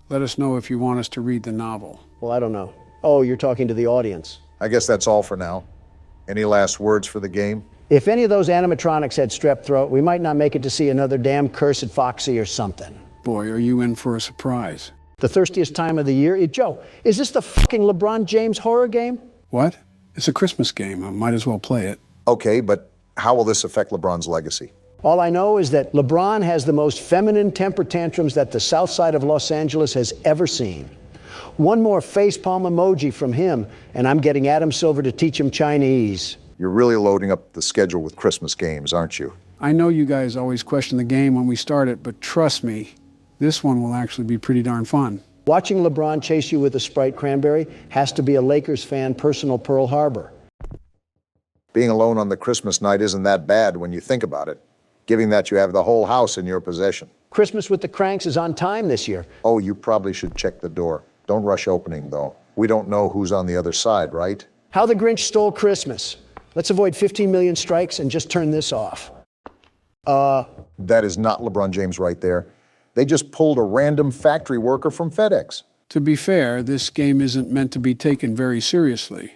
Let us know if you want us to read the novel. Well, I don't know. Oh, you're talking to the audience. I guess that's all for now. Any last words for the game? If any of those animatronics had strep throat, we might not make it to see another damn cursed Foxy or something. Boy, are you in for a surprise. The thirstiest time of the year? Joe, is this the fucking LeBron James horror game? What? It's a Christmas game. I might as well play it. Okay, but how will this affect LeBron's legacy? All I know is that LeBron has the most feminine temper tantrums that the south side of Los Angeles has ever seen. One more facepalm emoji from him, and I'm getting Adam Silver to teach him Chinese. You're really loading up the schedule with Christmas games, aren't you? I know you guys always question the game when we start it, but trust me, this one will actually be pretty darn fun. Watching LeBron chase you with a Sprite cranberry has to be a Lakers fan personal Pearl Harbor. Being alone on the Christmas night isn't that bad when you think about it, given that you have the whole house in your possession. Christmas with the Cranks is on time this year. Oh, you probably should check the door. Don't rush opening, though. We don't know who's on the other side, right? How the Grinch Stole Christmas. Let's avoid 15 million strikes and just turn this off. That is not LeBron James right there. They just pulled a random factory worker from FedEx. To be fair, this game isn't meant to be taken very seriously.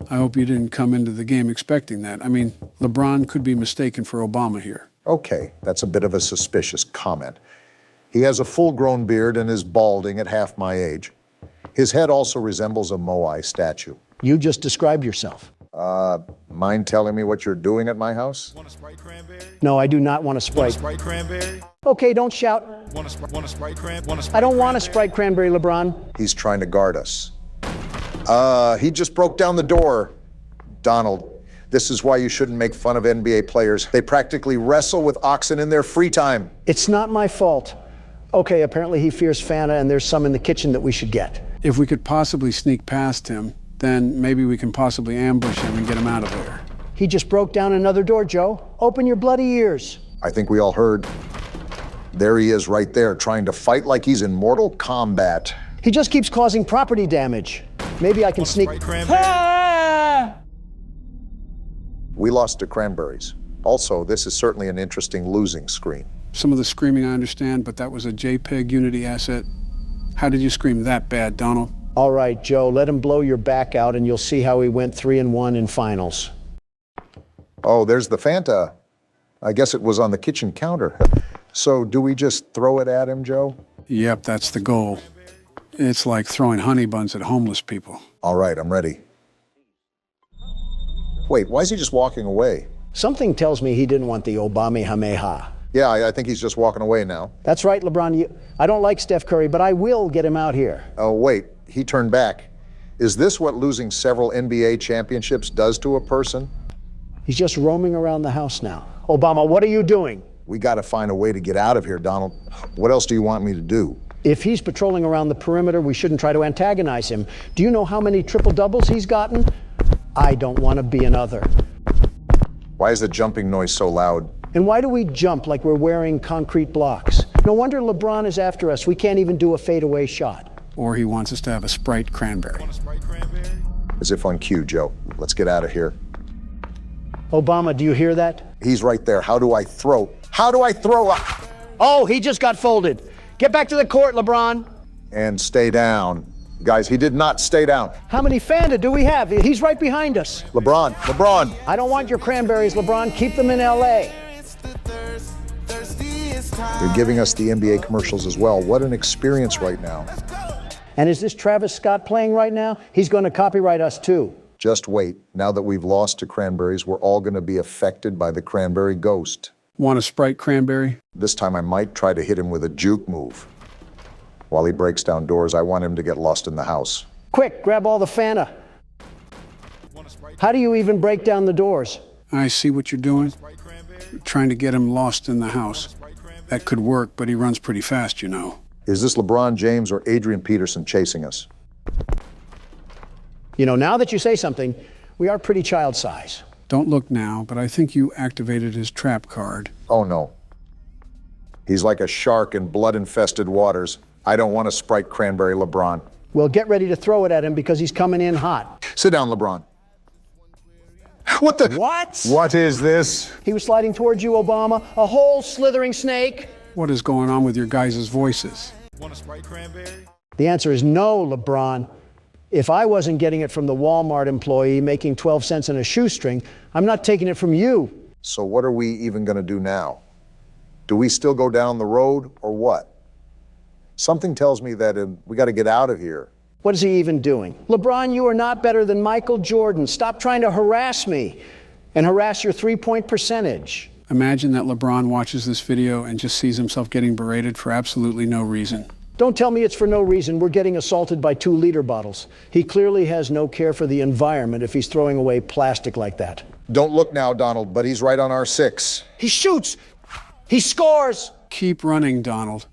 I hope you didn't come into the game expecting that. I mean, LeBron could be mistaken for Obama here. Okay, that's a bit of a suspicious comment. He has a full-grown beard and is balding at half my age. His head also resembles a Moai statue. You just described yourself. Mind telling me what you're doing at my house? Want a Sprite cranberry? No, I do not want a Sprite. Want a Sprite cranberry? Okay, don't shout. Want a Sprite cranberry? I don't want a Sprite cranberry, LeBron. He's trying to guard us. He just broke down the door. Donald, this is why you shouldn't make fun of NBA players. They practically wrestle with oxen in their free time. It's not my fault. Okay, apparently he fears Fanta and there's some in the kitchen that we should get. If we could possibly sneak past him, then maybe we can possibly ambush him and get him out of there. He just broke down another door, Joe. Open your bloody ears. I think we all heard. There he is right there, trying to fight like he's in Mortal Kombat. He just keeps causing property damage. Maybe I can sneak. Ah! We lost to cranberries. Also, this is certainly an interesting losing screen. Some of the screaming I understand, but that was a JPEG Unity asset. How did you scream that bad, Donald? All right, Joe, let him blow your back out and you'll see how he went 3-1 in finals. Oh, there's the Fanta. I guess it was on the kitchen counter. So do we just throw it at him, Joe? Yep, that's the goal. It's like throwing honey buns at homeless people. All right, I'm ready. Wait, why is he just walking away? Something tells me he didn't want the Obamehameha. Yeah, I think he's just walking away now. That's right, LeBron. I don't like Steph Curry, but I will get him out here. Oh, wait, he turned back. Is this what losing several NBA championships does to a person? He's just roaming around the house now. Obama, what are you doing? We got to find a way to get out of here, Donald. What else do you want me to do? If he's patrolling around the perimeter, we shouldn't try to antagonize him. Do you know how many triple-doubles he's gotten? I don't want to be another. Why is the jumping noise so loud? And why do we jump like we're wearing concrete blocks? No wonder LeBron is after us. We can't even do a fadeaway shot. Or he wants us to have a Sprite cranberry. As if on cue, Joe. Let's get out of here. Obama, do you hear that? He's right there. How do I throw? How do I throw? Oh, he just got folded. Get back to the court, LeBron. And stay down. Guys, he did not stay down. How many Fanta do we have? He's right behind us. LeBron. I don't want your cranberries, LeBron. Keep them in L.A. They're giving us the NBA commercials as well. What an experience right now. And is this Travis Scott playing right now? He's going to copyright us too. Just wait. Now that we've lost to cranberries, we're all going to be affected by the cranberry ghost. Want a Sprite cranberry? This time I might try to hit him with a juke move. While he breaks down doors, I want him to get lost in the house. Quick, grab all the Fanta. How do you even break down the doors? I see what you're doing. You're trying to get him lost in the house. That could work, but he runs pretty fast, you know. Is this LeBron James or Adrian Peterson chasing us? You know, now that you say something, we are pretty child size. Don't look now, but I think you activated his trap card. Oh, no. He's like a shark in blood-infested waters. I don't want a Sprite cranberry, LeBron. Well, get ready to throw it at him because he's coming in hot. Sit down, LeBron. What the? What? What is this? He was sliding towards you, Obama. A whole slithering snake. What is going on with your guys' voices? Want a Sprite cranberry? The answer is no, LeBron. If I wasn't getting it from the Walmart employee making 12 cents in a shoestring, I'm not taking it from you. So what are we even going to do now? Do we still go down the road or what? Something tells me that we got to get out of here. What is he even doing? LeBron, you are not better than Michael Jordan. Stop trying to harass me and harass your three-point percentage. Imagine that LeBron watches this video and just sees himself getting berated for absolutely no reason. Don't tell me it's for no reason. We're getting assaulted by 2-liter bottles. He clearly has no care for the environment if he's throwing away plastic like that. Don't look now, Donald, but he's right on our 6. He shoots! He scores! Keep running, Donald.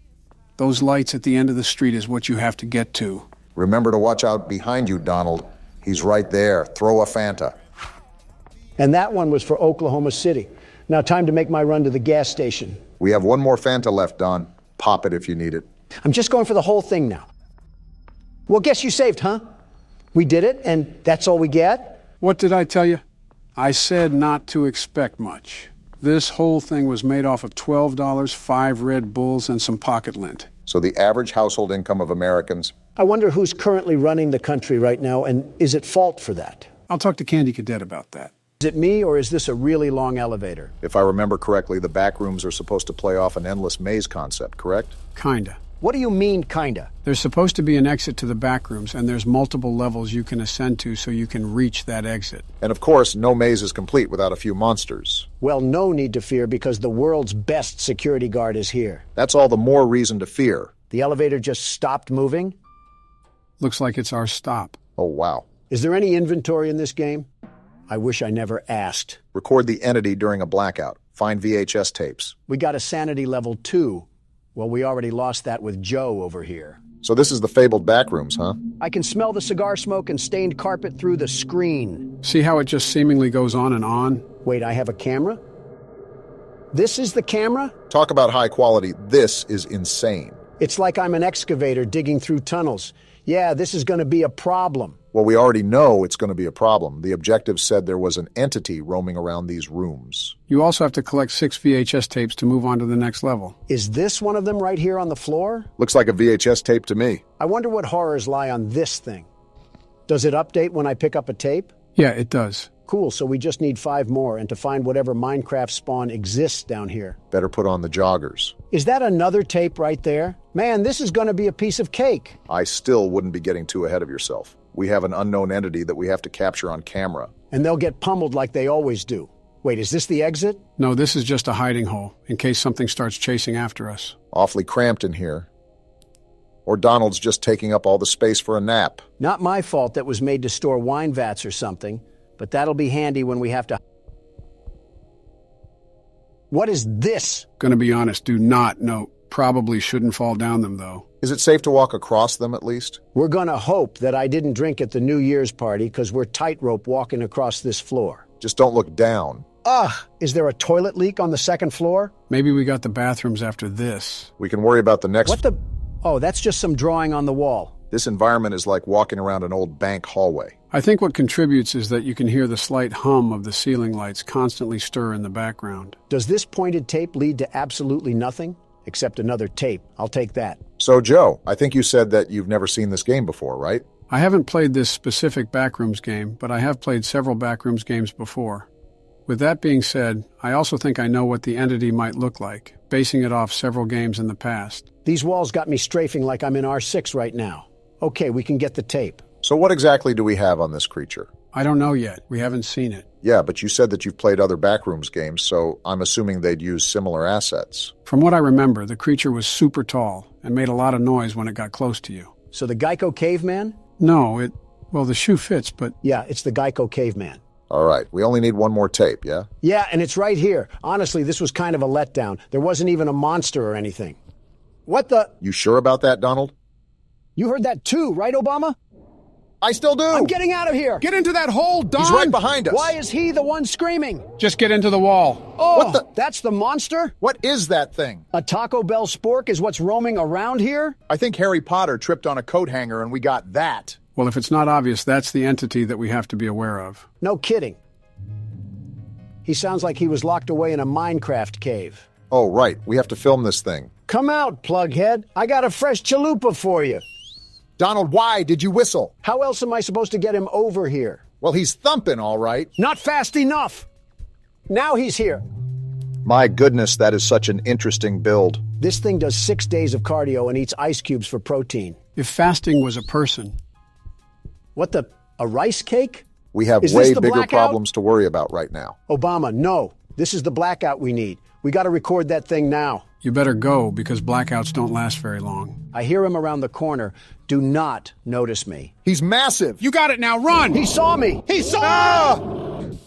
Those lights at the end of the street is what you have to get to. Remember to watch out behind you, Donald. He's right there. Throw a Fanta. And that one was for Oklahoma City. Now time to make my run to the gas station. We have one more Fanta left, Don. Pop it if you need it. I'm just going for the whole thing now. Well, guess you saved, huh? We did it, and that's all we get? What did I tell you? I said not to expect much. This whole thing was made off of $12, 5 Red Bulls, and some pocket lint. So the average household income of Americans. I wonder who's currently running the country right now, and is at fault for that? I'll talk to Candy Cadet about that. Is it me, or is this a really long elevator? If I remember correctly, the back rooms are supposed to play off an endless maze concept, correct? Kinda. What do you mean, kinda? There's supposed to be an exit to the back rooms, and there's multiple levels you can ascend to so you can reach that exit. And of course, no maze is complete without a few monsters. Well, no need to fear because the world's best security guard is here. That's all the more reason to fear. The elevator just stopped moving? Looks like it's our stop. Oh, wow. Is there any inventory in this game? I wish I never asked. Record the entity during a blackout. Find VHS tapes. We got a sanity level 2. Well, we already lost that with Joe over here. So this is the fabled backrooms, huh? I can smell the cigar smoke and stained carpet through the screen. See how it just seemingly goes on and on? Wait, I have a camera? This is the camera? Talk about high quality. This is insane. It's like I'm an excavator digging through tunnels. Yeah, this is going to be a problem. Well, we already know it's going to be a problem. The objective said there was an entity roaming around these rooms. You also have to collect 6 VHS tapes to move on to the next level. Is this one of them right here on the floor? Looks like a VHS tape to me. I wonder what horrors lie on this thing. Does it update when I pick up a tape? Yeah, it does. Cool, so we just need 5 more and to find whatever Minecraft spawn exists down here. Better put on the joggers. Is that another tape right there? Man, this is going to be a piece of cake. I still wouldn't be getting too ahead of yourself. We have an unknown entity that we have to capture on camera. And they'll get pummeled like they always do. Wait, is this the exit? No, this is just a hiding hole, in case something starts chasing after us. Awfully cramped in here. Or Donald's just taking up all the space for a nap. Not my fault that was made to store wine vats or something, but that'll be handy when we have to... What is this? Gonna be honest, do not know. Probably shouldn't fall down them, though. Is it safe to walk across them, at least? We're gonna hope that I didn't drink at the New Year's party, because we're tightrope walking across this floor. Just don't look down. Ugh! Is there a toilet leak on the second floor? Maybe we got the bathrooms after this. We can worry about the next... What the... Oh, that's just some drawing on the wall. This environment is like walking around an old bank hallway. I think what contributes is that you can hear the slight hum of the ceiling lights constantly stir in the background. Does this pointed tape lead to absolutely nothing? Except another tape. I'll take that. So, Joe, I think you said that you've never seen this game before, right? I haven't played this specific Backrooms game, but I have played several Backrooms games before. With that being said, I also think I know what the entity might look like, basing it off several games in the past. These walls got me strafing like I'm in R6 right now. Okay, we can get the tape. So what exactly do we have on this creature? I don't know yet. We haven't seen it. Yeah, but you said that you've played other Backrooms games, so I'm assuming they'd use similar assets. From what I remember, the creature was super tall and made a lot of noise when it got close to you. So the Geico Caveman? No, well, the shoe fits, but... Yeah, it's the Geico Caveman. All right, we only need one more tape, yeah? Yeah, and it's right here. Honestly, this was kind of a letdown. There wasn't even a monster or anything. What the... You sure about that, Donald? You heard that too, right, Obama? I still do! I'm getting out of here! Get into that hole, Don! He's right behind us! Why is he the one screaming? Just get into the wall. Oh, what the... That's the monster? What is that thing? A Taco Bell spork is what's roaming around here? I think Harry Potter tripped on a coat hanger and we got that. Well, if it's not obvious, that's the entity that we have to be aware of. No kidding. He sounds like he was locked away in a Minecraft cave. Oh, right. We have to film this thing. Come out, plughead. I got a fresh chalupa for you. Donald, why did you whistle? How else am I supposed to get him over here? Well, he's thumping, all right. Not fast enough. Now he's here. My goodness, that is such an interesting build. This thing does 6 days of cardio and eats ice cubes for protein. If fasting was a person... What the... a rice cake? We have way bigger problems to worry about right now. Obama, no. This is the blackout we need. We got to record that thing now. You better go, because blackouts don't last very long. I hear him around the corner. Do not notice me. He's massive. You got it now, run! He saw me! He saw me!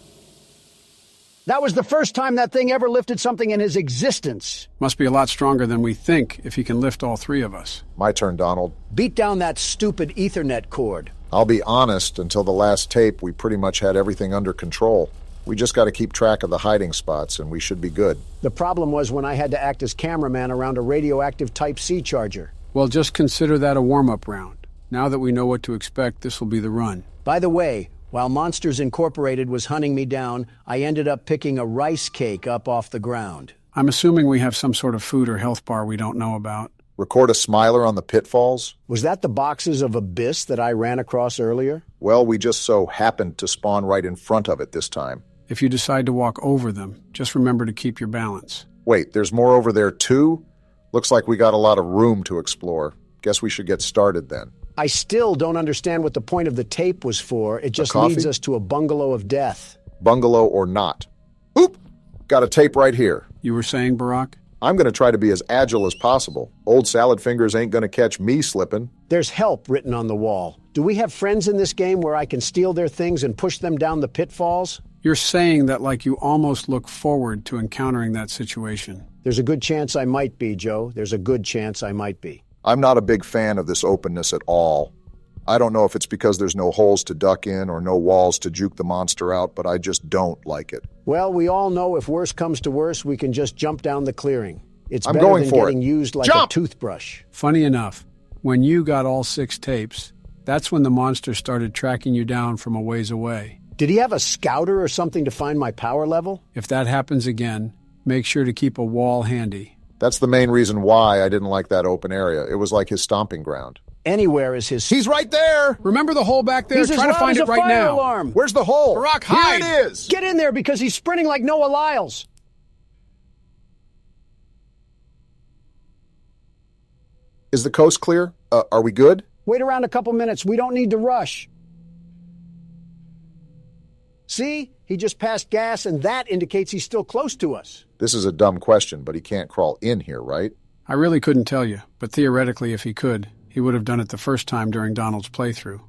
That was the first time that thing ever lifted something in his existence. Must be a lot stronger than we think if he can lift all three of us. My turn, Donald. Beat down that stupid Ethernet cord. I'll be honest, until the last tape, we pretty much had everything under control. We just got to keep track of the hiding spots, and we should be good. The problem was when I had to act as cameraman around a radioactive Type-C charger. Well, just consider that a warm-up round. Now that we know what to expect, this will be the run. By the way, while Monsters Incorporated was hunting me down, I ended up picking a rice cake up off the ground. I'm assuming we have some sort of food or health bar we don't know about. Record a smiler on the pitfalls? Was that the boxes of Abyss that I ran across earlier? Well, we just so happened to spawn right in front of it this time. If you decide to walk over them, just remember to keep your balance. Wait, there's more over there too? Looks like we got a lot of room to explore. Guess we should get started then. I still don't understand what the point of the tape was for. It just leads us to a bungalow of death. Bungalow or not. Oop! Got a tape right here. You were saying, Barack? I'm going to try to be as agile as possible. Old salad fingers ain't going to catch me slipping. There's help written on the wall. Do we have friends in this game where I can steal their things and push them down the pitfalls? You're saying that like you almost look forward to encountering that situation. There's a good chance I might be, Joe. There's a good chance I might be. I'm not a big fan of this openness at all. I don't know if it's because there's no holes to duck in or no walls to juke the monster out, but I just don't like it. Well, we all know if worse comes to worse, we can just jump down the clearing. It's I'm better going than for getting it. used like Jump! a toothbrush. Funny enough, when you got all 6 tapes, that's when the monster started tracking you down from a ways away. Did he have a scouter or something to find my power level? If that happens again, make sure to keep a wall handy. That's the main reason why I didn't like that open area. It was like his stomping ground. Anywhere is his... He's right there! Remember the hole back there? He's Try to find it right now. Alarm. Where's the hole? Barack, hide! Here it is! Get in there because he's sprinting like Noah Lyles. Is the coast clear? Are we good? Wait around a couple minutes. We don't need to rush. See? He just passed gas, and that indicates he's still close to us. This is a dumb question, but he can't crawl in here, right? I really couldn't tell you, but theoretically, if he could, he would have done it the first time during Donald's playthrough.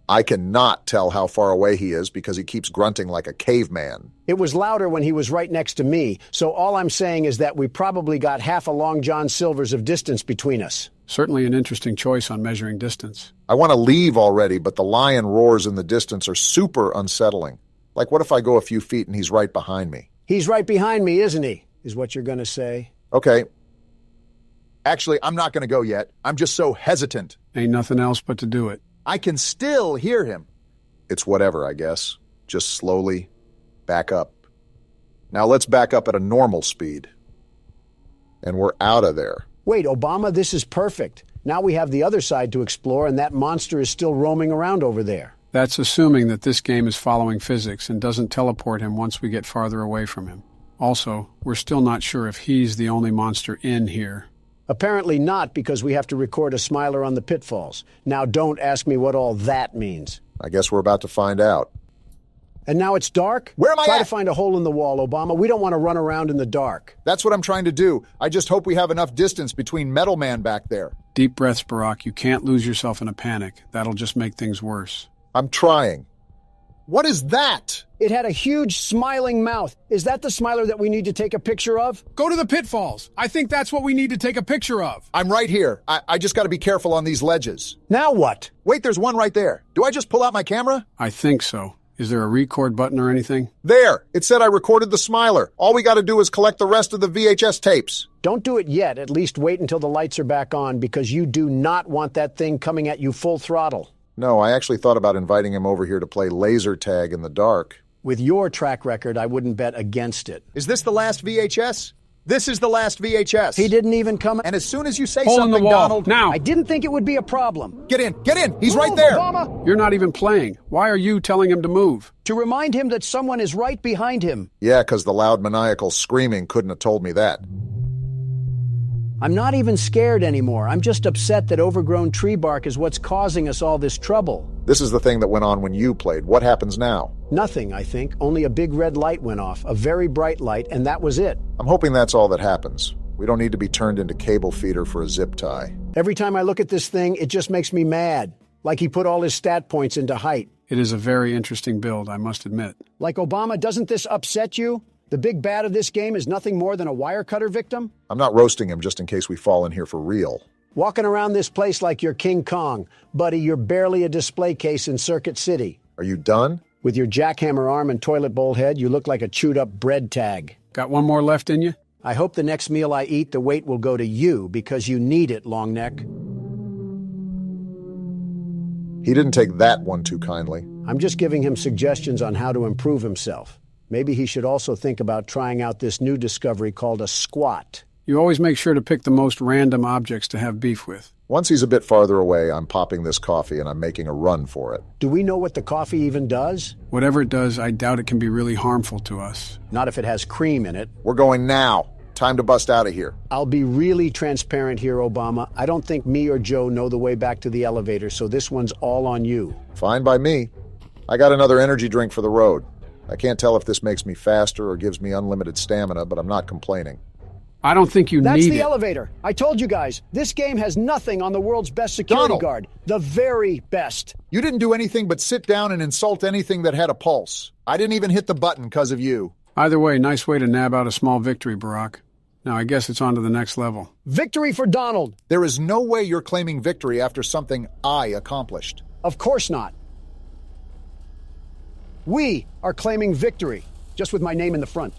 I cannot tell how far away he is because he keeps grunting like a caveman. It was louder when he was right next to me, so all I'm saying is that we probably got half a Long John Silver's of distance between us. Certainly an interesting choice on measuring distance. I want to leave already, but the lion roars in the distance are super unsettling. Like, what if I go a few feet and he's right behind me? He's right behind me, isn't he? Is what you're going to say. Okay. Actually, I'm not going to go yet. I'm just so hesitant. Ain't nothing else but to do it. I can still hear him. It's whatever, I guess. Just slowly back up. Now let's back up at a normal speed. And we're out of there. Wait, Obama, this is perfect. Now we have the other side to explore, and that monster is still roaming around over there. That's assuming that this game is following physics and doesn't teleport him once we get farther away from him. Also, we're still not sure if he's the only monster in here. Apparently not, because we have to record a smiler on the pitfalls. Now don't ask me what all that means. I guess we're about to find out. And now it's dark? Where am I Try at? to find a hole in the wall, Obama. We don't want to run around in the dark. That's what I'm trying to do. I just hope we have enough distance between Metal Man back there. Deep breaths, Barack. You can't lose yourself in a panic. That'll just make things worse. I'm trying. What is that? It had a huge smiling mouth. Is that the smiler that we need to take a picture of? Go to the pitfalls. I think that's what we need to take a picture of. I'm right here. I just got to be careful on these ledges. Now what? Wait, there's one right there. Do I just pull out my camera? I think so. Is there a record button or anything? There! It said I recorded the smiler. All we got to do is collect the rest of the VHS tapes. Don't do it yet. At least wait until the lights are back on, because you do not want that thing coming at you full throttle. No, I actually thought about inviting him over here to play laser tag in the dark. With your track record, I wouldn't bet against it. Is this the last VHS? This is the last VHS. He didn't even come. And as soon as you say Hole something, in the wall. Donald... Now! I didn't think it would be a problem. Get in! Get in! He's Move, right there! Obama! You're not even playing. Why are you telling him to move? To remind him that someone is right behind him. Yeah, because the loud maniacal screaming couldn't have told me that. I'm not even scared anymore. I'm just upset that overgrown tree bark is what's causing us all this trouble. This is the thing that went on when you played. What happens now? Nothing, I think. Only a big red light went off, a very bright light, and that was it. I'm hoping that's all that happens. We don't need to be turned into cable feeder for a zip tie. Every time I look at this thing, it just makes me mad. Like he put all his stat points into height. It is a very interesting build, I must admit. Like Obama, doesn't this upset you? The big bad of this game is nothing more than a wire cutter victim? I'm not roasting him just in case we fall in here for real. Walking around this place like you're King Kong. Buddy, you're barely a display case in Circuit City. Are you done? With your jackhammer arm and toilet bowl head, you look like a chewed-up bread tag. Got one more left in you? I hope the next meal I eat, the weight will go to you, because you need it, long neck. He didn't take that one too kindly. I'm just giving him suggestions on how to improve himself. Maybe he should also think about trying out this new discovery called a squat. You always make sure to pick the most random objects to have beef with. Once he's a bit farther away, I'm popping this coffee and I'm making a run for it. Do we know what the coffee even does? Whatever it does, I doubt it can be really harmful to us. Not if it has cream in it. We're going now. Time to bust out of here. I'll be really transparent here, Obama. I don't think me or Joe know the way back to the elevator, so this one's all on you. Fine by me. I got another energy drink for the road. I can't tell if this makes me faster or gives me unlimited stamina, but I'm not complaining. I don't think you need it. That's the elevator. I told you guys, this game has nothing on the world's best security Donald. guard. The very best. You didn't do anything but sit down and insult anything that had a pulse. I didn't even hit the button because of you. Either way, nice way to nab out a small victory, Barack. Now, I guess it's on to the next level. Victory for Donald. There is no way you're claiming victory after something I accomplished. Of course not. We are claiming victory, just with my name in the front.